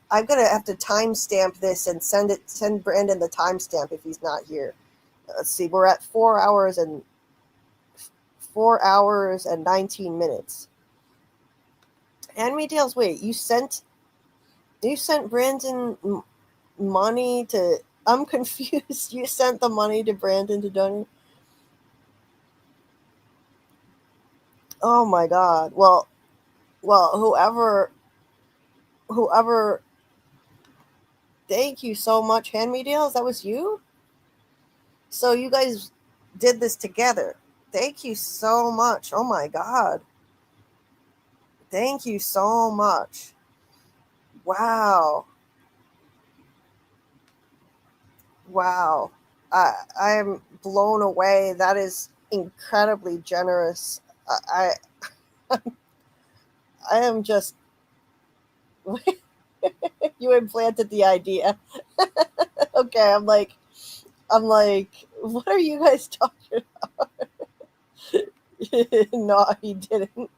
I'm going to have to timestamp this and send Brandon the timestamp if he's not here. Let's see. We're at 4 hours and 19 minutes. Hand me tails. Wait, you sent You sent Brandon money to... I'm confused. You sent the money to Brandon to donate? Oh my God. Well, whoever, thank you so much, Hand Me Deals. That was you? So you guys did this together. Thank you so much. Oh my God. Thank you so much. Wow. Wow. I am blown away. That is incredibly generous. I I am just... You implanted the idea. Okay, I'm like, what are you guys talking about? No, he didn't.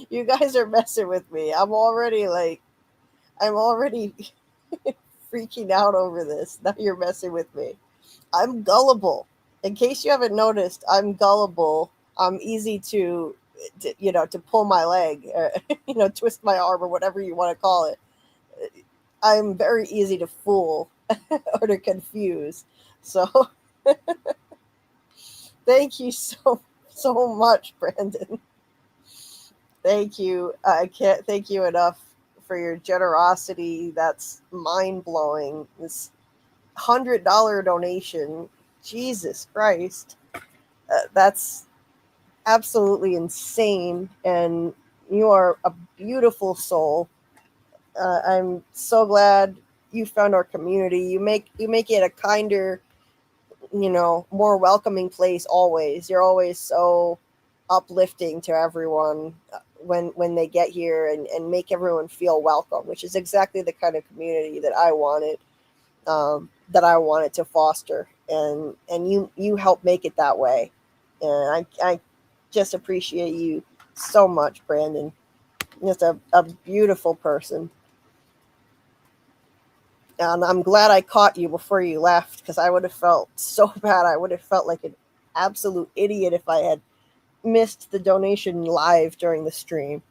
You guys are messing with me. I'm already freaking out over this. Now you're messing with me. I'm gullible. In case you haven't noticed, I'm gullible. I'm easy to pull my leg, or, twist my arm, or whatever you want to call it. I'm very easy to fool or to confuse. So thank you so much, Brandon. Thank you. I can't thank you enough for your generosity. That's mind-blowing. This $100 donation. Jesus Christ. That's absolutely insane. And you are a beautiful soul. I'm so glad you found our community. You make it a kinder, more welcoming place always. You're always so uplifting to everyone when they get here, and make everyone feel welcome, which is exactly the kind of community that I wanted to foster, and you help make it that way. And I just appreciate you so much, Brandon. Just a beautiful person. And I'm glad I caught you before you left, because I would have felt so bad. I would have felt like an absolute idiot if I had missed the donation live during the stream.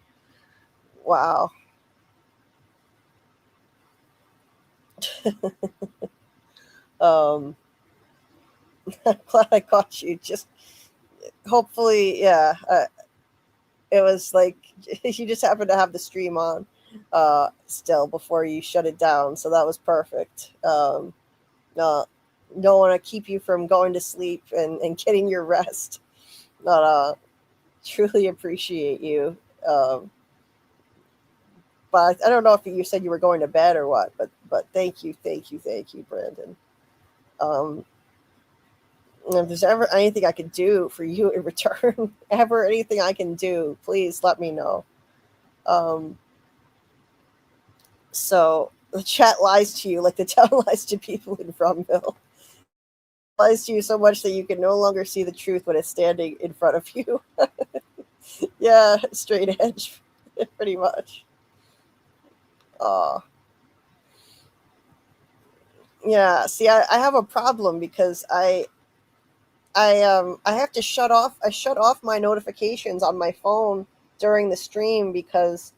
Wow. I'm glad I caught you. Just hopefully, yeah. It was like you just happened to have the stream on still before you shut it down, so that was perfect. Don't want to keep you from going to sleep and getting your rest. But truly appreciate you. But I don't know if you said you were going to bed or what, but thank you, Brandon. If there's ever anything I could do for you in return, anything I can do, please let me know. So the chat lies to you like the town lies to people in Fromville. Lies to you so much that you can no longer see the truth when it's standing in front of you. Yeah, straight edge, pretty much. Yeah, see, I have a problem because I have to shut off my notifications on my phone during the stream, because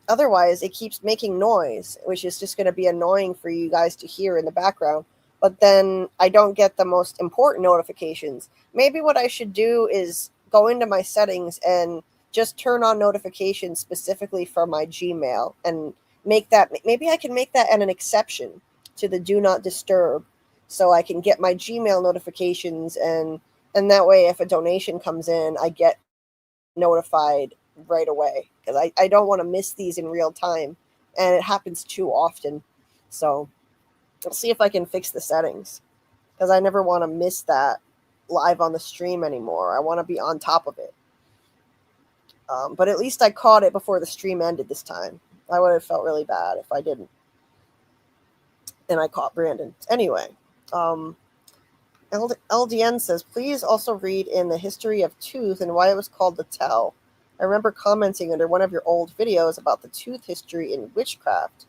otherwise it keeps making noise, which is just going to be annoying for you guys to hear in the background. But then I don't get the most important notifications. Maybe what I should do is go into my settings and just turn on notifications specifically for my Gmail, and maybe I can make that an exception to the do not disturb, so I can get my Gmail notifications, and that way if a donation comes in, I get notified right away, because I don't want to miss these in real time, and it happens too often. So I'll see if I can fix the settings, because I never want to miss that live on the stream anymore. I want to be on top of it. But at least I caught it before the stream ended this time. I would have felt really bad if I didn't. And I caught Brandon. Anyway, LDN says, please also read in the history of tooth and why it was called the tell. I remember commenting under one of your old videos about the tooth history in witchcraft.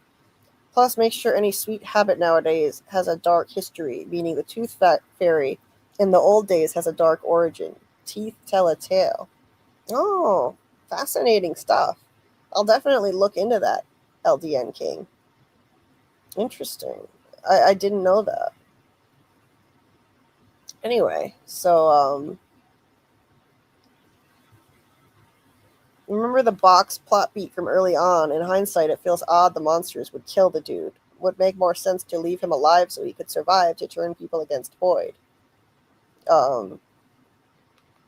Plus, make sure any sweet habit nowadays has a dark history, meaning the tooth fairy in the old days has a dark origin. Teeth tell a tale. Oh, fascinating stuff. I'll definitely look into that, LDN King. Interesting. I didn't know that. Anyway, so remember the box plot beat from early on. In hindsight, it feels odd the monsters would kill the dude. Would make more sense to leave him alive so he could survive to turn people against Boyd.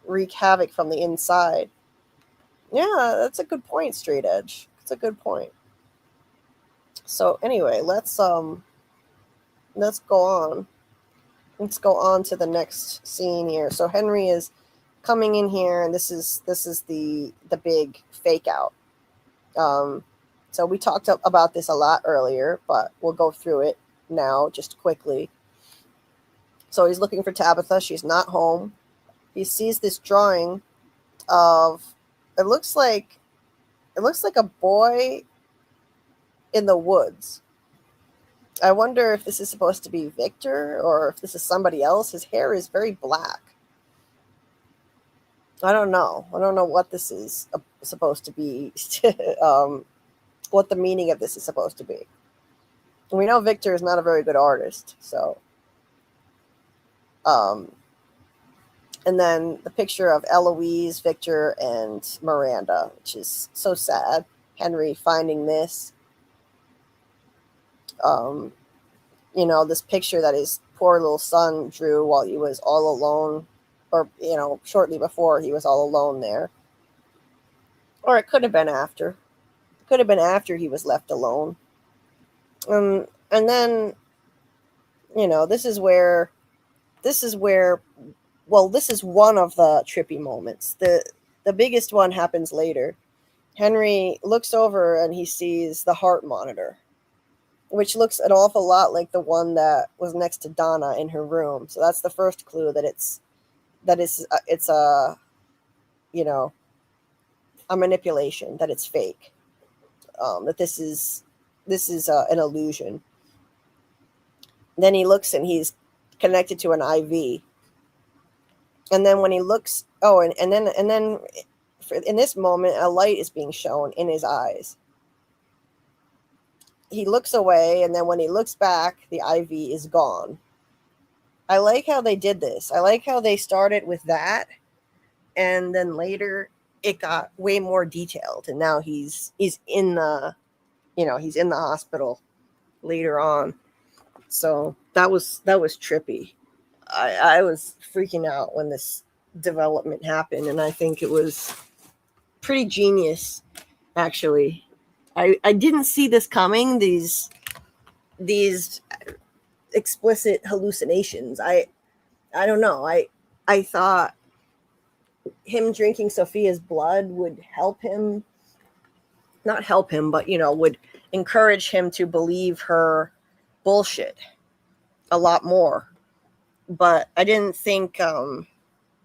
Wreak havoc from the inside. Yeah, that's a good point, Straight Edge. It's a good point. So anyway, let's go on. Let's go on to the next scene here. So Henry is coming in here, and this is the big fake out. So we talked about this a lot earlier, but we'll go through it now just quickly. So he's looking for Tabitha. She's not home. He sees this drawing of it looks like a boy in the woods. I wonder if this is supposed to be Victor or if this is somebody else. His hair is very black. I don't know what this is supposed to be, what the meaning of this is supposed to be. We know Victor is not a very good artist, so. And then the picture of Eloise, Victor, and Miranda, which is so sad. Henry finding this. This picture that his poor little son drew while he was all alone, or, shortly before he was all alone there. Or it could have been after. It could have been after he was left alone. And then, this is one of the trippy moments. The biggest one happens later. Henry looks over and he sees the heart monitor, which looks an awful lot like the one that was next to Donna in her room. So that's the first clue that it's a manipulation, that it's fake, that this is an illusion. Then he looks and he's connected to an IV. And then when he looks, and then in this moment, a light is being shown in his eyes. He looks away, and then when he looks back, the IV is gone. I like how they did this. I like how they started with that, and then later it got way more detailed. And now he's in the, he's in the hospital later on. So that was trippy. I was freaking out when this development happened, and I think it was pretty genius, actually. I didn't see this coming, these explicit hallucinations. I don't know. I thought him drinking Sophia's blood would help him. Not help him, but, would encourage him to believe her bullshit a lot more. But I didn't think, I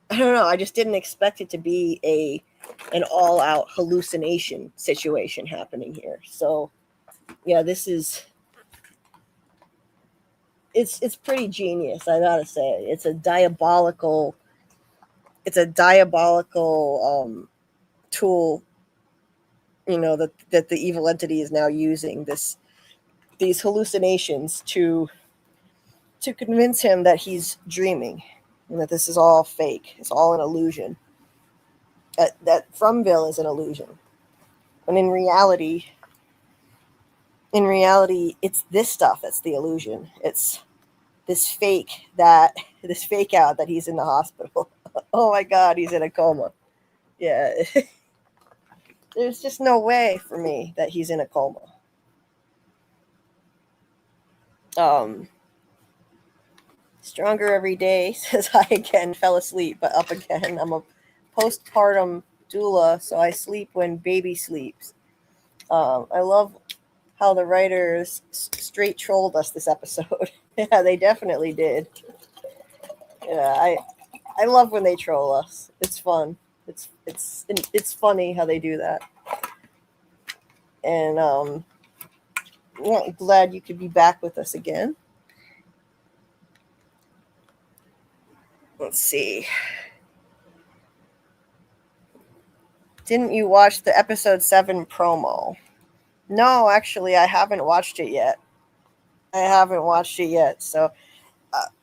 don't know, I just didn't expect it to be an all-out hallucination situation happening here. So, yeah, it's pretty genius, I gotta say. It's a diabolical tool, that the evil entity is now using, these hallucinations to convince him that he's dreaming and that this is all fake. It's all an illusion. That Fromville is an illusion. And in reality, it's this stuff that's the illusion. It's this fake out that he's in the hospital. Oh my God, he's in a coma. Yeah. There's just no way for me that he's in a coma. Stronger every day, says hi again, fell asleep, but up again. I'm a postpartum doula, so I sleep when baby sleeps. I love how the writers straight trolled us this episode. Yeah, they definitely did. Yeah, I love when they troll us. It's fun. It's funny how they do that. And I'm glad you could be back with us again. Let's see. Didn't you watch the episode 7 promo? No, actually, I haven't watched it yet. I haven't watched it yet. So,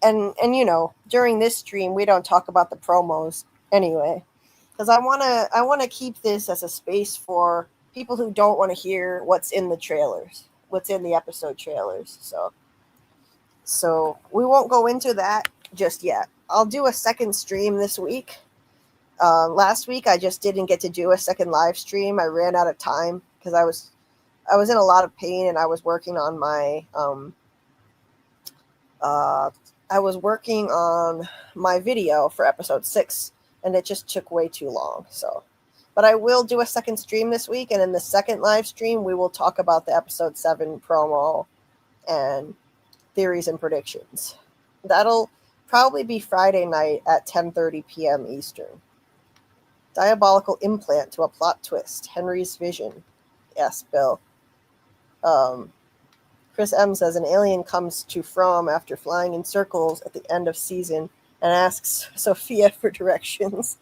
and you know, during this stream, we don't talk about the promos anyway, because I wanna keep this as a space for people who don't want to hear what's in the trailers, what's in the episode trailers. So we won't go into that just yet. I'll do a second stream this week. Last week I just didn't get to do a second live stream. I ran out of time because I was in a lot of pain and I was working on my video for episode 6, and it just took way too long. So, but I will do a second stream this week, and in the second live stream we will talk about the episode 7 promo and theories and predictions. That'll probably be Friday night at 10:30 p.m. Eastern. Diabolical implant to a plot twist. Henry's vision. Yes, Bill. Chris M says an alien comes to From after flying in circles at the end of season and asks Sophia for directions.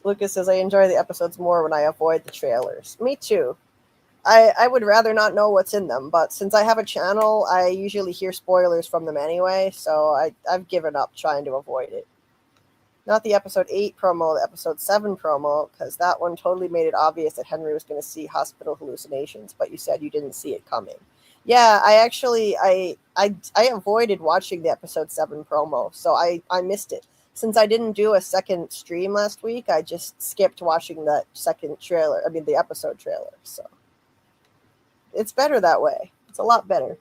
Lucas says I enjoy the episodes more when I avoid the trailers. Me too. I would rather not know what's in them, but since I have a channel, I usually hear spoilers from them anyway, so I've given up trying to avoid it. Not the episode 8 promo, the episode 7 promo, because that one totally made it obvious that Henry was going to see hospital hallucinations, but you said you didn't see it coming. Yeah, I avoided watching the episode 7 promo, so I missed it. Since I didn't do a second stream last week, I just skipped watching that second trailer, the episode trailer, so. It's better that way. It's a lot better.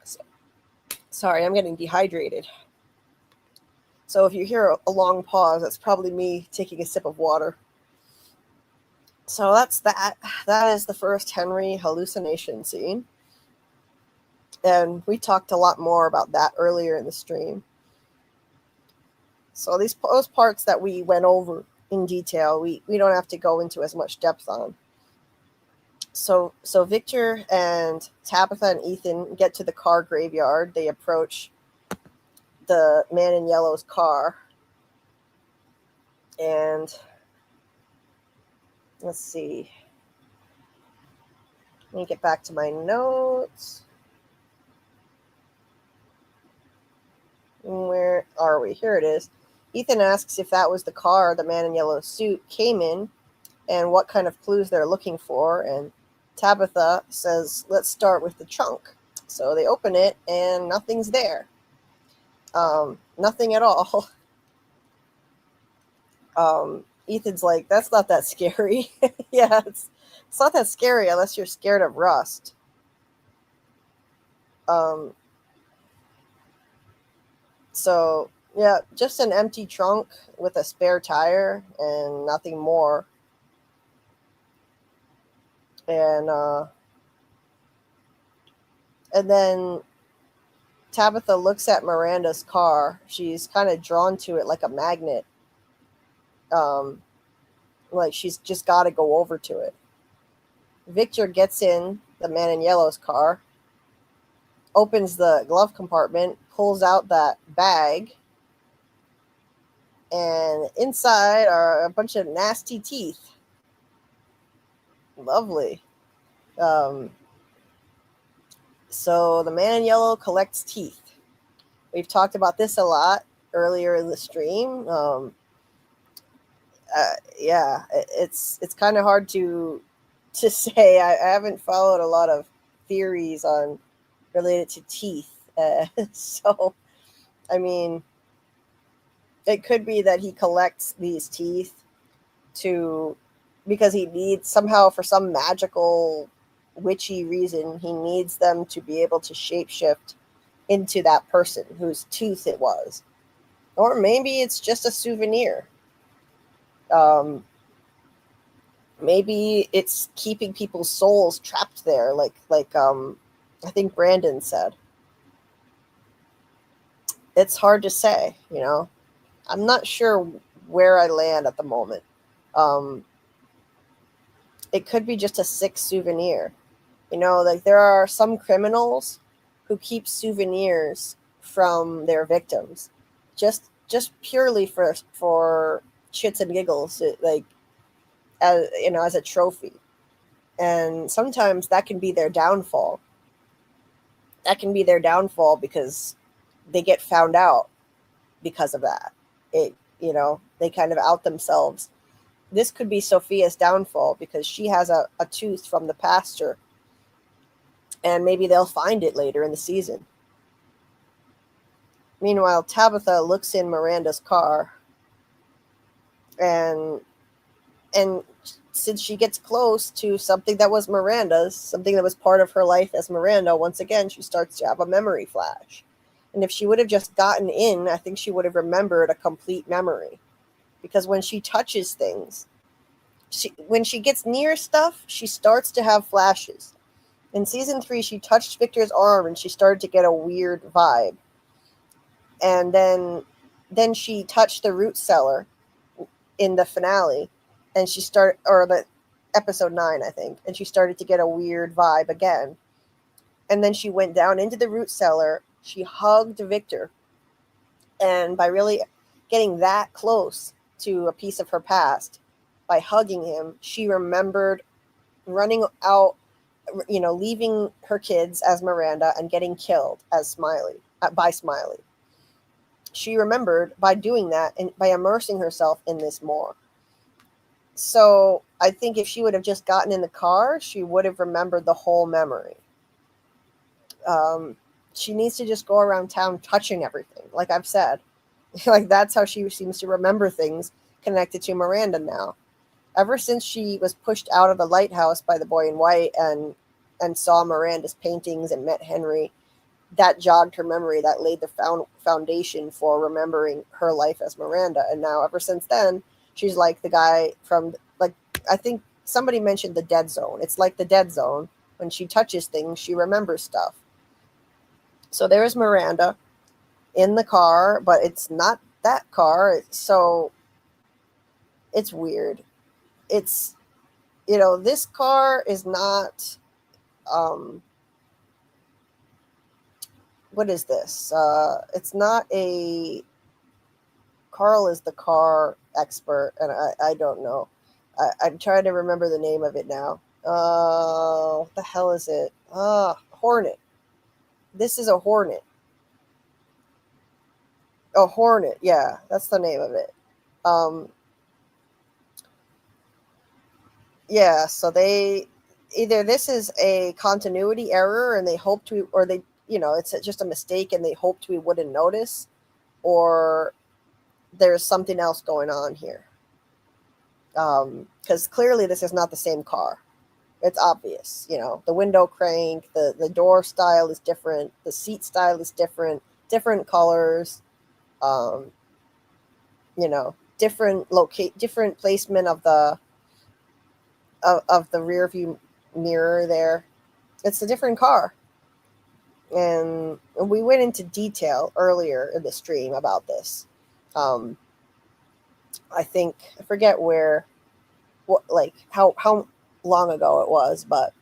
So, sorry, I'm getting dehydrated. So if you hear a long pause, that's probably me taking a sip of water. So that's that. That is the first Henry hallucination scene. And we talked a lot more about that earlier in the stream. So those parts that we went over in detail, we don't have to go into as much depth on. So Victor and Tabitha and Ethan get to the car graveyard. They approach the man in yellow's car. And let's see. Let me get back to my notes. Where are we? Here it is. Ethan asks if that was the car the man in yellow suit came in and what kind of clues they're looking for. And Tabitha says, let's start with the trunk. So they open it and nothing's there. Nothing at all. Ethan's like, that's not that scary. Yeah, it's not that scary unless you're scared of rust. So, yeah, just an empty trunk with a spare tire and nothing more. And then Tabitha looks at Miranda's car. She's kind of drawn to it like a magnet. Like she's just got to go over to it. Victor gets in the man in yellow's car, opens the glove compartment, pulls out that bag, and inside are a bunch of nasty teeth. Lovely. So the man in yellow collects teeth. We've talked about this a lot earlier in the stream. Yeah, it's kind of hard to say. I haven't followed a lot of theories on related to teeth. So, I mean, it could be that he collects these teeth because he needs somehow, for some magical witchy reason, he needs them to be able to shapeshift into that person whose tooth it was. Or maybe it's just a souvenir. Maybe it's keeping people's souls trapped there, like I think Brandon said. It's hard to say, you know. I'm not sure where I land at the moment. It could be just a sick souvenir. You know, like there are some criminals who keep souvenirs from their victims just just purely for shits and giggles, like as as a trophy. And sometimes that can be their downfall. That can be their downfall because they get found out because of that. They kind of out themselves. This could be Sophia's downfall because she has a tooth from the pasture, and maybe they'll find it later in the season. Meanwhile, Tabitha looks in Miranda's car, and since she gets close to something that was Miranda's, something that was part of her life as Miranda, once again, she starts to have a memory flash. And if she would have just gotten in, I think she would have remembered a complete memory. Because when she touches things, when she gets near stuff, she starts to have flashes. In season 3, she touched Victor's arm and she started to get a weird vibe. And then she touched the root cellar in the finale, and she started, or the episode 9, I think, and she started to get a weird vibe again. And then she went down into the root cellar. She hugged Victor, and by really getting that close to a piece of her past, by hugging him, she remembered running out, leaving her kids as Miranda and getting killed as Smiley, by Smiley. She remembered by doing that and by immersing herself in this more. So I think if she would have just gotten in the car, she would have remembered the whole memory. She needs to just go around town touching everything, like I've said. Like that's how she seems to remember things connected to Miranda now. Ever since she was pushed out of the lighthouse by the boy in white and saw Miranda's paintings and met Henry, that jogged her memory, that laid the foundation for remembering her life as Miranda. And now ever since then, she's like the guy from, like, I think somebody mentioned the dead zone. It's like the dead zone. When she touches things, she remembers stuff. So there's Miranda in the car, but it's not that car. So it's weird. It's, this car is not, what is this? It's not a, Karl is the car expert, and I don't know. I'm trying to remember the name of it now. What the hell is it? Hornet. This is a Hornet. A Hornet, yeah, that's the name of it. Yeah, so they either this is a continuity error and they hoped we, or they, it's just a mistake and they hoped we wouldn't notice, or there's something else going on here. Because clearly this is not the same car. It's obvious, the window crank, the door style is different, the seat style is different colors, different placement of the rear view mirror there. It's a different car. And we went into detail earlier in the stream about this. I think, I forget how long ago it was, but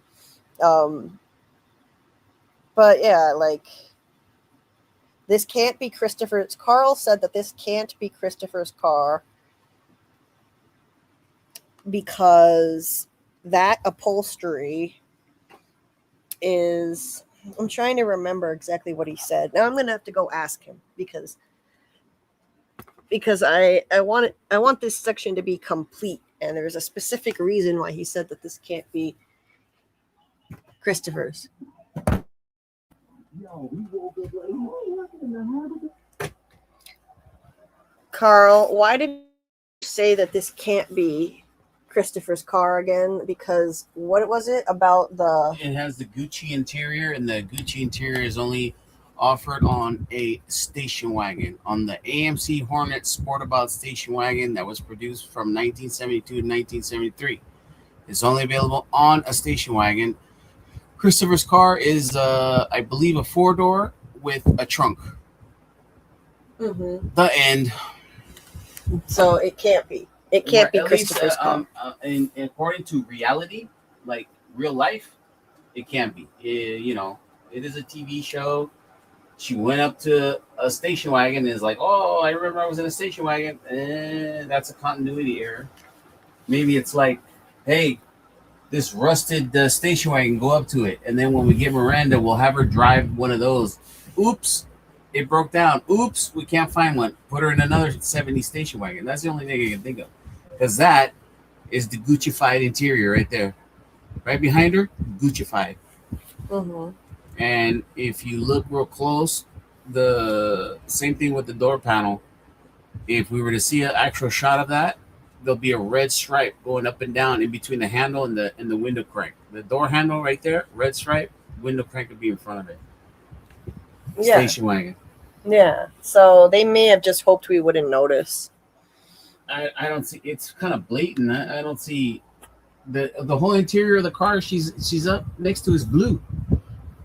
yeah, like, this can't be Christopher's. Karl said that this can't be Christopher's car because that upholstery is, I'm trying to remember exactly what he said. Now I'm going to have to go ask him because I want this section to be complete, and there's a specific reason why he said that this can't be Christopher's. Karl, why did you say that this can't be Christopher's car again? Because what was it about the... It has the Gucci interior, and the Gucci interior is only offered on a station wagon, on the AMC Hornet Sportabout station wagon that was produced from 1972 to 1973. It's only available on a station wagon. Christopher's car is, I believe, a 4-door with a trunk. Mm-hmm. The end. So it can't be. It can't be Christopher's car. According to reality, like real life, it can't be. It is a TV show. She went up to a station wagon and is like, "Oh, I remember I was in a station wagon." That's a continuity error. Maybe it's like, "Hey, this rusted station wagon, go up to it," and then when we get Miranda, we'll have her drive one of those. Oops, it broke down. Oops, we can't find one. Put her in another 70 station wagon. That's the only thing I can think of, because that is the Guccified interior right there. Right behind her, Guccified. Mm-hmm. And if you look real close, the same thing with the door panel. If we were to see an actual shot of that, there'll be a red stripe going up and down in between the handle and the window crank. The door handle right there, red stripe, window crank would be in front of it. Yeah. Station wagon. Yeah. So they may have just hoped we wouldn't notice. I don't see, it's kind of blatant. I don't see the whole interior of the car she's up next to is blue.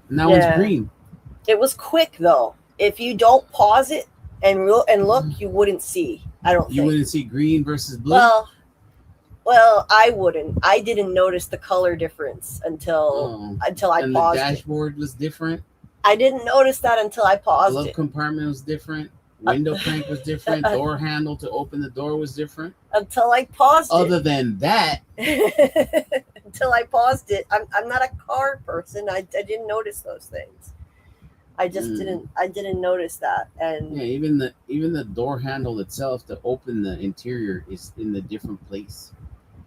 And that one's green. It was quick though. If you don't pause it and look, you wouldn't see. I don't think. You wouldn't see green versus blue? Well, I wouldn't. I didn't notice the color difference until I paused it. The dashboard was different. I didn't notice that until I paused The it. glove compartment was different. Window crank was different. Door handle to open the door was different. Until I paused it. Other than that. Until I paused it. I'm not a car person. I didn't notice those things. I just didn't notice that. And yeah, even the door handle itself to open the interior is in the different place.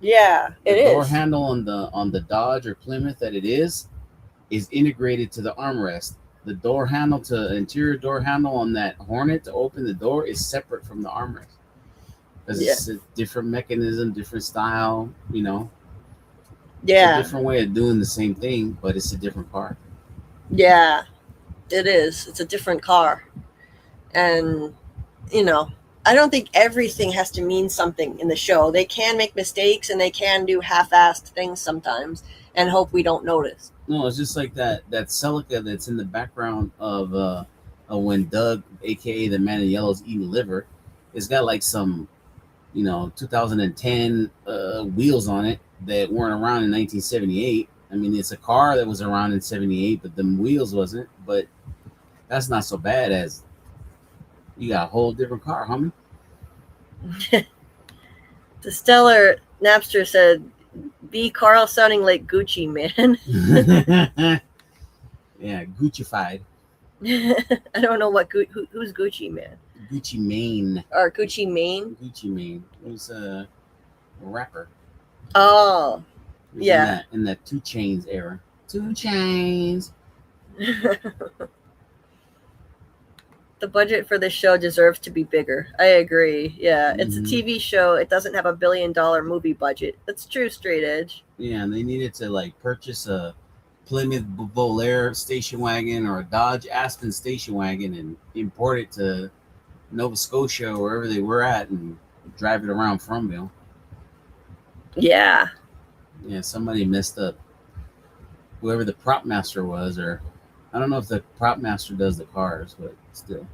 Yeah, the it is. Door handle on the Dodge or Plymouth that it is integrated to the armrest. The door handle to interior door handle on that Hornet to open the door is separate from the armrest. Because it's a different mechanism, different style, you know. Yeah. It's a different way of doing the same thing, but it's a different car. Yeah, it is. It's a different car. And, you know, I don't think everything has to mean something in the show. They can make mistakes and they can do half-assed things sometimes and hope we don't notice. No, it's just like that Celica that's in the background of when Doug, aka the Man in Yellow, is eating liver. It's got like some, 2010 wheels on it that weren't around in 1978. I mean, it's a car that was around in 78, but the wheels wasn't. But that's not so bad as you got a whole different car, homie. The Stellar Napster said, "Be Karl sounding like Gucci, man." Yeah, Guccified. I don't know who's Gucci, man. Gucci Mane. Or Gucci Mane? Gucci Mane. Who's a rapper. Oh, yeah. In that 2 Chainz era. 2 Chainz. The budget for this show deserves to be bigger. I agree. Yeah, it's a TV show. It doesn't have $1 billion movie budget. That's true, Straight Edge. Yeah, and they needed to purchase a Plymouth Volare station wagon or a Dodge Aspen station wagon and import it to Nova Scotia or wherever they were at and drive it around Fromville. Yeah. Yeah, somebody messed up. Whoever the prop master was, or I don't know if the prop master does the cars, but still.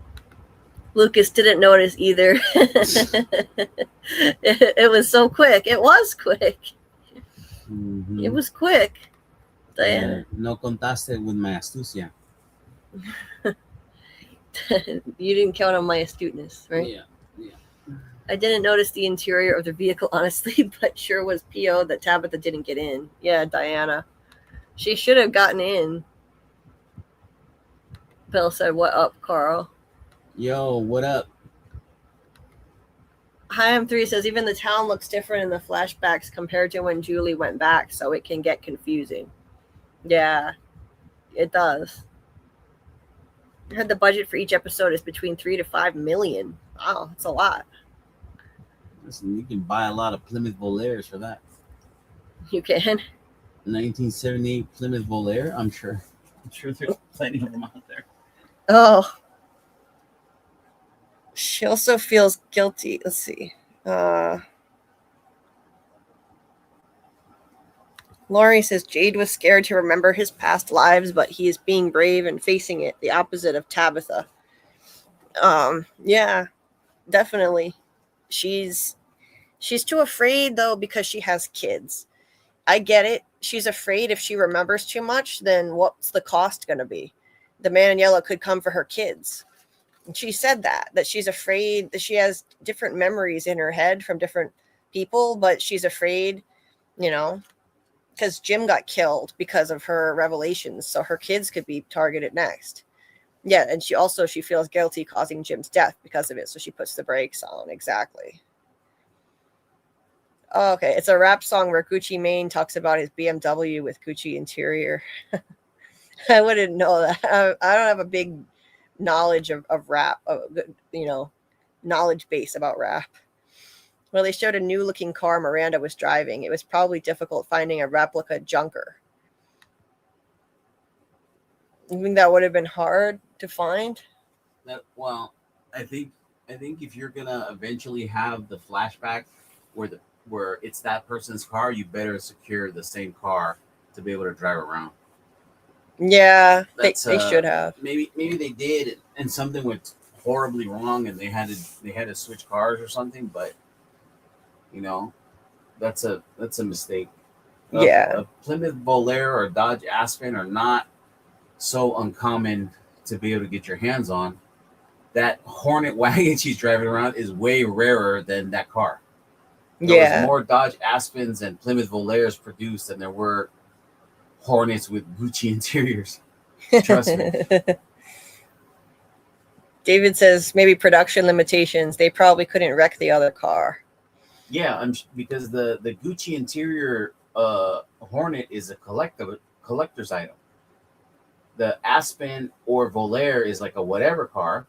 Lucas didn't notice either. It was so quick. It was quick. Mm-hmm. It was quick. Diana. No contaste with my astucia. You didn't count on my astuteness, right? Yeah. I didn't notice the interior of the vehicle, honestly, but sure was PO that Tabitha didn't get in. Yeah, Diana. She should have gotten in. Bill said, "What up, Karl?" Yo, what up? Hi, M3 says, even the town looks different in the flashbacks compared to when Julie went back, so it can get confusing. Yeah, it does. I heard the budget for each episode is between $3 to $5 million. Wow, that's a lot. Listen, you can buy a lot of Plymouth Volares for that. You can? 1978 Plymouth Volare, I'm sure there's plenty of them out there. Oh. She also feels guilty. Let's see. Laurie says Jade was scared to remember his past lives, but he is being brave and facing it, the opposite of Tabitha. Yeah, definitely. She's too afraid, though, because she has kids. I get it. She's afraid if she remembers too much, then what's the cost going to be? the man in yellow could come for her kids. And she said that she's afraid, that she has different memories in her head from different people, but she's afraid, you know, because Jim got killed because of her revelations. So her kids could be targeted next. Yeah. And she feels guilty causing Jim's death because of it. So she puts the brakes on. Exactly. Oh, okay. It's a rap song where Gucci Mane talks about his BMW with Gucci interior. I wouldn't know that. I don't have a big knowledge of rap, knowledge base about rap. Well, they showed a new looking car Miranda was driving. It was probably difficult finding a replica junker. You think that would have been hard to find? Well, I think if you're gonna eventually have the flashback where it's that person's car, you better secure the same car to be able to drive around. Yeah, they should have. Maybe they did, and something went horribly wrong, and they had to switch cars or something. But you know, that's a mistake. A Plymouth Bolero or Dodge Aspen are not so uncommon to be able to get your hands on. That Hornet wagon she's driving around is way rarer than that car. There was more Dodge Aspens and Plymouth Boleros produced than there were Hornets with Gucci interiors. Trust me. David says maybe production limitations. They probably couldn't wreck the other car. Yeah, because the Gucci interior Hornet is a collector's item. The Aspen or Volare is like a whatever car,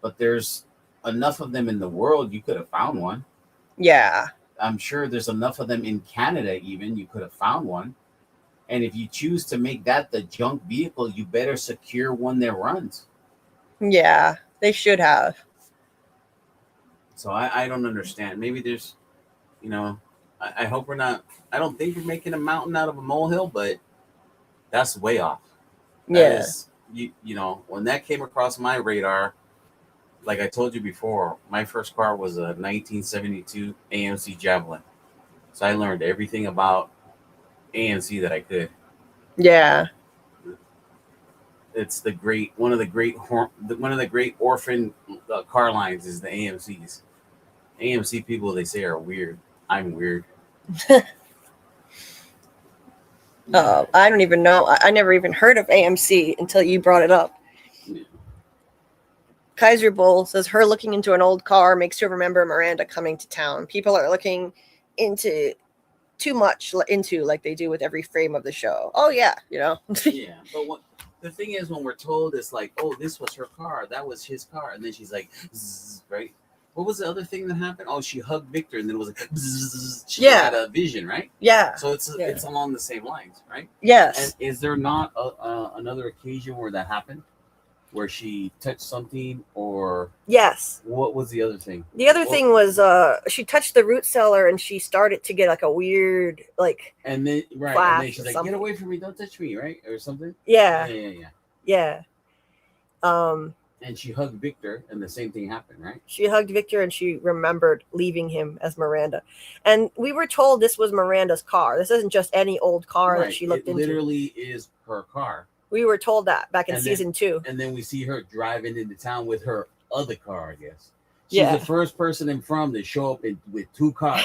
but there's enough of them in the world you could have found one. Yeah. I'm sure there's enough of them in Canada even, you could have found one. And if you choose to make that the junk vehicle, you better secure one that runs. Yeah, they should have. So I don't understand. Maybe there's, I hope we're not, I don't think we're making a mountain out of a molehill, but that's way off. That is, when that came across my radar, like I told you before, my first car was a 1972 AMC Javelin. So I learned everything about AMC that I could. Yeah. It's one of the great orphan car lines is the AMCs. AMC people, they say, are weird. I'm weird. I don't even know. I never even heard of AMC until you brought it up. Yeah. Kaiser Bull says her looking into an old car makes her remember Miranda coming to town. People are looking into too much into like they do with every frame of the show. Oh yeah, Yeah, but the thing is, when we're told it's like, oh, this was her car, that was his car, and then she's like, zzz, right? What was the other thing that happened? Oh, she hugged Victor, and then it was like, zzz, she had a vision, right? Yeah. So it's along the same lines, right? Yes. And is there not another occasion where that happened? Where she touched something, or yes, what was the other thing? The other thing was she touched the root cellar and she started to get like a weird and then and then she's like, get away from me, don't touch me, right, or something. Yeah. And she hugged Victor, and the same thing happened, right? She hugged Victor, and she remembered leaving him as Miranda. And we were told this was Miranda's car. This isn't just any old car that she looked into. It literally is her car. We were told that back in season 2. And then we see her driving into town with her other car, I guess. She's the first person in From to show up with 2 cars.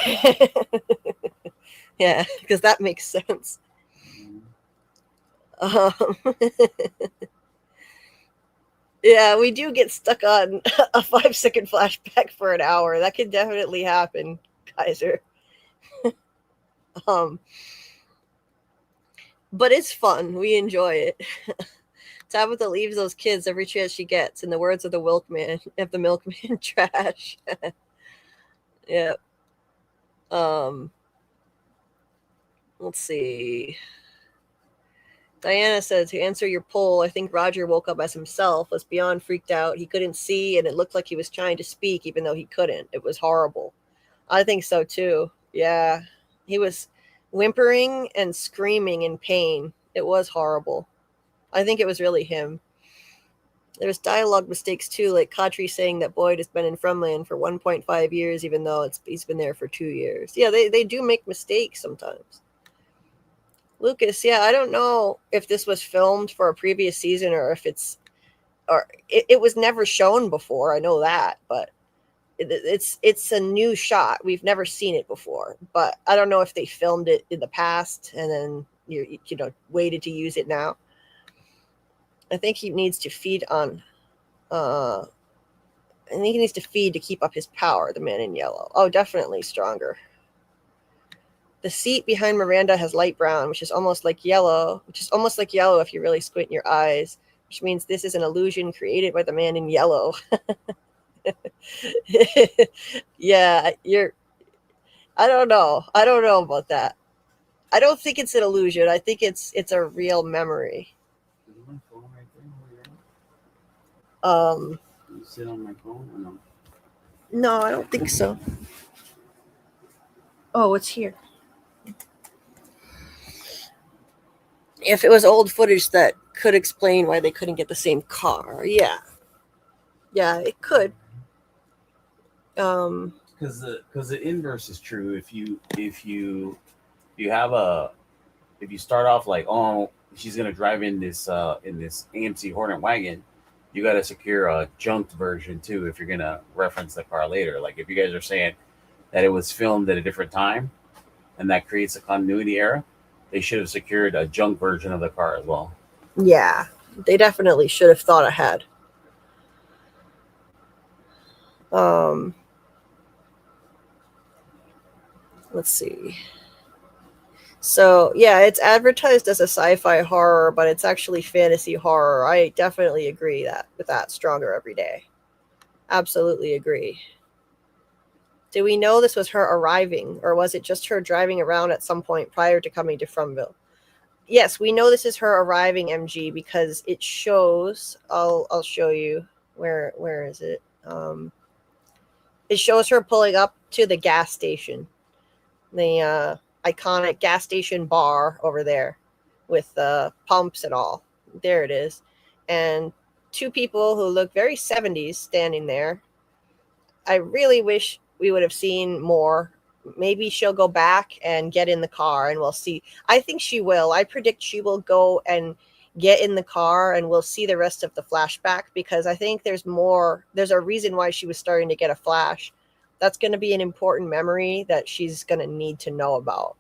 Yeah, because that makes sense. Yeah, we do get stuck on a 5-second flashback for an hour. That could definitely happen, Kaiser. But it's fun. We enjoy it. Tabitha leaves those kids every chance she gets, in the words of the milkman. If the milkman trash. Yeah. Let's see. Diana says, to answer your poll, I think Roger woke up as himself, was beyond freaked out. He couldn't see, and it looked like he was trying to speak, even though he couldn't. It was horrible. I think so, too. Yeah. He was whimpering and screaming in pain. It was horrible. I think it was really him. There's dialogue mistakes, too, like Katri saying that Boyd has been in Fromland for 1.5 years, even though he's been there for 2 years. Yeah, they do make mistakes sometimes. Lucas, yeah, I don't know if this was filmed for a previous season or if it was never shown before. I know that, but it's a new shot. We've never seen it before, but I don't know if they filmed it in the past and then you waited to use it now. I think he needs to feed on. I think he needs to feed to keep up his power. The man in yellow. Oh, definitely stronger. The seat behind Miranda has light brown, which is almost like yellow. If you really squint your eyes, which means this is an illusion created by the man in yellow. Yeah, I don't know about that. I don't think it's an illusion. I think it's a real memory. Is my phone right there? Where you at? You sit on my phone or no? No, I don't think so. Oh, it's here. If it was old footage that could explain why they couldn't get the same car, yeah, it could. Because the inverse is true. If you start off like, oh, she's gonna drive in this AMC Hornet wagon, you got to secure a junked version too if you're gonna reference the car later. Like if you guys are saying that it was filmed at a different time, and that creates a continuity error, they should have secured a junk version of the car as well. Yeah, they definitely should have thought ahead. Let's see. So, yeah, it's advertised as a sci-fi horror, but it's actually fantasy horror. I definitely agree with that. Stronger every day. Absolutely agree. Do we know this was her arriving, or was it just her driving around at some point prior to coming to Fromville? Yes, we know this is her arriving, MG, because it shows. I'll show you. Where is it? It shows her pulling up to the gas station, the iconic gas station bar over there with pumps and all. There it is, and two people who look very 70s standing there. I really wish we would have seen more. Maybe she'll go back and get in the car and we'll see. I think she will. I predict she will go and get in the car and we'll see the rest of the flashback, because I think there's more. There's a reason why she was starting to get a flash. That's going to be an important memory that she's going to need to know about.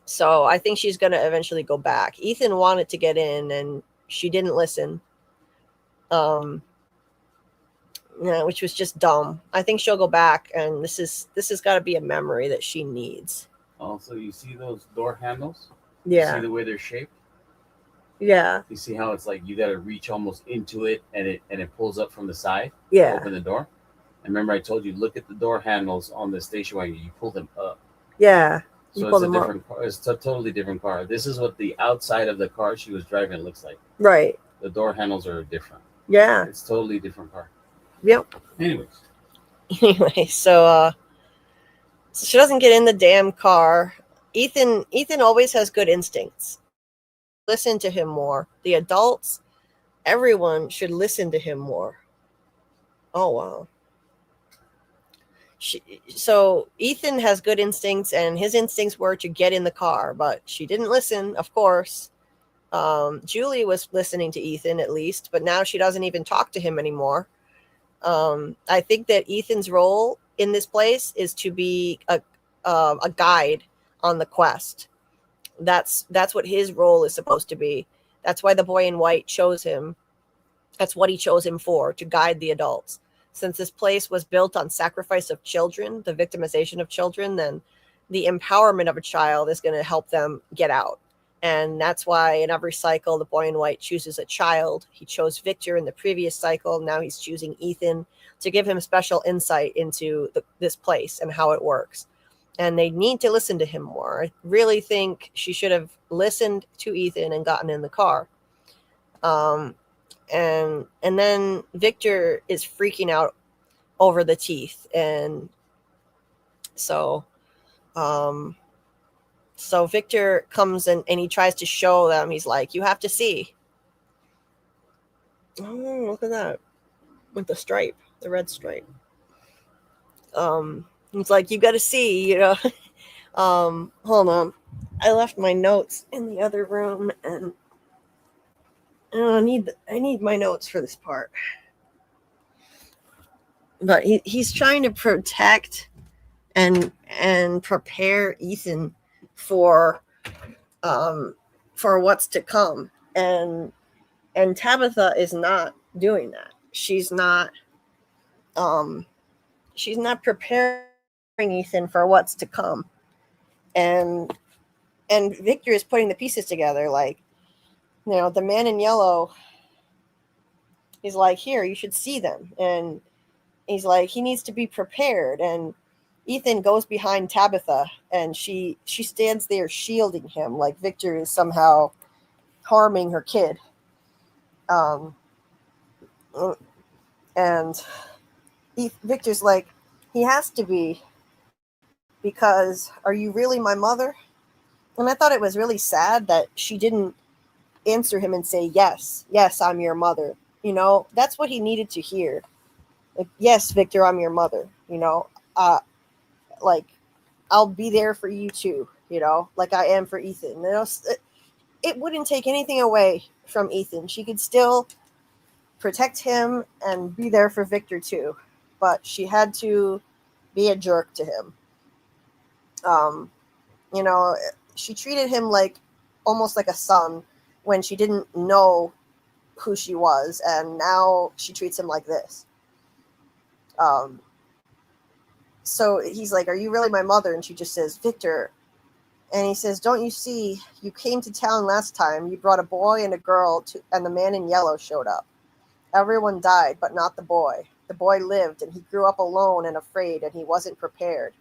So I think she's going to eventually go back. Ethan wanted to get in and she didn't listen. Which was just dumb. I think she'll go back, and this has got to be a memory that she needs. Also, you see those door handles? Yeah. You see the way they're shaped? Yeah. You see how it's like you got to reach almost into it, and it pulls up from the side. Yeah. To open the door. And remember, I told you, look at the door handles on the station wagon. You pull them up. Yeah. So it's a different car. It's a totally different car. This is what the outside of the car she was driving looks like. Right. The door handles are different. Yeah. It's totally different car. Yep. Anyway, so she doesn't get in the damn car. Ethan always has good instincts. Listen to him more. The adults, everyone should listen to him more. Oh, wow. So Ethan has good instincts, and his instincts were to get in the car, but she didn't listen, of course. Julie was listening to Ethan at least, but now she doesn't even talk to him anymore. I think that Ethan's role in this place is to be a guide on the quest. That's what his role is supposed to be. That's why the boy in white chose him. That's what he chose him for, to guide the adults. Since this place was built on sacrifice of children, the victimization of children, then the empowerment of a child is going to help them get out. And that's why in every cycle, the boy in white chooses a child. He chose Victor in the previous cycle. Now he's choosing Ethan to give him special insight into this place and how it works. And they need to listen to him more. I really think she should have listened to Ethan and gotten in the car. And then Victor is freaking out over the teeth. And so Victor comes and he tries to show them. He's like, you have to see. Oh, look at that. With the stripe, the red stripe. It's like, you got to see, Hold on. I left my notes in the other room, and I need my notes for this part. But he's trying to protect and prepare Ethan for what's to come, and Tabitha is not doing that. She's not preparing Ethan for what's to come, and Victor is putting the pieces together, like, the man in yellow. He's like, here, you should see them, and he's like, he needs to be prepared. And Ethan goes behind Tabitha, and she stands there shielding him, like Victor is somehow harming her kid. And Victor's like, he has to be, because are you really my mother? And I thought it was really sad that she didn't answer him and say, yes, I'm your mother. That's what he needed to hear. Like, yes, Victor, I'm your mother. Like, I'll be there for you too, like I am for Ethan. It wouldn't take anything away from Ethan. She could still protect him and be there for Victor too, but she had to be a jerk to him. She treated him like almost like a son when she didn't know who she was, and now she treats him like this. So he's like, are you really my mother? And she just says, Victor. And he says, don't you see, you came to town last time. You brought a boy and a girl, and the man in yellow showed up. Everyone died, but not the boy. The boy lived, and he grew up alone and afraid, and he wasn't prepared.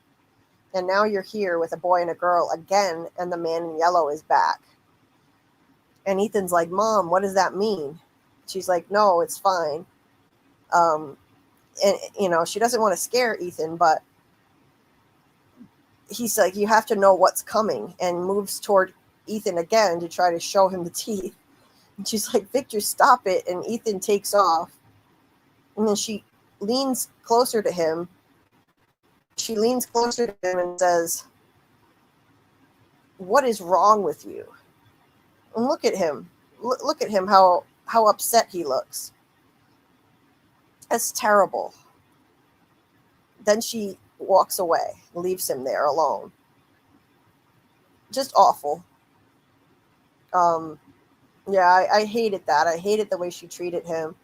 And now you're here with a boy and a girl again, and the man in yellow is back. And Ethan's like, Mom, what does that mean? She's like, no, it's fine. And, she doesn't want to scare Ethan, but he's like, you have to know what's coming, and moves toward Ethan again to try to show him the teeth. And she's like, Victor, stop it. And Ethan takes off. And then she leans closer to him. And says, what is wrong with you? And look at him. Look at him, how upset he looks. That's terrible. Then she walks away, leaves him there alone. Just awful. Yeah, I hated that. I hated the way she treated him.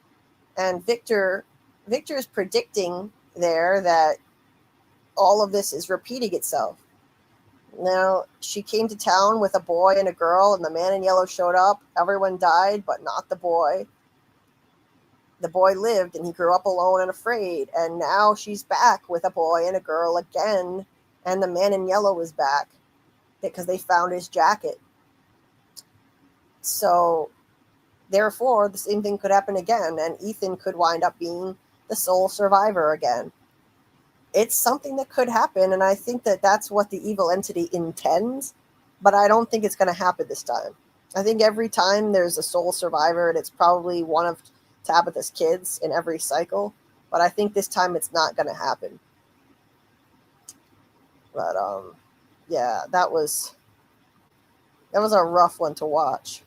And Victor is predicting there that all of this is repeating itself. Now, she came to town with a boy and a girl, and the man in yellow showed up. Everyone died, but not the boy. The boy lived, and he grew up alone and afraid. And now she's back with a boy and a girl again, and the man in yellow is back because they found his jacket. So, therefore, the same thing could happen again, and Ethan could wind up being the sole survivor again. It's something that could happen, and I think that that's what the evil entity intends, but I don't think it's going to happen this time. I think every time there's a sole survivor, and it's probably one of Tabitha's kids in every cycle, but I think this time it's not going to happen. But yeah, that was a rough one to watch.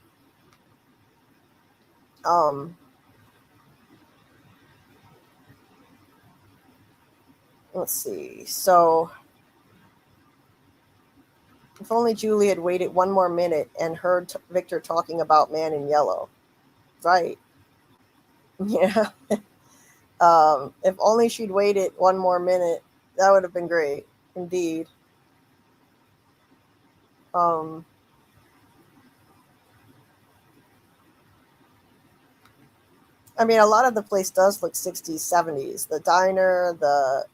Let's see. So, if only Julie had waited one more minute and heard Victor talking about Man in Yellow. Right. Yeah. If only she'd waited one more minute, that would have been great. Indeed. I mean, a lot of the place does look 60s, 70s. The diner, the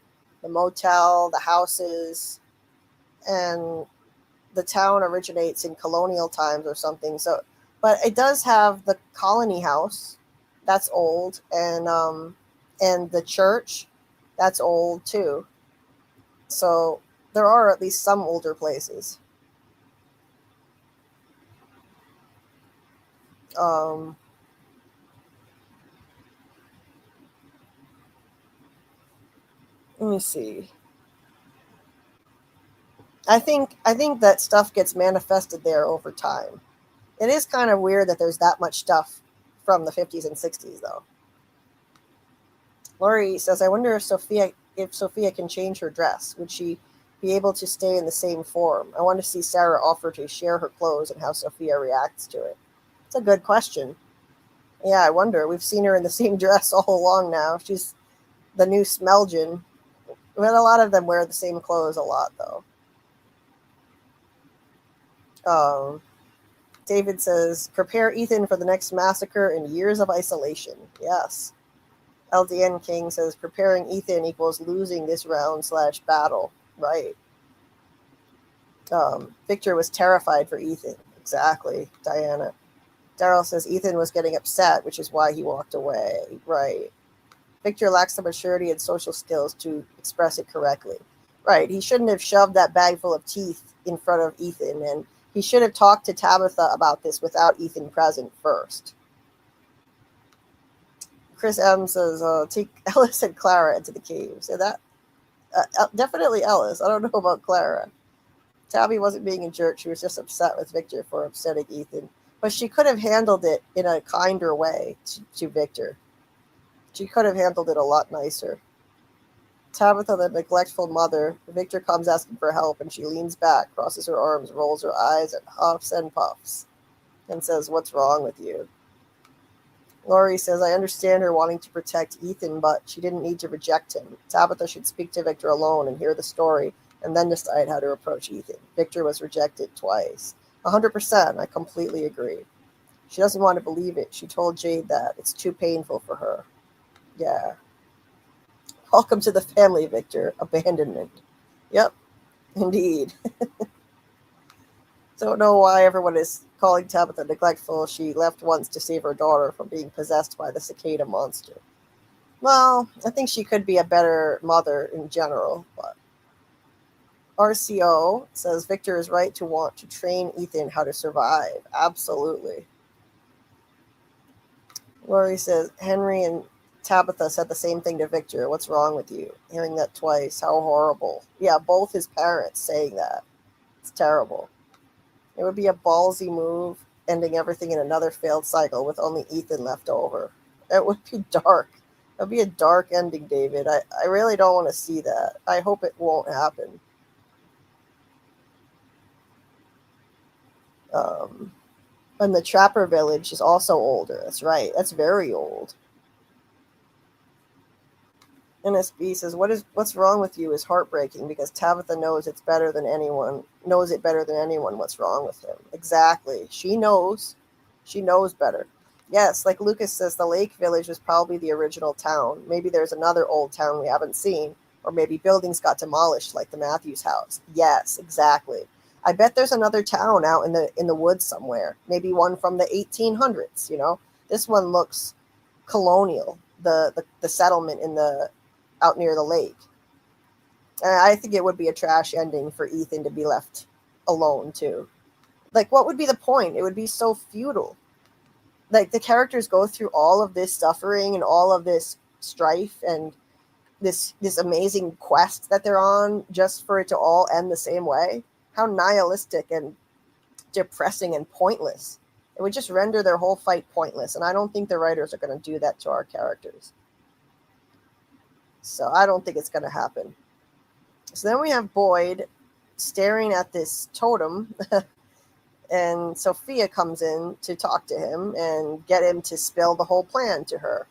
motel, the houses, and the town originates in colonial times or something. So, but it does have the colony house, that's old, and the church, that's old too. So there are at least some older places. Let me see. I think that stuff gets manifested there over time. It is kind of weird that there's that much stuff from the 50s and 60s, though. Lori says, I wonder if Sophia can change her dress. Would she be able to stay in the same form? I want to see Sarah offer to share her clothes and how Sophia reacts to it. It's a good question. Yeah, I wonder. We've seen her in the same dress all along now. She's the new Smelgin. But a lot of them wear the same clothes a lot, though. David says, prepare Ethan for the next massacre and years of isolation. Yes. LDN King says, preparing Ethan equals losing this round / battle. Right. Victor was terrified for Ethan. Exactly, Diana. Daryl says Ethan was getting upset, which is why he walked away. Right. Victor lacks the maturity and social skills to express it correctly. Right. He shouldn't have shoved that bag full of teeth in front of Ethan, and he should have talked to Tabitha about this without Ethan present first. Chris M says, take Ellis and Clara into the cave. So that, definitely Ellis. I don't know about Clara. Tabby wasn't being a jerk. She was just upset with Victor for upsetting Ethan. But she could have handled it in a kinder way to Victor. She could have handled it a lot nicer. Tabitha, the neglectful mother. Victor comes asking for help, and she leans back, crosses her arms, rolls her eyes, and huffs and puffs, and says, what's wrong with you? Laurie says, I understand her wanting to protect Ethan, but she didn't need to reject him. Tabitha should speak to Victor alone and hear the story, and then decide how to approach Ethan. Victor was rejected twice. 100%. I completely agree. She doesn't want to believe it. She told Jade that. It's too painful for her. Yeah. Welcome to the family, Victor. Abandonment. Yep, indeed. Don't know why everyone is calling Tabitha neglectful. She left once to save her daughter from being possessed by the cicada monster. Well, I think she could be a better mother in general, but RCO says Victor is right to want to train Ethan how to survive. Absolutely. Lori says Henry and Tabitha said the same thing to Victor. What's wrong with you? Hearing that twice. How horrible. Yeah, both his parents saying that. It's terrible. It would be a ballsy move, ending everything in another failed cycle with only Ethan left over. It would be dark. It would be a dark ending, David. I really don't want to see that. I hope it won't happen. And the Trapper Village is also older. That's right. That's very old. NSB says, what's wrong with you is heartbreaking because Tabitha knows it better than anyone what's wrong with him. Exactly. She knows better. Yes, like Lucas says, the Lake Village was probably the original town. Maybe there's another old town we haven't seen, or maybe buildings got demolished like the Matthews house. Yes, exactly. I bet there's another town out in the woods somewhere. Maybe one from the 1800s, you know? This one looks colonial, the settlement out near the lake. And I think it would be a trash ending for Ethan to be left alone too. Like, what would be the point? It would be so futile. Like, the characters go through all of this suffering and all of this strife and this amazing quest that they're on just for it to all end the same way. How nihilistic and depressing and pointless. It would just render their whole fight pointless. And I don't think the writers are going to do that to our characters. So I don't think it's going to happen. So then we have Boyd staring at this totem. And Sophia comes in to talk to him and get him to spill the whole plan to her.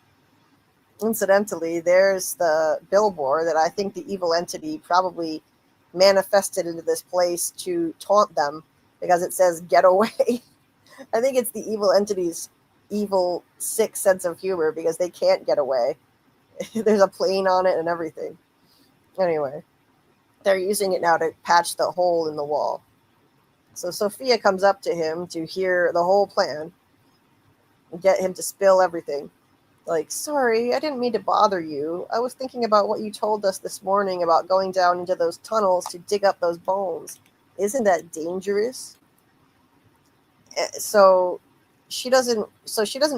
Incidentally, there's the billboard that I think the evil entity probably manifested into this place to taunt them because it says get away. I think it's the evil entity's evil, sick sense of humor because they can't get away. There's a plane on it and everything. Anyway, they're using it now to patch the hole in the wall. So Sophia comes up to him to hear the whole plan and get him to spill everything. Like, sorry, I didn't mean to bother you. I was thinking about what you told us this morning about going down into those tunnels to dig up those bones. Isn't that dangerous? So she doesn't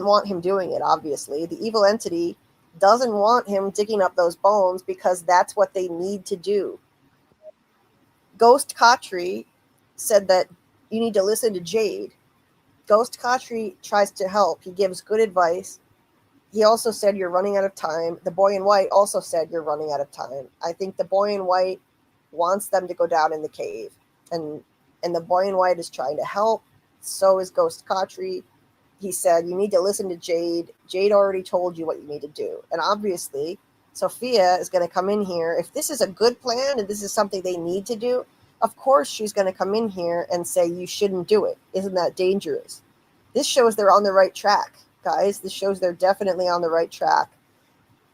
want him doing it, obviously. The evil entity doesn't want him digging up those bones because that's what they need to do. Ghost Khatri said that you need to listen to Jade. Ghost Khatri tries to help. He gives good advice. He also said you're running out of time. The boy in white also said you're running out of time. I think the boy in white wants them to go down in the cave. And the boy in white is trying to help. So is Ghost Khatri. He said, you need to listen to Jade. Jade already told you what you need to do. And obviously, Sophia is going to come in here. If this is a good plan and this is something they need to do, of course she's going to come in here and say, you shouldn't do it. Isn't that dangerous? This shows they're on the right track, guys. This shows they're definitely on the right track.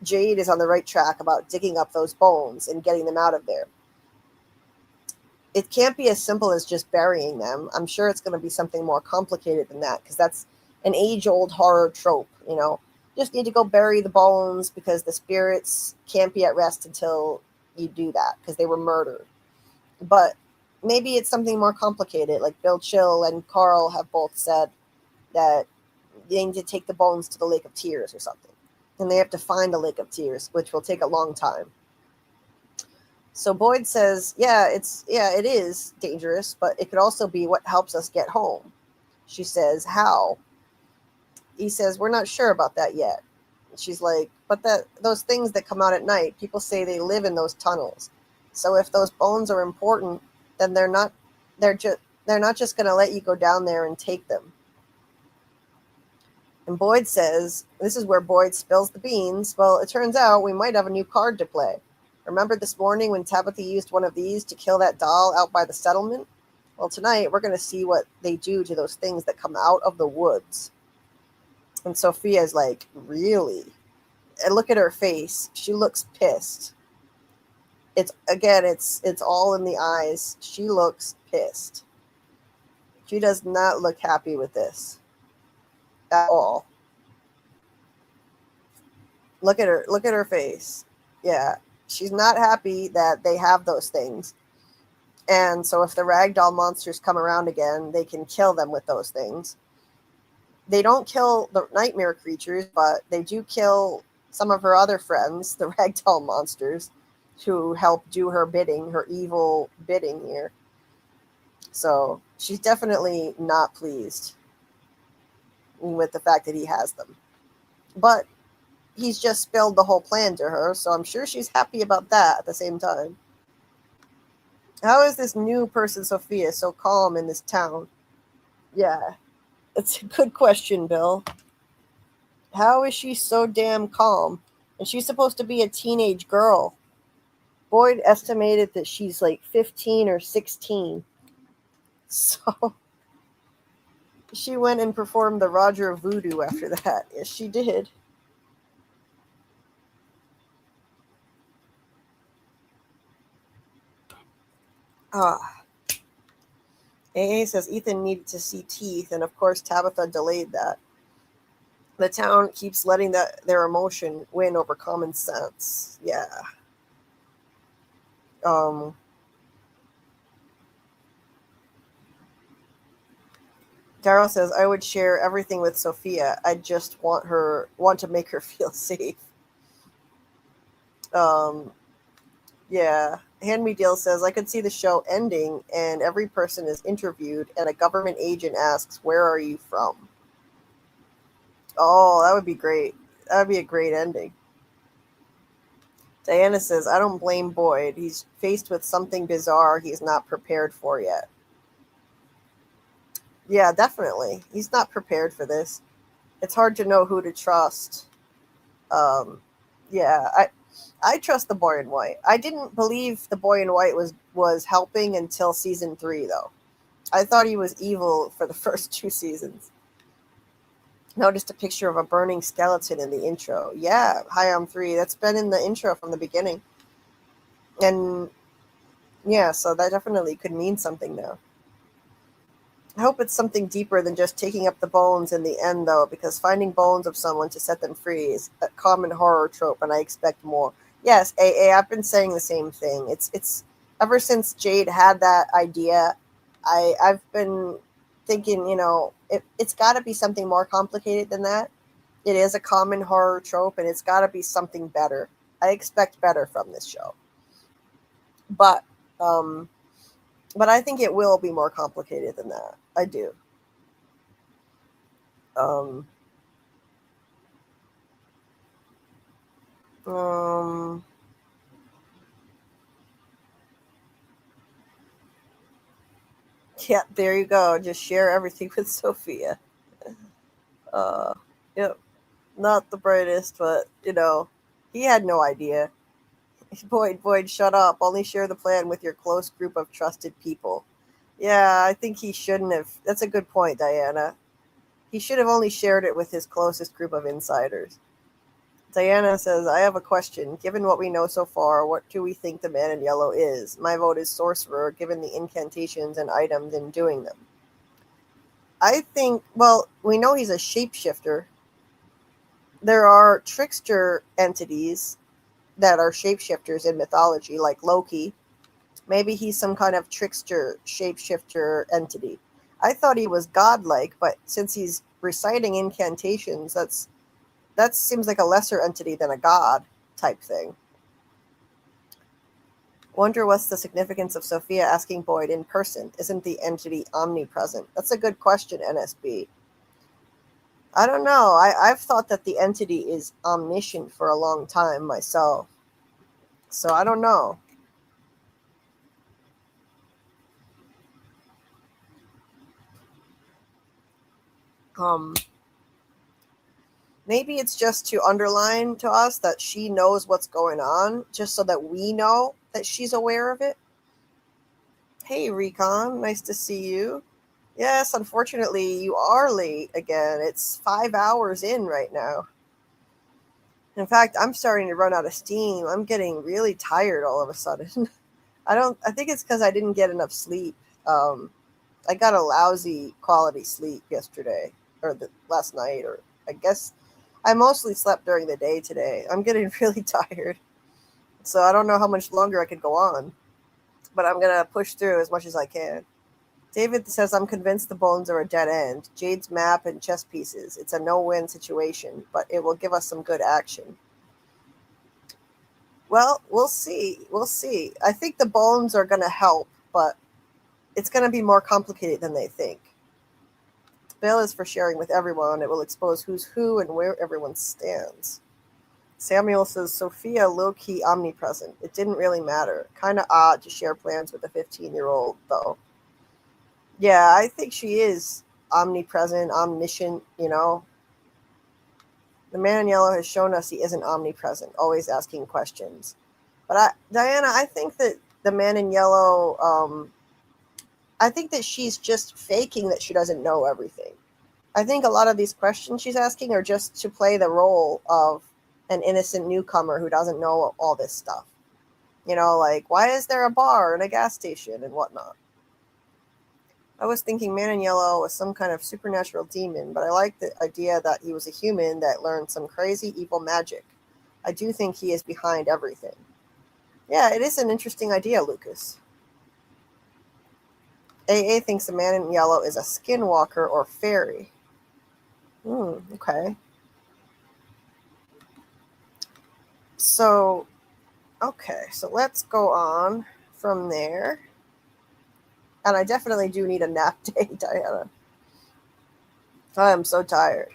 Jade is on the right track about digging up those bones and getting them out of there. It can't be as simple as just burying them. I'm sure it's going to be something more complicated than that, because that's an age-old horror trope, you know. Just need to go bury the bones because the spirits can't be at rest until you do that, because they were murdered. But maybe it's something more complicated, like Bill Chill and Karl have both said that they need to take the bones to the Lake of Tears or something. And they have to find the Lake of Tears, which will take a long time. So Boyd says, it is dangerous, but it could also be what helps us get home. She says, how? He says, we're not sure about that yet. She's like, but those things that come out at night, people say they live in those tunnels. So if those bones are important, then they're not just going to let you go down there and take them. And Boyd says, this is where Boyd spills the beans. Well, it turns out we might have a new card to play. Remember this morning when Tabitha used one of these to kill that doll out by the settlement? Well, tonight we're going to see what they do to those things that come out of the woods. And Sophia's like, really? And look at her face. She looks pissed. It's all in the eyes. She looks pissed. She does not look happy with this at all. Look at her face. Yeah. She's not happy that they have those things. And so if the ragdoll monsters come around again, they can kill them with those things. They don't kill the nightmare creatures, but they do kill some of her other friends, the ragdoll monsters, who help do her bidding, her evil bidding here. So she's definitely not pleased with the fact that he has them. But he's just spilled the whole plan to her, so I'm sure she's happy about that at the same time. How is this new person, Sophia, so calm in this town? Yeah, it's a good question, Bill. How is she so damn calm? And she's supposed to be a teenage girl. Boyd estimated that she's like 15 or 16. So she went and performed the Roger of Voodoo after that. Yes, she did. AA says Ethan needed to see teeth, and of course Tabitha delayed that. The town keeps letting their emotion win over common sense. Yeah. Karl says, I would share everything with Sophia. I just want to make her feel safe. Yeah. Hand Me Deal says, I could see the show ending and every person is interviewed and a government agent asks, where are you from? Oh, that would be great. That would be a great ending. Diana says, I don't blame Boyd. He's faced with something bizarre he's not prepared for yet. Yeah, definitely. He's not prepared for this. It's hard to know who to trust. Yeah, I trust the boy in white. I didn't believe the boy in white was helping until season 3, though. I thought he was evil for the first 2 seasons. Noticed a picture of a burning skeleton in the intro. Yeah, Hi, I'm 3. That's been in the intro from the beginning. And yeah, so that definitely could mean something now. I hope it's something deeper than just taking up the bones in the end, though, because finding bones of someone to set them free is a common horror trope, and I expect more. Yes, AA, I've been saying the same thing. It's ever since Jade had that idea, I've been thinking, it's got to be something more complicated than that. It is a common horror trope, and it's got to be something better. I expect better from this show. But But I think it will be more complicated than that. I do. Yeah, there you go. Just share everything with Sophia. Yep. Not the brightest, but, he had no idea. Boyd, shut up. Only share the plan with your close group of trusted people. Yeah, I think he shouldn't have. That's a good point, Diana. He should have only shared it with his closest group of insiders. Diana says, I have a question. Given what we know so far, what do we think the man in yellow is? My vote is sorcerer, given the incantations and items in doing them. I think, well, we know he's a shapeshifter. There are trickster entities that are shapeshifters in mythology, like Loki. Maybe he's some kind of trickster, shapeshifter entity. I thought he was godlike, but since he's reciting incantations, that seems like a lesser entity than a god type thing. Wonder what's the significance of Sophia asking Boyd in person? Isn't the entity omnipresent? That's a good question, NSB. I don't know. I've thought that the entity is omniscient for a long time myself. So I don't know. Maybe it's just to underline to us that she knows what's going on, just so that we know that she's aware of it. Hey, Recon, nice to see you. Yes, unfortunately, you are late again. It's 5 hours in right now. In fact, I'm starting to run out of steam. I'm getting really tired all of a sudden. I think it's because I didn't get enough sleep. I got a lousy quality sleep yesterday, or last night, or I guess I mostly slept during the day today. I'm getting really tired. So I don't know how much longer I could go on, but I'm going to push through as much as I can. David says, I'm convinced the bones are a dead end. Jade's map and chess pieces. It's a no-win situation, but it will give us some good action. Well, we'll see. We'll see. I think the bones are going to help, but it's going to be more complicated than they think. Bill is for sharing with everyone. It will expose who's who and where everyone stands. Samuel says, Sophia low-key omnipresent. It didn't really matter. Kind of odd to share plans with a 15-year-old, though. Yeah, I think she is omnipresent, omniscient, The man in yellow has shown us he isn't omnipresent, always asking questions. But Diana, I think that the man in yellow, I think that she's just faking that she doesn't know everything. I think a lot of these questions she's asking are just to play the role of an innocent newcomer who doesn't know all this stuff. Like, why is there a bar and a gas station and whatnot? I was thinking man in yellow was some kind of supernatural demon, but I like the idea that he was a human that learned some crazy evil magic. I do think he is behind everything. Yeah, it is an interesting idea, Lucas. AA thinks the man in yellow is a skinwalker or fairy. Okay. So let's go on from there. And I definitely do need a nap day, Diana. I am so tired.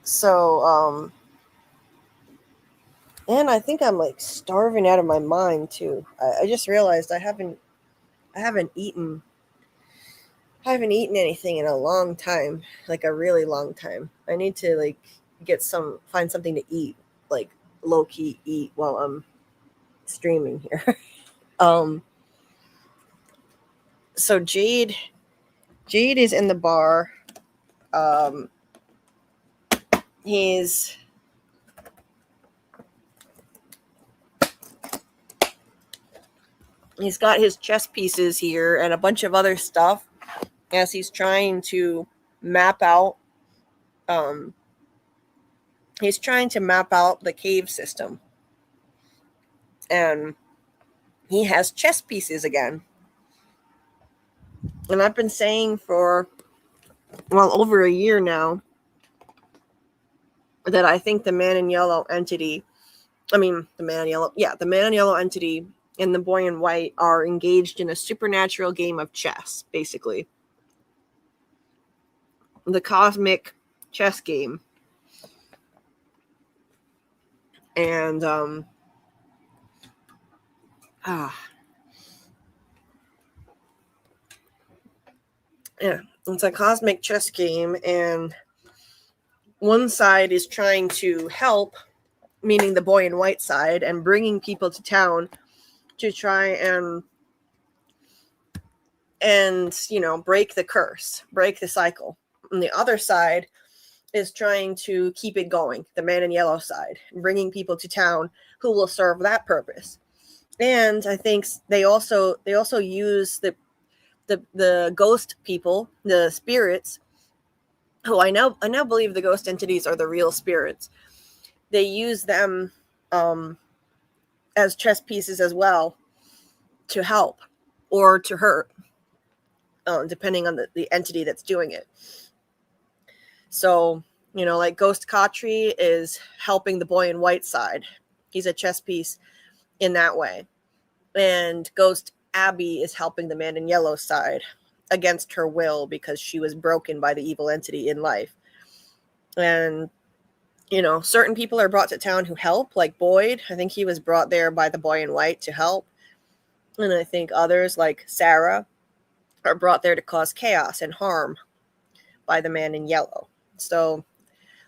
So, and I think I'm like starving out of my mind too. I just realized I haven't eaten anything in a long time, like a really long time. I need to find something to eat, like low key eat while I'm streaming here. So Jade is in the bar. He's got his chess pieces here and a bunch of other stuff as he's trying to map out the cave system. And he has chess pieces again. And I've been saying for over a year now that I think the man in yellow entity and the boy in white are engaged in a supernatural game of chess, basically. The cosmic chess game. And yeah, it's a cosmic chess game, and one side is trying to help, meaning the boy in white side, and bringing people to town to try and break the curse, break the cycle. And the other side is trying to keep it going, the man in yellow side, bringing people to town who will serve that purpose. And I think they also use the ghost people, the spirits, who I now believe the ghost entities are the real spirits. They use them as chess pieces as well, to help or to hurt, depending on the entity that's doing it. So, like Ghost Khatri is helping the boy in white side. He's a chess piece in that way. And Ghost Abby is helping the man in yellow side against her will, because she was broken by the evil entity in life. And, certain people are brought to town who help, like Boyd. I think he was brought there by the boy in white to help. And I think others, like Sarah, are brought there to cause chaos and harm by the man in yellow. So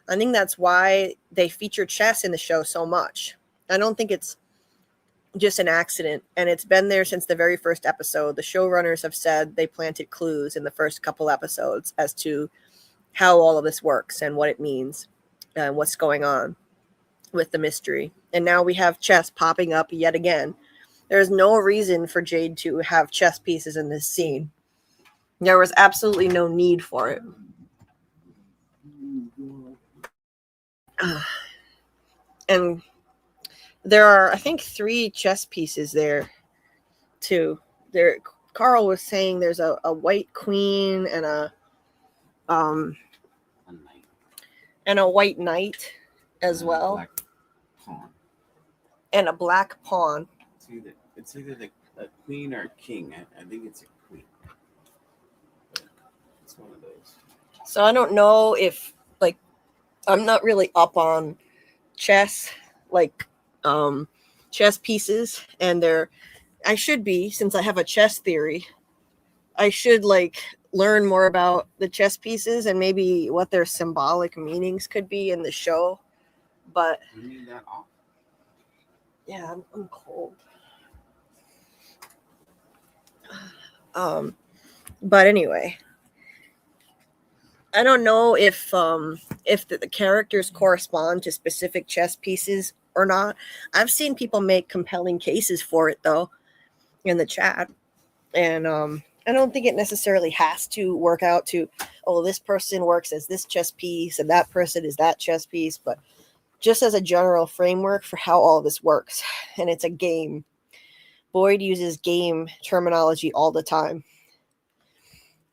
I think that's why they feature chess in the show so much. I don't think it's just an accident, and it's been there since the very first episode. The showrunners have said they planted clues in the first couple episodes as to how all of this works and what it means and what's going on with the mystery. And now we have chess popping up yet again. There's no reason for Jade to have chess pieces in this scene. There was absolutely no need for it. And there are, I think, 3 chess pieces there, too. Karl was saying there's a white queen and a white knight as well, Black pawn. And a black pawn. It's either a queen or a king. I think it's a queen. It's one of those. So I don't know if, I'm not really up on chess, chess pieces, and I should be, since I have a chess theory. I should learn more about the chess pieces and maybe what their symbolic meanings could be in the show. But you need that off. Yeah, I'm cold. But anyway, I don't know if the characters correspond to specific chess pieces or not. I've seen people make compelling cases for it, though, in the chat. And I don't think it necessarily has to work out to, this person works as this chess piece and that person is that chess piece, but just as a general framework for how all of this works. And it's a game. Boyd uses game terminology all the time.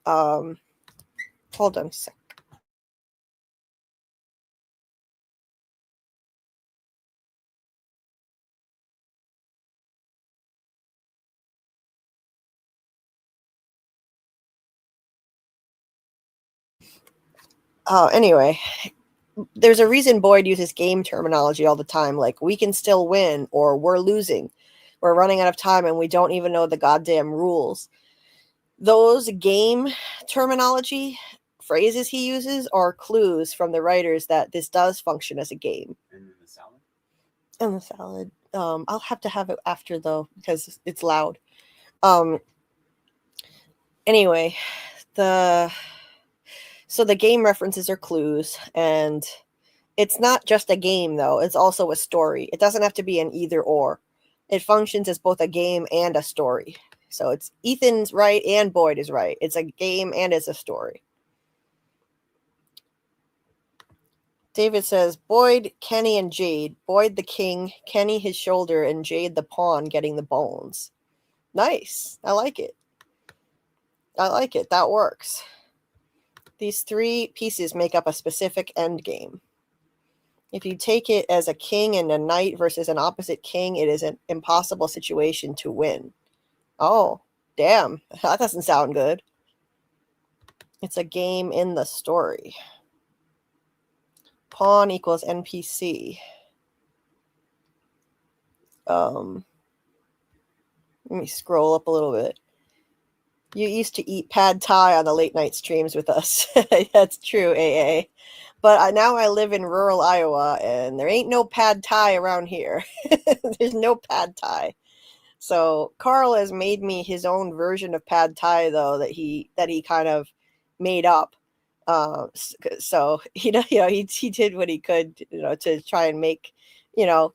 Hold on a sec. Anyway, there's a reason Boyd uses game terminology all the time, like we can still win or we're losing. We're running out of time and we don't even know the goddamn rules. Those game terminology phrases he uses are clues from the writers that this does function as a game. And then the salad? And the salad. I'll have to have it after, though, because it's loud. Anyway, so the game references are clues, and it's not just a game, though. It's also a story. It doesn't have to be an either or. It functions as both a game and a story. So it's Ethan's right and Boyd is right. It's a game and it's a story. David says, Boyd, Kenny, and Jade. Boyd the king, Kenny his shoulder, and Jade the pawn getting the bones. Nice. I like it. That works. These 3 pieces make up a specific end game. If you take it as a king and a knight versus an opposite king, it is an impossible situation to win. Oh, damn. That doesn't sound good. It's a game in the story. Pawn equals NPC. Let me scroll up a little bit. You used to eat pad thai on the late night streams with us. That's true, AA. But now I live in rural Iowa, and there ain't no pad thai around here. There's no pad thai. So Karl has made me his own version of pad thai, though, that he kind of made up. So he did what he could, to try and make,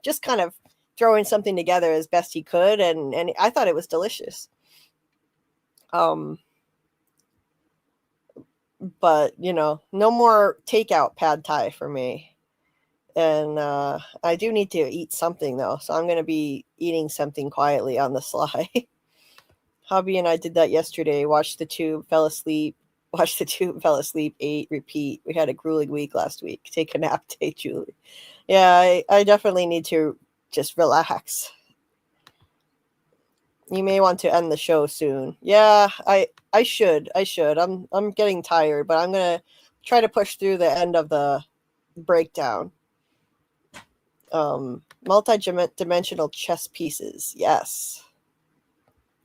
just kind of throwing something together as best he could, and I thought it was delicious. But no more takeout pad thai for me. And I do need to eat something, though, so I'm going to be eating something quietly on the sly. Hubby and I did that yesterday. Watched the tube, fell asleep, ate, repeat. We had a grueling week last week. Take a nap day, Julie. Yeah, I definitely need to just relax. You may want to end the show soon. Yeah, I should. I'm getting tired, but I'm going to try to push through the end of the breakdown. Multi-dimensional chess pieces. Yes.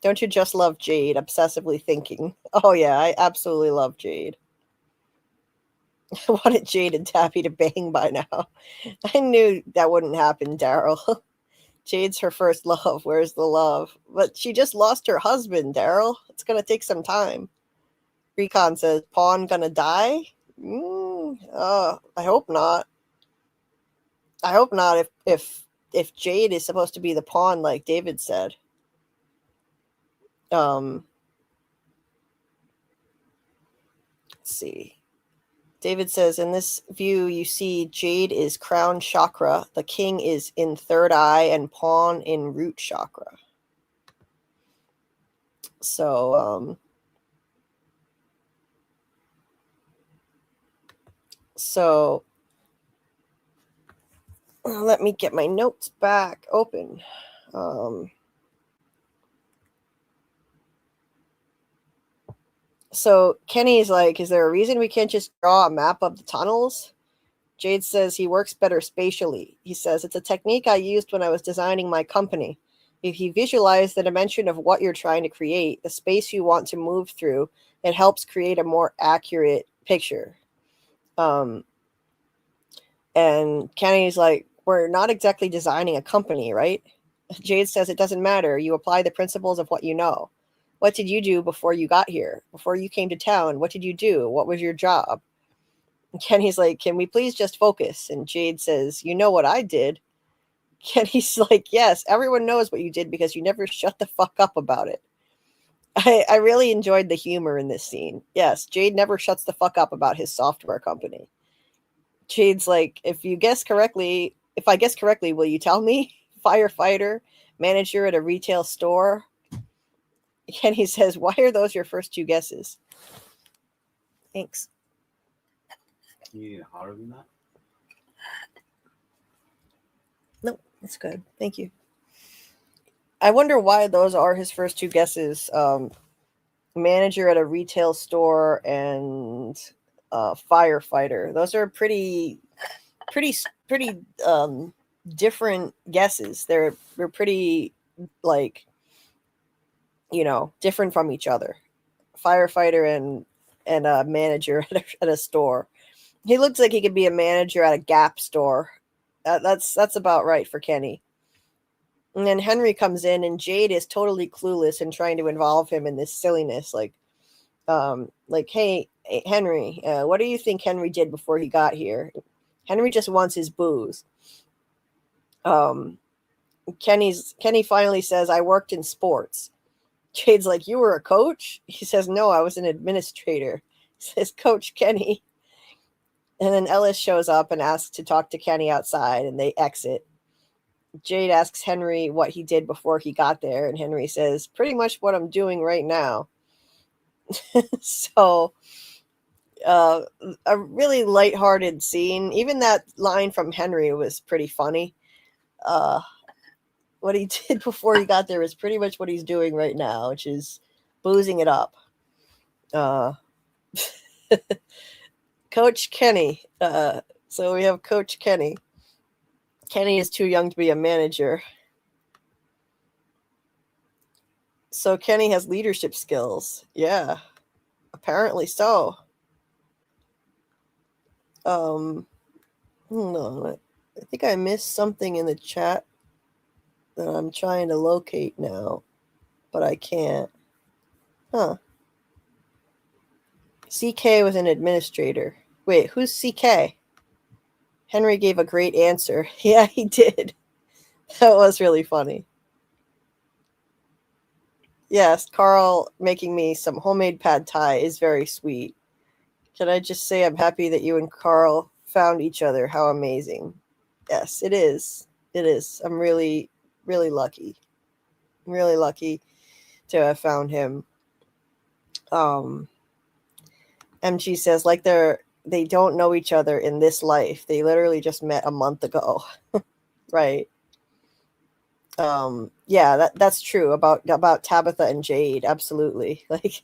Don't you just love Jade? Obsessively thinking. Oh yeah, I absolutely love Jade. I wanted Jade and Tappy to bang by now. I knew that wouldn't happen, Daryl. Jade's her first love. Where's the love? But she just lost her husband, Daryl. It's going to take some time. Recon says, pawn gonna die? I hope not. I hope not if Jade is supposed to be the pawn like David said. Let's see. David says, in this view, you see Jade is crown chakra, the king is in third eye, and pawn in root chakra. So, let me get my notes back open. So Kenny's like, is there a reason we can't just draw a map of the tunnels? Jade says he works better spatially. He says, it's a technique I used when I was designing my company. If you visualize the dimension of what you're trying to create, the space you want to move through, it helps create a more accurate picture. And Kenny's like, we're not exactly designing a company, right? Jade says it doesn't matter. You apply the principles of what you know. What did you do before you got here? Before you came to town, what did you do? What was your job? And Kenny's like, can we please just focus? And Jade says, you know what I did? Kenny's like, yes, everyone knows what you did because you never shut the fuck up about it. I really enjoyed the humor in this scene. Yes, Jade never shuts the fuck up about his software company. Jade's like, if I guess correctly, will you tell me? Firefighter, manager at a retail store. Kenny says, why are those your first two guesses? Thanks. You need it hotter than that? No, it's good. Thank you. I wonder why those are his first two guesses. Manager at a retail store and firefighter. Those are pretty different guesses. They're pretty different from each other. Firefighter and a manager at a store. He looks like he could be a manager at a Gap store. That's about right for Kenny. And then Henry comes in, and Jade is totally clueless and trying to involve him in this silliness. Hey, Henry, what do you think Henry did before he got here? Henry just wants his booze. Kenny finally says, I worked in sports. Jade's like, you were a coach? He says, no, I was an administrator. He says, Coach Kenny. And then Ellis shows up and asks to talk to Kenny outside, and they exit. Jade asks Henry what he did before he got there, and Henry says, pretty much what I'm doing right now. So A really lighthearted scene. Even that line from Henry was pretty funny. What he did before he got there is pretty much what he's doing right now, which is boozing it up. Coach Kenny. So we have Coach Kenny. Kenny is too young to be a manager. So Kenny has leadership skills. Yeah, apparently so. Hold on. I think I missed something in the chat that I'm trying to locate now, but I can't. Huh. CK was an administrator. Wait, who's CK? Henry gave a great answer. Yeah, he did. That was really funny. Yes, Karl making me some homemade pad thai is very sweet. Can I just say I'm happy that you and Karl found each other? How amazing. Yes, it is. It is. I'm really, really lucky. I'm really lucky to have found him. MG says, like they don't know each other in this life. They literally just met a month ago. Right. Yeah, that's true about Tabitha and Jade. Absolutely. Like,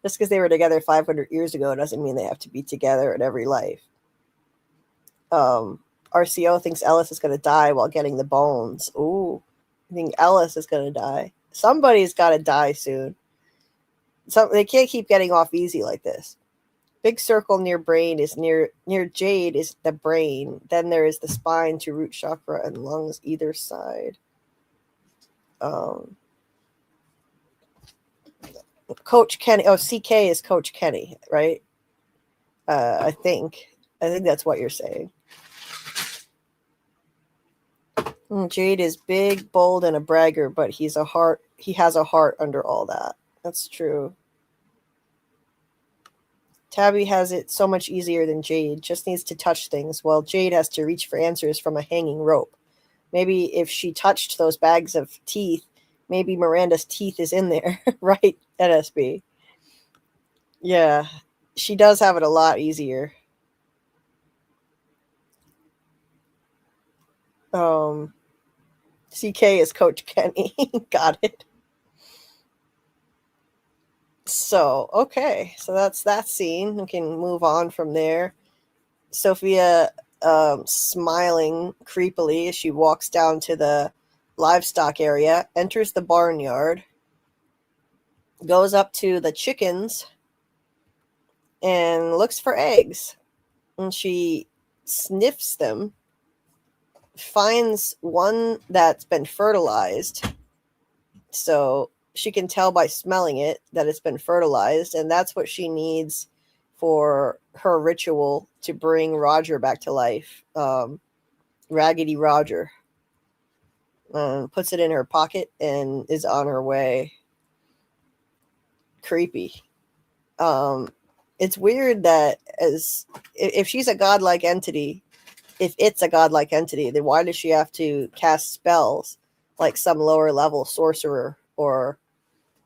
just because they were together 500 years ago doesn't mean they have to be together in every life. RCO thinks Ellis is going to die while getting the bones. Ooh, I think Ellis is going to die. Somebody's got to die soon. So they can't keep getting off easy like this. Big circle near brain is near Jade is the brain. Then there is the spine to root chakra and lungs either side. Coach Kenny. Oh, CK is Coach Kenny, right? I think that's what you're saying. Jade is big, bold, and a bragger, but he has a heart under all that. That's true. Tabby has it so much easier than Jade. Just needs to touch things, while Jade has to reach for answers from a hanging rope. Maybe if she touched those bags of teeth, maybe Miranda's teeth is in there, right, NSB? Yeah, she does have it a lot easier. CK is Coach Kenny. Got it. So, okay. So that's that scene. We can move on from there. Sophia smiling creepily as she walks down to the livestock area, enters the barnyard, goes up to the chickens, and looks for eggs. And she sniffs them, finds one that's been fertilized. So she can tell by smelling it that it's been fertilized, and that's what she needs for her ritual to bring Roger back to life. Raggedy Roger. Puts it in her pocket and is on her way. Creepy. It's weird that if she's a godlike entity, if it's a godlike entity, then why does she have to cast spells like some lower level sorcerer or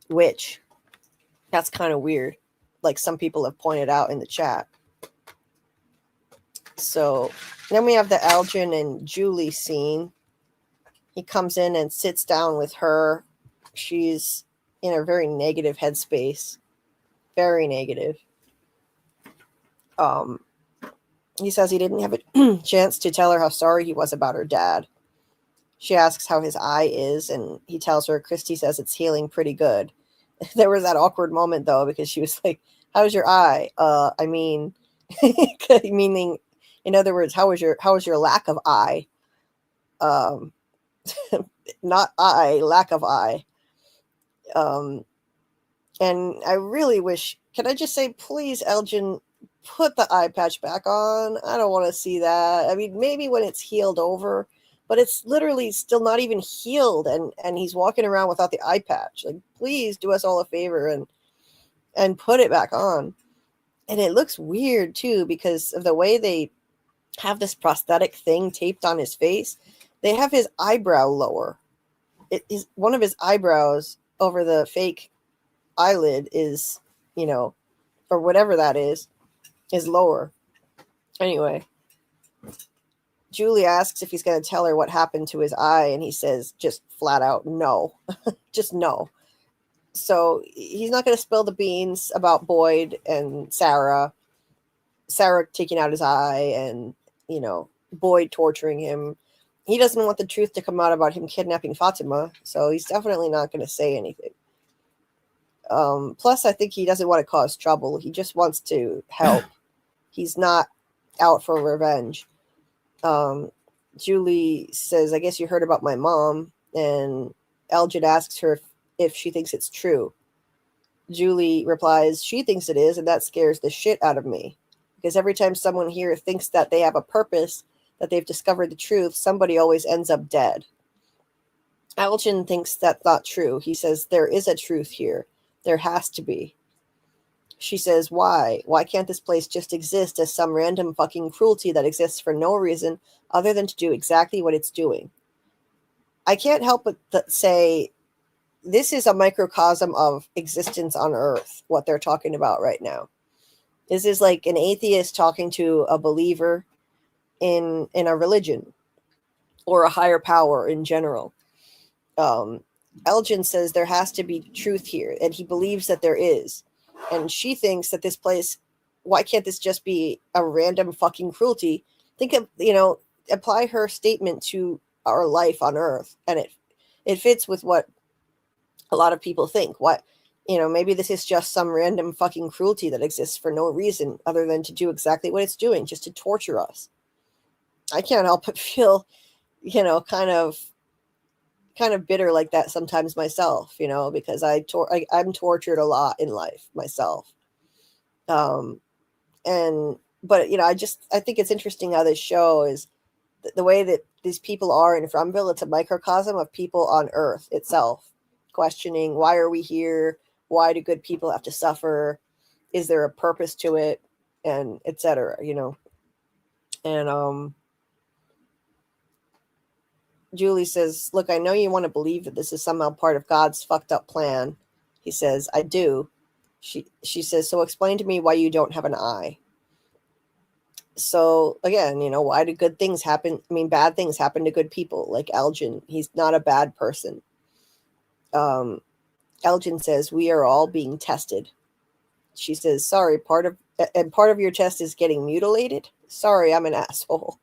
witch? That's kind of weird, like some people have pointed out in the chat. So then we have the Algin and Julie scene. He comes in and sits down with her. She's in a very negative headspace. Very negative. He says he didn't have a chance to tell her how sorry he was about her dad. She asks how his eye is, and he tells her Christy says it's healing pretty good. There was that awkward moment, though, because she was like, how's your eye? I mean, meaning, in other words, how was your lack of eye? Not eye, lack of eye. And I really wish, can I just say, please, Elgin, put the eye patch back on. I don't want to see that. I mean, maybe when it's healed over, but it's literally still not even healed, and he's walking around without the eye patch. Like, please do us all a favor and put it back on. And it looks weird too because of the way they have this prosthetic thing taped on his face. They have his eyebrow lower. It is one of his eyebrows over the fake eyelid is, or whatever that is is lower. Anyway, Julie asks if he's going to tell her what happened to his eye, and he says just flat out no. Just no. So he's not going to spill the beans about Boyd and Sarah taking out his eye and, Boyd torturing him. He doesn't want the truth to come out about him kidnapping Fatima, so he's definitely not going to say anything. Plus, I think he doesn't want to cause trouble. He just wants to help. He's not out for revenge. Julie says, I guess you heard about my mom, and Elgin asks her if she thinks it's true. Julie replies, she thinks it is, and that scares the shit out of me. Because every time someone here thinks that they have a purpose, that they've discovered the truth, somebody always ends up dead. Elgin thinks that's not true. He says, there is a truth here. There has to be. She says, why? Why can't this place just exist as some random fucking cruelty that exists for no reason other than to do exactly what it's doing? I can't help but say this is a microcosm of existence on Earth, what they're talking about right now. This is like an atheist talking to a believer in a religion or a higher power in general. Elgin says there has to be truth here, and he believes that there is. And she thinks that this place, why can't this just be a random fucking cruelty? Think of, apply her statement to our life on Earth, and it fits with what a lot of people think. What, maybe this is just some random fucking cruelty that exists for no reason other than to do exactly what it's doing, just to torture us. I can't help but feel, kind of bitter like that sometimes myself, because I'm tortured a lot in life myself. But I think it's interesting how this show is the way that these people are in Fromville. It's a microcosm of people on Earth itself, questioning, why are we here? Why do good people have to suffer? Is there a purpose to it? And etc. And Julie says, look, I know you want to believe that this is somehow part of God's fucked up plan. He says, I do. She says, so explain to me why you don't have an eye. So again, why do good things happen? I mean, bad things happen to good people, like Elgin. He's not a bad person. Elgin says, we are all being tested. She says, sorry, part of your test is getting mutilated. Sorry, I'm an asshole.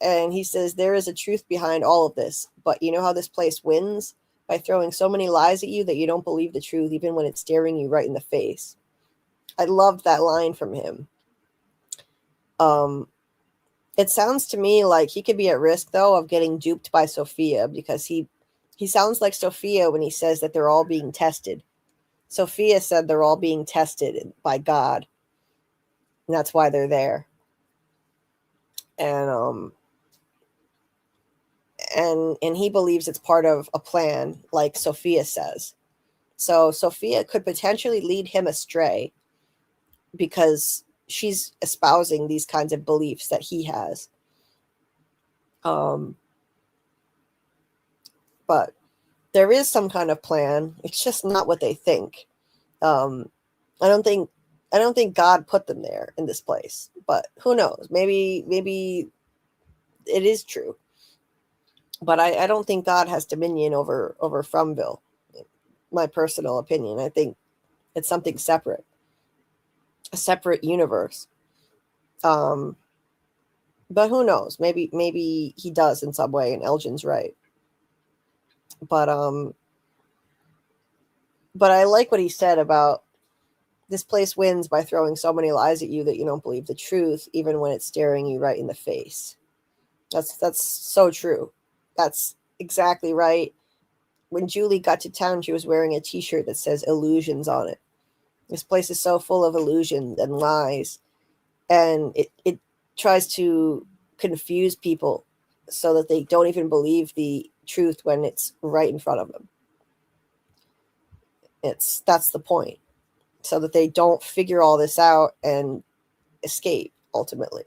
And he says, there is a truth behind all of this, but you know how this place wins? By throwing so many lies at you that you don't believe the truth, even when it's staring you right in the face. I loved that line from him. It sounds to me like he could be at risk, though, of getting duped by Sophia, because he sounds like Sophia when he says that they're all being tested. Sophia said they're all being tested by God, and that's why they're there. And he believes it's part of a plan, like Sophia says. So Sophia could potentially lead him astray because she's espousing these kinds of beliefs that he has. But there is some kind of plan. It's just not what they think. I don't think God put them there in this place, but who knows? Maybe it is true. But I don't think God has dominion over Fromville. My personal opinion. I think it's something separate. A separate universe. But who knows? Maybe he does in some way, and Elgin's right. But I like what he said about this place wins by throwing so many lies at you that you don't believe the truth, even when it's staring you right in the face. That's so true. That's exactly right. When Julie got to town, she was wearing a t-shirt that says illusions on it. This place is so full of illusions and lies. And it tries to confuse people so that they don't even believe the truth when it's right in front of them. That's the point. So that they don't figure all this out and escape, ultimately.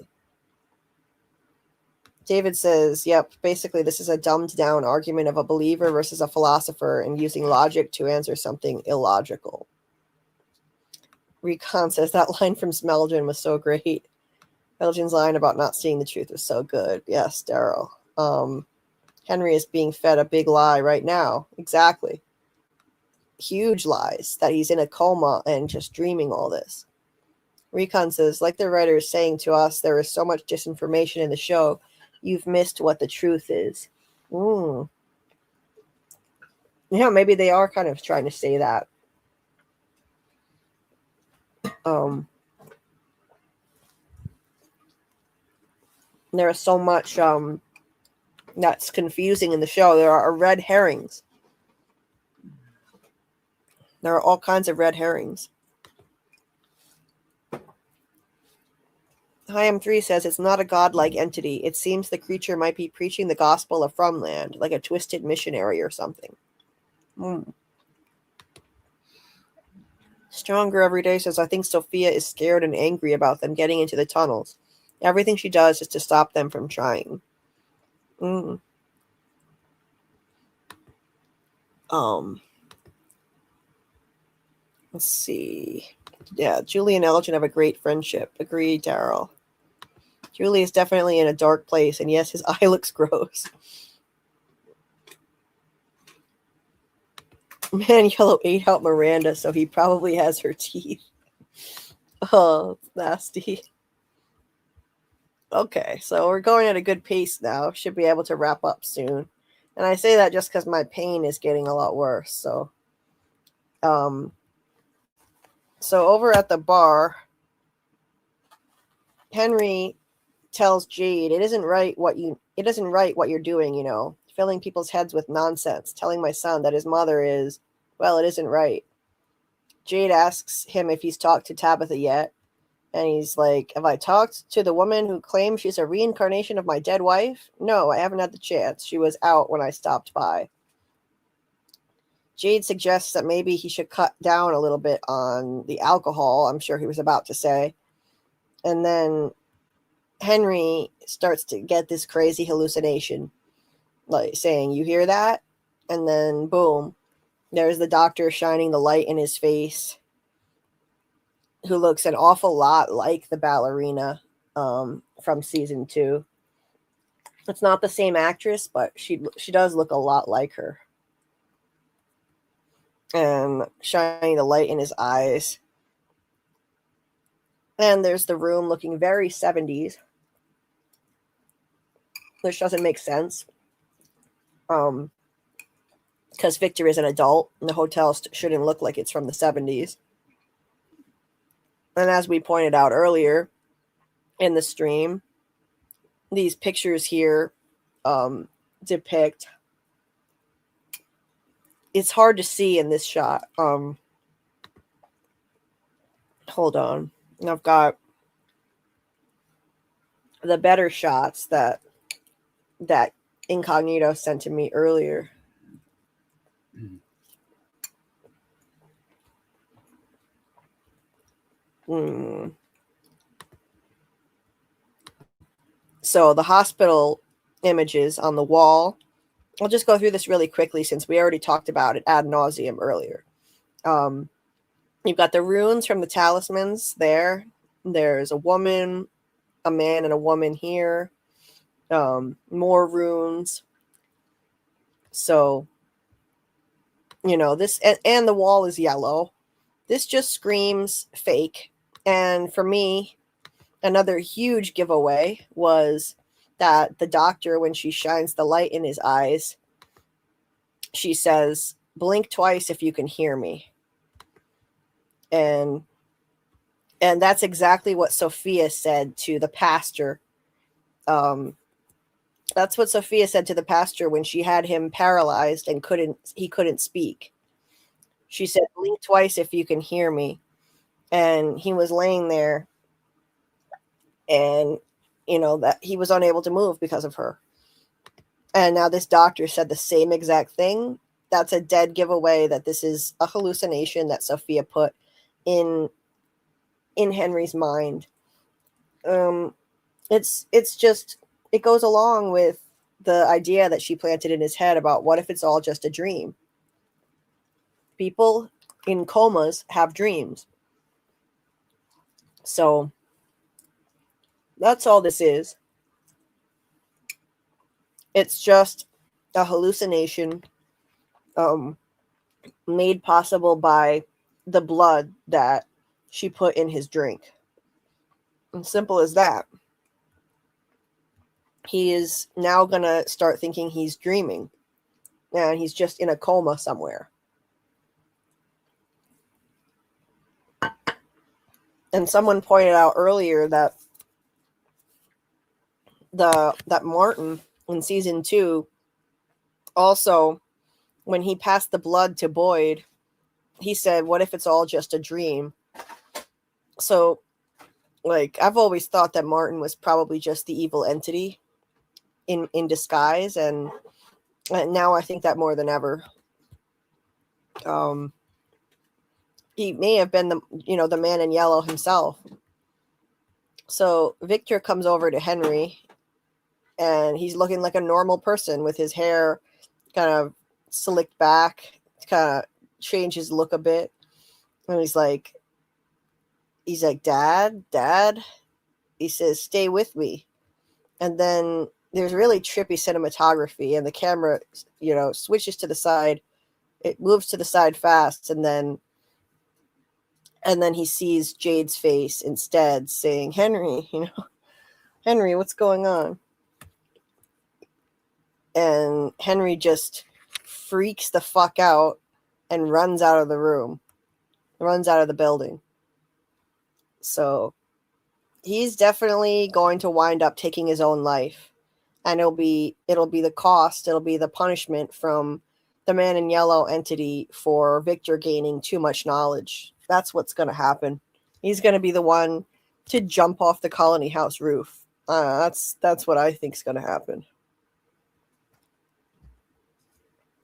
David says, yep, basically this is a dumbed down argument of a believer versus a philosopher and using logic to answer something illogical. Recon says that line from Smeldrin was so great. Smeldrin's line about not seeing the truth was so good. Yes, Daryl. Henry is being fed a big lie right now. Exactly. Huge lies that he's in a coma and just dreaming all this. Recon says, like the writer is saying to us, there is so much disinformation in the show. You've missed what the truth is. Yeah, maybe they are kind of trying to say that. There is so much that's confusing in the show. There are red herrings. There are all kinds of red herrings. Hyam3 says it's not a godlike entity. It seems the creature might be preaching the gospel of Fromland, like a twisted missionary or something. Stronger Every Day says, I think Sophia is scared and angry about them getting into the tunnels. Everything she does is to stop them from trying. Let's see. Yeah, Julie and Elgin have a great friendship. Agreed, Daryl. Julie is definitely in a dark place, and yes, his eye looks gross. Man, Yellow ate out Miranda, so he probably has her teeth. Oh, it's nasty. Okay, so we're going at a good pace now. Should be able to wrap up soon. And I say that just because my pain is getting a lot worse. So over at the bar, Henry tells Jade, it isn't right what you're doing, you know, filling people's heads with nonsense, telling my son that his mother is, well, it isn't right. Jade asks him if he's talked to Tabitha yet. And he's like, have I talked to the woman who claims she's a reincarnation of my dead wife? No, I haven't had the chance. She was out when I stopped by. Jade suggests that maybe he should cut down a little bit on the alcohol, I'm sure he was about to say. And then Henry starts to get this crazy hallucination, like saying, you hear that? And then boom, there's the doctor shining the light in his face, who looks an awful lot like the ballerina from season 2. It's not the same actress, but she does look a lot like her. And shining the light in his eyes. And there's the room looking very 70s, which doesn't make sense. Because Victor is an adult, and the hotel shouldn't look like it's from the 70s. And as we pointed out earlier in the stream, these pictures here depict, it's hard to see in this shot. Hold on. I've got the better shots that Incognito sent to me earlier. So the hospital images on the wall, I'll just go through this really quickly since we already talked about it ad nauseum earlier. You've got the runes from the talismans there. There's a woman, a man, and a woman here. More runes. So, you know, this, and the wall is yellow. This just screams fake. And for me, another huge giveaway was that the doctor, when she shines the light in his eyes, she says, blink twice if you can hear me. And that's exactly what Sophia said to the pastor. That's what Sophia said to the pastor when she had him paralyzed and he couldn't speak. She said, blink twice if you can hear me. And he was laying there, and you know that he was unable to move because of her. And now this doctor said the same exact thing. That's a dead giveaway that this is a hallucination that Sophia put in Henry's mind. It's just, it goes along with the idea that she planted in his head about what if it's all just a dream. People in comas have dreams. So that's all this is. It's just a hallucination made possible by the blood that she put in his drink. And simple as that. He is now going to start thinking he's dreaming. And he's just in a coma somewhere. And someone pointed out earlier that that Martin in season 2 also, when he passed the blood to Boyd, he said, what if it's all just a dream? So, like, I've always thought that Martin was probably just the evil entity in disguise, and now I think that more than ever. He may have been the man in yellow himself. So Victor comes over to Henry, and he's looking like a normal person with his hair kind of slicked back, kind of changed his look a bit. And he's like, Dad. He says, stay with me. And then there's really trippy cinematography, and the camera, switches to the side. It moves to the side fast, and then he sees Jade's face instead, saying, Henry, Henry, what's going on? And Henry just freaks the fuck out and runs out of the room, runs out of the building. So he's definitely going to wind up taking his own life. And it'll be the cost, it'll be the punishment from the man in yellow entity for Victor gaining too much knowledge. That's what's going to happen. He's going to be the one to jump off the colony house roof. That's what I think is going to happen.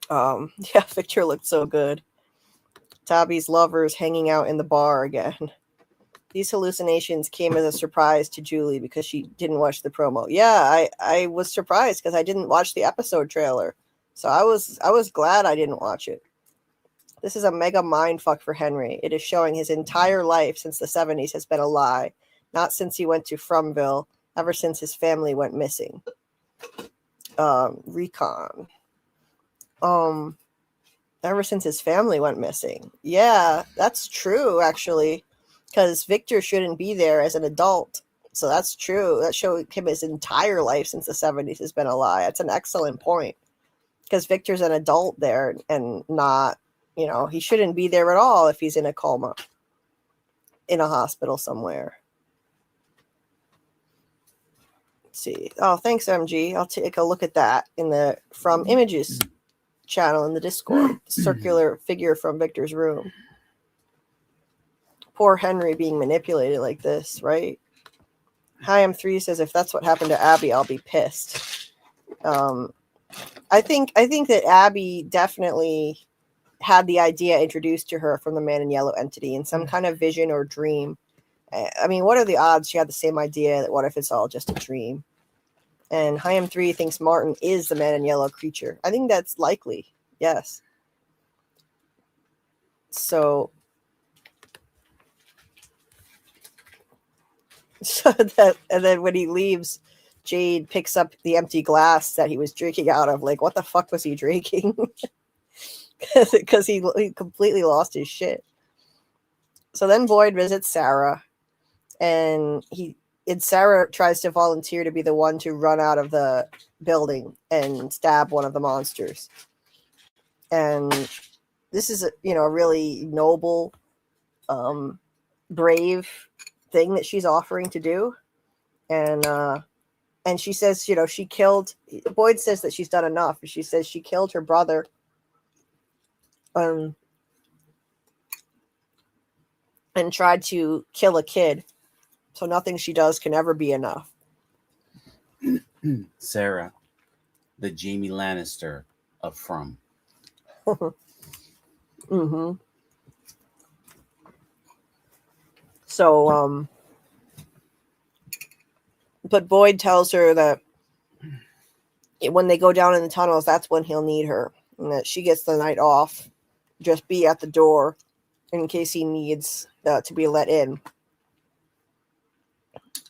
Yeah, Victor looked so good. Tabby's lovers hanging out in the bar again. These hallucinations came as a surprise to Julie because she didn't watch the promo. Yeah, I was surprised because I didn't watch the episode trailer. So I was glad I didn't watch it. This is a mega mindfuck for Henry. It is showing his entire life since the 70s has been a lie. Not since he went to Fromville, ever since his family went missing. Recon. Ever since his family went missing. Yeah, that's true, actually. Because Victor shouldn't be there as an adult. So that's true. That showed him his entire life since the 70s has been a lie. That's an excellent point. Because Victor's an adult there and not, he shouldn't be there at all if he's in a coma. In a hospital somewhere. Let's see. Oh, thanks, MG. I'll take a look at that in the From Images channel in the Discord. The circular figure from Victor's room. Poor Henry being manipulated like this, right? Hi, M3 says, if that's what happened to Abby, I'll be pissed. I think that Abby definitely had the idea introduced to her from the man in yellow entity in some kind of vision or dream. I mean, what are the odds she had the same idea? That what if it's all just a dream? And Hi M3 thinks Martin is the man in yellow creature. I think that's likely. Yes. So and then when he leaves, Jade picks up the empty glass that he was drinking out of. Like, what the fuck was he drinking? Because he completely lost his shit. So then Boyd visits Sarah, and Sarah tries to volunteer to be the one to run out of the building and stab one of the monsters. And this is a really noble, brave thing that she's offering to do. And she says, she killed, Boyd says that she's done enough. She says she killed her brother. And tried to kill a kid. So nothing she does can ever be enough. Sarah, the Jamie Lannister of From. Mm-hmm. So, but Boyd tells her that when they go down in the tunnels, that's when he'll need her. And that she gets the night off. Just be at the door in case he needs to be let in.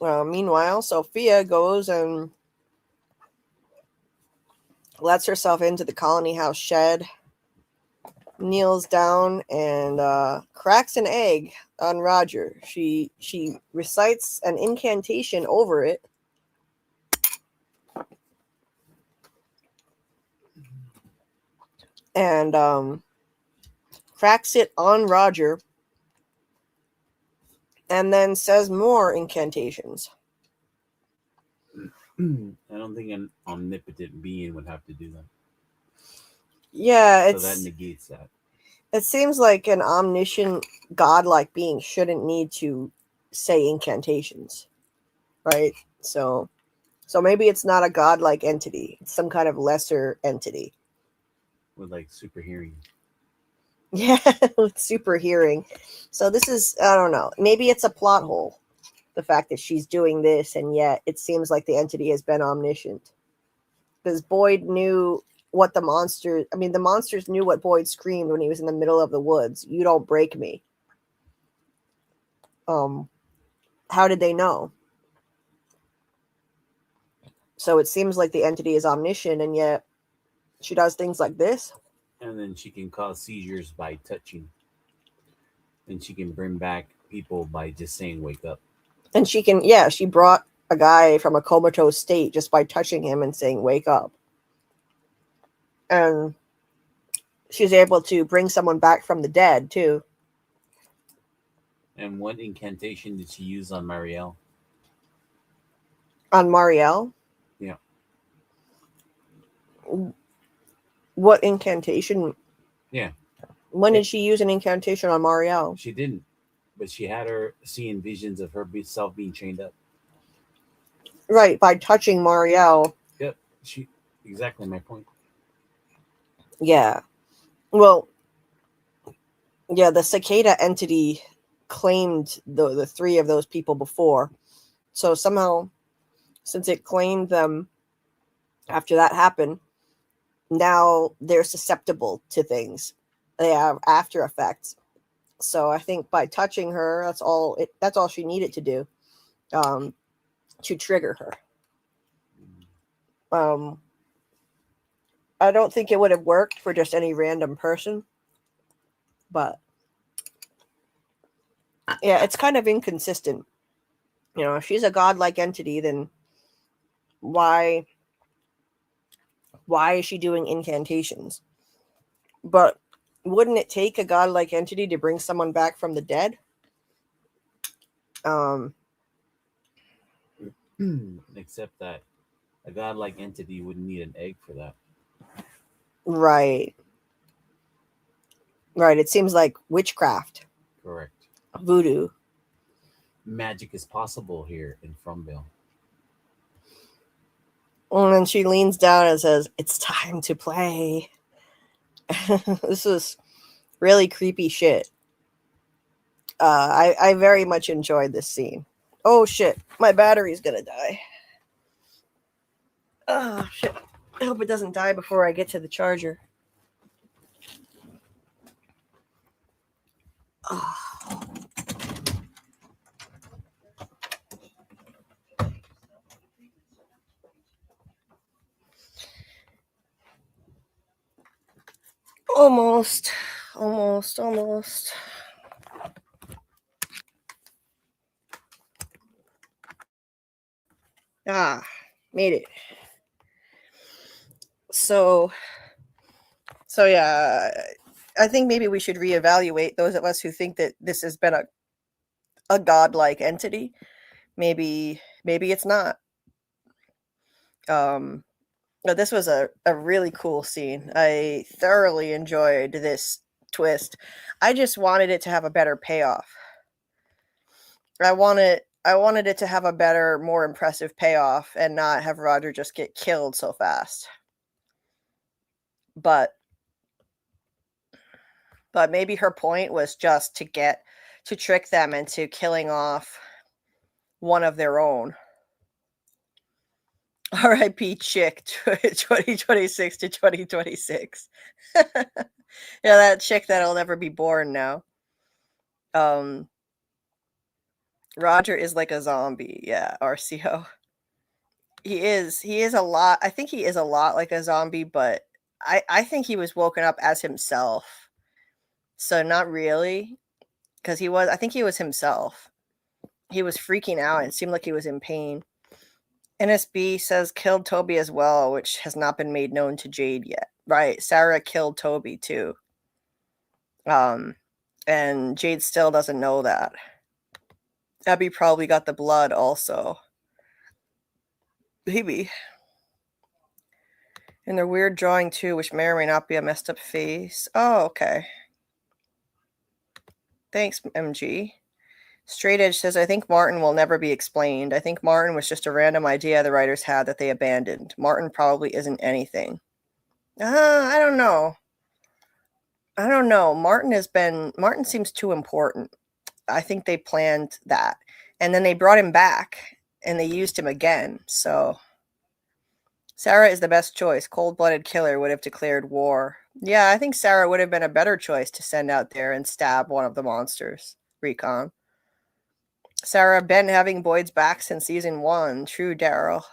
Meanwhile, Sophia goes and lets herself into the colony house shed, kneels down, and cracks an egg on Roger. She recites an incantation over it. And cracks it on Roger, and then says more incantations. I don't think an omnipotent being would have to do that. Yeah, so that negates that. It seems like an omniscient, godlike being shouldn't need to say incantations, right? So maybe it's not a godlike entity; it's some kind of lesser entity with like super hearing. Yeah, with super hearing. So this is, I don't know. Maybe it's a plot hole. The fact that she's doing this, and yet it seems like the entity has been omniscient. Because Boyd knew what the monsters... I mean, the monsters knew what Boyd screamed when he was in the middle of the woods. You don't break me. How did they know? So it seems like the entity is omniscient, and yet she does things like this. And then she can cause seizures by touching. And she can bring back people by just saying, wake up. And she can, yeah, she brought a guy from a comatose state just by touching him and saying, wake up. And she's able to bring someone back from the dead, too. And what incantation did she use on Marielle? On Marielle? Yeah. What incantation? Yeah. When did she use an incantation on Marielle? She didn't. But she had her seeing visions of herself being chained up. Right, by touching Marielle. Yep. Exactly my point. Yeah. Well, yeah, the cicada entity claimed the three of those people before. So somehow, since it claimed them after that happened, now they're susceptible to things. They have after effects. So I think by touching her, that's all she needed to do to trigger her. I don't think it would have worked for just any random person, but yeah, it's kind of inconsistent. You know, if she's a godlike entity, then why is she doing incantations? But wouldn't it take a godlike entity to bring someone back from the dead? Except that a godlike entity wouldn't need an egg for that. Right. It seems like witchcraft. Correct. Voodoo. Magic is possible here in Fromville. And then she leans down and says, "It's time to play." This is really creepy shit. I very much enjoyed this scene. Oh shit, my battery's gonna die. Oh shit. I hope it doesn't die before I get to the charger. Oh. Almost. Made it. So yeah, I think maybe we should reevaluate, those of us who think that this has been a godlike entity. Maybe it's not. But this was a really cool scene. I thoroughly enjoyed this twist. I just wanted it to have a better payoff. I wanted it to have a better, more impressive payoff and not have Roger just get killed so fast. But maybe her point was just to trick them into killing off one of their own. R.I.P. Chick 2026 to 2026. Yeah, that chick that'll never be born now. Roger is like a zombie. Yeah, RCO. He is a lot. I think he is a lot like a zombie, but I think he was woken up as himself. So not really, because I think he was himself. He was freaking out and seemed like he was in pain. NSB says killed Toby as well, which has not been made known to Jade yet. Right, Sarah killed Toby too. And Jade still doesn't know that. Abby probably got the blood also. Maybe. And their weird drawing too, which may or may not be a messed up face. Oh, okay. Thanks, MG. Straight Edge says, I think Martin will never be explained. I think Martin was just a random idea the writers had that they abandoned. Martin probably isn't anything. I don't know. Martin seems too important. I think they planned that. And then they brought him back and they used him again. So Sarah is the best choice. Cold-blooded killer would have declared war. Yeah, I think Sarah would have been a better choice to send out there and stab one of the monsters. Recon. Sarah been having Boyd's back since season 1. True, Daryl.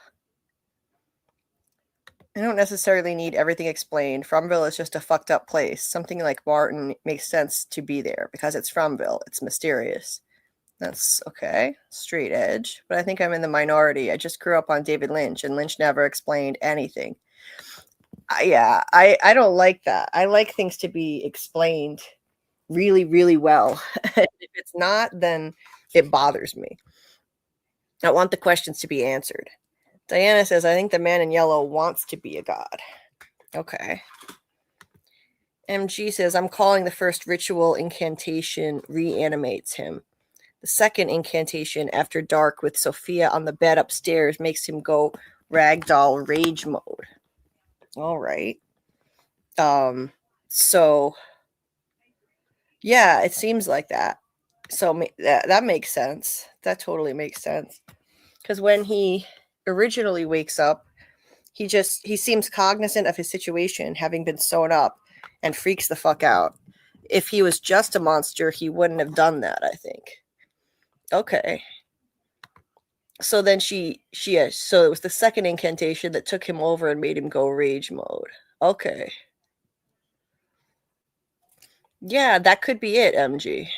I don't necessarily need everything explained. Fromville is just a fucked up place. Something like Martin makes sense to be there because it's Fromville. It's mysterious. That's okay. Straight edge. But I think I'm in the minority. I just grew up on David Lynch, and Lynch never explained anything. I don't like that. I like things to be explained really, really well. If it's not, then it bothers me. I want the questions to be answered. Diana says, I think the man in yellow wants to be a god. Okay. MG says, I'm calling the first ritual incantation reanimates him. The second incantation after dark with Sophia on the bed upstairs makes him go ragdoll rage mode. All right. So yeah, it seems like that. So that makes sense. That totally makes sense. Because when he originally wakes up, he seems cognizant of his situation, having been sewn up, and freaks the fuck out. If he was just a monster, he wouldn't have done that, I think. Okay. So then so it was the second incantation that took him over and made him go rage mode. Okay. Yeah, that could be it, MG.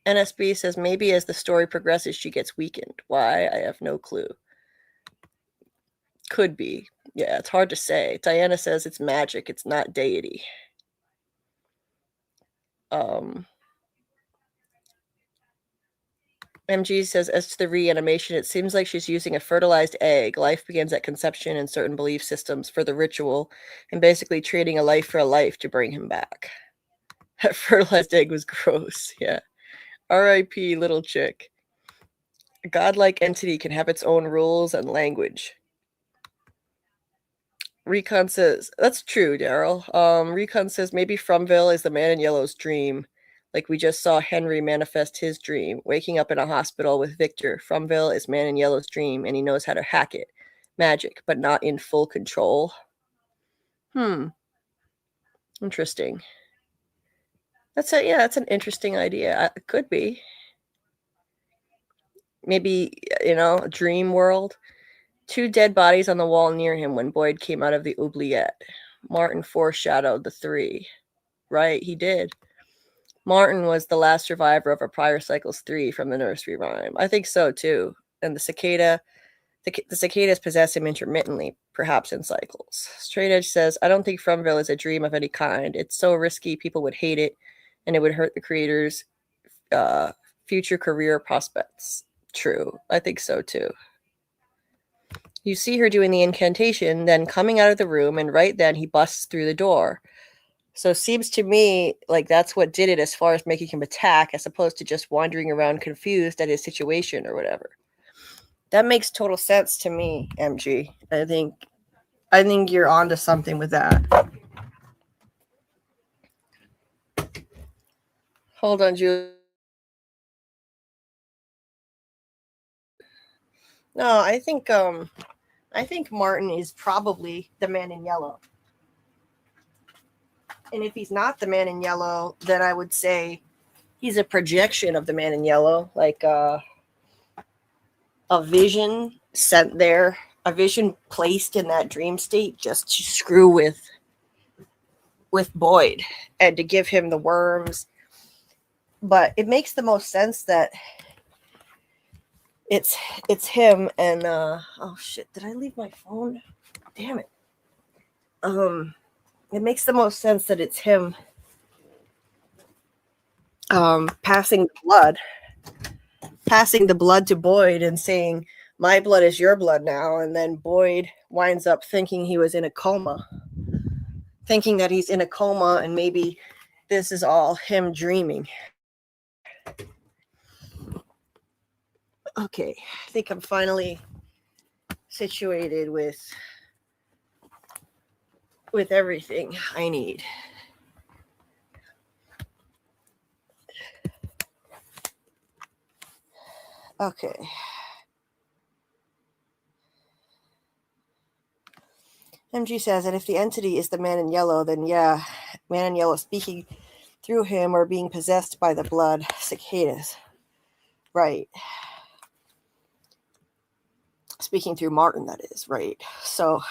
NSB says maybe as the story progresses, she gets weakened. Why? I have no clue. Could be. Yeah, it's hard to say. Diana says it's magic. It's not deity. MG says, as to the reanimation, it seems like she's using a fertilized egg. Life begins at conception in certain belief systems for the ritual, and basically trading a life for a life to bring him back. That fertilized egg was gross. Yeah. R.I.P. little chick. A godlike entity can have its own rules and language. Recon says, that's true, Daryl. Recon says maybe Fromville is the man in yellow's dream. Like we just saw Henry manifest his dream, waking up in a hospital with Victor. Fromville is man in yellow's dream, and he knows how to hack it. Magic, but not in full control. Interesting. That's an interesting idea. It could be. Maybe, a dream world. 2 dead bodies on the wall near him when Boyd came out of the oubliette. Martin foreshadowed the 3. Right, he did. Martin was the last survivor of a prior cycles 3 from the nursery rhyme. I think so, too. And the cicadas possess him intermittently, perhaps in cycles. Straight Edge says, I don't think Fromville is a dream of any kind. It's so risky, people would hate it, and it would hurt the creator's future career prospects. True. I think so, too. You see her doing the incantation, then coming out of the room, and right then he busts through the door. So it seems to me like that's what did it as far as making him attack, as opposed to just wandering around confused at his situation or whatever. That makes total sense to me, MG. I think you're onto something with that. Hold on, Julie. No, I think Martin is probably the man in yellow. And if he's not the man in yellow, then I would say he's a projection of the man in yellow. Like a vision sent there, a vision placed in that dream state just to screw with Boyd and to give him the worms. But it makes the most sense that it's him. And oh shit, did I leave my phone? Damn it. It makes the most sense that it's him passing the blood to Boyd and saying, my blood is your blood now. And then Boyd winds up thinking he was in a coma, thinking that he's in a coma, and maybe this is all him dreaming. Okay, I think I'm finally situated with everything I need. Okay. MG says that if the entity is the man in yellow, then yeah, man in yellow speaking through him or being possessed by the blood cicadas. Right. Speaking through Martin, that is, right. So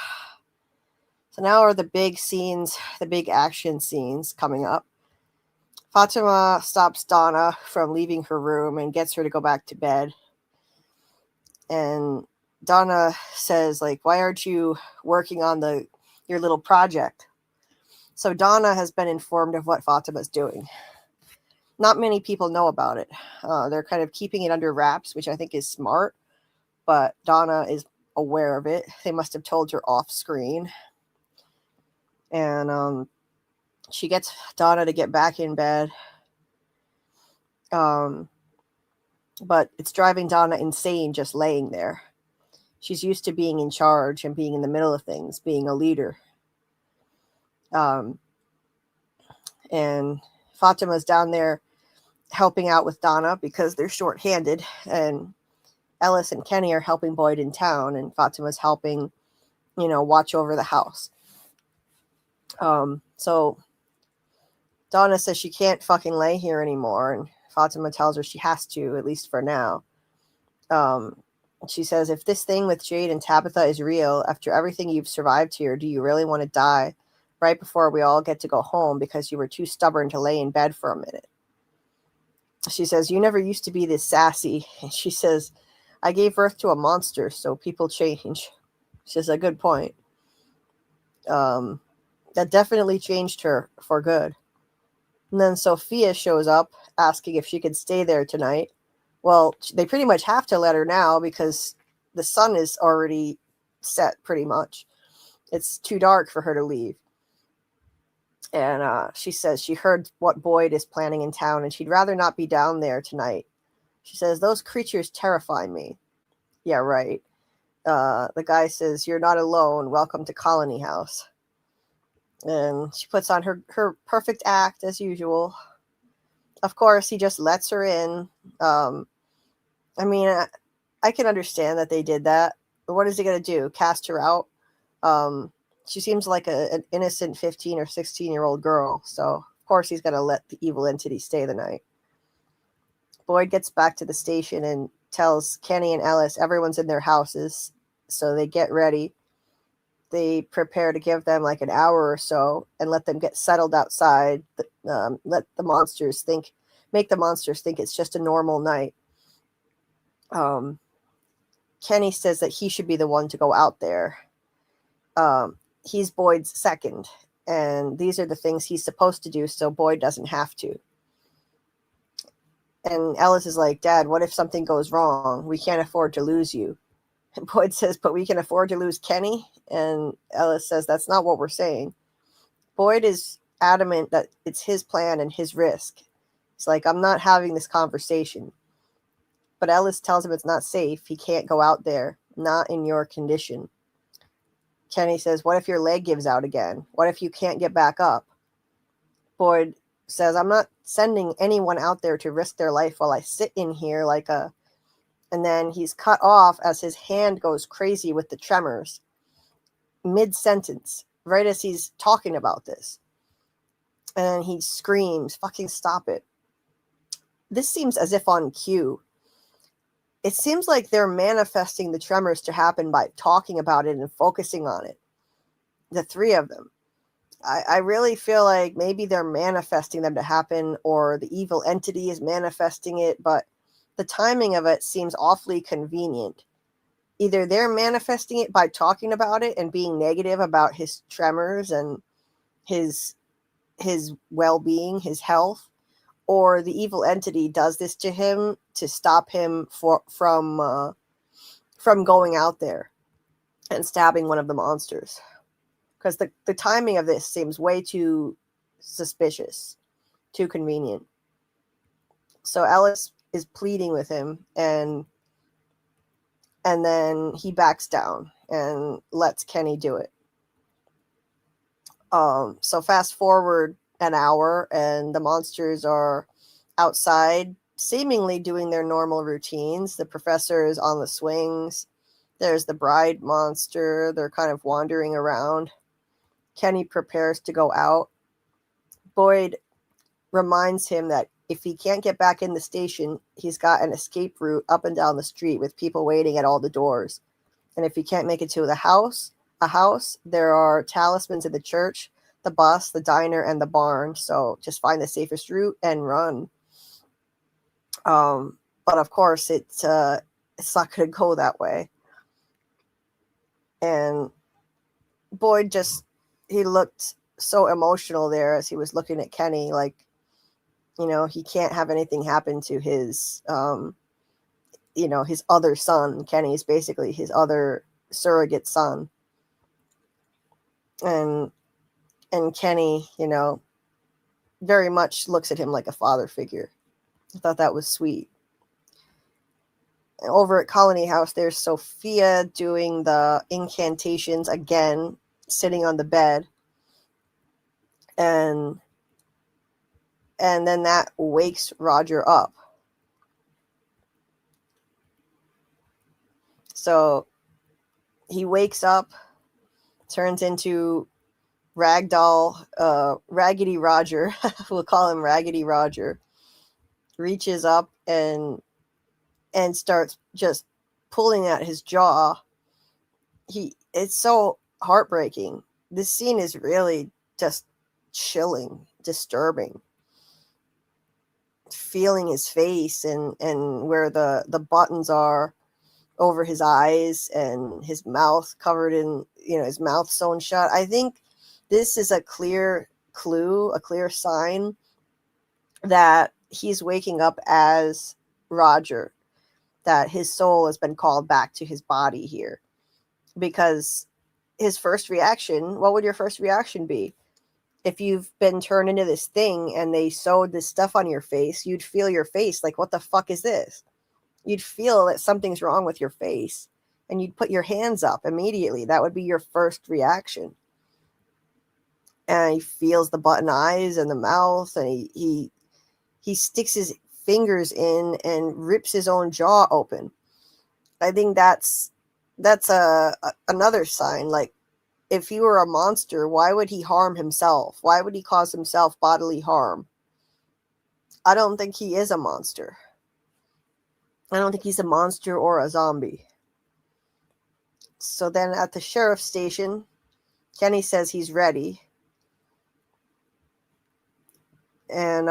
now are the big scenes, the big action scenes coming up. Fatima stops Donna from leaving her room and gets her to go back to bed. And Donna says, like, why aren't you working on your little project? So Donna has been informed of what Fatima's doing. Not many people know about it. They're kind of keeping it under wraps, which I think is smart. But Donna is aware of it. They must have told her off screen. And she gets Donna to get back in bed. But it's driving Donna insane just laying there. She's used to being in charge and being in the middle of things, being a leader. And Fatima's down there helping out with Donna because they're shorthanded. And Ellis and Kenny are helping Boyd in town, and Fatima's helping, watch over the house. So Donna says she can't fucking lay here anymore, and Fatima tells her she has to, at least for now. She says, if this thing with Jade and Tabitha is real, after everything you've survived here, do you really want to die right before we all get to go home because you were too stubborn to lay in bed for a minute? She says, you never used to be this sassy. And she says, I gave birth to a monster, so people change. She says, a good point. That definitely changed her for good. And then Sophia shows up asking if she could stay there tonight. Well, they pretty much have to let her now because the sun is already set pretty much. It's too dark for her to leave. And she says she heard what Boyd is planning in town and she'd rather not be down there tonight. She says, those creatures terrify me. Yeah, right. The guy says, you're not alone. Welcome to Colony House. And she puts on her perfect act as usual. Of course, he just lets her in. I mean, I can understand that they did that. But what is he going to do? Cast her out? She seems like an innocent 15 or 16-year-old girl. So, of course, he's going to let the evil entity stay the night. Boyd gets back to the station and tells Kenny and Ellis everyone's in their houses. So they get ready. They prepare to give them like an hour or so and let them get settled outside. Make the monsters think it's just a normal night. Kenny says that he should be the one to go out there. He's Boyd's second, and these are the things he's supposed to do so Boyd doesn't have to. And Ellis is like, Dad, what if something goes wrong? We can't afford to lose you. And Boyd says, but we can afford to lose Kenny? And Ellis says, that's not what we're saying. Boyd is adamant that it's his plan and his risk. He's like, I'm not having this conversation. But Ellis tells him it's not safe. He can't go out there, not in your condition. Kenny says, what if your leg gives out again? What if you can't get back up? Boyd says, I'm not sending anyone out there to risk their life while I sit in here like a... And then he's cut off as his hand goes crazy with the tremors. Mid-sentence, right as he's talking about this. And he screams, fucking stop it. This seems as if on cue. it seems like they're manifesting the tremors to happen by talking about it and focusing on it. The three of them. I really feel like maybe they're manifesting them to happen, or the evil entity is manifesting it, but the timing of it seems awfully convenient. Either they're manifesting it by talking about it and being negative about his tremors and his well-being, his health, or the evil entity does this to him to stop him from going out there and stabbing one of the monsters. Because the timing of this seems way too suspicious, too convenient. So Ellis is pleading with him, and then he backs down and lets Kenny do it. So fast forward an hour, and the monsters are outside, seemingly doing their normal routines. The professor is on the swings. There's the bride monster. They're kind of wandering around. Kenny prepares to go out. Boyd reminds him that if he can't get back in the station, he's got an escape route up and down the street with people waiting at all the doors. And if he can't make it to a house, there are talismans in the church, the bus, the diner, and the barn. So just find the safest route and run. But of course, it's not going to go that way. And Boyd he looked so emotional there as he was looking at Kenny, like, he can't have anything happen to his, his other son. Kenny's basically his other surrogate son. And Kenny, very much looks at him like a father figure. I thought that was sweet. And over at Colony House, there's Sophia doing the incantations again, sitting on the bed. And then that wakes Roger up. So he wakes up, turns into Ragdoll, Raggedy Roger. We'll call him Raggedy Roger. Reaches up and starts just pulling at his jaw. It's so heartbreaking. This scene is really just chilling, disturbing. Feeling his face and where the buttons are over his eyes and his mouth covered in, his mouth sewn shut. I think this is a clear clue, a clear sign that he's waking up as Roger, that his soul has been called back to his body here. Because his first reaction, what would your first reaction be? If you've been turned into this thing and they sewed this stuff on your face, you'd feel your face like, what the fuck is this? You'd feel that something's wrong with your face, and you'd put your hands up immediately. That would be your first reaction. And he feels the button eyes and the mouth, and he sticks his fingers in and rips his own jaw open. I think that's another sign. Like, if he were a monster, why would he harm himself? Why would he cause himself bodily harm? I don't think he is a monster. I don't think he's a monster or a zombie. So then at the sheriff's station, Kenny says he's ready. And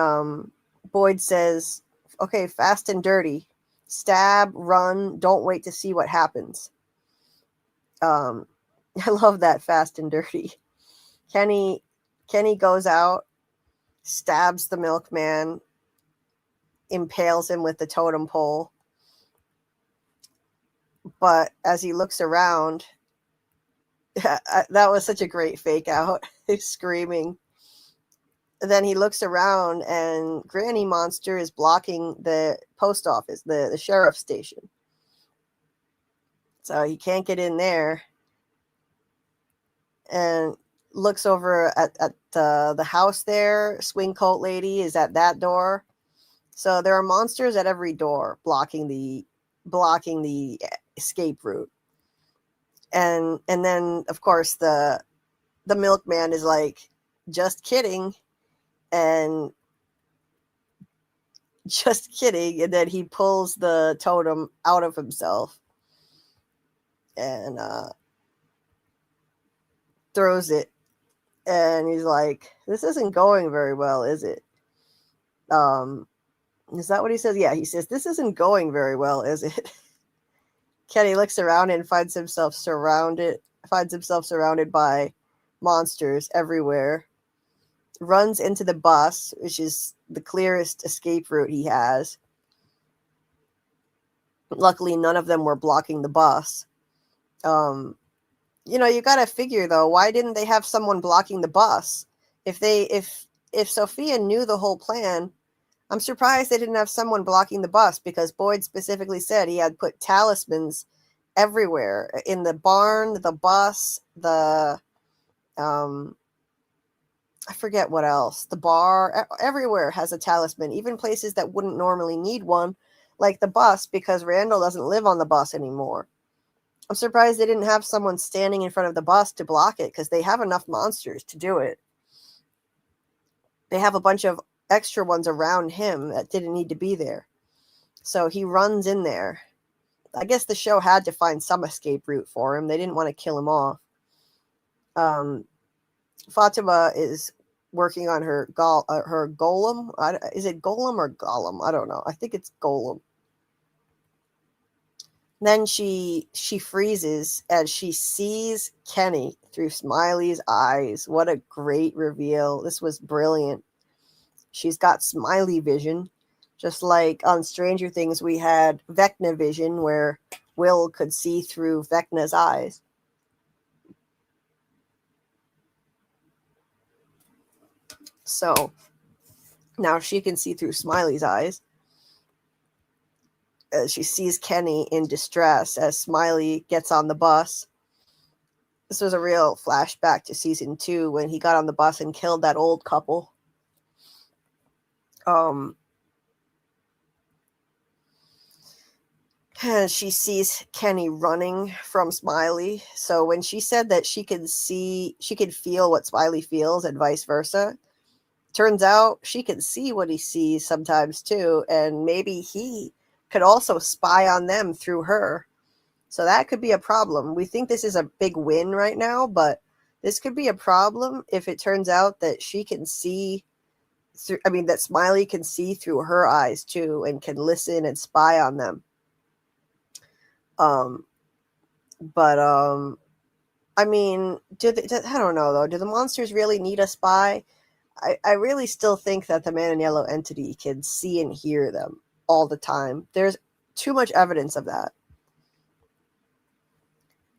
Boyd says, okay, fast and dirty. Stab, run, don't wait to see what happens. I love that, fast and dirty. Kenny goes out, stabs the milkman, impales him with the totem pole. But as he looks around, that was such a great fake out. He's screaming. Then he looks around, and Granny Monster is blocking the post office, the sheriff's station. So he can't get in there. And looks over at the house there. Swing coat lady is at that door. So there are monsters at every door blocking the escape route. And then of course the milkman is like, just kidding. And Just kidding. And then he pulls the totem out of himself and throws it. And he's like, this isn't going very well, is it? Is that what he says? Yeah, he says, this isn't going very well, is it? Kenny looks around and finds himself surrounded by monsters everywhere. Runs into the bus, which is the clearest escape route he has. Luckily, none of them were blocking the bus. You gotta figure though, why didn't they have someone blocking the bus? If Sophia knew the whole plan, I'm surprised they didn't have someone blocking the bus, because Boyd specifically said he had put talismans everywhere, in the barn, the bus, the I forget what else, the bar, everywhere has a talisman, even places that wouldn't normally need one, like the bus, because Randall doesn't live on the bus anymore. I'm surprised they didn't have someone standing in front of the bus to block it, because they have enough monsters to do it. They have a bunch of extra ones around him that didn't need to be there. So he runs in there. I guess the show had to find some escape route for him. They didn't want to kill him off. Fatima is working on her golem. Is it golem or golem? I don't know. I think it's golem. Then she freezes as she sees Kenny through Smiley's eyes. What a great reveal. This was brilliant. She's got Smiley vision. Just like on Stranger Things, we had Vecna vision, where Will could see through Vecna's eyes. So now she can see through Smiley's eyes. She sees Kenny in distress as Smiley gets on the bus. This was a real flashback to season 2 when he got on the bus and killed that old couple. And she sees Kenny running from Smiley. So when she said that she could feel what Smiley feels and vice versa, turns out she can see what he sees sometimes too. And maybe he could also spy on them through her. So that could be a problem. We think this is a big win right now, but this could be a problem if it turns out that she can see through, that Smiley can see through her eyes too and can listen and spy on them. I don't know though. Do the monsters really need a spy? I really still think that the Man in Yellow entity can see and hear them all the time. There's too much evidence of that.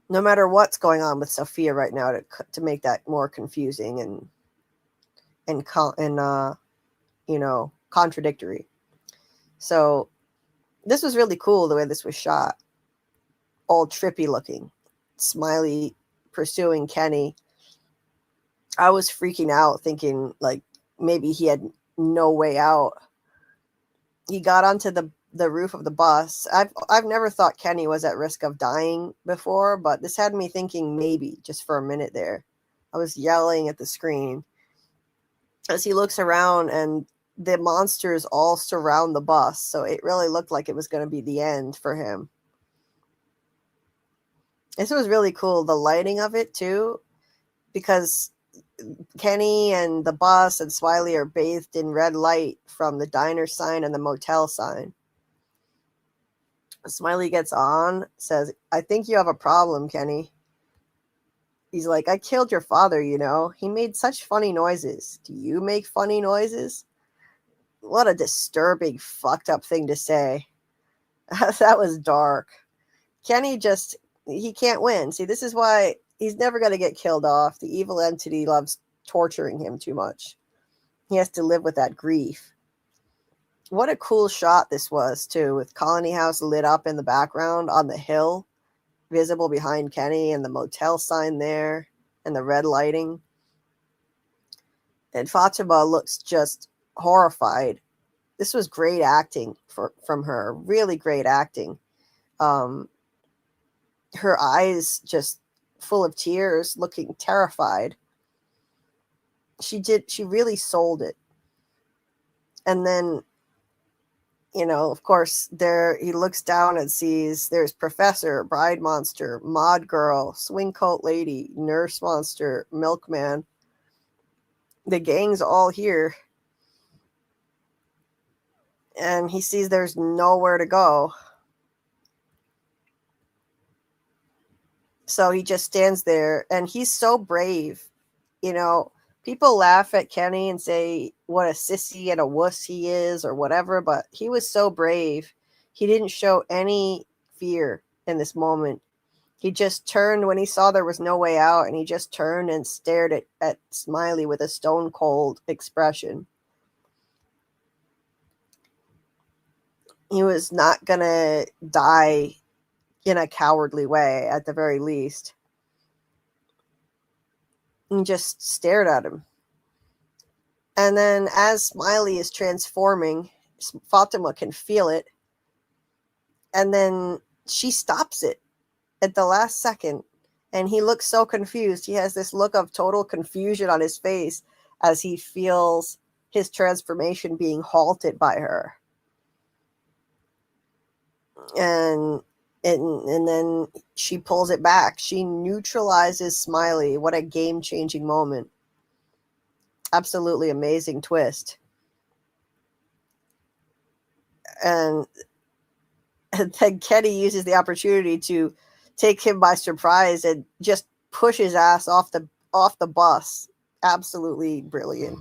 No matter what's going on with Sophia right now to make that more confusing and contradictory. So this was really cool the way this was shot. All trippy looking. Smiley pursuing Kenny. I was freaking out thinking like maybe he had no way out. He got onto the roof of the bus. I've never thought Kenny was at risk of dying before, but this had me thinking maybe just for a minute there. I was yelling at the screen as he looks around and the monsters all surround the bus. So it really looked like it was going to be the end for him. This was really cool. The lighting of it too, because Kenny and the bus and Smiley are bathed in red light from the diner sign and the motel sign. Smiley gets on, says, I think you have a problem, Kenny. He's like, I killed your father, He made such funny noises. Do you make funny noises? What a disturbing, fucked up thing to say. That was dark. Kenny he can't win. See, this is why he's never going to get killed off. The evil entity loves torturing him too much. He has to live with that grief. What a cool shot this was, too, with Colony House lit up in the background on the hill, visible behind Kenny, and the motel sign there, and the red lighting. And Fatima looks just horrified. This was great acting from her, really great acting. Her eyes just full of tears, looking terrified. She really sold it. And then Of course, there he looks down and sees there's Professor, Bride Monster, Mod Girl, Swing Coat Lady, Nurse Monster, Milkman. The gang's all here. And he sees there's nowhere to go. So he just stands there, and he's so brave. People laugh at Kenny and say what a sissy and a wuss he is or whatever, but he was so brave. He didn't show any fear in this moment. He just turned when he saw there was no way out, and he just turned and stared at Smiley with a stone cold expression. He was not going to die in a cowardly way, at the very least. And just stared at him. And then as Smiley is transforming, Fatima can feel it. And then she stops it at the last second. And he looks so confused. He has this look of total confusion on his face as he feels his transformation being halted by her. And then she pulls it back. She neutralizes Smiley. What a game-changing moment. Absolutely amazing twist. And then Kenny uses the opportunity to take him by surprise and just push his ass off the bus. Absolutely brilliant.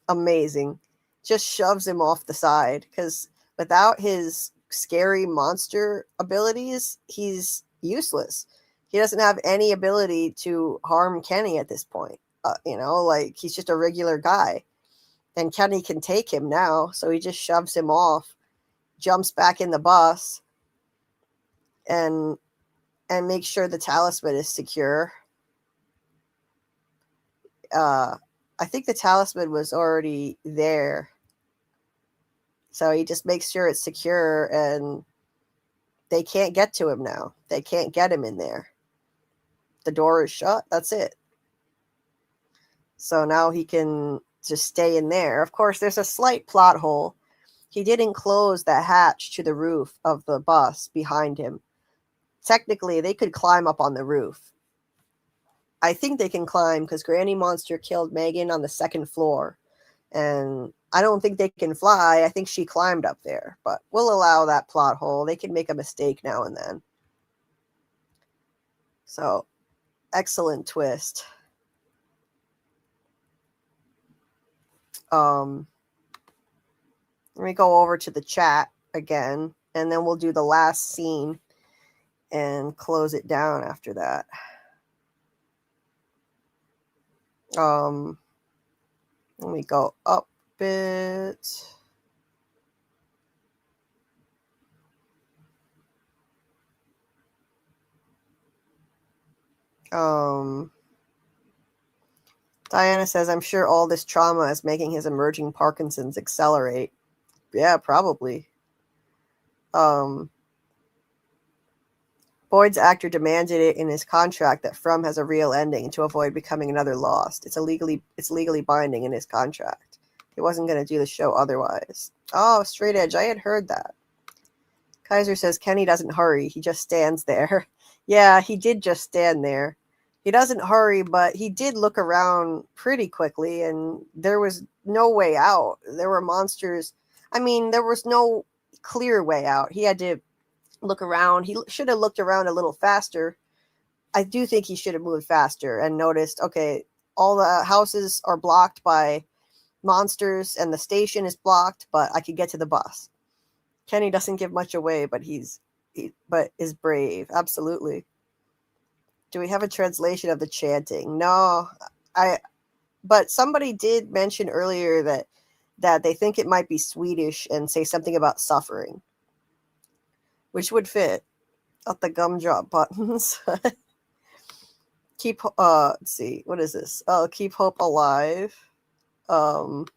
Amazing. Just shoves him off the side, because without his scary monster abilities, he's useless. He doesn't have any ability to harm Kenny at this point. He's just a regular guy, and Kenny can take him now, so he just shoves him off, jumps back in the bus, and makes sure the talisman is secure. I think the talisman was already there. So he just makes sure it's secure, and they can't get to him now. They can't get him in there. The door is shut. That's it. So now he can just stay in there. Of course, there's a slight plot hole. He didn't close the hatch to the roof of the bus behind him. Technically, they could climb up on the roof. I think they can climb because Granny Monster killed Megan on the second floor. And I don't think they can fly. I think she climbed up there, but we'll allow that plot hole. They can make a mistake now and then. So, excellent twist. Let me go over to the chat again, and then we'll do the last scene and close it down after that. Let me go up a bit. Diana says, I'm sure all this trauma is making his emerging Parkinson's accelerate. Yeah, probably. Boyd's actor demanded it in his contract that From has a real ending to avoid becoming another Lost. It's legally binding in his contract. He wasn't going to do the show otherwise. Oh, straight edge. I had heard that. Kaiser says Kenny doesn't hurry. He just stands there. Yeah, he did just stand there. He doesn't hurry, but he did look around pretty quickly, and there was no way out. There were monsters. I mean, there was no clear way out. He had to look around. He should have looked around a little faster. I do think he should have moved faster and noticed, okay, all the houses are blocked by monsters and the station is blocked, but I could get to the bus. Kenny doesn't give much away, but but is brave. Absolutely. Do we have a translation of the chanting? No, but somebody did mention earlier that they think it might be Swedish and say something about suffering, which would fit at the gumdrop buttons. Let's see, what is this? Keep hope alive. Hope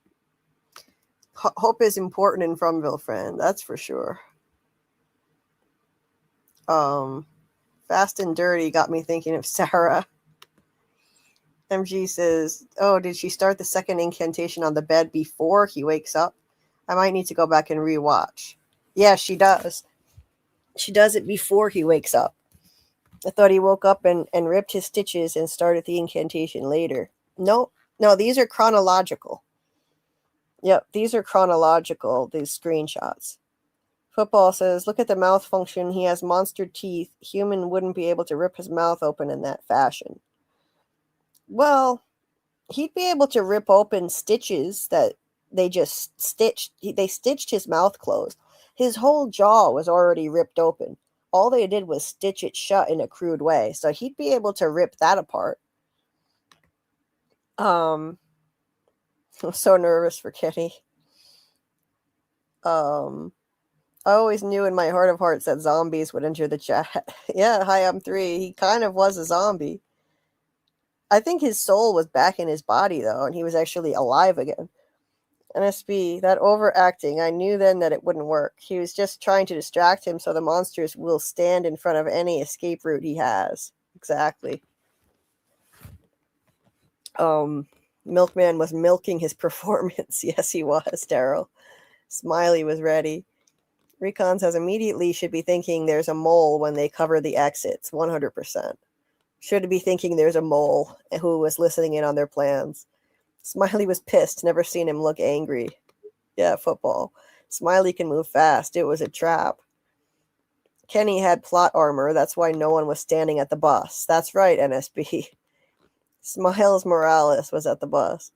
is important in Fromville, friend. That's for sure. Fast and Dirty got me thinking of Sarah. MG says, oh, did she start the second incantation on the bed before he wakes up? I might need to go back and rewatch. Yeah, she does. She does it before he wakes up. I thought he woke up and ripped his stitches and started the incantation later. No, these are chronological. Yep, these are chronological, these screenshots. Football says, look at the mouth function. He has monster teeth. Human wouldn't be able to rip his mouth open in that fashion. Well, he'd be able to rip open stitches that they just stitched. They stitched his mouth closed. His whole jaw was already ripped open. All they did was stitch it shut in a crude way. So he'd be able to rip that apart. I'm so nervous for Kenny. I always knew in my heart of hearts that zombies would enter the chat. Yeah, hi, I'm 3. He kind of was a zombie. I think his soul was back in his body, though, and he was actually alive again. NSB, that overacting, I knew then that it wouldn't work. He was just trying to distract him so the monsters will stand in front of any escape route he has. Exactly. Milkman was milking his performance. Yes, he was, Daryl. Smiley was ready. Recon says immediately should be thinking there's a mole when they cover the exits. 100%. Should be thinking there's a mole who was listening in on their plans. Smiley was pissed. Never seen him look angry. Yeah, football. Smiley can move fast. It was a trap. Kenny had plot armor. That's why no one was standing at the bus. That's right, NSB. Smiles Morales was at the bus.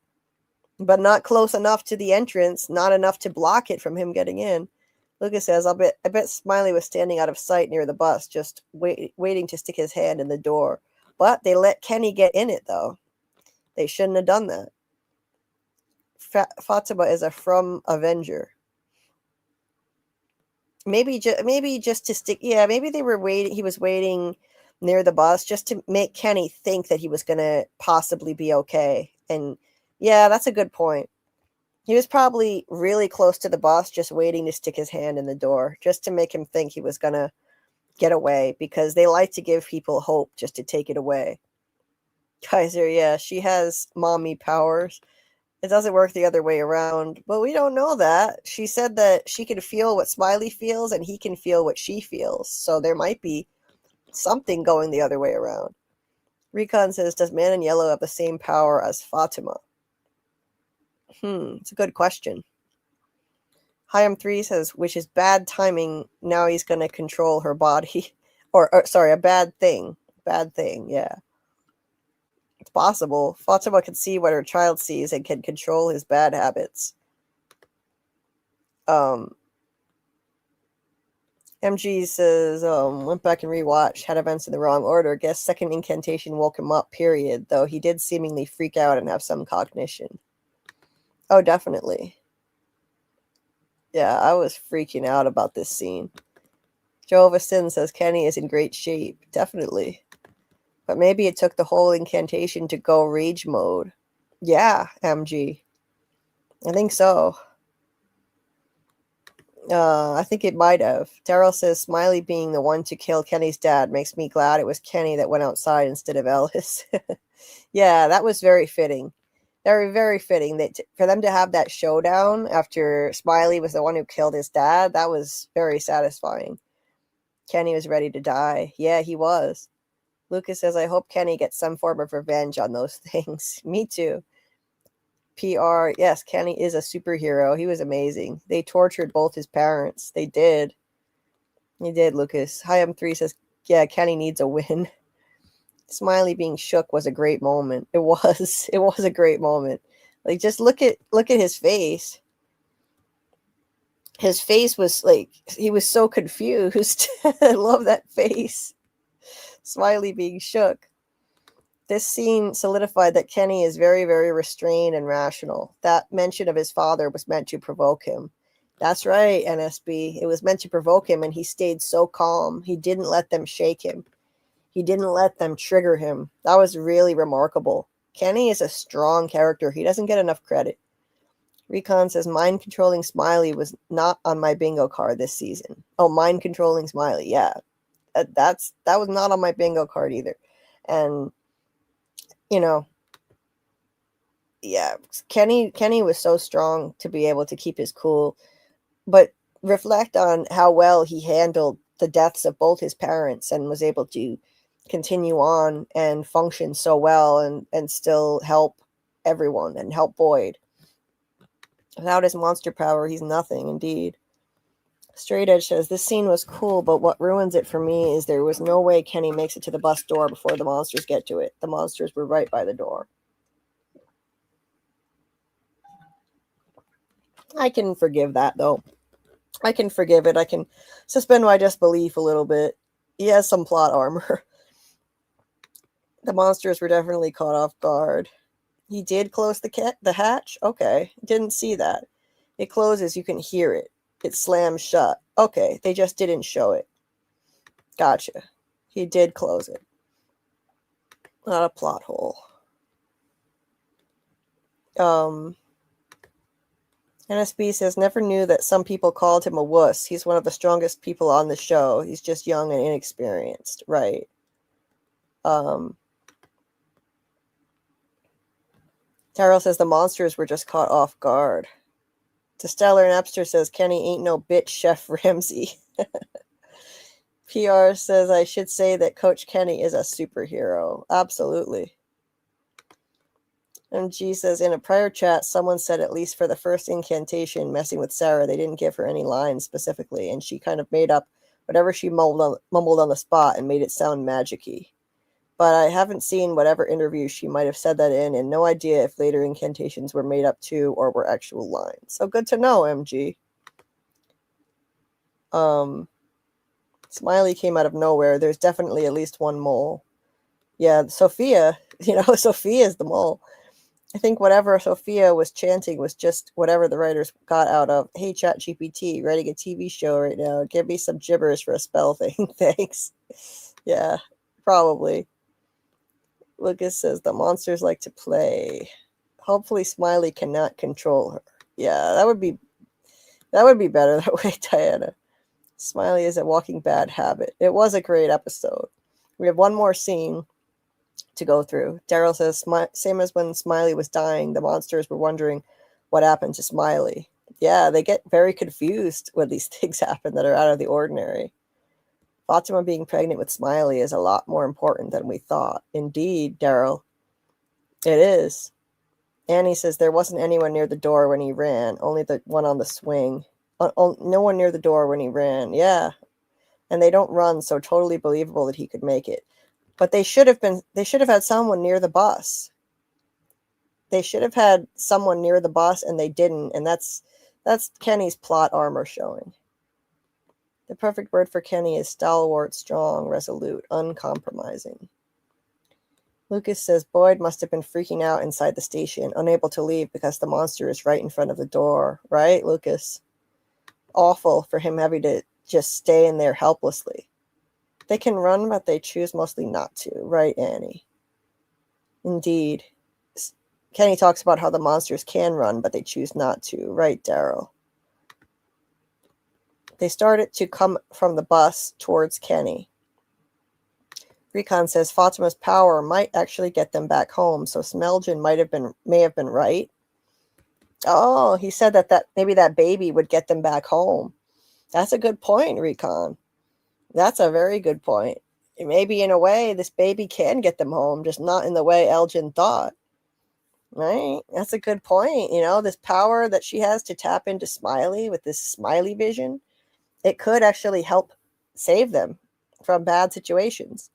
But not close enough to the entrance. Not enough to block it from him getting in. Lucas says, I bet Smiley was standing out of sight near the bus, just waiting to stick his hand in the door. But they let Kenny get in it, though. They shouldn't have done that. Fatima is a From Avenger. Maybe just to stick. Yeah, maybe they were waiting. He was waiting near the bus just to make Kenny think that he was going to possibly be okay. And yeah, that's a good point. He was probably really close to the bus, just waiting to stick his hand in the door, just to make him think he was going to get away, because they like to give people hope just to take it away. Kaiser, yeah, she has mommy powers. It doesn't work the other way around, but we don't know that. She said that she can feel what Smiley feels and he can feel what she feels. So there might be something going the other way around. Recon says, does Man in Yellow have the same power as Fatima? It's a good question. Hyam3 says, which is bad timing. Now he's going to control her body. or sorry, a bad thing. Bad thing, yeah. It's possible. Fatima can see what her child sees and can control his bad habits. MG says, went back and rewatched, had events in the wrong order. Guess second incantation woke him up, period. Though he did seemingly freak out and have some cognition. Oh, definitely. Yeah, I was freaking out about this scene. Jehovah Sin says Kenny is in great shape. Definitely. But maybe it took the whole incantation to go rage mode. Yeah, MG. I think so. I think it might have. Daryl says Smiley being the one to kill Kenny's dad makes me glad it was Kenny that went outside instead of Ellis. Yeah, that was very fitting. Very, very fitting that for them to have that showdown after Smiley was the one who killed his dad. That was very satisfying. Kenny was ready to die. Yeah, he was. Lucas says, I hope Kenny gets some form of revenge on those things. Me too. PR, yes, Kenny is a superhero. He was amazing. They tortured both his parents. They did. They did, Lucas. Hyam3 says, yeah, Kenny needs a win. Smiley being shook was a great moment. It was. It was a great moment. Like, just look at his face. His face was like, he was so confused. I love that face. Smiley being shook. This scene solidified that Kenny is very, very restrained and rational. That mention of his father was meant to provoke him. That's right, NSB. It was meant to provoke him, and he stayed so calm. He didn't let them shake him. He didn't let them trigger him. That was really remarkable. Kenny is a strong character. He doesn't get enough credit. Recon says, mind-controlling Smiley was not on my bingo card this season. Oh, mind-controlling Smiley. Yeah. That was not on my bingo card either. And, you know, yeah, Kenny was so strong to be able to keep his cool, but reflect on how well he handled the deaths of both his parents and was able to continue on and function so well and still help everyone and help Boyd. Without his monster power, he's nothing, indeed. Straight Edge says, this scene was cool, but what ruins it for me is there was no way Kenny makes it to the bus door before the monsters get to it. The monsters were right by the door. I can forgive that, though. I can forgive it. I can suspend my disbelief a little bit. He has some plot armor. The monsters were definitely caught off guard. He did close the hatch? Okay. Didn't see that. It closes. You can hear it. It slams shut. Okay. They just didn't show it. Gotcha. He did close it. Not a plot hole. NSB says, never knew that some people called him a wuss. He's one of the strongest people on the show. He's just young and inexperienced. Right. Terrell says the monsters were just caught off guard. To Stellar Napster says, Kenny ain't no bitch, Chef Ramsay. PR says, I should say that Coach Kenny is a superhero. Absolutely. MG says, in a prior chat, someone said at least for the first incantation, messing with Sarah, they didn't give her any lines specifically, and she kind of made up whatever she mumbled on the spot and made it sound magic-y. But I haven't seen whatever interview she might have said that in, and no idea if later incantations were made up too or were actual lines. So good to know, MG. Smiley came out of nowhere. There's definitely at least one mole. Yeah, Sophia, Sophia's the mole. I think whatever Sophia was chanting was just whatever the writers got out of, hey, ChatGPT, writing a TV show right now. Give me some gibberish for a spell thing. Thanks. Yeah, probably. Lucas says the monsters like to play. Hopefully Smiley cannot control her. Yeah, that would be better that way, Diana. Smiley is a walking bad habit. It was a great episode. We have one more scene to go through. Daryl says, same as when Smiley was dying, the monsters were wondering what happened to Smiley. Yeah, they get very confused when these things happen that are out of the ordinary. Fatima being pregnant with Smiley is a lot more important than we thought. Indeed, Daryl. It is. Annie says there wasn't anyone near the door when he ran, only the one on the swing. No one near the door when he ran. Yeah. And they don't run, so totally believable that he could make it. But they should have had someone near the bus. They should have had someone near the bus, and they didn't, and that's Kenny's plot armor showing. The perfect word for Kenny is stalwart, strong, resolute, uncompromising. Lucas says Boyd must have been freaking out inside the station, unable to leave because the monster is right in front of the door. Right, Lucas? Awful for him having to just stay in there helplessly. They can run, but they choose mostly not to. Right, Annie? Indeed. Kenny talks about how the monsters can run, but they choose not to. Right, Daryl? They started to come from the bus towards Kenny. Recon says Fatima's power might actually get them back home, so Smelgen may have been right. Oh, he said that maybe that baby would get them back home. That's a good point, Recon. That's a very good point. Maybe in a way, this baby can get them home, just not in the way Elgin thought. Right? That's a good point. This power that she has to tap into Smiley with this Smiley vision, it could actually help save them from bad situations.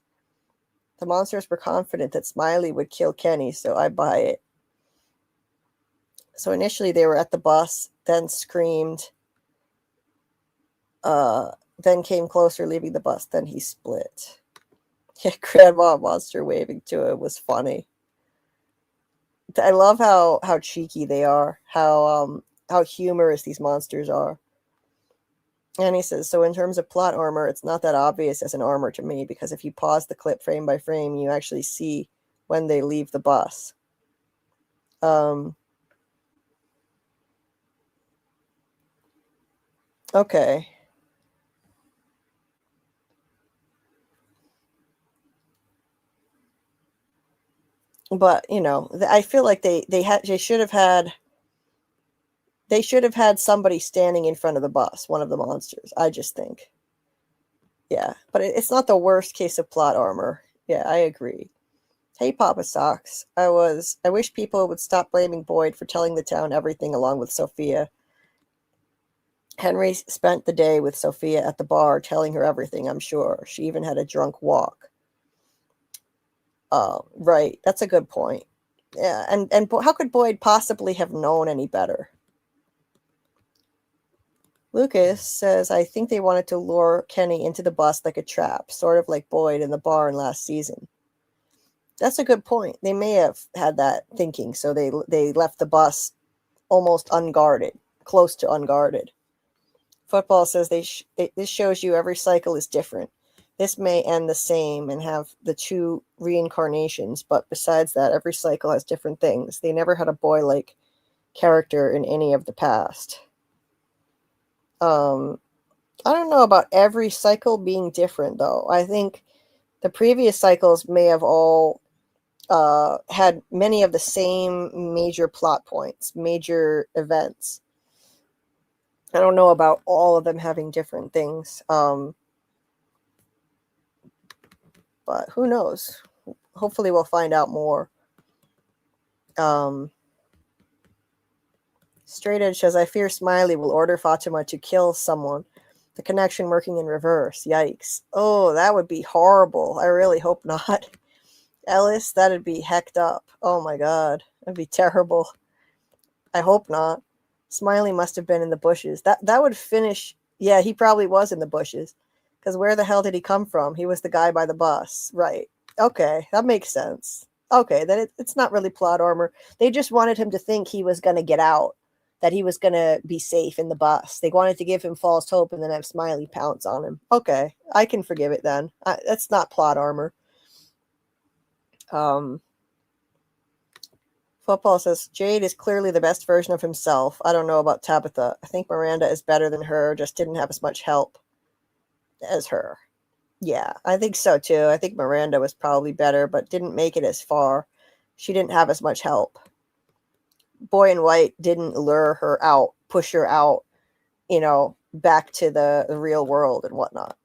The monsters were confident that Smiley would kill Kenny, so I buy it. So initially they were at the bus, then screamed, then came closer, leaving the bus, then he split. Yeah, Grandma Monster waving to him was funny. I love how cheeky they are, how humorous these monsters are. And he says, so in terms of plot armor, it's not that obvious as an armor to me, because if you pause the clip frame by frame, you actually see when they leave the bus. Okay. But I feel like they should have had somebody standing in front of the bus, one of the monsters. I just think. Yeah, but it's not the worst case of plot armor. Yeah, I agree. Hey, Papa Socks. I wish people would stop blaming Boyd for telling the town everything along with Sophia. Henry spent the day with Sophia at the bar, telling her everything, I'm sure. She even had a drunk walk. Right. That's a good point. Yeah, and how could Boyd possibly have known any better? Lucas says, I think they wanted to lure Kenny into the bus like a trap, sort of like Boyd in the barn last season. That's a good point. They may have had that thinking, so they left the bus almost unguarded, close to unguarded. Football says this shows you every cycle is different. This may end the same and have the two reincarnations, but besides that, every cycle has different things. They never had a boy-like character in any of the past. I don't know about every cycle being different, though. I think the previous cycles may have all had many of the same major plot points, major events. I don't know about all of them having different things. But who knows? Hopefully we'll find out more. Straight Edge says, I fear Smiley will order Fatima to kill someone. The connection working in reverse. Yikes. Oh, that would be horrible. I really hope not. Ellis, that'd be hecked up. Oh my god. That'd be terrible. I hope not. Smiley must have been in the bushes. That would finish. Yeah, he probably was in the bushes. Because where the hell did he come from? He was the guy by the bus. Right. Okay, that makes sense. Okay, then it's not really plot armor. They just wanted him to think he was going to get out, that he was going to be safe in the bus. They wanted to give him false hope and then have Smiley pounce on him. Okay, I can forgive it then. That's not plot armor. Football says, Jade is clearly the best version of himself. I don't know about Tabitha. I think Miranda is better than her, just didn't have as much help as her. Yeah, I think so too. I think Miranda was probably better, but didn't make it as far. She didn't have as much help. Boy in White didn't lure her out, push her out, back to the real world and whatnot.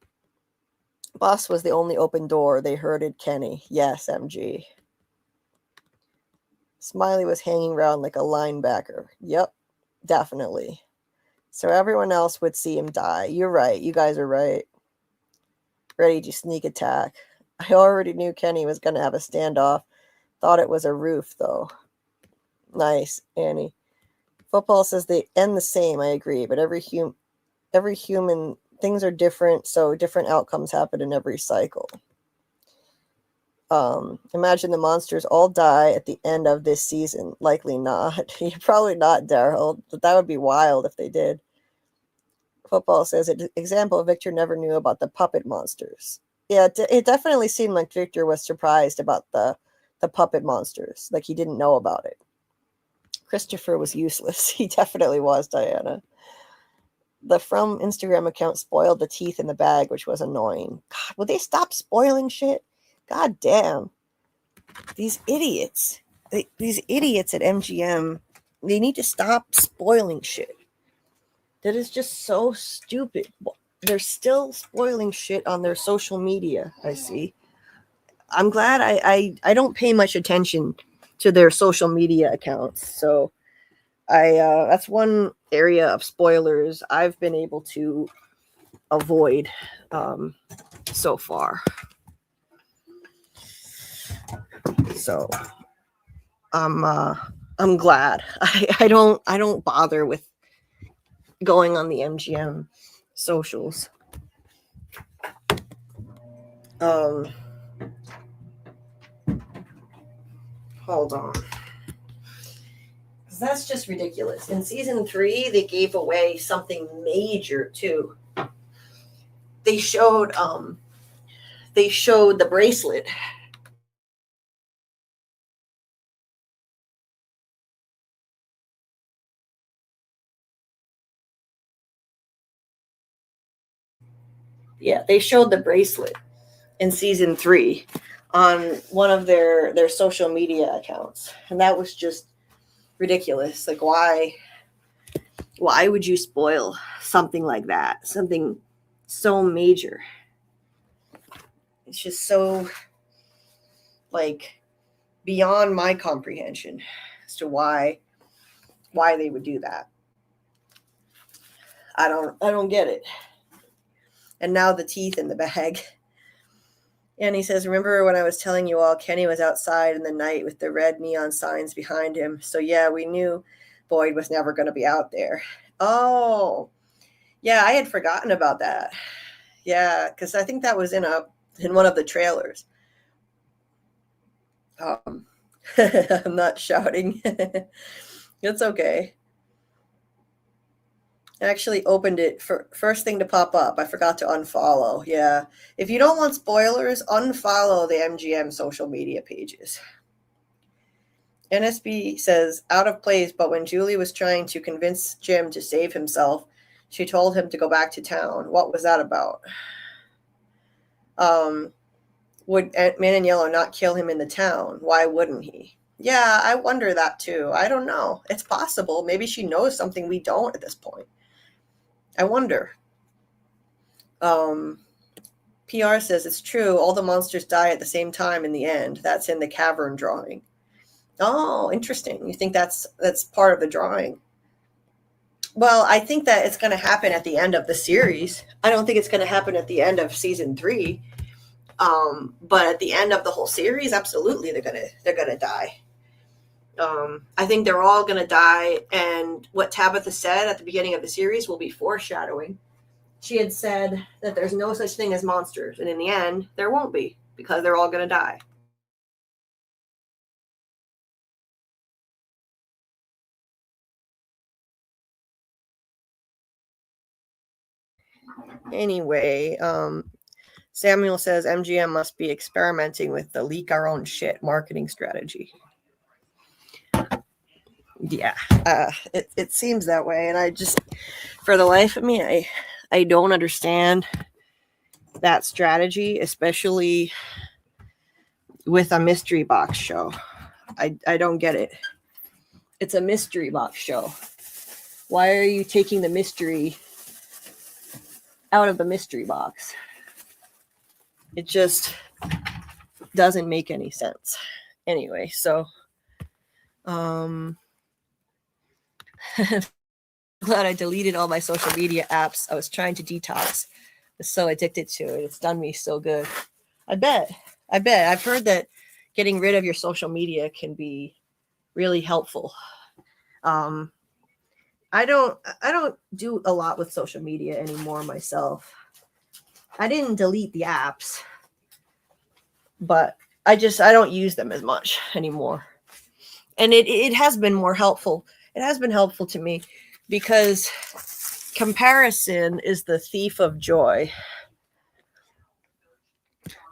Bus was the only open door. They herded Kenny. Yes, MG. Smiley was hanging around like a linebacker. Yep, definitely. So everyone else would see him die. You're right. You guys are right. Ready to sneak attack. I already knew Kenny was going to have a standoff. Thought it was a roof, though. Nice, Annie. Football says they end the same. I agree, but every human, things are different, so different outcomes happen in every cycle. Imagine the monsters all die at the end of this season. Likely not. Probably not, Daryl, but that would be wild if they did. Football says, example, Victor never knew about the puppet monsters. Yeah, it definitely seemed like Victor was surprised about the puppet monsters. Like he didn't know about it. Christopher was useless. He definitely was, Diana. The From Instagram account spoiled the teeth in the bag, which was annoying. God, would they stop spoiling shit? God damn. These idiots. These idiots at MGM, they need to stop spoiling shit. That is just so stupid. They're still spoiling shit on their social media, I see. I'm glad I don't pay much attention to their social media accounts. So that's one area of spoilers I've been able to avoid so far. So I'm glad. I don't bother with going on the MGM socials. Hold on. That's just ridiculous. In season 3, they gave away something major too. They showed the bracelet. Yeah, they showed the bracelet in season 3. on one of their social media accounts. And that was just ridiculous. Like, why would you spoil something like that? Something so major. It's just so, like, beyond my comprehension as to why they would do that. I don't get it. And now the teeth in the bag. And he says, remember when I was telling you all Kenny was outside in the night with the red neon signs behind him? So yeah, we knew Boyd was never going to be out there. Oh, yeah, I had forgotten about that. Yeah, because I think that was in one of the trailers. I'm not shouting. It's okay. I actually opened it for first thing to pop up. I forgot to unfollow. Yeah. If you don't want spoilers, unfollow the MGM social media pages. NSB says, out of place, but when Julie was trying to convince Jim to save himself, she told him to go back to town. What was that about? Would Man in Yellow not kill him in the town? Why wouldn't he? Yeah, I wonder that too. I don't know. It's possible. Maybe she knows something we don't at this point. I wonder. PR says it's true. All the monsters die at the same time in the end. That's in the cavern drawing. Oh, interesting. You think that's part of the drawing? Well, I think that it's going to happen at the end of the series. I don't think it's going to happen at the end of season 3. But at the end of the whole series, absolutely, they're gonna die. I think they're all gonna die. And what Tabitha said at the beginning of the series will be foreshadowing. She had said that there's no such thing as monsters, and in the end, there won't be because they're all gonna die. Anyway, Samuel says MGM must be experimenting with the leak our own shit marketing strategy. Yeah, it seems that way. And I just, for the life of me, I don't understand that strategy, especially with a mystery box show. I don't get it. It's a mystery box show. Why are you taking the mystery out of the mystery box? It just doesn't make any sense. Anyway, so glad I deleted all my social media apps. I was trying to detox. I was so addicted to it. It's done me so good. I bet. I've heard that getting rid of your social media can be really helpful. I don't do a lot with social media anymore myself. I didn't delete the apps, but I don't use them as much anymore. And it has been more helpful. It has been helpful to me because comparison is the thief of joy.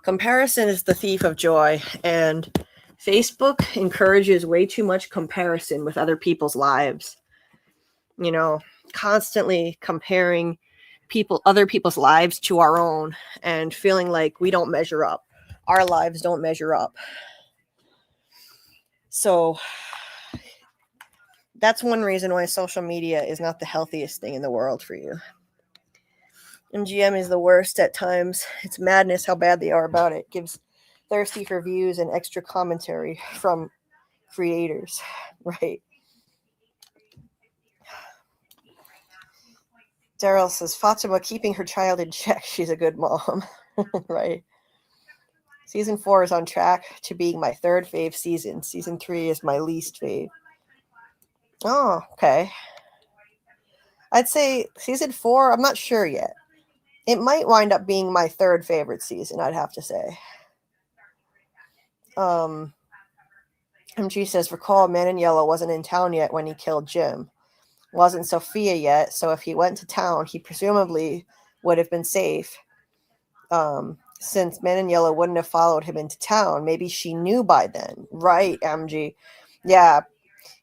Comparison is the thief of joy, and Facebook encourages way too much comparison with other people's lives. You know, constantly comparing other people's lives to our own and feeling like we don't measure up. Our lives don't measure up. So that's one reason why social media is not the healthiest thing in the world for you. MGM is the worst at times. It's madness how bad they are about it. Gives thirsty for views and extra commentary from creators, right? Daryl says, Fatima keeping her child in check. She's a good mom, right? Season 4 is on track to being my third fave season. Season 3 is my least fave. Oh, okay. I'd say season 4, I'm not sure yet. It might wind up being my third favorite season, I'd have to say. MG says, recall Man in Yellow wasn't in town yet when he killed Jim. Wasn't Sophia yet, so if he went to town, he presumably would have been safe. Since Man in Yellow wouldn't have followed him into town. Maybe she knew by then. Right, MG. Yeah.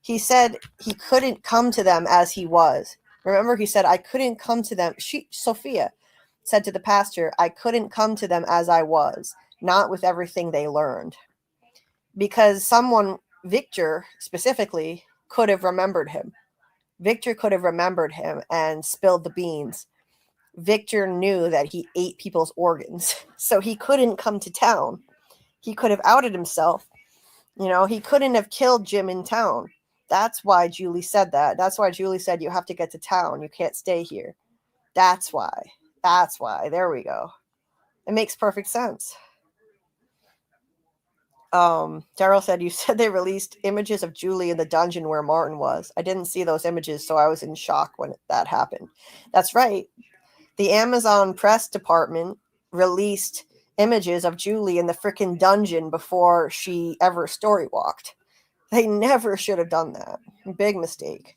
He said he couldn't come to them as he was. Remember, he said, I couldn't come to them. Sophia said to the pastor, I couldn't come to them as I was. not with everything they learned. Because Victor specifically, could have remembered him. Victor could have remembered him and spilled the beans. Victor knew that he ate people's organs, so he couldn't come to town. He could have outed himself. He couldn't have killed Jim in town. That's why Julie said that. That's why Julie said, you have to get to town. You can't stay here. That's why. There we go. It makes perfect sense. Daryl said, you said they released images of Julie in the dungeon where Martin was. I didn't see those images, so I was in shock when that happened. That's right. The Amazon press department released images of Julie in the freaking dungeon before she ever story walked. They never should have done that. Big mistake.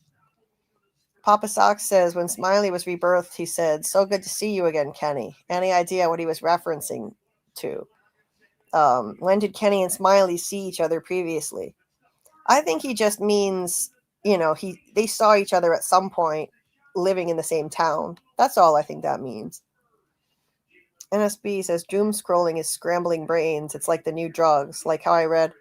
Papa Sock says, when Smiley was rebirthed, he said, so good to see you again, Kenny. Any idea what he was referencing to? When did Kenny and Smiley see each other previously? I think he just means, they saw each other at some point living in the same town. That's all I think that means. NSB says, doom scrolling is scrambling brains. It's like the new drugs. Like I read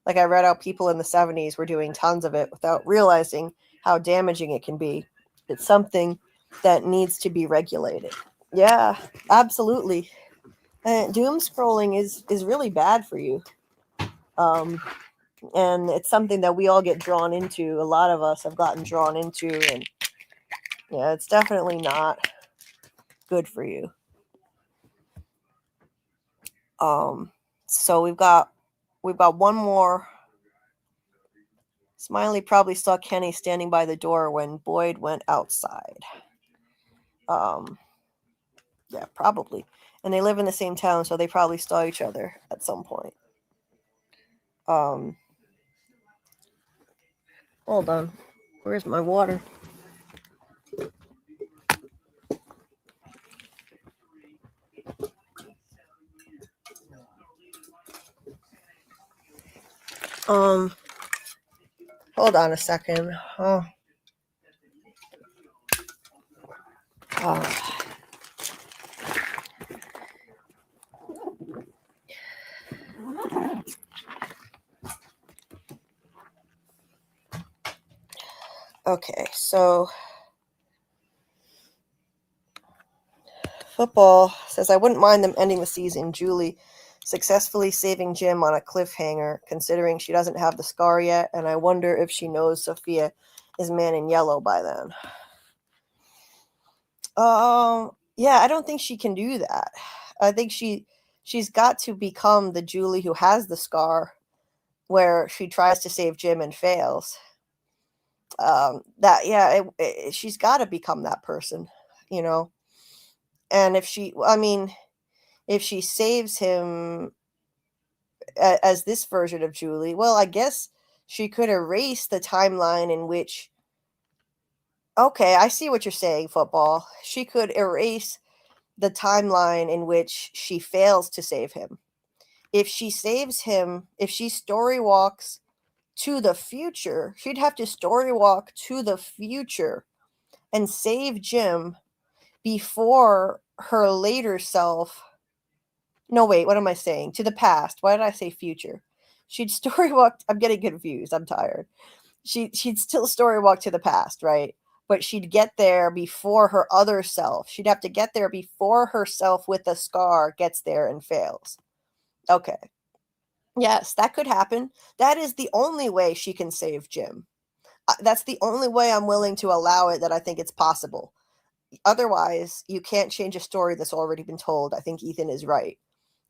how people in the 70s were doing tons of it without realizing how damaging it can be. It's something that needs to be regulated. Yeah, absolutely. Doom scrolling is really bad for you. And it's something that we all get drawn into. A lot of us have gotten drawn into, and yeah, it's definitely not good for you. So we've got one more. Smiley probably saw Kenny standing by the door when Boyd went outside. Yeah, probably. And they live in the same town, so they probably saw each other at some point. Hold on. Where's my water? Hold on a second. Okay, so football says, I wouldn't mind them ending the season. Julie successfully saving Jim on a cliffhanger, considering she doesn't have the scar yet, and I wonder if she knows Sophia is Man in Yellow by then. Yeah, I don't think she can do that. I think she's got to become the Julie who has the scar, where she tries to save Jim and fails. She's got to become that person, and if she saves him as this version of Julie, well, I guess she could erase the timeline in which, okay, I see what you're saying, football. She could erase the timeline in which she fails to save him. If she saves him, if she story walks to the future, she'd have to story walk to the future and save Jim before her later self. No, wait, what am I saying? To the past. Why did I say future? She'd story walk. I'm getting confused. I'm tired. She'd still story walk to the past, right? But she'd get there before her other self. She'd have to get there before herself with the scar gets there and fails. Okay. Yes, that could happen. That is the only way she can save Jim. That's the only way I'm willing to allow it, that I think it's possible. Otherwise, you can't change a story that's already been told. I think Ethan is right.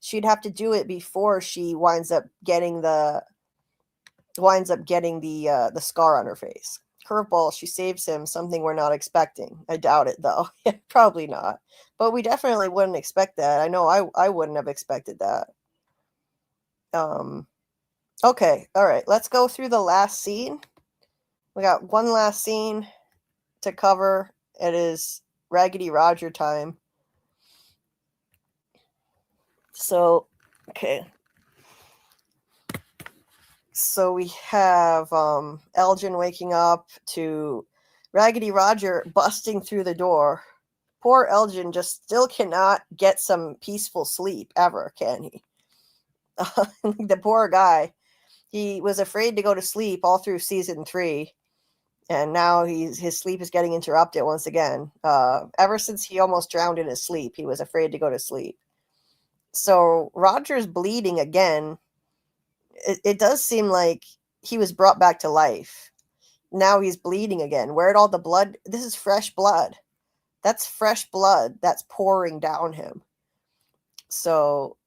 She'd have to do it before she winds up getting the scar on her face. Curveball, she saves him, something we're not expecting. I doubt it, though. Probably not. But we definitely wouldn't expect that. I know I wouldn't have expected that. Okay, all right. Let's go through the last scene. We got one last scene to cover. It is Raggedy Roger time. So, okay. So we have Elgin waking up to Raggedy Roger busting through the door. Poor Elgin just still cannot get some peaceful sleep ever, can he? The poor guy. He was afraid to go to sleep all through season 3, and now his sleep is getting interrupted once again. Ever since he almost drowned in his sleep, he was afraid to go to sleep. So Roger's bleeding again. It does seem like he was brought back to life. Now he's bleeding again. Where'd all the blood? This is fresh blood. That's fresh blood that's pouring down him. So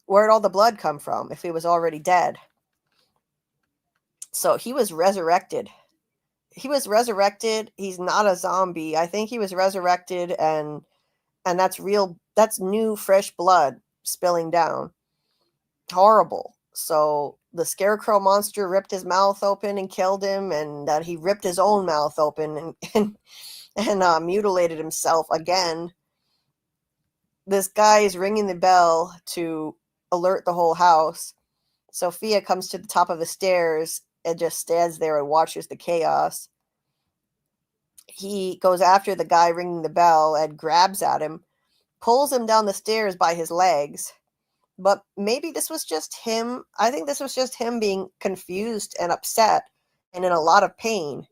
where'd all the blood come from if he was already dead? So he was resurrected. He was resurrected. He's not a zombie. I think he was resurrected, and that's real. That's new, fresh blood spilling down. Horrible. So the scarecrow monster ripped his mouth open and killed him, and that he ripped his own mouth open and mutilated himself again. This guy is ringing the bell to alert the whole house. Sophia comes to the top of the stairs and just stands there and watches the chaos. He goes after the guy ringing the bell and grabs at him, pulls him down the stairs by his legs. But maybe this was just him. I think this was just him being confused and upset and in a lot of pain.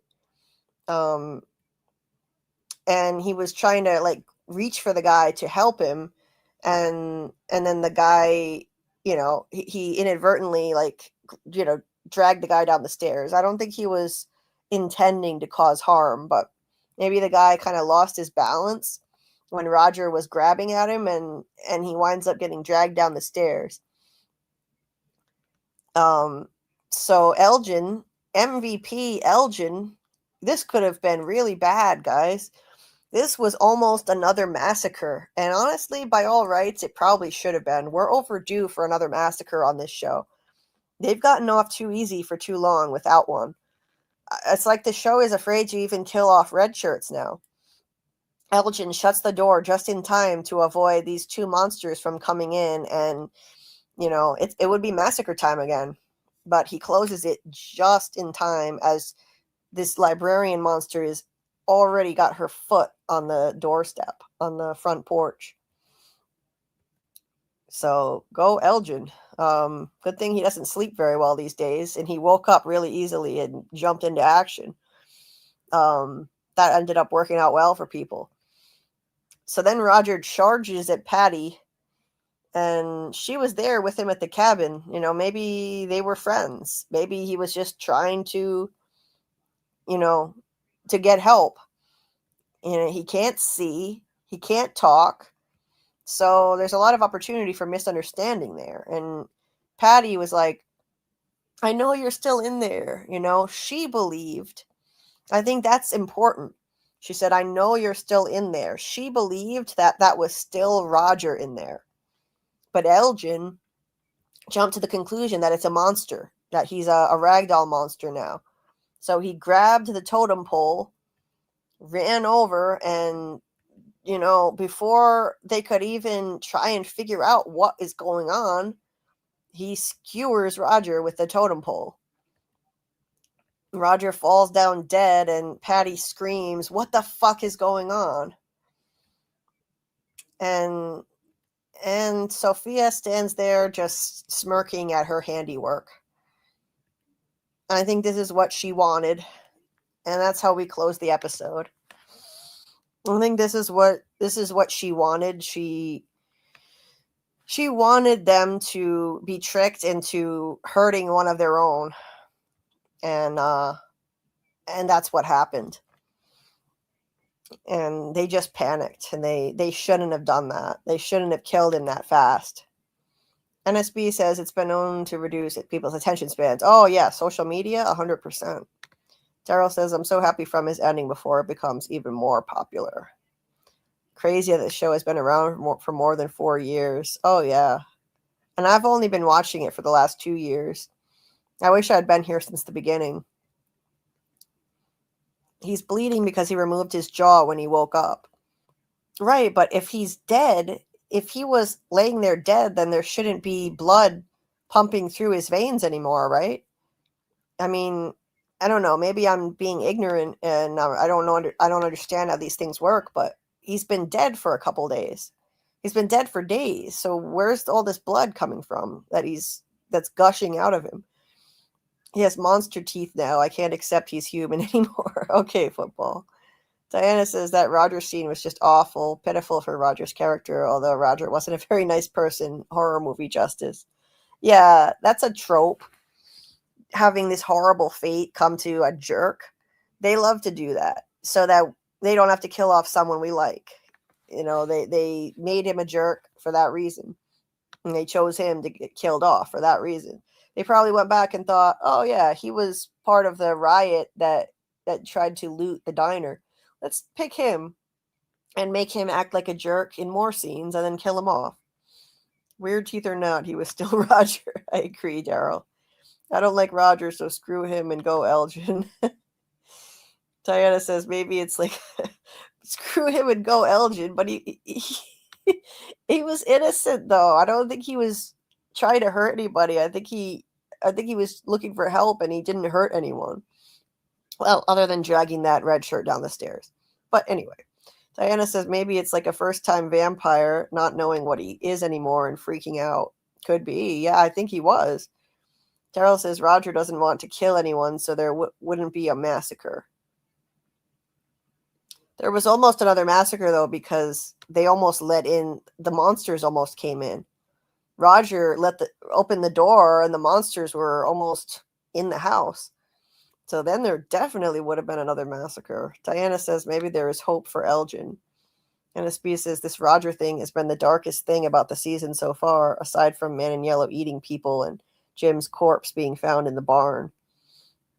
And he was trying to like reach for the guy to help him. And then the guy, he inadvertently dragged the guy down the stairs. I don't think he was intending to cause harm, but maybe the guy kind of lost his balance when Roger was grabbing at him, and he winds up getting dragged down the stairs. So Elgin, MVP Elgin, this could have been really bad, guys. This was almost another massacre. And honestly, by all rights, it probably should have been. We're overdue for another massacre on this show. They've gotten off too easy for too long without one. It's like the show is afraid to even kill off red shirts now. Elgin shuts the door just in time to avoid these two monsters from coming in, and it would be massacre time again. But he closes it just in time as this librarian monster is already got her foot on the doorstep on the front porch. So go Elgin. Good thing he doesn't sleep very well these days, and he woke up really easily and jumped into action. That ended up working out well for people. So then Roger charges at Patty, and she was there with him at the cabin. Maybe they were friends. Maybe he was just trying to, to get help. He can't see, he can't talk. So there's a lot of opportunity for misunderstanding there. And Patty was like, I know you're still in there. She believed. I think that's important. She said, I know you're still in there. She believed that was still Roger in there. But Elgin jumped to the conclusion that it's a monster, that he's a ragdoll monster now. So he grabbed the totem pole, ran over, and, before they could even try and figure out what is going on, he skewers Roger with the totem pole. Roger falls down dead, and Patty screams, what the fuck is going on? And Sophia stands there just smirking at her handiwork. I think this is what she wanted, and that's how we close the episode. I think this is what she wanted. She wanted them to be tricked into hurting one of their own. And that's what happened. And they just panicked, and they shouldn't have done that. They shouldn't have killed him that fast. NSB says it's been known to reduce people's attention spans. Oh yeah, social media, 100%. Daryl says, I'm so happy from his ending before it becomes even more popular. Crazy that the show has been around for more than 4 years. Oh yeah. And I've only been watching it for the last 2 years. I wish I had been here since the beginning. He's bleeding because he removed his jaw when he woke up. Right, but if he's dead, if he was laying there dead, then there shouldn't be blood pumping through his veins anymore, right? I mean, I don't know. Maybe I'm being ignorant, and I don't know. I don't understand how these things work, but he's been dead for a couple days. He's been dead for days. So where's all this blood coming from that's gushing out of him? He has monster teeth now. I can't accept he's human anymore. Okay, football. Diana says that Roger scene was just awful, pitiful for Roger's character, although Roger wasn't a very nice person. Horror movie justice. Yeah, that's a trope. Having this horrible fate come to a jerk. They love to do that so that they don't have to kill off someone we like. You know, they made him a jerk for that reason. And they chose him to get killed off for that reason. They probably went back and thought, oh yeah, he was part of the riot that tried to loot the diner. Let's pick him and make him act like a jerk in more scenes and then kill him off. Weird teeth or not, he was still Roger. I agree, Daryl. I don't like Roger, so screw him and go Elgin. Diana says maybe it's like screw him and go Elgin, but he was innocent though. I don't think he was trying to hurt anybody. I think he was looking for help and he didn't hurt anyone. Well, other than dragging that red shirt down the stairs. But anyway, Diana says maybe it's like a first-time vampire not knowing what he is anymore and freaking out. Could be. Yeah, I think he was. Daryl says Roger doesn't want to kill anyone, so there wouldn't be a massacre. There was almost another massacre, though, because they almost let in, the monsters almost came in. Roger opened the door, and the monsters were almost in the house. So then there definitely would have been another massacre. Diana says maybe there is hope for Elgin. And SB says this Roger thing has been the darkest thing about the season so far, aside from Man in Yellow eating people and Jim's corpse being found in the barn.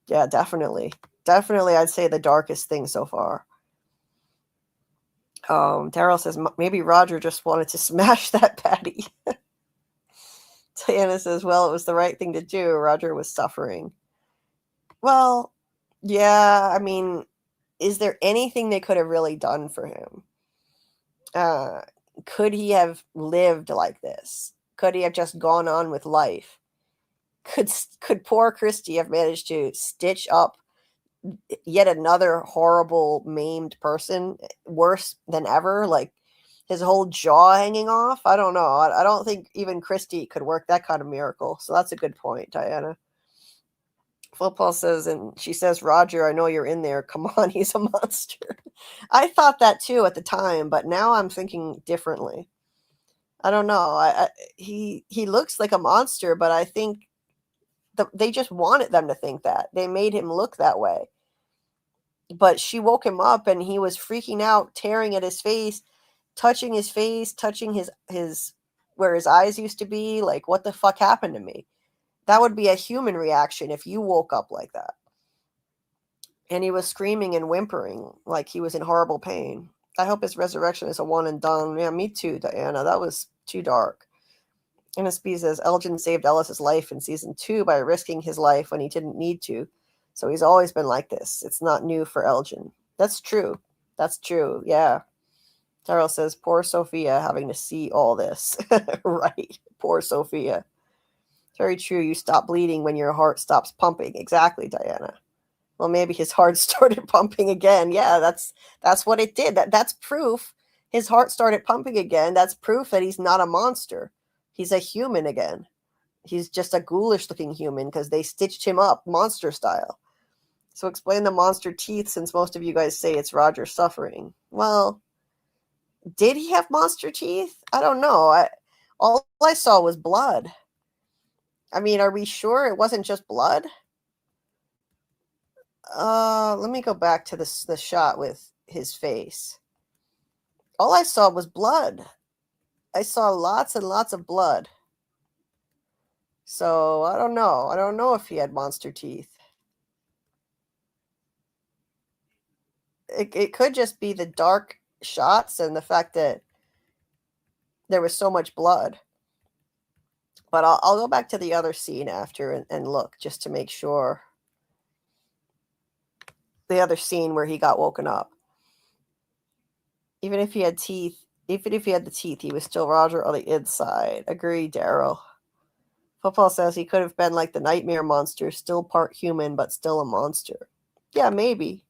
Yeah, definitely. Definitely, I'd say the darkest thing so far. Daryl says maybe Roger just wanted to smash that patty. Diana says, well, it was the right thing to do. Roger was suffering. Well, yeah, I mean, is there anything they could have really done for him? Could he have lived like this? Could he have just gone on with life? Could poor Christy have managed to stitch up yet another horrible maimed person worse than ever, like his whole jaw hanging off? I don't know. I don't think even Christy could work that kind of miracle. So that's a good point, Diana. Football says, and she says, Roger, I know you're in there. Come on, he's a monster. I thought that too at the time, but now I'm thinking differently. I don't know. He looks like a monster, but I think they just wanted them to think that. They made him look that way. But she woke him up and he was freaking out, tearing at his face, touching his where his eyes used to be. Like, what the fuck happened to me? That would be a human reaction if you woke up like that. And he was screaming and whimpering like he was in horrible pain. I hope his resurrection is a one and done. Yeah, me too, Diana. That was too dark. NSB says Elgin saved Ellis's life in season 2 by risking his life when he didn't need to. So he's always been like this. It's not new for Elgin. That's true. That's true. Yeah. Daryl says, poor Sophia having to see all this. Right. Poor Sophia. Very true. You stop bleeding when your heart stops pumping. Exactly, Diana. Well, maybe his heart started pumping again. Yeah, that's what it did. That's proof. His heart started pumping again. That's proof that he's not a monster. He's a human again. He's just a ghoulish-looking human because they stitched him up monster style. So explain the monster teeth since most of you guys say it's Roger suffering. Well, did he have monster teeth? I don't know. All I saw was blood. I mean, are we sure it wasn't just blood? Let me go back to the shot with his face. All I saw was blood. I saw lots and lots of blood. So, I don't know. I don't know if he had monster teeth. It could just be the dark shots and the fact that there was so much blood. But I'll go back to the other scene after and look just to make sure. The other scene where he got woken up. Even if he had teeth, even if he had the teeth, he was still Roger on the inside. Agree, Daryl. Football says he could have been like the nightmare monster, still part human, but still a monster. Yeah, maybe.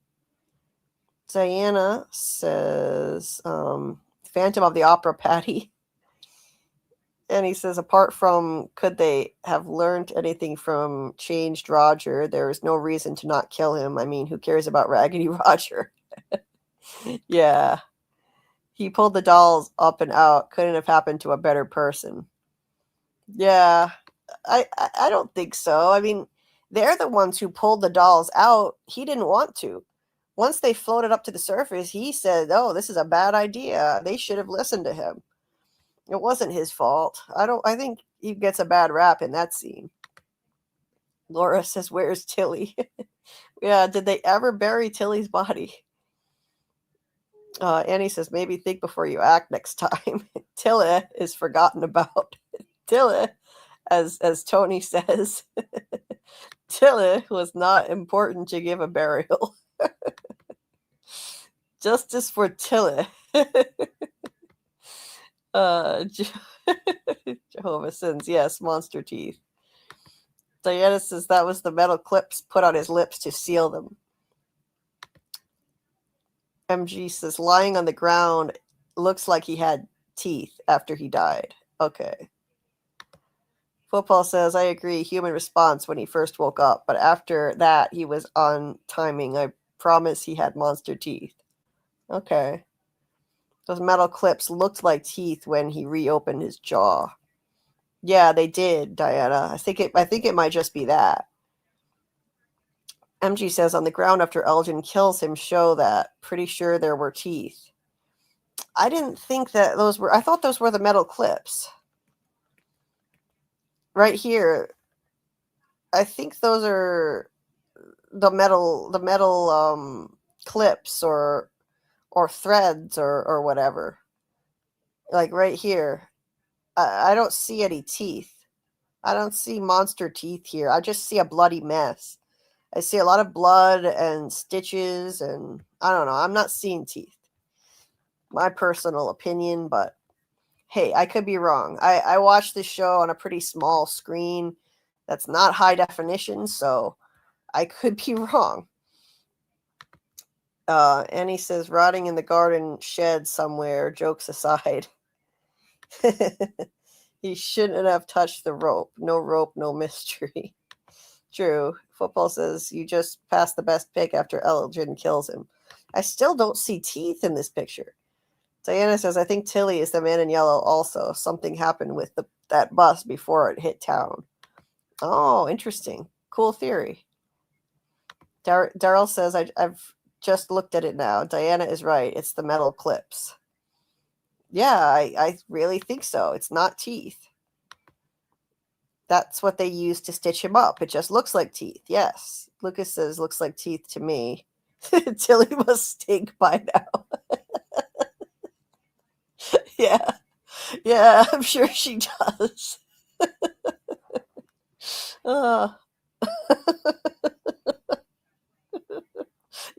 Diana says, Phantom of the Opera Patty. And he says, apart from could they have learned anything from changed Roger, there is no reason to not kill him. I mean, who cares about Raggedy Roger? Yeah. He pulled the dolls up and out. Couldn't have happened to a better person. Yeah. I don't think so. I mean, they're the ones who pulled the dolls out. He didn't want to. Once they floated up to the surface, he said, oh, this is a bad idea. They should have listened to him. It wasn't his fault. I think he gets a bad rap in that scene. Laura says, where's Tilly? Yeah, did they ever bury Tilly's body? Annie says, maybe think before you act next time. Tilly is forgotten about. Tilly, as Tony says, Tilly was not important to give a burial. Justice for Tilly. Jehovah sins, yes, monster teeth. Diana says that was the metal clips put on his lips to seal them. MG says lying on the ground looks like he had teeth after he died. Okay. Football says, I agree, human response when he first woke up, but after that he was on timing. I promise he had monster teeth. Okay. Those metal clips looked like teeth when he reopened his jaw. Yeah, they did, Diana. I think it might just be that. MG says on the ground after Elgin kills him show that. Pretty sure there were teeth. I didn't think that those were, I thought those were the metal clips. Right here. I think those are the metal clips or threads or whatever. Like right here. I don't see any teeth. I don't see monster teeth here. I just see a bloody mess. I see a lot of blood and stitches and I don't know. I'm not seeing teeth. My personal opinion, but hey, I could be wrong. I watched this show on a pretty small screen that's not high definition, so I could be wrong. And he says, rotting in the garden shed somewhere, jokes aside. He shouldn't have touched the rope. No rope, no mystery. True. Football says, you just passed the best pick after Elgin kills him. I still don't see teeth in this picture. Diana says, I think Tilly is the man in yellow also. Something happened with that bus before it hit town. Oh, interesting. Cool theory. Daryl says, I've just looked at it now. Diana is right. It's the metal clips. Yeah, I really think so. It's not teeth. That's what they use to stitch him up. It just looks like teeth. Yes. Lucas says, looks like teeth to me. Tilly must stink by now. Yeah, I'm sure she does.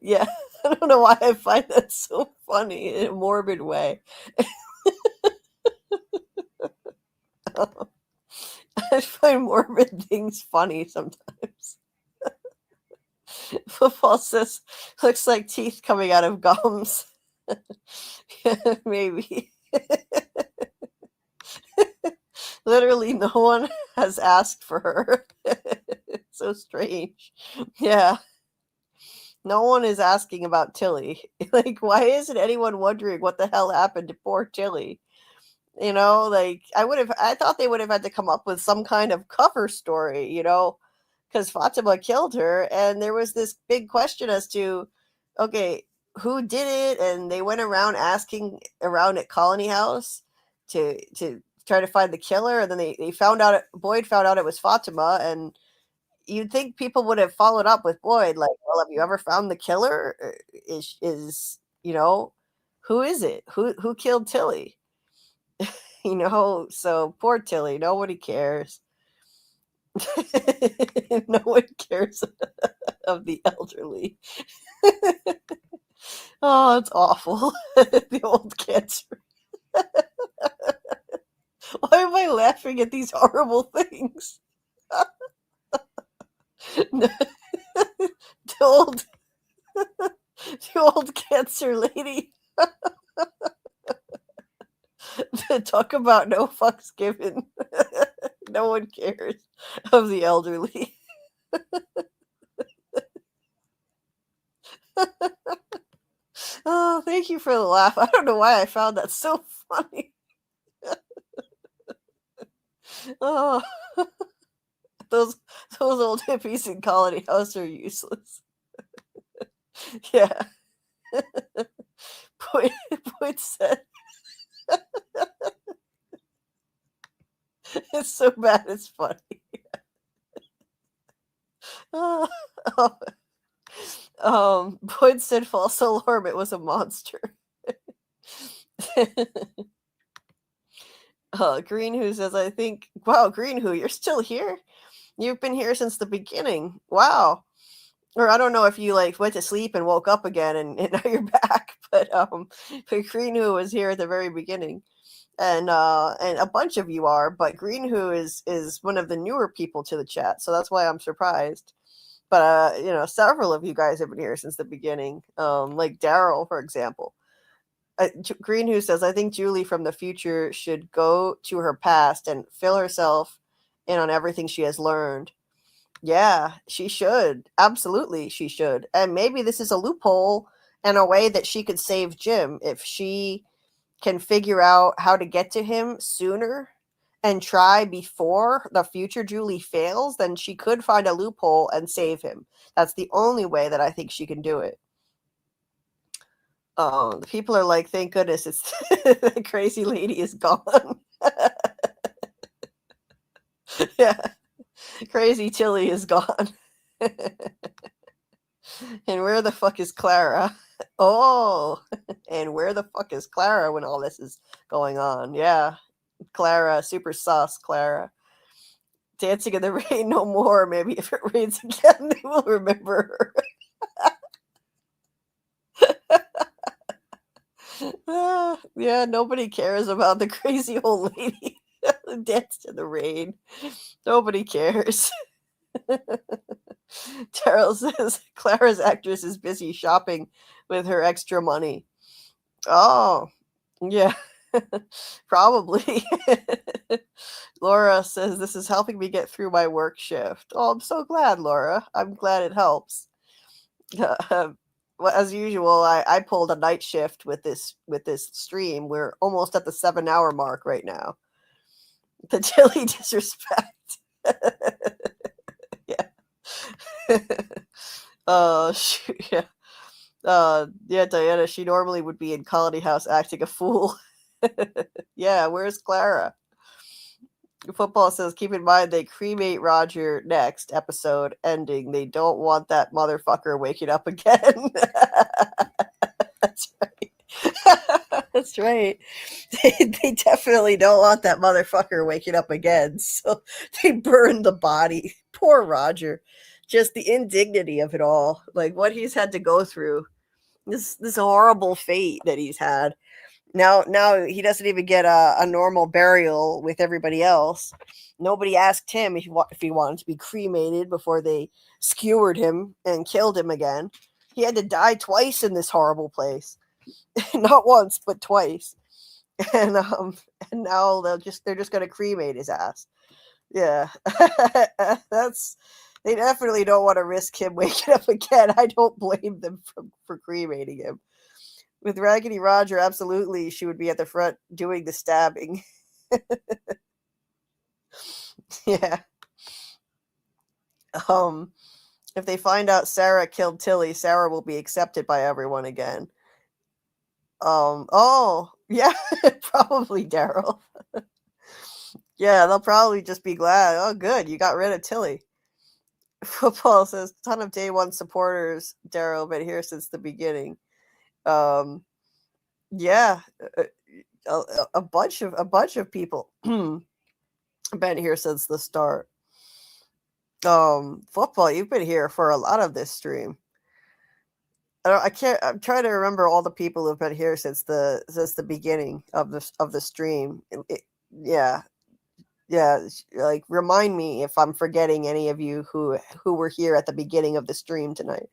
Yeah, I don't know why I find that so funny in a morbid way. I find morbid things funny sometimes. Football says, looks like teeth coming out of gums. Yeah, maybe. Literally, no one has asked for her. It's so strange. Yeah. No one is asking about Tilly. Like, why isn't anyone wondering what the hell happened to poor Tilly? You know, like, I thought they would have had to come up with some kind of cover story, you know, because Fatima killed her. And there was this big question as to, okay, who did it? And they went around asking around at Colony House to try to find the killer. And then Boyd found out it was Fatima. And you'd think people would have followed up with Boyd, like, well, have you ever found the killer? Is you know, who is it? Who killed Tilly? You know, so poor Tilly. Nobody cares. No one cares of the elderly. Oh, it's awful. The old cancer. Why am I laughing at these horrible things? The old cancer lady. Talk about no fucks given. No one cares of the elderly. Oh, thank you for the laugh. I don't know why I found that so funny. Oh, those old hippies in Colony House are useless. Yeah. Point said. It's so bad it's funny. Point said false alarm, it was a monster. Green Who says, I think, wow, Green Who, you're still here? You've been here since the beginning. Wow. Or I don't know if you like went to sleep and woke up again and now you're back, but Green Who was here at the very beginning. And a bunch of you are, but Green Who is one of the newer people to the chat, so that's why I'm surprised. But several of you guys have been here since the beginning. Like Daryl, for example. Green Who says, I think Julie from the future should go to her past and fill herself in on everything she has learned. Yeah, she should. Absolutely, she should. And maybe this is a loophole and a way that she could save Jim if she can figure out how to get to him sooner and try before the future Julie fails, then she could find a loophole and save him. That's the only way that I think she can do it. The people are like, thank goodness it's the crazy lady is gone. Yeah. Crazy Tilly is gone. And where the fuck is Clara? Oh, and where the fuck is Clara when all this is going on? Yeah. Clara, super sus Clara. Dancing in the rain no more. Maybe if it rains again, they will remember her. Yeah, nobody cares about the crazy old lady who danced in the rain. Nobody cares. Daryl says Clara's actress is busy shopping with her extra money. Oh, yeah, probably. Laura says this is helping me get through my work shift. Oh, I'm so glad, Laura. I'm glad it helps. Well, as usual, I pulled a night shift with this stream. We're almost at the 7-hour mark right now. The Tilly disrespect. Yeah. Yeah. Yeah, Diana, she normally would be in Colony House acting a fool. Yeah, where's Clara? Football says, keep in mind they cremate Roger next episode ending. They don't want that motherfucker waking up again. That's right. That's right. They definitely don't want that motherfucker waking up again. So they burn the body. Poor Roger. Just the indignity of it all. Like what he's had to go through. This horrible fate that he's had. Now he doesn't even get a normal burial with everybody else. Nobody asked him if he wanted to be cremated before they skewered him and killed him again. He had to die twice in this horrible place. Not once, but twice. And now they're just gonna cremate his ass. Yeah. They definitely don't want to risk him waking up again. I don't blame them for cremating him. With Raggedy Roger, absolutely, she would be at the front doing the stabbing. Yeah. If they find out Sarah killed Tilly, Sarah will be accepted by everyone again. Oh, yeah, probably Daryl. Yeah, they'll probably just be glad. Oh, good, you got rid of Tilly. Football says, ton of day one supporters, Daryl, been here since the beginning. Yeah, a bunch of people been here since the start. Football, you've been here for a lot of this stream. I'm trying to remember all the people who've been here since the beginning of the stream. Yeah, like remind me if I'm forgetting any of you who were here at the beginning of the stream tonight.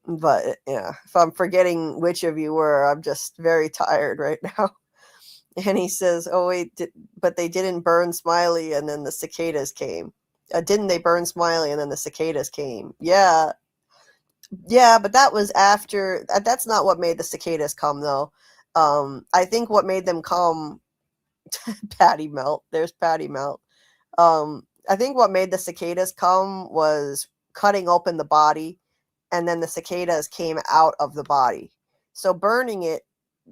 But yeah, if I'm forgetting which of you were, I'm just very tired right now. And he says, "Oh wait, but they didn't burn Smiley, and then the cicadas came. Didn't they burn Smiley, and then the cicadas came? Yeah, yeah, but that was after. That's not what made the cicadas come, though. I think what made them come, Patty Melt. There's Patty Melt. I think what made the cicadas come was cutting open the body, and then the cicadas came out of the body. So burning it,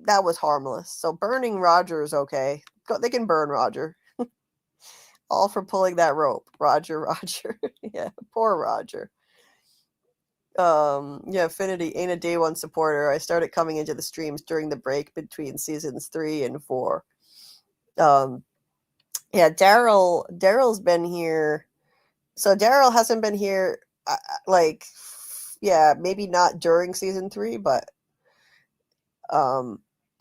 that was harmless. So burning Roger is okay. They can burn Roger. All for pulling that rope. Roger. Yeah, poor Roger. Yeah, Affinity ain't a day one supporter. I started coming into the streams during the break between seasons 3 and 4. Yeah, Daryl's been here. So Daryl hasn't been here, like, yeah, maybe not during season 3, but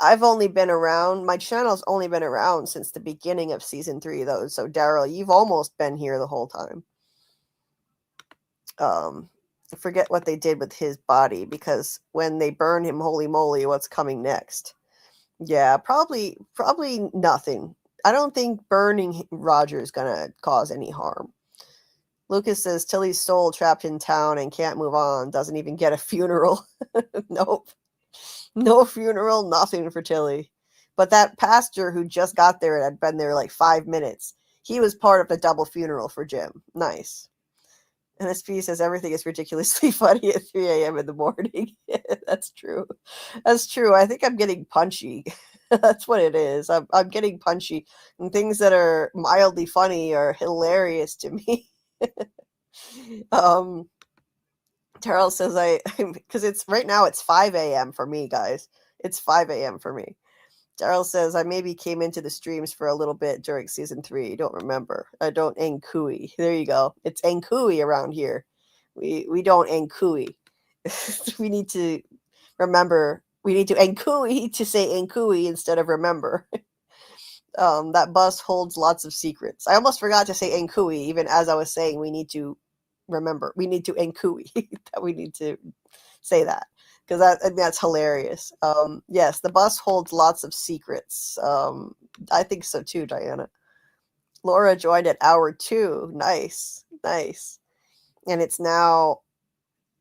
I've only been around. My channel's only been around since the beginning of season 3, though. So Daryl, you've almost been here the whole time. I forget what they did with his body, because when they burn him, holy moly, what's coming next? Yeah, probably nothing. I don't think burning Roger is gonna cause any harm. Lucas says Tilly's soul trapped in town and can't move on, doesn't even get a funeral. Nope. No funeral, nothing for Tilly. But that pastor who just got there and had been there like 5 minutes, he was part of the double funeral for Jim. Nice. And SP says everything is ridiculously funny at 3 a.m. in the morning. That's true. That's true. I think I'm getting punchy. That's what it is. I'm getting punchy. And things that are mildly funny are hilarious to me. Terrell says because it's right now it's 5 a.m. for me, guys. It's 5 a.m. for me. Daryl says, I maybe came into the streams for a little bit during season 3. Don't remember. I don't Nkui. There you go. It's Nkui around here. We don't Nkui. We need to remember. We need to Nkui to say Nkui instead of remember. That bus holds lots of secrets. I almost forgot to say Nkui, even as I was saying we need to remember. We need to Nkui. That we need to say that. Because that's hilarious. Yes, the bus holds lots of secrets. I think so too, Diana. Laura joined at hour 2. Nice. And it's now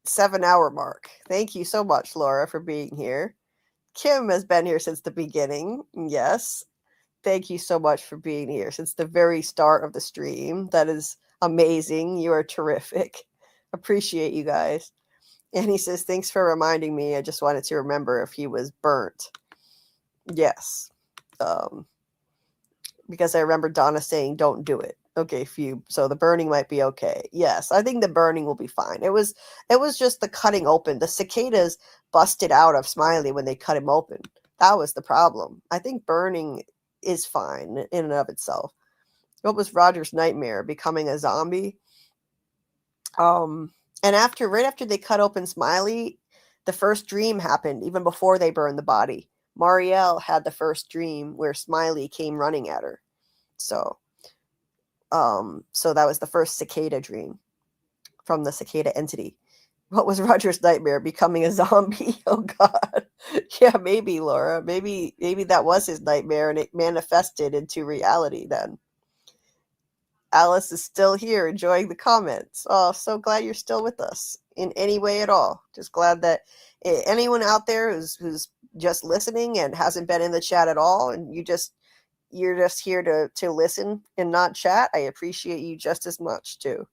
7-hour mark. Thank you so much, Laura, for being here. Kim has been here since the beginning. Yes. Thank you so much for being here since the very start of the stream. That is amazing. You are terrific. Appreciate you guys. And he says, thanks for reminding me. I just wanted to remember if he was burnt. Yes. Because I remember Donna saying, don't do it. Okay, so the burning might be okay. Yes, I think the burning will be fine. It was just the cutting open. The cicadas busted out of Smiley when they cut him open. That was the problem. I think burning is fine in and of itself. What was Roger's nightmare? Becoming a zombie? And right after they cut open Smiley, the first dream happened, even before they burned the body. Marielle had the first dream where Smiley came running at her. So that was the first cicada dream from the cicada entity. What was Roger's nightmare? Becoming a zombie? Oh, God. Yeah, maybe, Laura. Maybe that was his nightmare, and it manifested into reality then. Alice is still here enjoying the comments. Oh, so glad you're still with us in any way at all. Just glad that anyone out there who's just listening and hasn't been in the chat at all, and you're just here to listen and not chat, I appreciate you just as much too.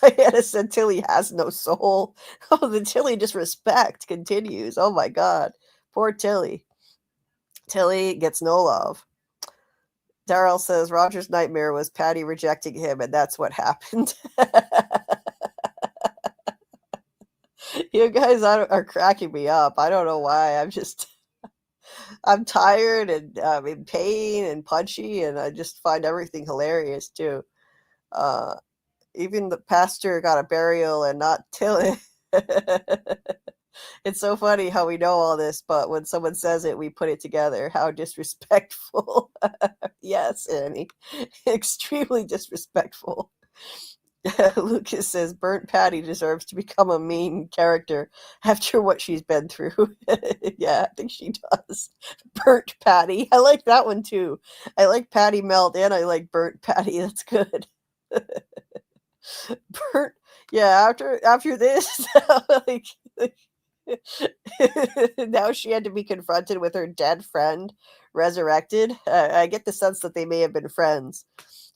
Diana said Tilly has no soul. Oh, the Tilly disrespect continues. Oh my God. Poor Tilly. Tilly gets no love. Daryl says Roger's nightmare was Patty rejecting him, and that's what happened. You guys are cracking me up. I don't know why. I'm tired and in pain and punchy, and I just find everything hilarious too. Even the pastor got a burial and not Tilly. It's so funny how we know all this, but when someone says it, we put it together. How disrespectful. Yes, Annie. Extremely disrespectful. Lucas says Burnt Patty deserves to become a main character after what she's been through. Yeah, I think she does. Burnt Patty. I like that one too. I like Patty Melt and I like Burnt Patty. That's good. Burnt. Yeah, after this, like now she had to be confronted with her dead friend resurrected. I get the sense that they may have been friends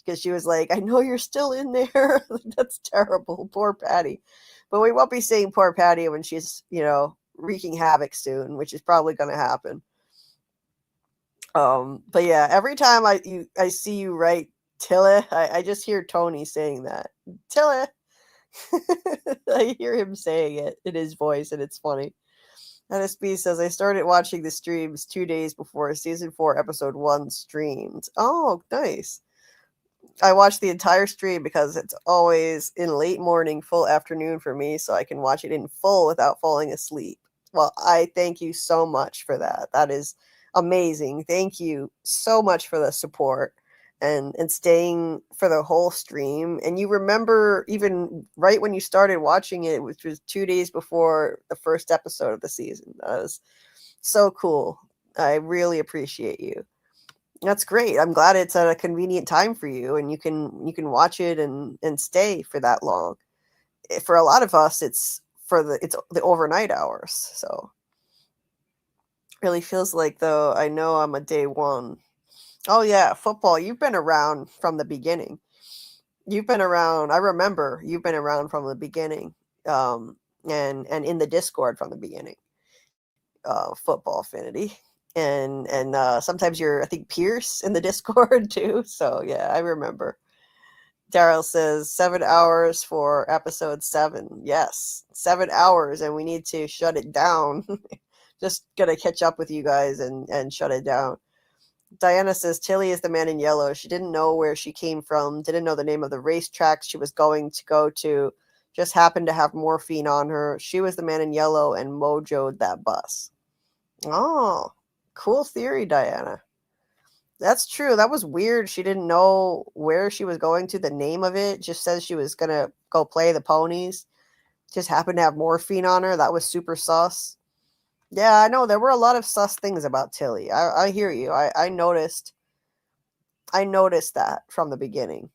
because she was like, I know you're still in there. That's terrible. Poor Patty. But we won't be seeing poor Patty when she's, wreaking havoc soon, which is probably going to happen. But yeah, every time I see you write Tilla, I just hear Tony saying that. Tilla. I hear him saying it in his voice, and it's funny. NSB says, I started watching the streams 2 days before season 4, episode 1 streamed. Oh, nice. I watch the entire stream because it's always in late morning, full afternoon for me, so I can watch it in full without falling asleep. Well, I thank you so much for that. That is amazing. Thank you so much for the support and staying for the whole stream. And you remember even right when you started watching it, which was 2 days before the first episode of the season. That was so cool. I really appreciate you. That's great. I'm glad it's at a convenient time for you and you can watch it and stay for that long. For a lot of us, it's the overnight hours. So really feels like, though, I know I'm a day one. Oh yeah, football. You've been around from the beginning. You've been around. I remember you've been around from the beginning. And in the Discord from the beginning. Football affinity. And sometimes you're, I think, Pierce in the Discord too. So yeah, I remember. Daryl says 7 hours for episode 7. Yes, 7 hours, and we need to shut it down. Just gonna catch up with you guys and shut it down. Diana says Tilly is the man in yellow. She didn't know where she came from, didn't know the name of the racetrack she was going to go to, just happened to have morphine on her. She was the man in yellow and mojoed that bus. Oh, cool theory, Diana. That's true. That was weird. She didn't know where she was going to. The name of it just says she was going to go play the ponies. Just happened to have morphine on her. That was super sus. Yeah, I know. There were a lot of sus things about Tilly. I hear you. I noticed that from the beginning.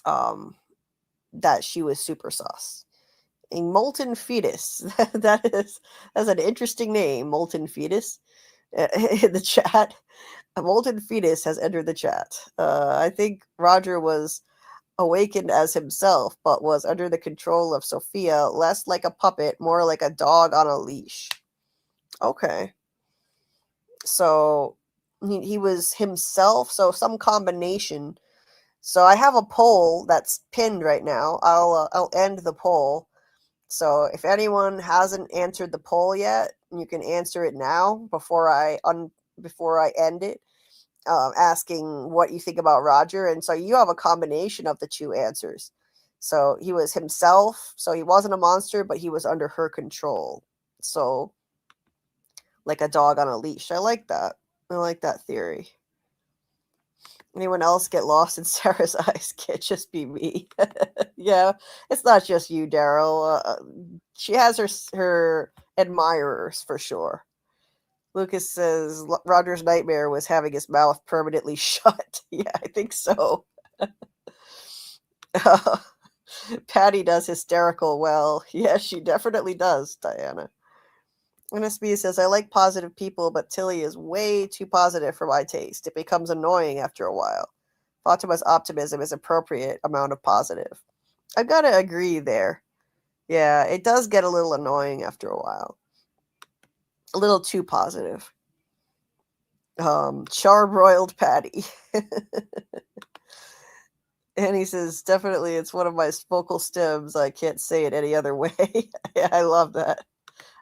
That she was super sus. A molten fetus. That's an interesting name, molten fetus. In the chat, a molten fetus has entered the chat. I think Roger was awakened as himself, but was under the control of Sophia, less like a puppet, more like a dog on a leash. Okay. So he was himself, so some combination. So I have a poll that's pinned right now. I'll end the poll. So if anyone hasn't answered the poll yet, you can answer it now before I end it, asking what you think about Roger. And so you have a combination of the two answers. So he was himself. So he wasn't a monster, but he was under her control. So like a dog on a leash. I like that. I like that theory. Anyone else get lost in Sarah's eyes? Can't just be me. Yeah, it's not just you, Daryl. She has her admirers for sure. Lucas says Roger's nightmare was having his mouth permanently shut. Yeah, I think so. Patty does hysterical well. Yeah, she definitely does, Diana. NSB says, I like positive people, but Tilly is way too positive for my taste. It becomes annoying after a while. Fatima's optimism is appropriate amount of positive. I've got to agree there. Yeah, it does get a little annoying after a while. A little too positive. Charbroiled Patty. And he says, definitely it's one of my vocal stems. I can't say it any other way. Yeah, I love that.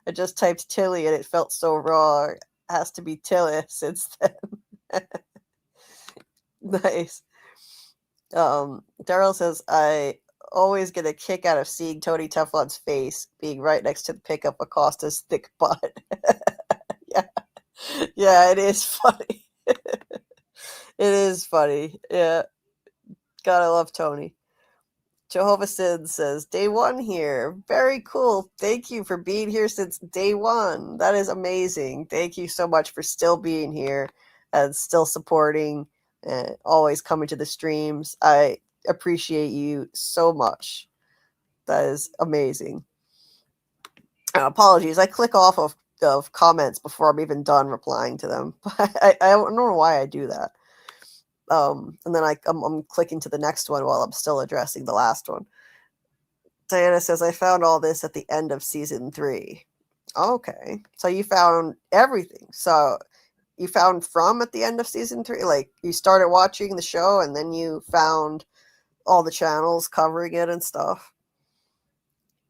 I just typed Tilly and it felt so wrong. It has to be Tilly since then. Nice. Daryl says, I always get a kick out of seeing Tony Teflon's face being right next to the pickup Acosta's thick butt. Yeah, it is funny. It is funny. Yeah. Gotta love Tony. Jehovah Sid says, day one here. Very cool. Thank you for being here since day one. That is amazing. Thank you so much for still being here and still supporting and always coming to the streams. I appreciate you so much. That is amazing. Apologies. I click off of comments before I'm even done replying to them. I don't know why I do that. And then I'm clicking to the next one while I'm still addressing the last one. Diana says, I found all this at the end of season 3. Okay. So you found everything. So you found From at the end of season 3? Like, you started watching the show and then you found all the channels covering it and stuff.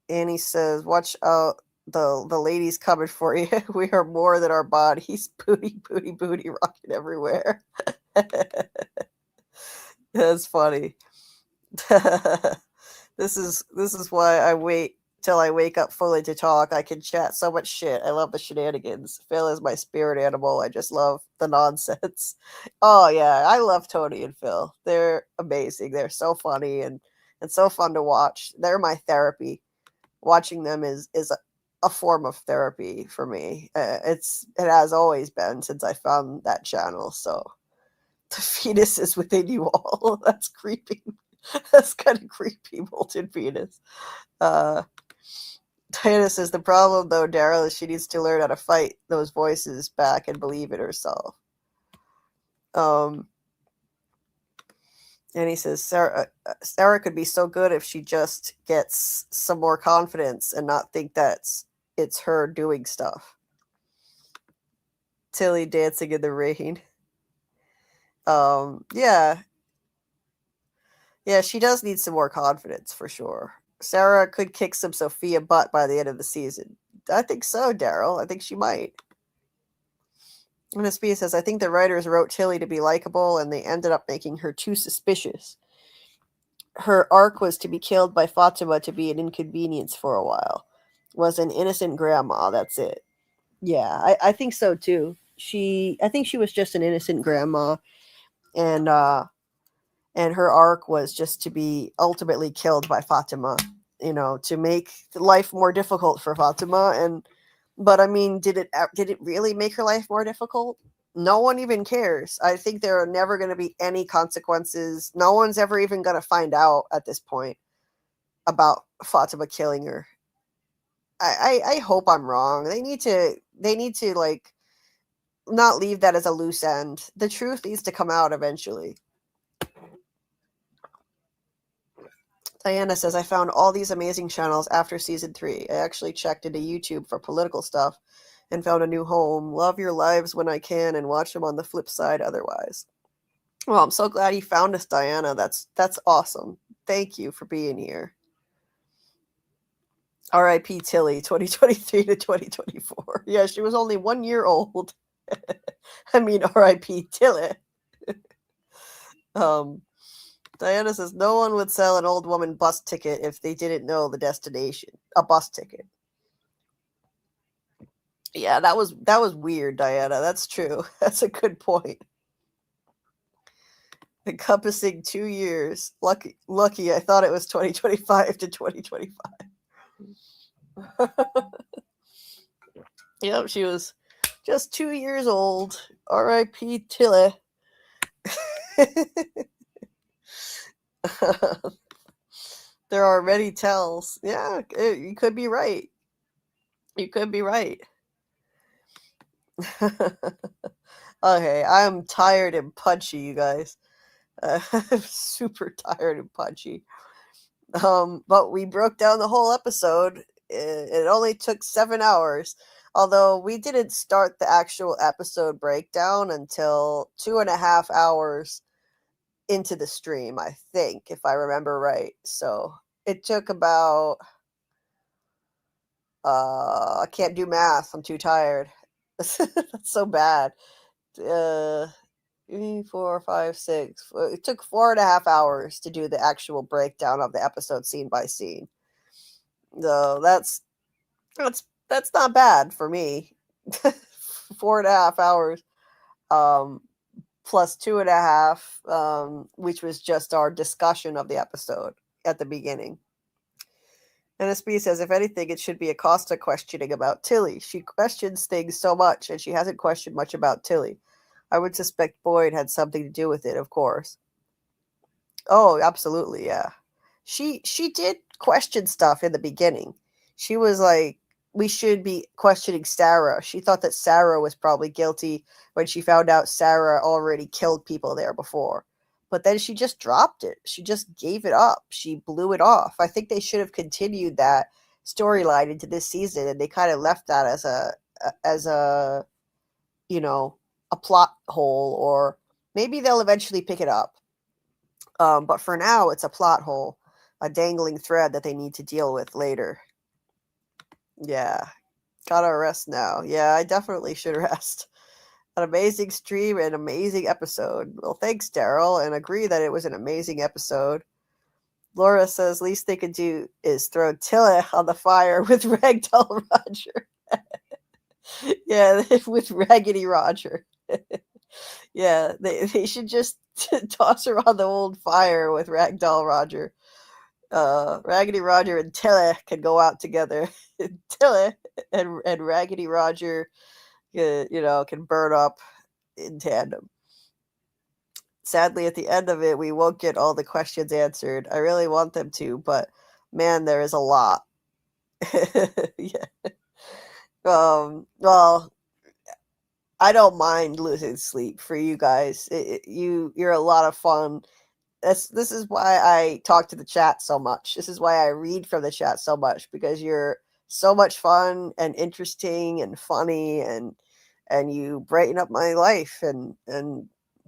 And he says, watch out. The lady's coming for you. We are more than our bodies. Booty, booty, booty rocking everywhere. That's funny. This is why I wait till I wake up fully to talk. I can chat so much shit. I love the shenanigans. Phil is my spirit animal. I just love the nonsense. Oh yeah, I love Tony and Phil. They're amazing. They're so funny and so fun to watch. They're my therapy. Watching them is a form of therapy for me. It has always been since I found that channel. So the fetus is within you all. That's creepy. That's kind of creepy, molten fetus. Diana says the problem though, Daryl, is she needs to learn how to fight those voices back and believe in herself. And he says Sarah could be so good if she just gets some more confidence and not think that it's her doing stuff. Tilly dancing in the rain. Yeah, she does need some more confidence for sure. Sarah could kick some Sophia butt by the end of the season. I think so, Daryl. I think she might. And Sophia says, I think the writers wrote Tilly to be likable and they ended up making her too suspicious. Her arc was to be killed by Fatima to be an inconvenience for a while. Was an innocent grandma, that's it. Yeah, I think so too. I think she was just an innocent grandma, and her arc was just to be ultimately killed by Fatima, to make life more difficult for Fatima. But I mean, did it really make her life more difficult? No one even cares. I think there are never going to be any consequences. No one's ever even going to find out at this point about Fatima killing her. I hope I'm wrong. They need to like not leave that as a loose end. The truth needs to come out eventually. Diana says, I found all these amazing channels after season 3. I actually checked into YouTube for political stuff and found a new home. Love your lives when I can and watch them on the flip side otherwise. Well, I'm so glad you found us, Diana. That's awesome. Thank you for being here. R.I.P. Tilly, 2023 to 2024. Yeah, she was only 1 year old. I mean, R.I.P. Tilly. Diana says, no one would sell an old woman bus ticket if they didn't know the destination. A bus ticket. Yeah, that was weird, Diana. That's true. That's a good point. Encompassing 2 years. Lucky, I thought it was 2025 to 2025. Yep, she was just 2 years old. R.I.P. Tilly. There are many tells. Yeah, you could be right. You could be right. Okay, I'm tired and punchy, you guys. I'm super tired and punchy. But we broke down the whole episode. It only took 7 hours. Although we didn't start the actual episode breakdown until 2.5 hours into the stream, I think, if I remember right. So it took about I can't do math. I'm too tired. That's so bad. 3, 4, 5, 6. It took 4.5 hours to do the actual breakdown of the episode scene by scene. So that's not bad for me. 4.5 hours. Plus 2.5, which was just our discussion of the episode. at the beginning. NSB says, if anything, it should be Acosta questioning about Tilly. She questions things so much, and she hasn't questioned much about Tilly. I would suspect Boyd had something to do with it, of course. Oh, absolutely, yeah. She did question stuff in the beginning. She was like, we should be questioning Sarah. She thought that Sarah was probably guilty when she found out Sarah already killed people there before. But then she just dropped it. She just gave it up. She blew it off. I think they should have continued that storyline into this season, and they kind of left that as a a plot hole, or maybe they'll eventually pick it up. But for now, it's a plot hole, a dangling thread that they need to deal with later. Yeah, gotta rest now. Yeah, I definitely should rest. An amazing stream and amazing episode. Well, thanks, Daryl, and agree that it was an amazing episode. Laura says least they could do is throw Tilly on the fire with Ragdoll Roger. Yeah, with Raggedy Roger. Yeah, they should just toss her on the old fire with Ragdoll Roger. Raggedy Roger and Tilly can go out together. Tilly and Raggedy Roger, can burn up in tandem. Sadly, at the end of it, we won't get all the questions answered. I really want them to, but man, there is a lot. Yeah. Well, I don't mind losing sleep for you guys. You're a lot of fun. This is why I talk to the chat so much. This is why I read from the chat so much, because you're so much fun and interesting and funny, and you brighten up my life and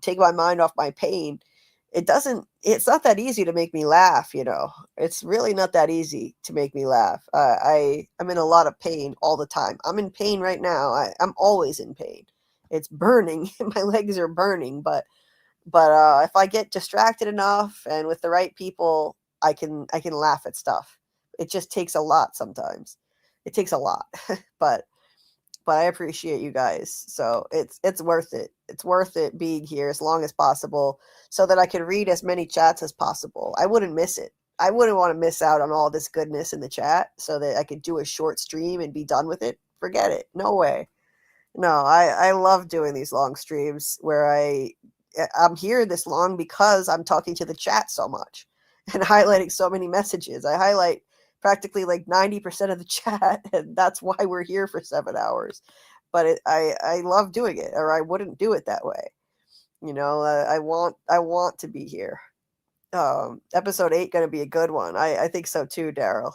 take my mind off my pain. It's not that easy to make me laugh, It's really not that easy to make me laugh. I'm in a lot of pain all the time. I'm in pain right now. I'm always in pain. It's burning. My legs are burning, but if I get distracted enough and with the right people, I can laugh at stuff. It just takes a lot sometimes. It takes a lot, but I appreciate you guys. So it's worth it. It's worth it being here as long as possible so that I can read as many chats as possible. I wouldn't miss it. I wouldn't want to miss out on all this goodness in the chat so that I could do a short stream and be done with it. Forget it. No way. No, I love doing these long streams where I'm here this long because I'm talking to the chat so much and highlighting so many messages. I highlight practically like 90% of the chat, and that's why we're here for 7 hours. But I love doing it, or I wouldn't do it that way. I want to be here. Episode 8 going to be a good one. I think so too, Daryl.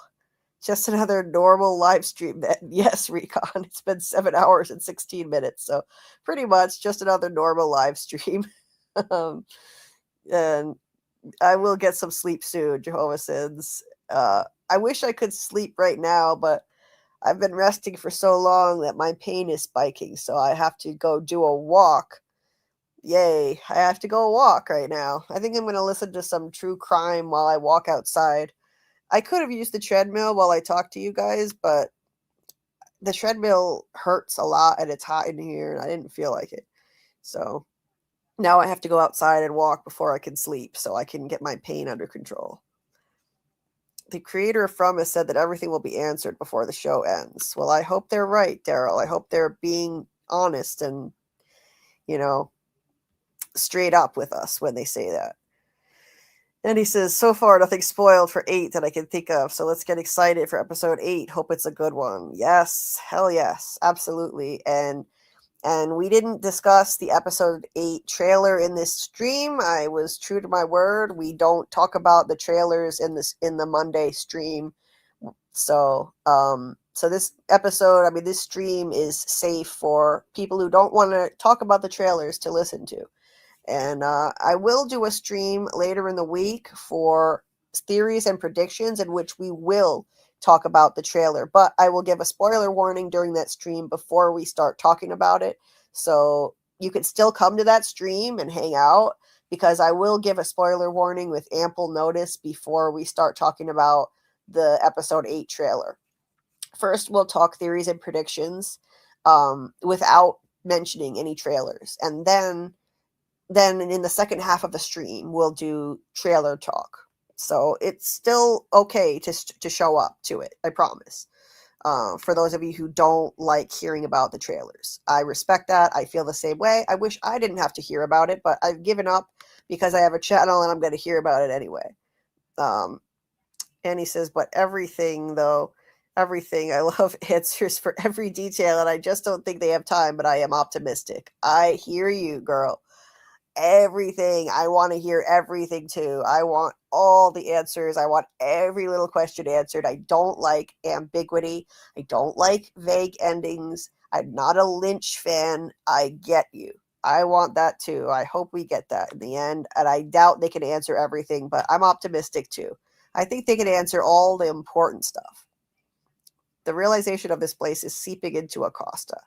Just another normal live stream. Yes, Recon. It's been 7 hours and 16 minutes, so pretty much just another normal live stream. And I will get some sleep soon, Jehovah Sins. I wish I could sleep right now, but I've been resting for so long that my pain is spiking, so I have to go do a walk. Yay, I have to go walk right now. I think I'm going to listen to some true crime while I walk outside. I could have used the treadmill while I talk to you guys, but the treadmill hurts a lot and it's hot in here and I didn't feel like it. So now I have to go outside and walk before I can sleep so I can get my pain under control. The creator of From has said that everything will be answered before the show ends. Well, I hope they're right, Daryl. I hope they're being honest and, straight up with us when they say that. And he says, so far, nothing spoiled for 8 that I can think of. So let's get excited for episode 8. Hope it's a good one. Yes. Hell yes. Absolutely. And we didn't discuss the episode 8 trailer in this stream. I was true to my word. We don't talk about the trailers in the Monday stream. So this episode, this stream is safe for people who don't want to talk about the trailers to listen to. And I will do a stream later in the week for theories and predictions in which we will talk about the trailer. But I will give a spoiler warning during that stream before we start talking about it. So you can still come to that stream and hang out, because I will give a spoiler warning with ample notice before we start talking about the episode 8 trailer. First, we'll talk theories and predictions without mentioning any trailers. And then in the second half of the stream, we'll do trailer talk. So it's still okay to show up to it. I promise. For those of you who don't like hearing about the trailers, I respect that. I feel the same way. I wish I didn't have to hear about it, but I've given up because I have a channel and I'm going to hear about it anyway. And he says, but everything, I love answers for every detail, and I just don't think they have time, but I am optimistic. I hear you, girl. Everything. I want to hear everything too. I want all the answers. I want every little question answered. I don't like ambiguity. I don't like vague endings. I'm not a Lynch fan. I get you. I want that too. I hope we get that in the end. And I doubt they can answer everything, but I'm optimistic too. I think they can answer all the important stuff. The realization of this place is seeping into Acosta.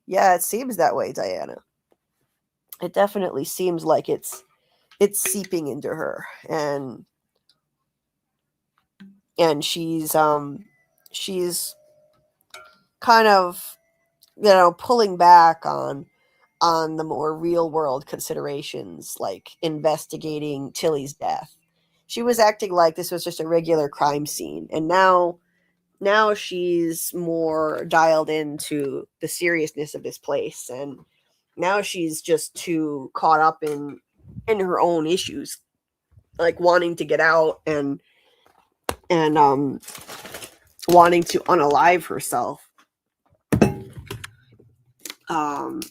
Yeah, it seems that way, Diana. It definitely seems like it's seeping into her, and she's kind of, pulling back on the more real world considerations, like investigating Tilly's death. She was acting like this was just a regular crime scene, and now she's more dialed into the seriousness of this place, and now she's just too caught up in her own issues, like wanting to get out and wanting to unalive herself. And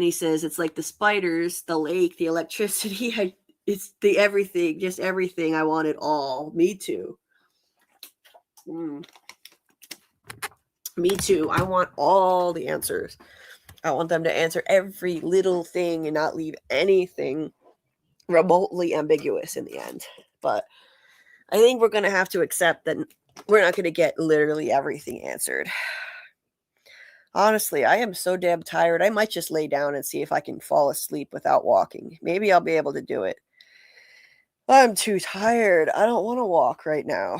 he says it's like the spiders, the lake, the electricity. It's the everything, just everything. I want it all. Me too. Me too. I want all the answers. I want them to answer every little thing and not leave anything remotely ambiguous in the end. But I think we're going to have to accept that we're not going to get literally everything answered. Honestly, I am so damn tired. I might just lay down and see if I can fall asleep without walking. Maybe I'll be able to do it. I'm too tired. I don't want to walk right now.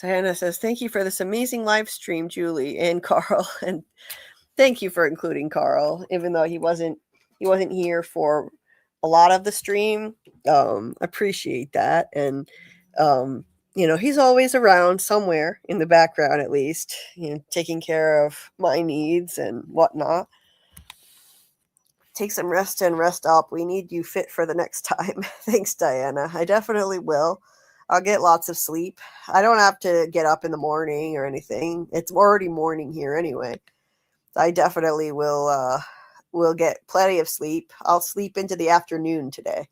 Diana says, thank you for this amazing live stream, Julie and Karl. And thank you for including Karl, even though he wasn't here for a lot of the stream. Appreciate that. And he's always around somewhere in the background, at least, taking care of my needs and whatnot. Take some rest and rest up. We need you fit for the next time. Thanks, Diana. I definitely will. I'll get lots of sleep. I don't have to get up in the morning or anything. It's already morning here anyway. I definitely will get plenty of sleep. I'll sleep into the afternoon today.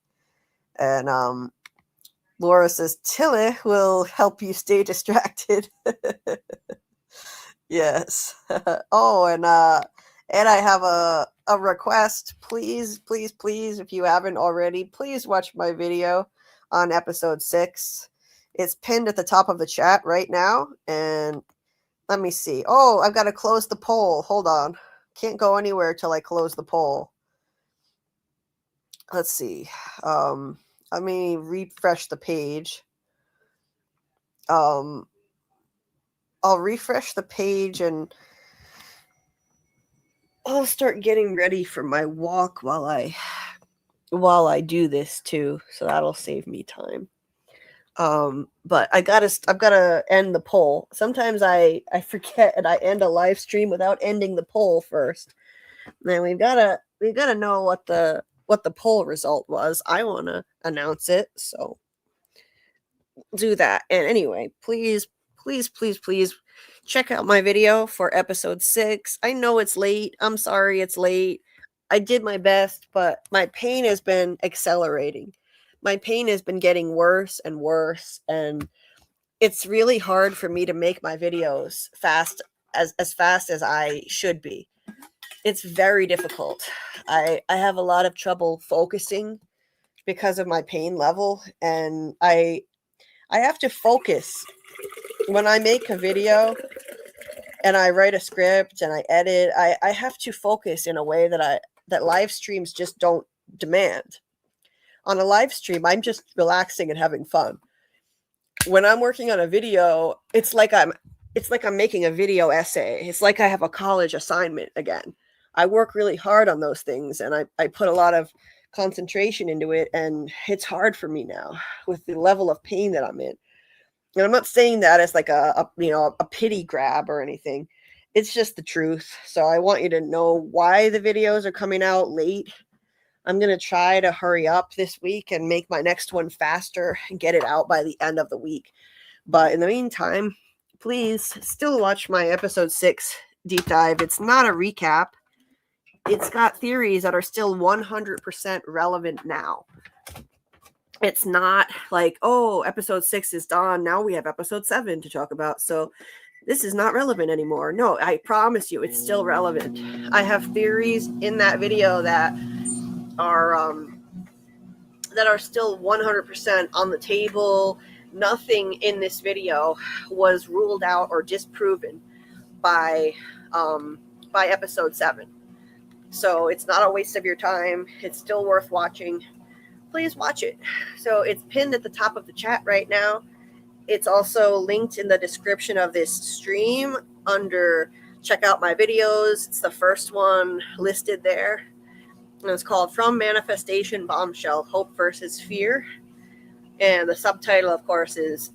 And Laura says, Tilly will help you stay distracted. Yes. Oh, and I have a request. Please, please, please, if you haven't already, please watch my video on episode 6. It's pinned at the top of the chat right now. And let me see. Oh, I've got to close the poll. Hold on. Can't go anywhere till I close the poll. Let's see. Let me refresh the page. I'll refresh the page and I'll start getting ready for my walk while I do this too. So that'll save me time. But I've gotta end the poll. Sometimes I forget and I end a live stream without ending the poll first. Then we've gotta know what the poll result was. I want to announce it, so do that. And anyway, please check out my video for episode 6. I know it's late. I'm sorry it's late. I did my best, but my pain has been accelerating. My pain has been getting worse and worse, and it's really hard for me to make my videos fast as fast as I should be. It's very difficult. I have a lot of trouble focusing because of my pain level, and I have to focus when I make a video and I write a script and I edit. I have to focus in a way that live streams just don't demand. On a live stream, I'm just relaxing and having fun. When I'm working on a video, it's like I'm making a video essay. It's like I have a college assignment again. I work really hard on those things, and I put a lot of concentration into it, and it's hard for me now with the level of pain that I'm in. And I'm not saying that as like a pity grab or anything. It's just the truth. So I want you to know why the videos are coming out late. I'm going to try to hurry up this week and make my next one faster and get it out by the end of the week. But in the meantime, please still watch my episode 6 deep dive. It's not a recap. It's got theories that are still 100% relevant now. It's not like, oh, episode 6 is done. Now we have episode 7 to talk about. So this is not relevant anymore. No, I promise you it's still relevant. I have theories in that video that are still 100% on the table. Nothing in this video was ruled out or disproven by episode 7. So it's not a waste of your time. It's still worth watching. Please watch it. So it's pinned at the top of the chat right now. It's also linked in the description of this stream under check out my videos. It's the first one listed there. And it's called From Manifestation Bombshell, Hope versus Fear. And the subtitle, of course, is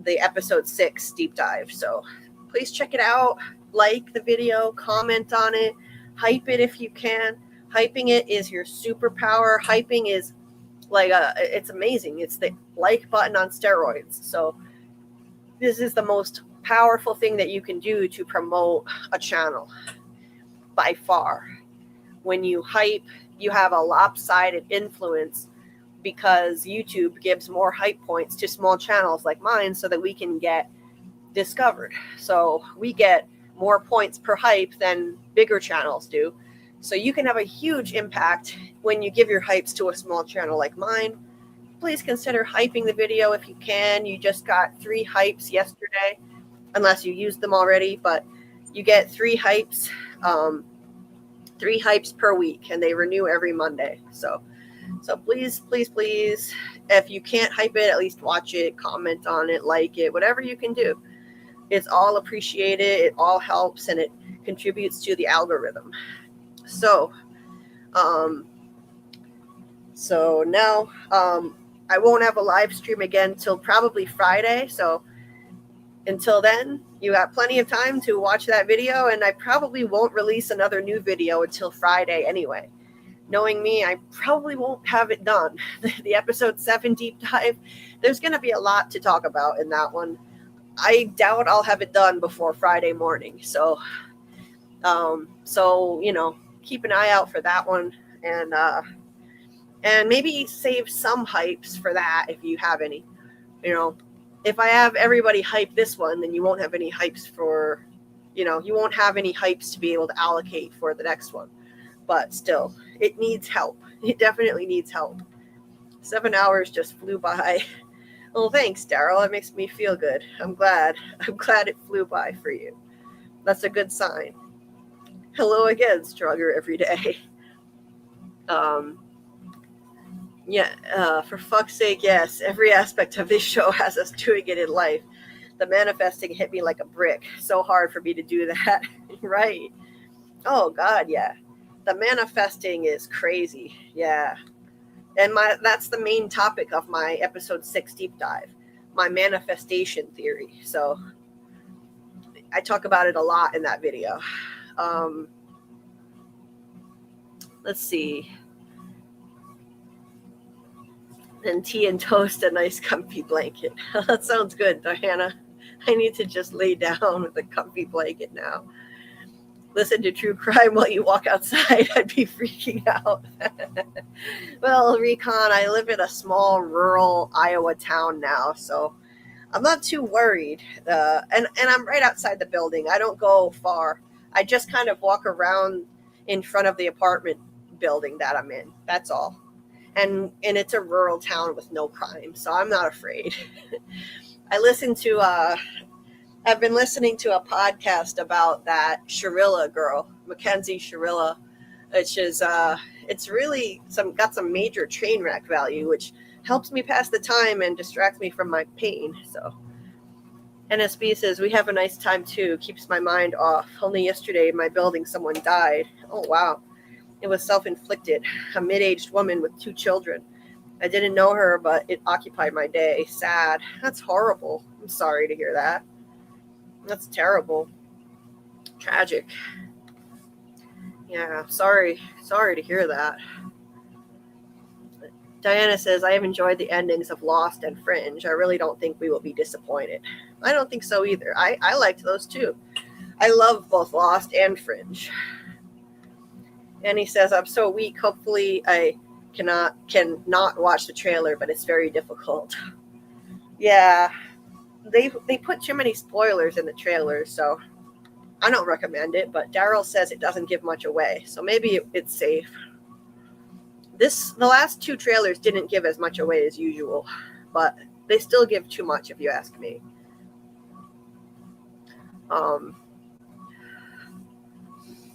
the episode 6 deep dive. So please check it out. Like the video, comment on it, hype it if you can. Hyping it is your superpower. Hyping is like it's amazing. It's the like button on steroids. So this is the most powerful thing that you can do to promote a channel by far. When you hype, you have a lopsided influence because YouTube gives more hype points to small channels like mine so that we can get discovered. So we get more points per hype than bigger channels do. So you can have a huge impact when you give your hypes to a small channel like mine. Please consider hyping the video if you can. You just got 3 hypes yesterday, unless you used them already, but you get 3 hypes, 3 hypes per week, and they renew every Monday. So please, please, please, if you can't hype it, at least watch it, comment on it, like it, whatever you can do. It's all appreciated. It all helps, and it contributes to the algorithm. So now I won't have a live stream again till probably Friday. So until then, you have plenty of time to watch that video, and I probably won't release another new video until Friday anyway. Knowing me, I probably won't have it done. The episode 7 deep dive, there's going to be a lot to talk about in that one. I doubt I'll have it done before Friday morning. So you know, keep an eye out for that one, and maybe save some hypes for that if you have any. You know, if I have everybody hype this one, then you won't have any hypes for, you know, you won't have any hypes to be able to allocate for the next one. But still, it needs help. It definitely needs help. 7 hours just flew by. Well, thanks, Daryl. It makes me feel good. I'm glad it flew by for you. That's a good sign. Hello again, Strugger every day. For fuck's sake, yes. Every aspect of this show has us doing it in life. The manifesting hit me like a brick. So hard for me to do that. Right. Oh, God, yeah. The manifesting is crazy. Yeah. And that's the main topic of my episode 6 deep dive, my manifestation theory. So I talk about it a lot in that video. Let's see. And tea and toast, a nice comfy blanket. That sounds good, Diana. I need to just lay down with a comfy blanket now. Listen to true crime while you walk outside. I'd be freaking out. Well, Recon, I live in a small rural Iowa town now, so I'm not too worried. And I'm right outside the building. I don't go far. I just kind of walk around in front of the apartment building that I'm in. That's all. And it's a rural town with no crime, so I'm not afraid. I've been listening to a podcast about that Sharilla girl, Mackenzie Sharilla, which is it's really got some major train wreck value, which helps me pass the time and distracts me from my pain. So NSB says we have a nice time too, keeps my mind off. Only yesterday in my building someone died. Oh wow. It was self-inflicted. A mid-aged woman with 2 children. I didn't know her, but it occupied my day. Sad. That's horrible. I'm sorry to hear that. That's terrible. Tragic. Yeah, sorry to hear that. Diana says, I have enjoyed the endings of Lost and Fringe. I really don't think we will be disappointed. I don't think so either. I liked those too. I love both Lost and Fringe. And he says, I'm so weak. Hopefully I cannot watch the trailer, but it's very difficult. Yeah, they put too many spoilers in the trailer, so I don't recommend it, but Daryl says it doesn't give much away, so maybe it's safe. The last 2 trailers didn't give as much away as usual, but they still give too much if you ask me.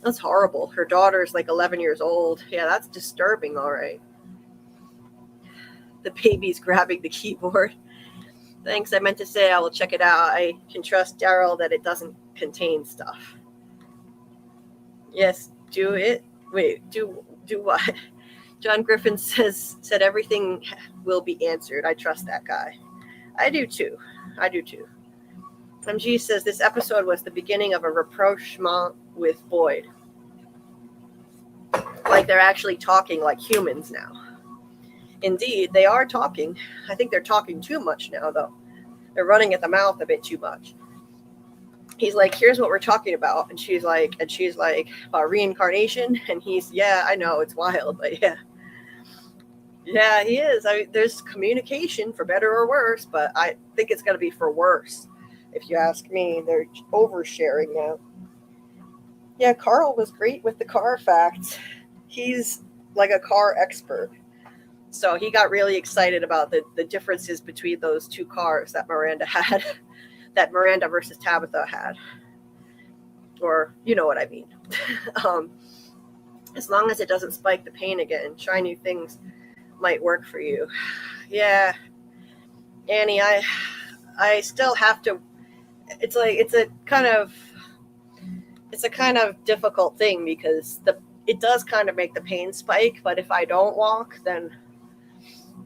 That's horrible. Her daughter's like 11 years old. Yeah, that's disturbing, all right. The baby's grabbing the keyboard. Thanks, I meant to say I will check it out. I can trust Daryl that it doesn't contain stuff. Yes, do it. Wait, do what? John Griffin said everything will be answered. I trust that guy. I do too. MG says this episode was the beginning of a rapprochement with Boyd. Like they're actually talking like humans now. Indeed, they are talking. I think they're talking too much now, though. They're running at the mouth a bit too much. He's like, here's what we're talking about. And she's like, about reincarnation. And he's, yeah, I know, it's wild, but yeah. Yeah, he is. There's communication for better or worse, but I think it's going to be for worse. If you ask me, they're oversharing now. Yeah, Karl was great with the car facts. He's like a car expert. So he got really excited about the differences between those 2 cars that Miranda had, that Miranda versus Tabitha had. Or, you know what I mean. As long as it doesn't spike the pain again, try new things might work for you. Yeah. Annie, I still have to, it's a kind of difficult thing because it does kind of make the pain spike, but if I don't walk, then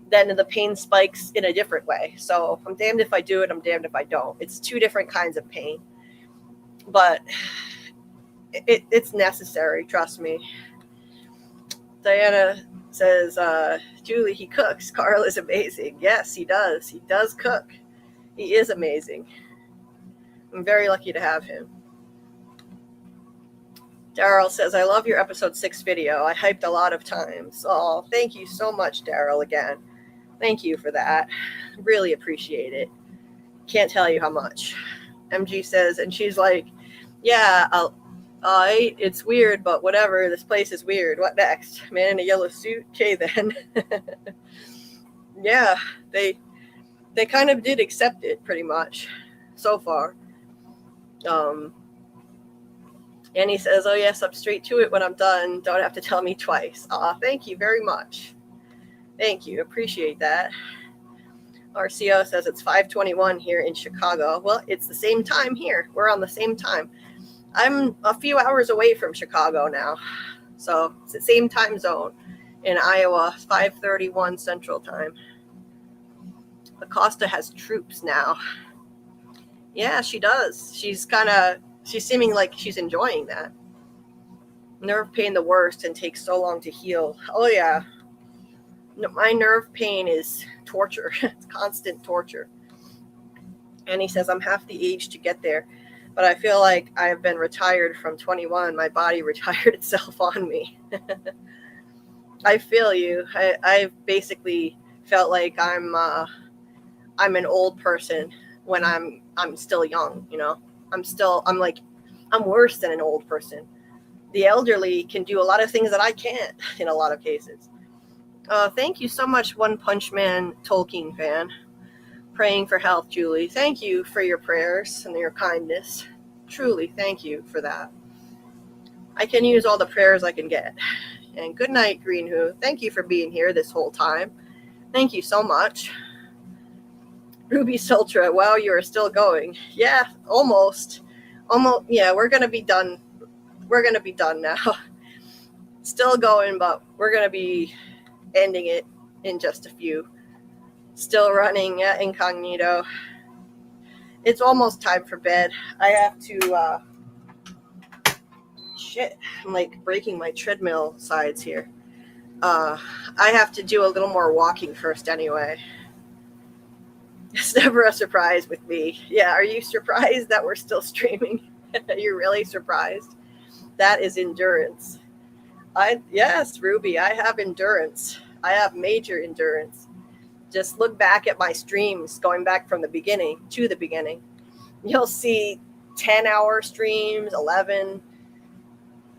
the pain spikes in a different way. So I'm damned if I do it, I'm damned if I don't. It's 2 different kinds of pain. But it's necessary, trust me. Diana says, Julie, he cooks. Karl is amazing. Yes, he does. He does cook. He is amazing. I'm very lucky to have him. Daryl says, I love your episode 6 video. I hyped a lot of times. Oh, thank you so much, Daryl, again. Thank you for that. Really appreciate it. Can't tell you how much. MG says, and she's like, yeah, it's weird, but whatever. This place is weird. What next? Man in a yellow suit? Okay, then. Yeah, they kind of did accept it pretty much so far. And he says, oh, yes, I'm straight to it when I'm done. Don't have to tell me twice. Aw, thank you very much. Thank you. Appreciate that. RCO says it's 5:21 here in Chicago. Well, it's the same time here. We're on the same time. I'm a few hours away from Chicago now. So it's the same time zone in Iowa, 5:31 Central Time. Acosta has troops now. Yeah, she does. She's seeming like she's enjoying that. Nerve pain the worst and takes so long to heal. Oh, yeah. No, my nerve pain is torture. It's constant torture. And he says, I'm half the age to get there. But I feel like I've been retired from 21. My body retired itself on me. I feel you. I've basically felt like I'm an old person when I'm still young, you know. I'm worse than an old person. The elderly can do a lot of things that I can't in a lot of cases. Thank you so much, One Punch Man Tolkien fan. Praying for health, Julie. Thank you for your prayers and your kindness. Truly, thank you for that. I can use all the prayers I can get. And good night, Greenhoo. Thank you for being here this whole time. Thank you so much. Ruby Sultra, wow, you are still going. Yeah, almost. Yeah, we're going to be done. We're going to be done now. Still going, but we're going to be ending it in just a few. Still running incognito. It's almost time for bed. I have to, shit, I'm like breaking my treadmill sides here. I have to do a little more walking first anyway. It's never a surprise with me. Yeah, are you surprised that we're still streaming? You're really surprised? That is endurance. Yes, Ruby, I have endurance. I have major endurance. Just look back at my streams going back from the beginning to the beginning. You'll see 10-hour streams, 11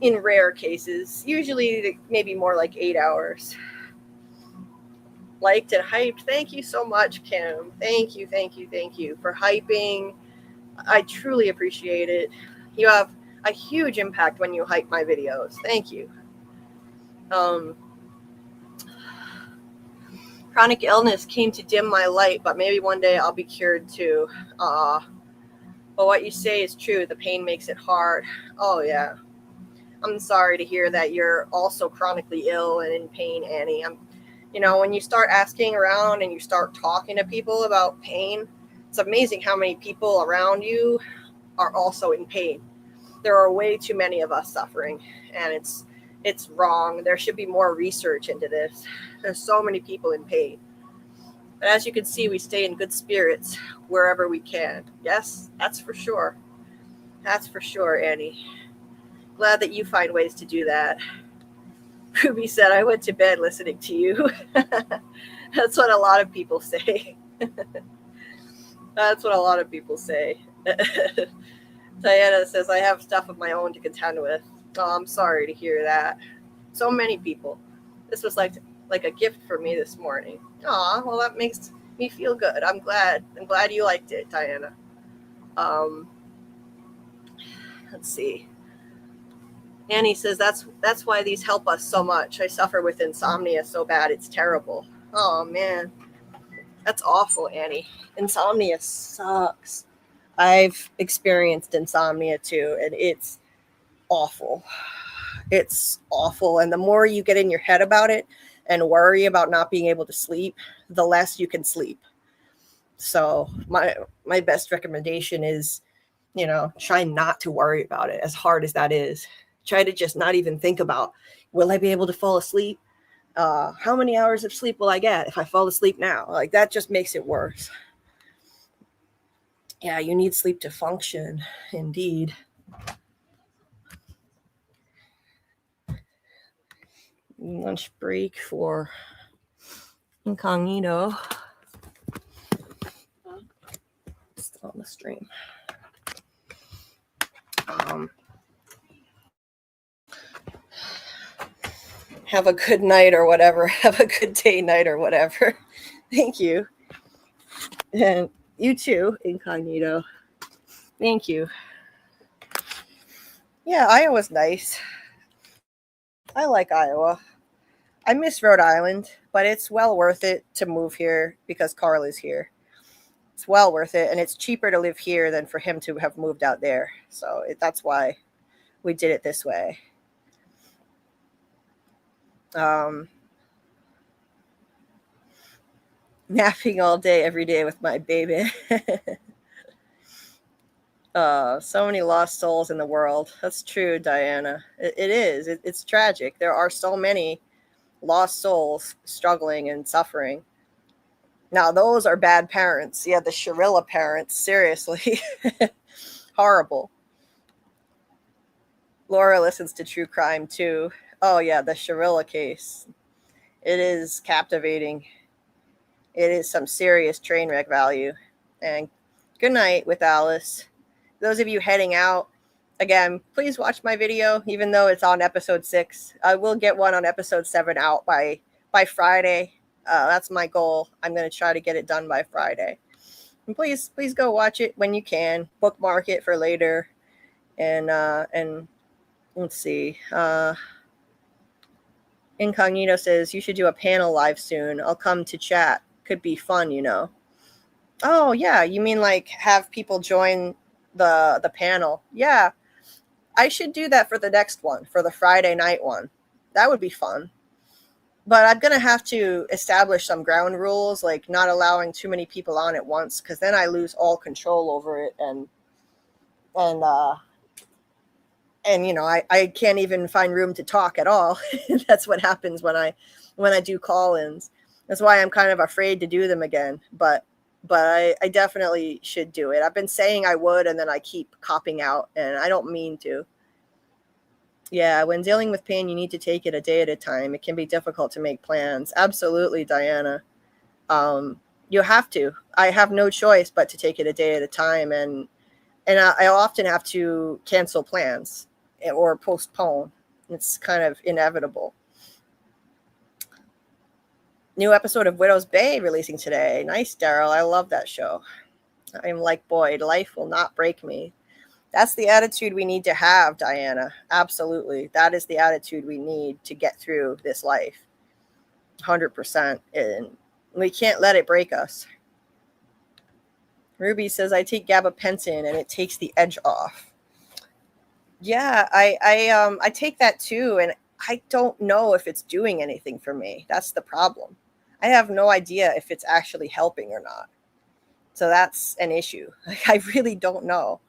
in rare cases. Usually maybe more like 8 hours. Liked and hyped. Thank you so much, Kim. Thank you for hyping. I truly appreciate it. You have a huge impact when you hype my videos. Thank you. Chronic illness came to dim my light, but maybe one day I'll be cured too. But what you say is true. The pain makes it hard. Oh, yeah. I'm sorry to hear that you're also chronically ill and in pain, Annie. When you start asking around and you start talking to people about pain, it's amazing how many people around you are also in pain. There are way too many of us suffering, and it's wrong. There should be more research into this. There's so many people in pain. But as you can see, we stay in good spirits wherever we can. Yes, that's for sure. That's for sure, Annie. Glad that you find ways to do that. Ruby said, I went to bed listening to you. That's what a lot of people say. That's what a lot of people say. Diana says, I have stuff of my own to contend with. Oh, I'm sorry to hear that. So many people. This was like a gift for me this morning. Aw, well, that makes me feel good. I'm glad you liked it, Diana. Let's see. Annie says, that's why these help us so much. I suffer with insomnia so bad, it's terrible. Oh, man. That's awful, Annie. Insomnia sucks. I've experienced insomnia, too, and it's awful. It's awful. And the more you get in your head about it and worry about not being able to sleep, the less you can sleep. So my best recommendation is, try not to worry about it, as hard as that is. Try to just not even think about, will I be able to fall asleep? How many hours of sleep will I get if I fall asleep now? Like, that just makes it worse. Yeah, you need sleep to function, indeed. Lunch break for incognito. Still on the stream. Have a good night or whatever. Have a good day, night or whatever. Thank you. And you too, incognito. Thank you. Yeah, Iowa's nice. I like Iowa. I miss Rhode Island, but it's well worth it to move here because Karl is here. It's well worth it, and it's cheaper to live here than for him to have moved out there. So that's why we did it this way. Napping all day, every day with my baby. So many lost souls in the world. That's true, Diana. It is. It's tragic. There are so many lost souls struggling and suffering. Now, those are bad parents. Yeah, the Sharilla parents. Seriously. Horrible. Laura listens to true crime, too. Oh, yeah, the Sharilla case. It is captivating. It is some serious train wreck value. And good night with Alice. Those of you heading out, again, please watch my video, even though it's on episode 6. I will get one on episode 7 out by Friday. That's my goal. I'm going to try to get it done by Friday. And please go watch it when you can. Bookmark it for later. And let's see. Incognito says, you should do a panel live soon. I'll come to chat. Could be fun, Oh, yeah. You mean like have people join the panel? Yeah. I should do that for the next one, for the Friday night one. That would be fun. But I'm going to have to establish some ground rules, like not allowing too many people on at once, because then I lose all control over it. And you know, I can't even find room to talk at all. That's what happens when I do call-ins. That's why I'm kind of afraid to do them again. But I definitely should do it. I've been saying I would, and then I keep copping out, and I don't mean to. Yeah, when dealing with pain, you need to take it a day at a time. It can be difficult to make plans. Absolutely, Diana. You have to. I have no choice but to take it a day at a time, and I often have to cancel plans or postpone. It's kind of inevitable. New episode of Widow's Bay releasing today. Nice, Daryl. I love that show. I'm like Boyd. Life will not break me. That's the attitude we need to have, Diana. Absolutely. That is the attitude we need to get through this life. 100%. And we can't let it break us. Ruby says, I take gabapentin and it takes the edge off. Yeah, I take that too, and I don't know if it's doing anything for me. That's the problem. I have no idea if it's actually helping or not. So that's an issue. Like, I really don't know.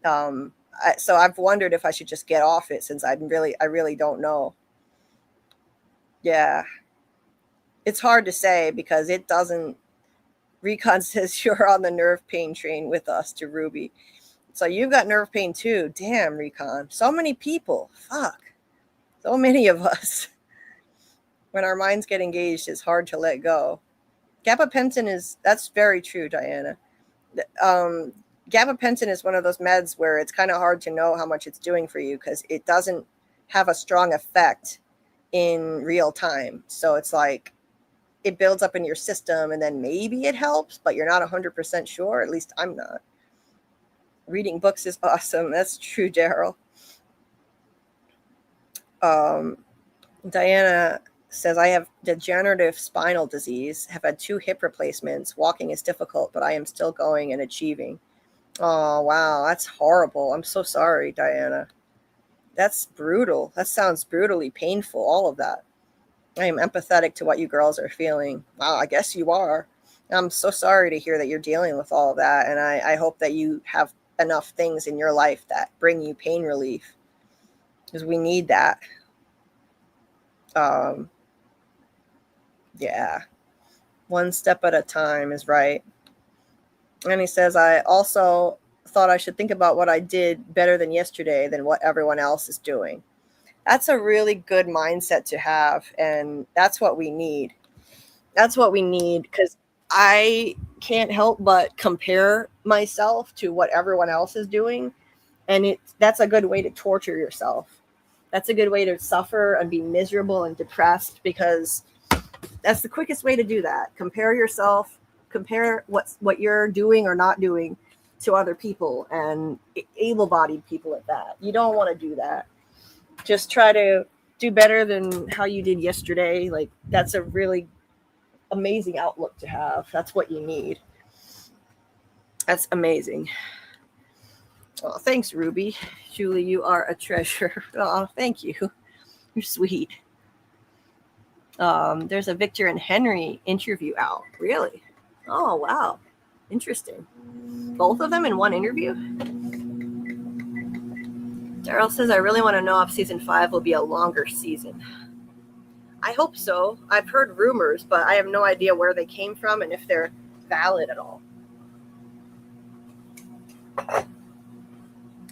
So I've wondered if I should just get off it, since I really don't know. Yeah. It's hard to say because it doesn't. Recon says you're on the nerve pain train with us, to Ruby. So you've got nerve pain too. Damn, Recon. So many people. Fuck. So many of us. When our minds get engaged, it's hard to let go. Gabapentin that's very true, Diana. Gabapentin is one of those meds where it's kind of hard to know how much it's doing for you because it doesn't have a strong effect in real time. So it's like it builds up in your system and then maybe it helps, but you're not 100% sure. At least I'm not. Reading books is awesome. That's true, Daryl. Diana says, I have degenerative spinal disease, have had 2 hip replacements. Walking is difficult, but I am still going and achieving. Oh, wow. That's horrible. I'm so sorry, Diana. That's brutal. That sounds brutally painful, all of that. I am empathetic to what you girls are feeling. Wow, I guess you are. I'm so sorry to hear that you're dealing with all of that, and I hope that you have enough things in your life that bring you pain relief, because we need that. Yeah, one step at a time is right. And he says, I also thought I should think about what I did better than yesterday than what everyone else is doing. That's a really good mindset to have, and that's what we need. That's what we need, because I can't help but compare myself to what everyone else is doing, and that's a good way to torture yourself. That's a good way to suffer and be miserable and depressed, because that's the quickest way to do that. Compare yourself, compare what you're doing or not doing to other people, and able-bodied people at that. You don't want to do that. Just try to do better than how you did yesterday. Like, that's a really amazing outlook to have. That's what you need. That's amazing. Oh, thanks, Ruby. Julie, you are a treasure. Oh, thank you. You're sweet. There's a Victor and Henry interview out. Really? Oh, wow. Interesting. Both of them in one interview? Daryl says, I really want to know if season 5 will be a longer season. I hope so. I've heard rumors, but I have no idea where they came from and if they're valid at all.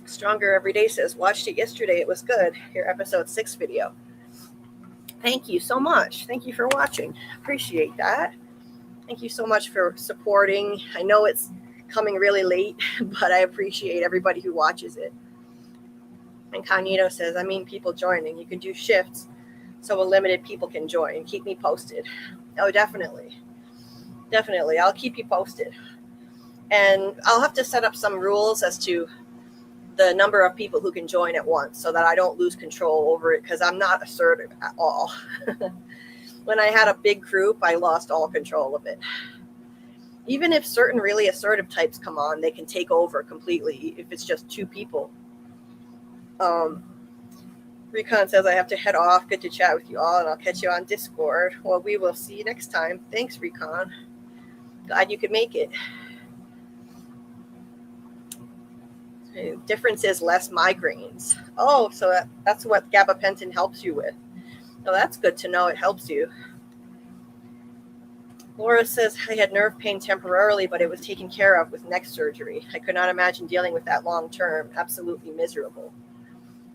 Stronger Every Day says, watched it yesterday. It was good. Your episode 6 video. Thank you so much. Thank you for watching. Appreciate that. Thank you so much for supporting. I know it's coming really late, but I appreciate everybody who watches it. And Cognito says, I mean, people joining. You can do shifts so a limited people can join. Keep me posted. Oh, definitely. Definitely. I'll keep you posted. And I'll have to set up some rules as to the number of people who can join at once so that I don't lose control over it, because I'm not assertive at all. When I had a big group, I lost all control of it. Even if certain really assertive types come on, they can take over completely if it's just 2 people. Recon says I have to head off. Good to chat with you all, and I'll catch you on Discord. Well, we will see you next time. Thanks, Recon. Glad you could make it. The difference is less migraines. Oh, so that's what gabapentin helps you with. So that's good to know. It helps you. Laura says I had nerve pain temporarily, but it was taken care of with neck surgery. I could not imagine dealing with that long term. Absolutely miserable.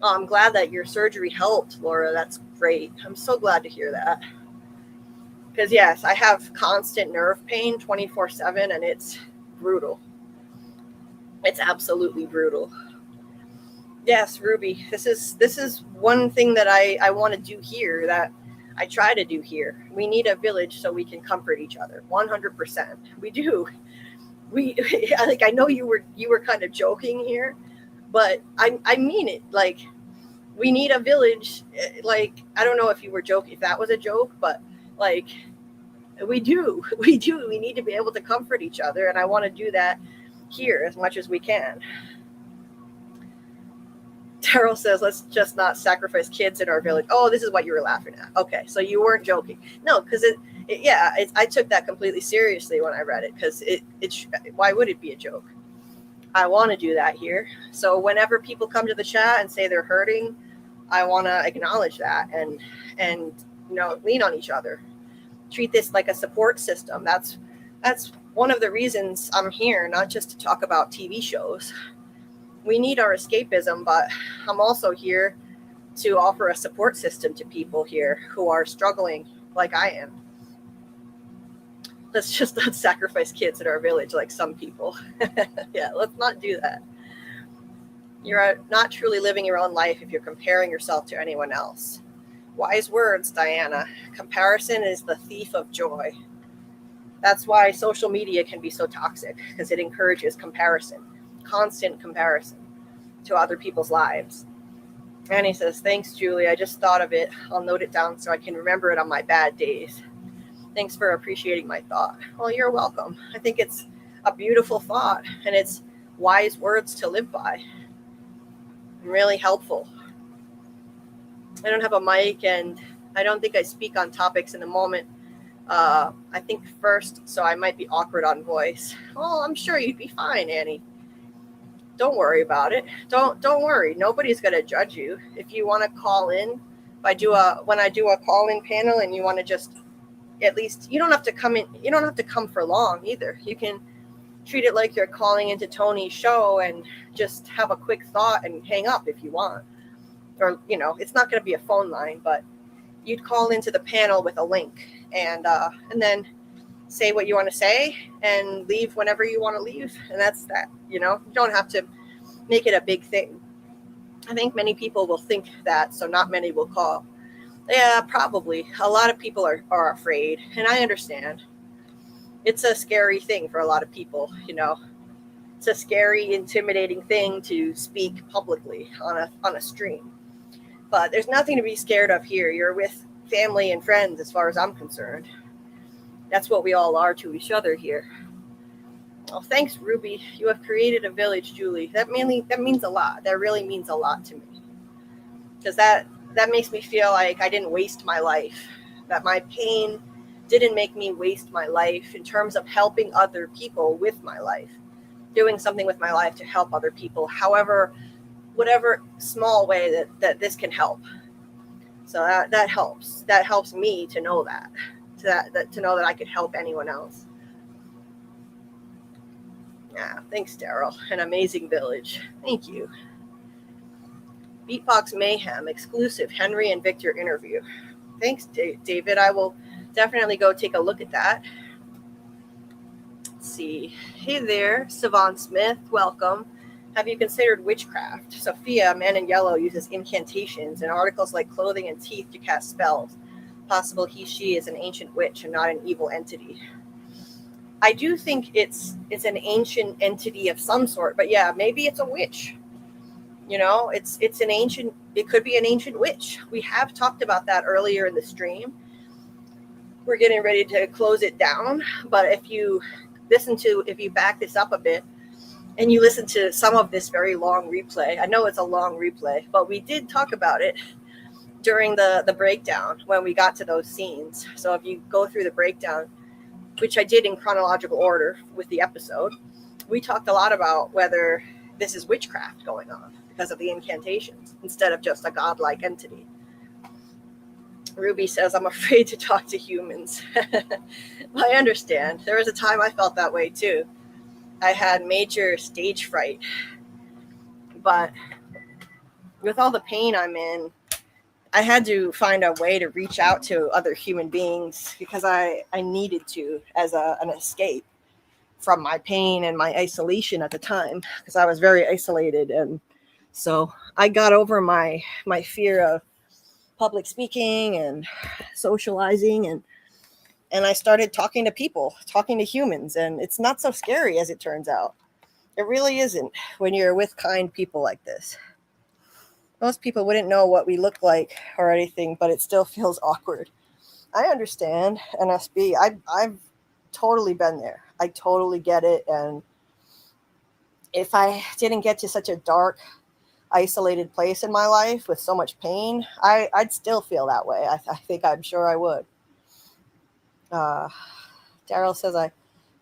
Oh, I'm glad that your surgery helped, Laura. That's great. I'm so glad to hear that. Because, yes, I have constant nerve pain 24/7, and it's brutal. It's absolutely brutal. Yes, Ruby, this is one thing that I want to do here, that I try to do here. We need a village so we can comfort each other. 100%. We do. We like, I know you were kind of joking here, but I mean it. Like, we need a village. Like, I don't know if you were joking, if that was a joke, but like, we do. We need to be able to comfort each other, and I want to do that here as much as we can. Terrell says, let's just not sacrifice kids in our village. Oh, this is what you were laughing at. Okay, so you weren't joking. No, because I took that completely seriously when I read it, because why would it be a joke? I want to do that here. So whenever people come to the chat and say they're hurting, I want to acknowledge that and lean on each other. Treat this like a support system. That's one of the reasons I'm here, not just to talk about TV shows. We need our escapism, but I'm also here to offer a support system to people here who are struggling like I am. Let's just not sacrifice kids in our village like some people. Yeah, let's not do that. You're not truly living your own life if you're comparing yourself to anyone else. Wise words, Diana. Comparison is the thief of joy. That's why social media can be so toxic, because it encourages comparison. Constant comparison to other people's lives. And he says, thanks, Julie. I just thought of it. I'll note it down so I can remember it on my bad days. Thanks for appreciating my thought. Well, you're welcome. I think it's a beautiful thought, and it's wise words to live by. Really helpful. I don't have a mic, and I don't think I speak on topics in the moment. I think first, so I might be awkward on voice. Oh, I'm sure you'd be fine, Annie. Don't worry about it. Don't worry. Nobody's going to judge you. If you want to call in, when I do a call-in panel, and you want to just, at least, you don't have to come in. You don't have to come for long either. You can treat it like you're calling into Tony's show and just have a quick thought and hang up if you want. Or, it's not going to be a phone line, but you'd call into the panel with a link and then say what you want to say and leave whenever you want to leave. And that's that. You don't have to make it a big thing. I think many people will think that, so not many will call. Yeah, probably. A lot of people are afraid, and I understand. It's a scary thing for a lot of people, It's a scary, intimidating thing to speak publicly on a stream. But there's nothing to be scared of here. You're with family and friends as far as I'm concerned. That's what we all are to each other here. Oh, thanks, Ruby. You have created a village, Julie. That means a lot. That really means a lot to me. Because that makes me feel like I didn't waste my life. That my pain didn't make me waste my life in terms of helping other people with my life. Doing something with my life to help other people. However, whatever small way that this can help. So that helps. That helps me to know that. To know that I could help anyone else. Yeah, thanks, Daryl. An amazing village. Thank you. Beatbox Mayhem, exclusive Henry and Victor interview. Thanks, David. I will definitely go take a look at that. Let's see. Hey there, Savon Smith. Welcome. Have you considered witchcraft? Sophia, Man in Yellow, uses incantations and articles like clothing and teeth to cast spells. Possible she is an ancient witch and not an evil entity. I do think it's an ancient entity of some sort, but yeah, maybe it's a witch. It's an ancient. It could be an ancient witch. We have talked about that earlier in the stream. We're getting ready to close it down, but if you back this up a bit, and you listen to some of this very long replay, I know it's a long replay, but we did talk about it. during the breakdown when we got to those scenes. So if you go through the breakdown, which I did in chronological order with the episode, we talked a lot about whether this is witchcraft going on because of the incantations instead of just a godlike entity. Ruby says, I'm afraid to talk to humans. I understand. There was a time I felt that way too. I had major stage fright. But with all the pain I'm in, I had to find a way to reach out to other human beings because I needed to as an escape from my pain and my isolation at the time, because I was very isolated. And so I got over my fear of public speaking and socializing, and I started talking to people, talking to humans, and it's not so scary as it turns out. It really isn't when you're with kind people like this. Most people wouldn't know what we look like or anything, but it still feels awkward. I understand, NSB. I've totally been there. I totally get it. And if I didn't get to such a dark, isolated place in my life with so much pain, I'd still feel that way. I'm sure I would. Daryl says, I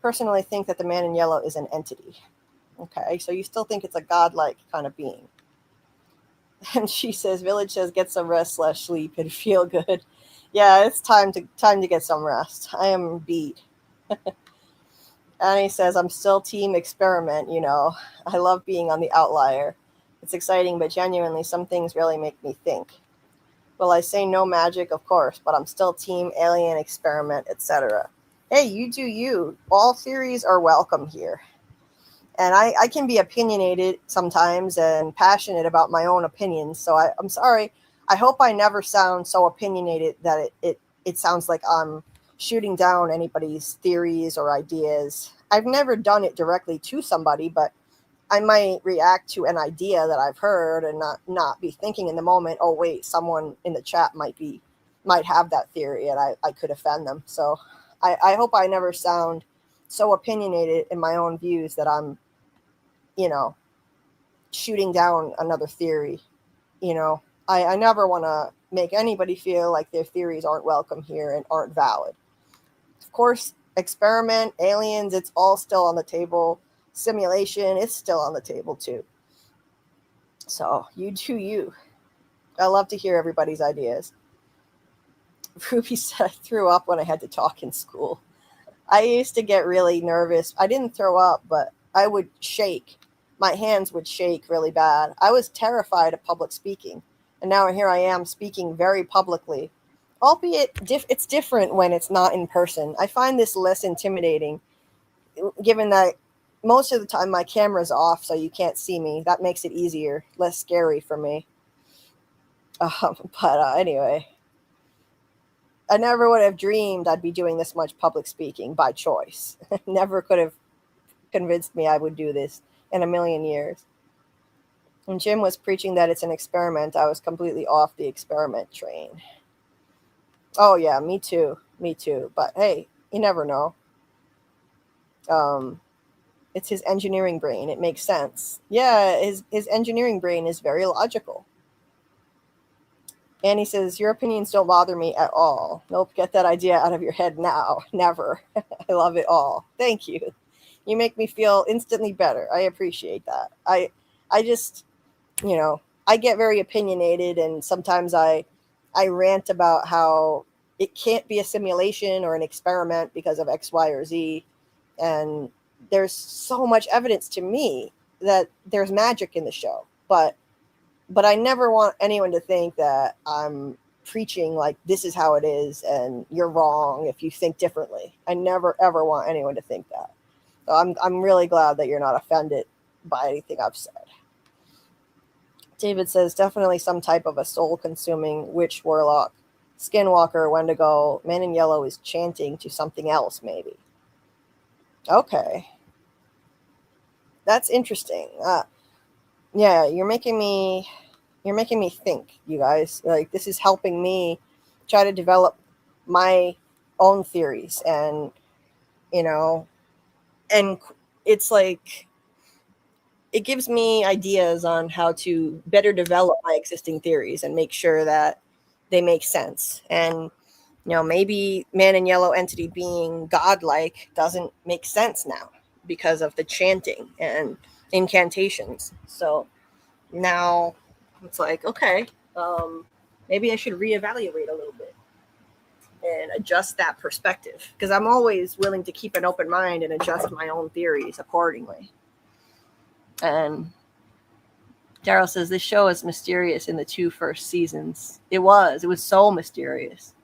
personally think that the man in yellow is an entity. Okay, so you still think it's a godlike kind of being. And she says, Village says, get some rest / sleep and feel good. Yeah, it's time to get some rest. I am beat. Annie says, I'm still team experiment, you know. I love being on the outlier. It's exciting, but genuinely, some things really make me think. Well, I say no magic, of course, but I'm still team alien experiment, etc. Hey, you do you. All theories are welcome here. And I can be opinionated sometimes and passionate about my own opinions. So I'm sorry. I hope I never sound so opinionated that it sounds like I'm shooting down anybody's theories or ideas. I've never done it directly to somebody, but I might react to an idea that I've heard and not be thinking in the moment, oh, wait, someone in the chat might have that theory and I could offend them. So I hope I never sound so opinionated in my own views that I'm, shooting down another theory. I never want to make anybody feel like their theories aren't welcome here and aren't valid. Of course, experiment, aliens, it's all still on the table. Simulation, it's still on the table too. So you do you. I love to hear everybody's ideas. Ruby said, I threw up when I had to talk in school. I used to get really nervous. I didn't throw up, but I would shake. My hands would shake really bad. I was terrified of public speaking. And now here I am speaking very publicly. Albeit it's different when it's not in person. I find this less intimidating, given that most of the time my camera's off, so you can't see me. That makes it easier, less scary for me. But anyway, I never would have dreamed I'd be doing this much public speaking by choice. Never could have convinced me I would do this in a million years. When Jim was preaching that it's an experiment, I was completely off the experiment train. Oh yeah, me too. But hey, you never know. It's his engineering brain. It makes sense. Yeah, his engineering brain is very logical. Annie says, your opinions don't bother me at all. Nope, get that idea out of your head now. Never. I love it all. Thank you. You make me feel instantly better. I appreciate that. I just, I get very opinionated, and sometimes I rant about how it can't be a simulation or an experiment because of X, Y, or Z. And there's so much evidence to me that there's magic in the show. But I never want anyone to think that I'm preaching like this is how it is and you're wrong if you think differently. I never, ever want anyone to think that. So I'm really glad that you're not offended by anything I've said. David says, definitely some type of a soul-consuming witch, warlock, skinwalker, Wendigo. Man in yellow is chanting to something else, maybe. Okay. That's interesting. Yeah, you're making me think, you guys. Like, this is helping me try to develop my own theories, and and it's like it gives me ideas on how to better develop my existing theories and make sure that they make sense. And, maybe man in yellow entity being godlike doesn't make sense now because of the chanting and incantations. So now it's like, okay, maybe I should reevaluate a little bit and adjust that perspective, because I'm always willing to keep an open mind and adjust my own theories accordingly. And Daryl says this show is mysterious in the 2 first seasons. It was so mysterious,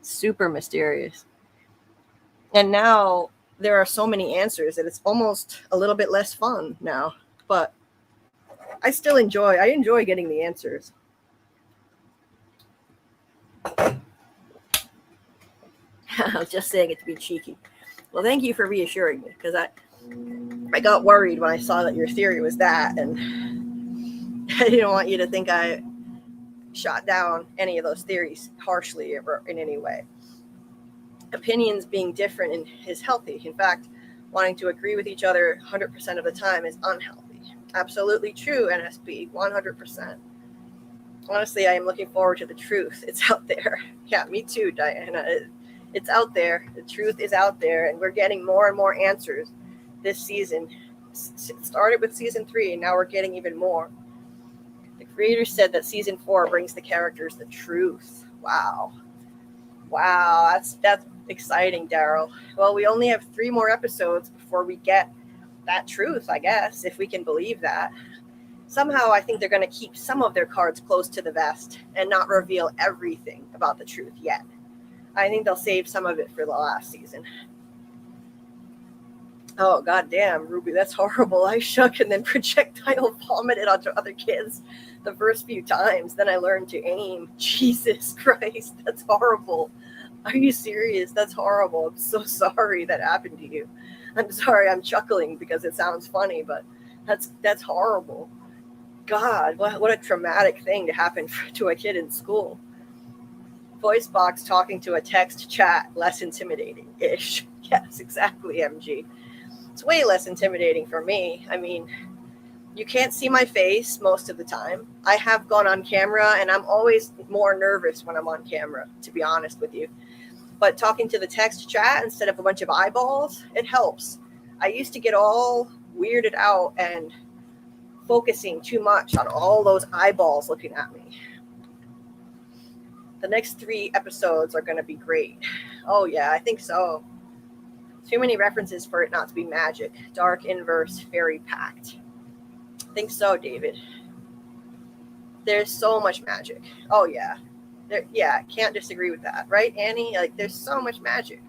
super mysterious. And now there are so many answers that it's almost a little bit less fun now, but I enjoy getting the answers. I was just saying it to be cheeky. Well, thank you for reassuring me, because I got worried when I saw that your theory was that, and I didn't want you to think I shot down any of those theories harshly or in any way. Opinions being different is healthy. In fact, wanting to agree with each other 100% of the time is unhealthy. Absolutely true, NSB, 100%. Honestly, I am looking forward to the truth. It's out there. Yeah, me too, Diana. It's out there. The truth is out there, and we're getting more and more answers this season. It started with season 3, and now we're getting even more. The creator said that season 4 brings the characters the truth. Wow, that's exciting, Daryl. Well, we only have 3 more episodes before we get that truth, I guess, if we can believe that. Somehow, I think they're going to keep some of their cards close to the vest and not reveal everything about the truth yet. I think they'll save some of it for the last season. Oh, goddamn, Ruby, that's horrible. I shook and then projectile vomited onto other kids the first few times. Then I learned to aim. Jesus Christ, that's horrible. Are you serious? That's horrible. I'm so sorry that happened to you. I'm sorry, I'm chuckling because it sounds funny, but that's horrible. God, what a traumatic thing to happen to a kid in school. Voice box talking to a text chat, less intimidating-ish. Yes, exactly, MG. It's way less intimidating for me. I mean, you can't see my face most of the time. I have gone on camera, and I'm always more nervous when I'm on camera, to be honest with you. But talking to the text chat instead of a bunch of eyeballs, it helps. I used to get all weirded out and focusing too much on all those eyeballs looking at me. The next 3 episodes are going to be great. Oh, yeah, I think so. Too many references for it not to be magic. Dark, inverse, fairy pact. I think so, David. There's so much magic. Oh, yeah. Yeah, can't disagree with that. Right, Annie? Like, there's so much magic.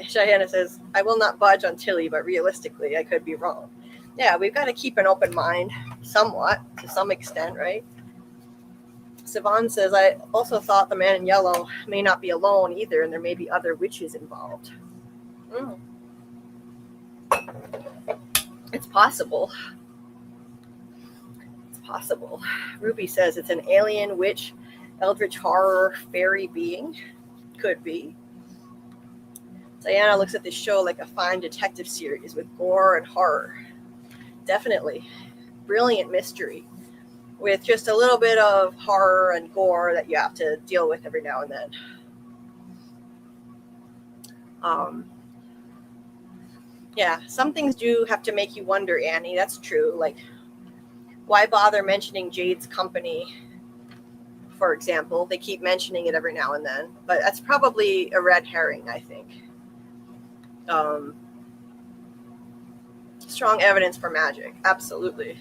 Cheyenne says, I will not budge on Tilly, but realistically, I could be wrong. Yeah, we've got to keep an open mind somewhat, to some extent, right? Sivan says, I also thought the man in yellow may not be alone either, and there may be other witches involved. It's possible. It's possible. Ruby says it's an alien, witch, eldritch horror, fairy being. Could be. Diana looks at this show like a fine detective series with gore and horror. Definitely. Brilliant mystery with just a little bit of horror and gore that you have to deal with every now and then. Yeah, some things do have to make you wonder, Annie. That's true. Like, why bother mentioning Jade's company, for example? They keep mentioning it every now and then, but that's probably a red herring, I think. Strong evidence for magic. Absolutely.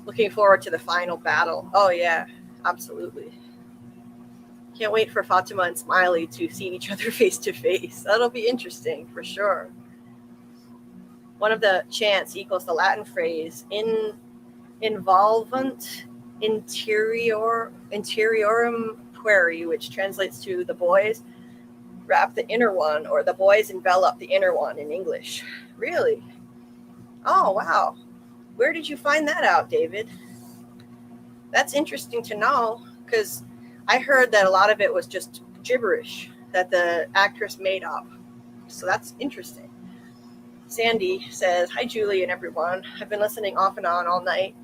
Looking forward to the final battle. Oh, yeah, absolutely. Can't wait for Fatima and Smiley to see each other face to face. That'll be interesting for sure. One of the chants equals the Latin phrase involvent interiorum pueri, which translates to the boys wrap the inner one, or the boys envelop the inner one in English. Really? Oh, wow. Where did you find that out, David? That's interesting to know, because I heard that a lot of it was just gibberish that the actress made up. So that's interesting. Sandy says, hi, Julie and everyone. I've been listening off and on all night.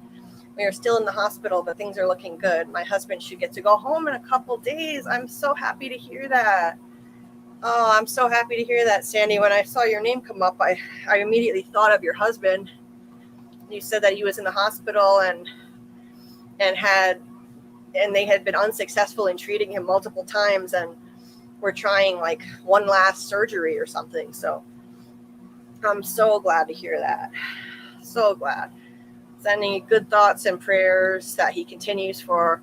We are still in the hospital, but things are looking good. My husband should get to go home in a couple days. I'm so happy to hear that. Oh, I'm so happy to hear that, Sandy. When I saw your name come up, I immediately thought of your husband. You said that he was in the hospital and they had been unsuccessful in treating him multiple times and were trying like one last surgery or something. So I'm so glad to hear that. So glad. Sending good thoughts and prayers that he continues for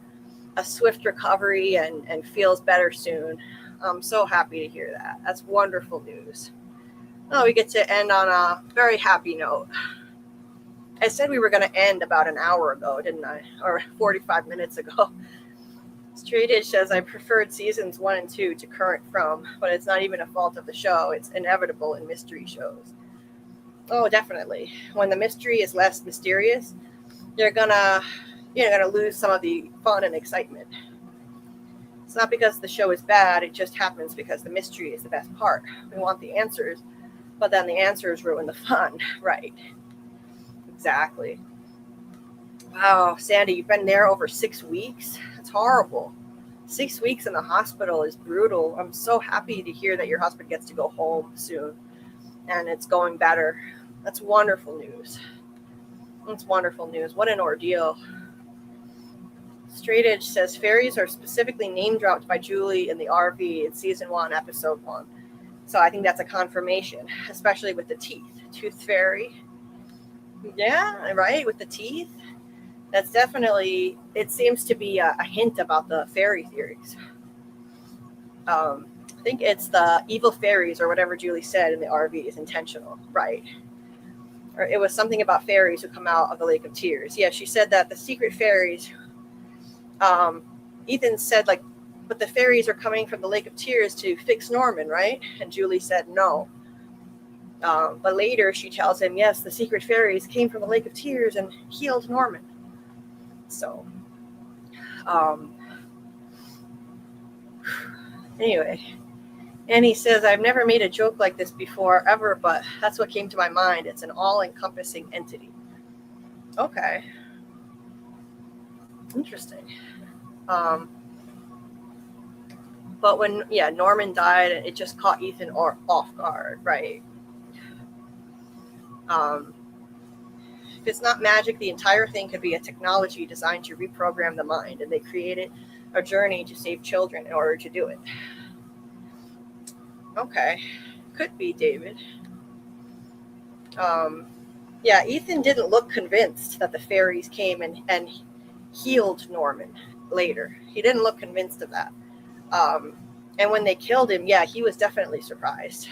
a swift recovery and feels better soon. I'm so happy to hear that. That's wonderful news. Oh, we get to end on a very happy note. I said we were going to end about an hour ago, didn't I? Or 45 minutes ago. Straight Edge says, I preferred seasons 1 and 2 to current From, but it's not even a fault of the show. It's inevitable in mystery shows. Oh, definitely. When the mystery is less mysterious, you're gonna lose some of the fun and excitement. It's not because the show is bad, it just happens because the mystery is the best part. We want the answers, but then the answers ruin the fun, right? Exactly. Wow, Sandy, you've been there over 6 weeks? That's horrible. 6 weeks in the hospital is brutal. I'm so happy to hear that your husband gets to go home soon and it's going better. That's wonderful news. That's wonderful news. What an ordeal. Straight Edge says fairies are specifically name dropped by Julie in the RV in season 1, episode 1. So I think that's a confirmation, especially with the teeth. Tooth fairy. Yeah, right, with the teeth. That's definitely, it seems to be a hint about the fairy theories. I think it's the evil fairies or whatever Julie said in the RV is intentional, right? Or it was something about fairies who come out of the Lake of Tears. Yeah, she said that the secret fairies, Ethan said, like, but the fairies are coming from the Lake of Tears to fix Norman, right? And Julie said no. But later she tells him, yes, the secret fairies came from the Lake of Tears and healed Norman. So, anyway. And he says, I've never made a joke like this before, ever, but that's what came to my mind. It's an all-encompassing entity. Okay. Interesting. But when, Norman died, it just caught Ethan off guard, right? If it's not magic, the entire thing could be a technology designed to reprogram the mind, and they created a journey to save children in order to do it. Okay. Could be, David. Ethan didn't look convinced that the fairies came and healed Norman later. He didn't look convinced of that. And when they killed him, he was definitely surprised.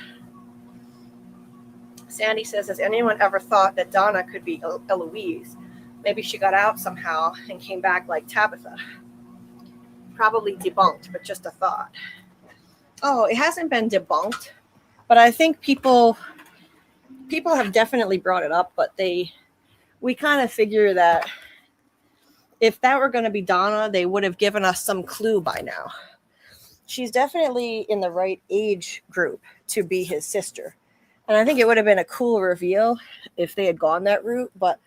Sandy says, has anyone ever thought that Donna could be Eloise? Maybe she got out somehow and came back like Tabitha. Probably debunked, but just a thought. Oh, it hasn't been debunked, but I think people have definitely brought it up, but we kind of figure that if that were going to be Donna, they would have given us some clue by now. She's definitely in the right age group to be his sister. And I think it would have been a cool reveal if they had gone that route, but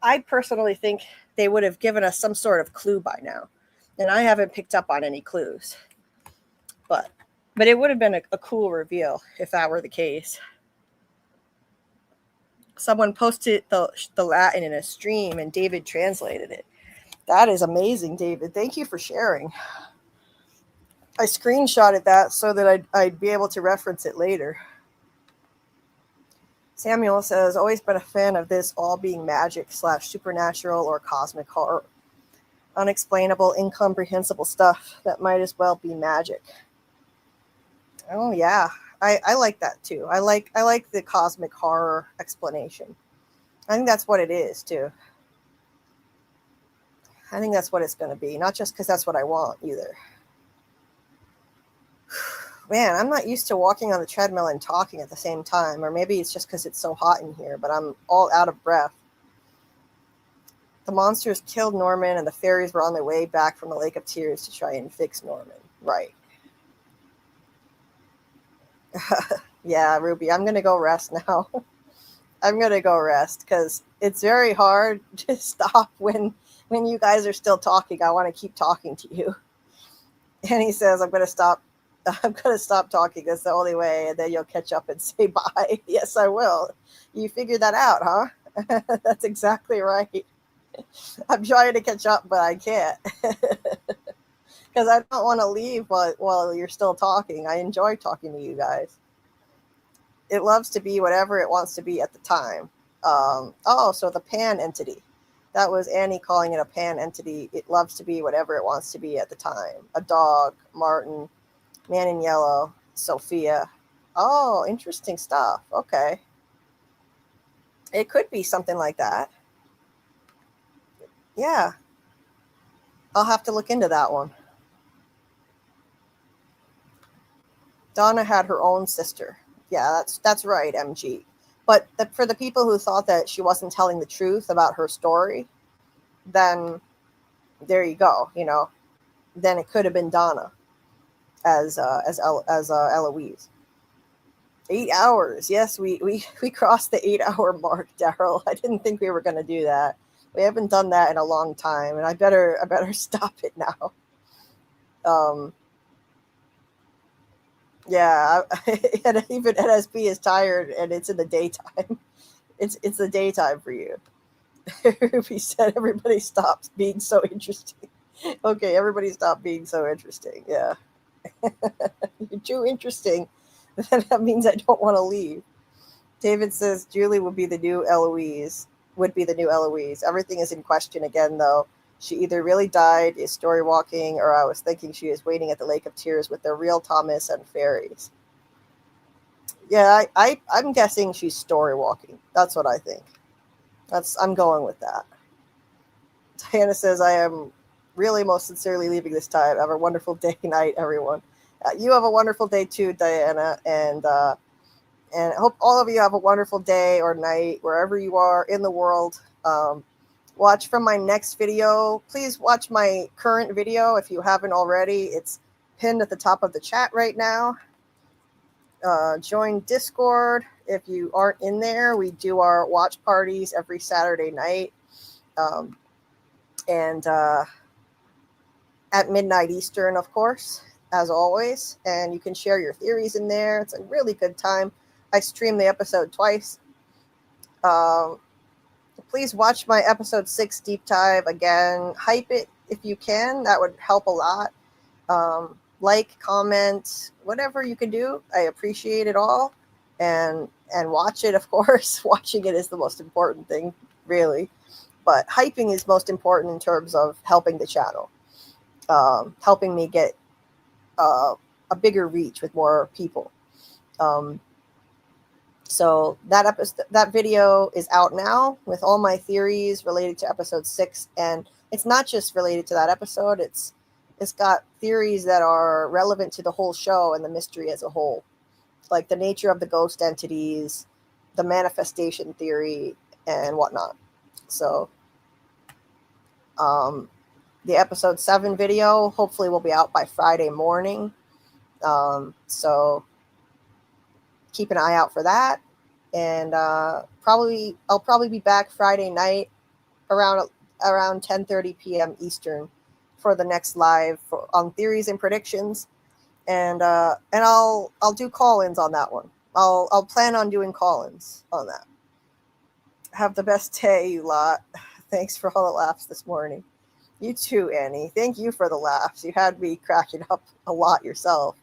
I personally think they would have given us some sort of clue by now. And I haven't picked up on any clues. But it would have been a cool reveal if that were the case. Someone posted the Latin in a stream and David translated it. That is amazing, David. Thank you for sharing. I screenshotted that so that I'd be able to reference it later. Samuel says, always been a fan of this all being magic / supernatural or cosmic horror. Unexplainable, incomprehensible stuff that might as well be magic. Oh yeah, I like that too. I like the cosmic horror explanation. I think that's what it is too. I think that's what it's going to be, not just because that's what I want either. Man, I'm not used to walking on the treadmill and talking at the same time, or maybe it's just because it's so hot in here, but I'm all out of breath. The monsters killed Norman, and the fairies were on their way back from the Lake of Tears to try and fix Norman. Right. Yeah, Ruby, I'm going to go rest now. I'm gonna go rest because it's very hard to stop when you guys are still talking. I want to keep talking to you. And he says, I'm gonna stop talking. That's the only way, and then you'll catch up and say bye. Yes, I will. You figured that out, huh? That's exactly right. I'm trying to catch up, but I can't. Because I don't want to leave while you're still talking. I enjoy talking to you guys. It loves to be whatever it wants to be at the time. So the pan entity. That was Annie calling it a pan entity. It loves to be whatever it wants to be at the time. A dog, Martin, Man in Yellow, Sophia. Oh, interesting stuff. Okay. It could be something like that. Yeah. I'll have to look into that one. Donna had her own sister. Yeah, that's right, MG. But for the people who thought that she wasn't telling the truth about her story, then there you go. Then it could have been Donna as Eloise. 8 hours. Yes, we crossed the 8-hour mark, Daryl. I didn't think we were going to do that. We haven't done that in a long time, and I better stop it now. Yeah, and even NSB is tired, and it's in the daytime. It's the daytime for you. He said, "Everybody stops being so interesting." Okay, everybody stop being so interesting. Yeah, you're too interesting. That means I don't want to leave. David says Julie would be the new Eloise. Everything is in question again, though. She either really died, is story walking, or I was thinking she is waiting at the Lake of Tears with the real Thomas and fairies. Yeah, I'm guessing she's story walking. That's what I think. I'm going with that. Diana says, I am really most sincerely leaving this time. Have a wonderful day, night, everyone. You have a wonderful day too, Diana, and I hope all of you have a wonderful day or night wherever you are in the world. Watch from my next video. Please watch my current video if you haven't already. It's pinned at the top of the chat right now. Join Discord if you aren't in there. We do our watch parties every Saturday night. And at midnight Eastern, of course, as always. And you can share your theories in there. It's a really good time. I stream the episode twice. Please watch my episode 6 deep dive again. Hype it if you can. That would help a lot. Like, comment, whatever you can do. I appreciate it all. And watch it, of course. Watching it is the most important thing, really. But hyping is most important in terms of helping the channel. Helping me get a bigger reach with more people. So that video is out now with all my theories related to episode 6, and it's not just related to that episode. It's got theories that are relevant to the whole show and the mystery as a whole, like the nature of the ghost entities, the manifestation theory, and whatnot. So, the episode 7 video hopefully will be out by Friday morning. So keep an eye out for that. And I'll probably be back Friday night around 10:30 p.m. Eastern for the next live on theories and predictions. And I'll do call-ins on that one. I'll plan on doing call-ins on that. Have the best day, you lot. Thanks for all the laughs this morning. You too, Annie. Thank you for the laughs. You had me cracking up a lot yourself.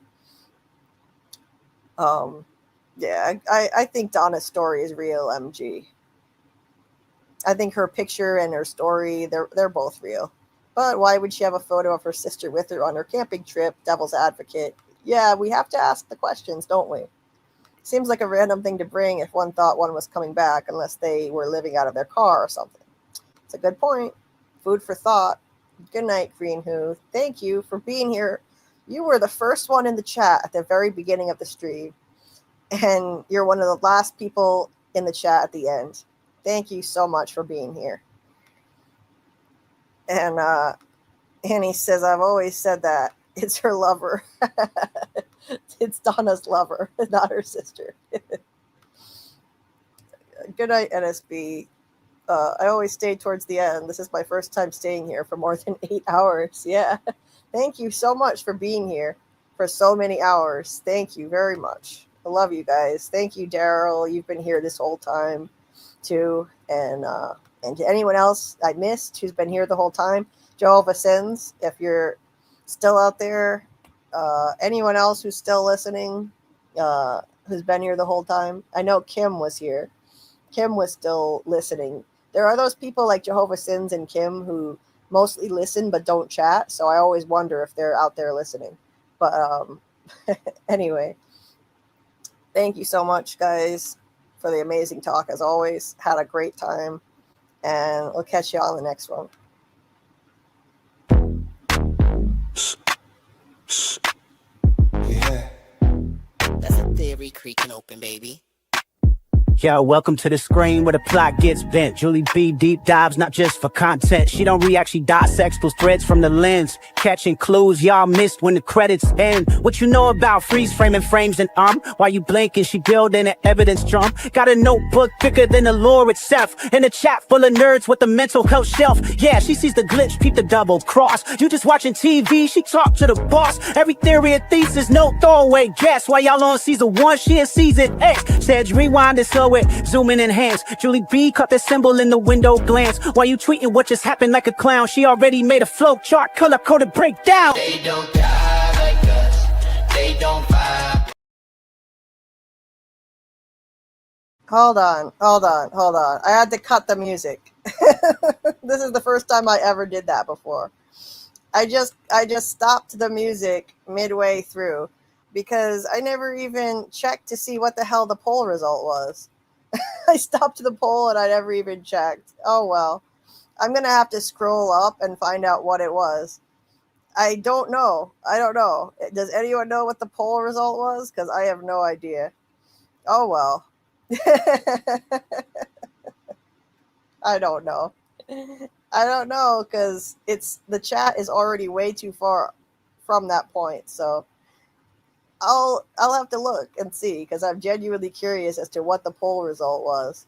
Yeah, I think Donna's story is real, MG. I think her picture and her story, they're both real. But why would she have a photo of her sister with her on her camping trip? Devil's advocate. Yeah, we have to ask the questions, don't we? Seems like a random thing to bring if one thought one was coming back, unless they were living out of their car or something. It's a good point. Food for thought. Good night, Green Who. Thank you for being here. You were the first one in the chat at the very beginning of the stream. And you're one of the last people in the chat at the end. Thank you so much for being here. And Annie says, I've always said that. It's her lover. It's Donna's lover, not her sister. Good night, NSB. I always stay towards the end. This is my first time staying here for more than 8 hours. Yeah. Thank you so much for being here for so many hours. Thank you very much. I love you guys. Thank you, Daryl. You've been here this whole time too. And to anyone else I missed who's been here the whole time, Jehovah Sins, if you're still out there, anyone else who's still listening, who's been here the whole time. I know Kim was here. Kim was still listening. There are those people like Jehovah Sins and Kim who mostly listen but don't chat. So I always wonder if they're out there listening. But anyway, thank you so much, guys, for the amazing talk as always. Had a great time. And we'll catch you on the next one. Yeah. That's a theory creaking open, baby. Yo, welcome to the screen where the plot gets bent. Julie B deep dives, not just for content. She don't react, she dissects those threads from the lens. Catching clues y'all missed when the credits end. What you know about freeze framing frames and while you blinking, she building an evidence drum. Got a notebook thicker than the lore itself. In a chat full of nerds with a mental health shelf. Yeah, she sees the glitch, peep the double cross. You just watching TV, she talk to the boss. Every theory and thesis, no throwaway guess. While y'all on season 1, she in season 8. Said rewind it so it zoom in enhance. Julie B caught the symbol in the window glance. While you tweeting what just happened like a clown, she already made a flow chart, color coded breakdown. They don't die like us. They don't vibe. Hold on. I had to cut the music. This is the first time I ever did that before. I just stopped the music midway through because I never even checked to see what the hell the poll result was. I stopped the poll and I never even checked. Oh well. I'm gonna have to scroll up and find out what it was. I don't know. Does anyone know what the poll result was? Because I have no idea. Oh well. I don't know because the chat is already way too far from that point. So I'll have to look and see because I'm genuinely curious as to what the poll result was.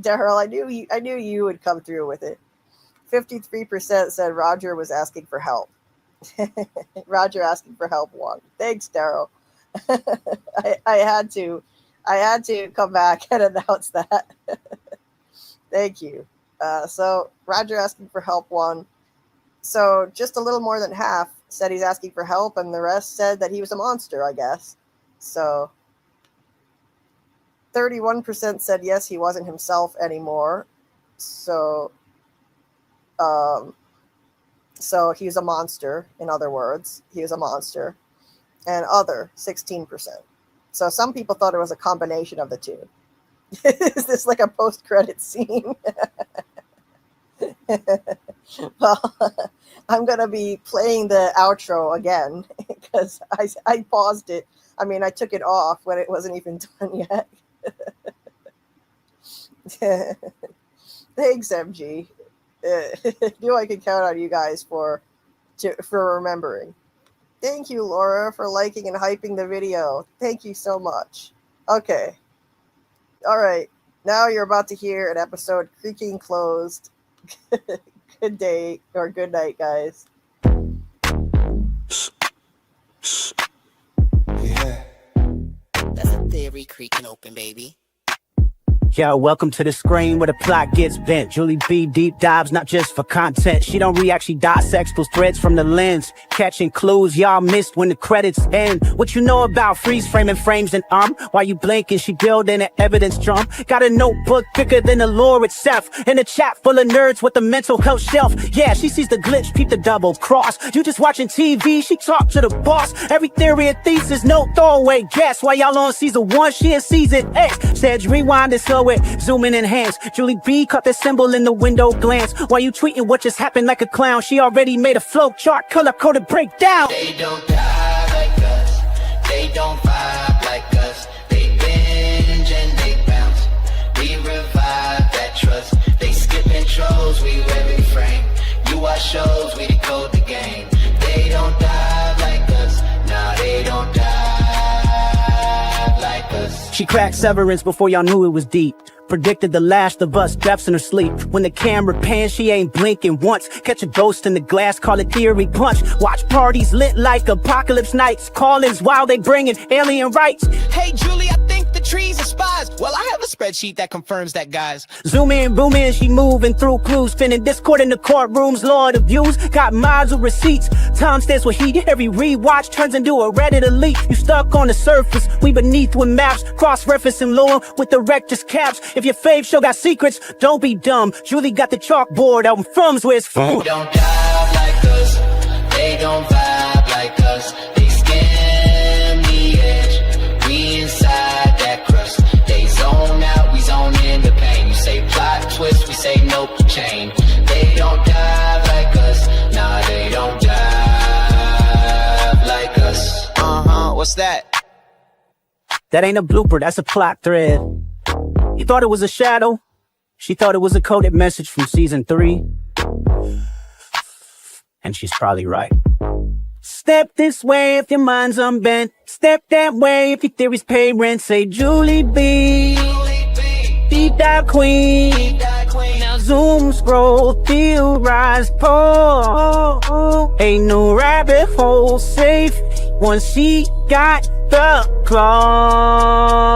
Daryl, I knew you would come through with it. 53% said Roger was asking for help. Roger asking for help won. Thanks, Daryl. I had to come back and announce that. Thank you. So Roger asking for help won. So just a little more than half said he's asking for help, and the rest said that he was a monster, I guess. So 31% said yes, he wasn't himself anymore. So he's a monster, in other words. He was a monster. And other, 16%. So some people thought it was a combination of the two. Is this like a post-credit scene? Well, I'm going to be playing the outro again because I paused it. I mean, I took it off when it wasn't even done yet. Thanks, MG. Knew I could count on you guys for remembering. Thank you, Laura, for liking and hyping the video. Thank you so much. Okay. All right. Now you're about to hear an episode creaking closed. Good day or good night, guys. Yeah. That's a theory creaking open, baby. Yo, welcome to the screen where the plot gets bent. Julie B deep dives, not just for content. She don't react, she dissects those threads from the lens. Catching clues y'all missed when the credits end. What you know about freeze framing frames and while you blinking, she building an evidence drum. Got a notebook thicker than the lore itself. In a chat full of nerds with a mental health shelf. Yeah, she sees the glitch, peep the double cross. You just watching TV, she talk to the boss. Every theory and thesis, no throwaway guess. While y'all on season 1, she in season 8. Said rewind it so it zoom in enhance. Julie B caught the symbol in the window glance. While you tweeting what just happened like a clown, she already made a flow chart, color coded breakdown. They don't die like us. They don't vibe like us. They binge and they bounce. We revive that trust. They skip intros, we every frame. You watch shows, we decode the game. They don't die like us. Nah, they don't die like us. She cracked severance before y'all knew it was deep. Predicted the last of us, deaths in her sleep. When the camera pans, she ain't blinking once. Catch a ghost in the glass, call it theory punch. Watch parties lit like apocalypse nights. Call-ins while they bringing alien rights. Hey, Julie, I think the trees are spies. Well, I have a spreadsheet that confirms that, guys. Zoom in, boom in, she moving through clues. Spinning discord in the courtrooms, lord of views. Got mods with receipts. Time stands with heat. Every rewatch turns into a Reddit elite. You stuck on the surface, we beneath with maps. Cross-referencing lore with the rector's caps. If your fave show got secrets, don't be dumb. Julie got the chalkboard out in From's where it's from. They don't dive like us, they don't vibe like us. They skim the edge, we inside that crust. They zone out, we zone in the pain. You say plot twist, we say nope, chain. They don't dive like us, nah, they don't dive like us. What's that? That ain't a blooper, that's a plot thread. You thought it was a shadow? She thought it was a coded message from season 3. And she's probably right. Step this way if your mind's unbent. Step that way if your theories pay rent. Say Julie B, deep dive queen. Now zoom, scroll, theorize, pull. Ain't no rabbit hole safe once she got the cloud.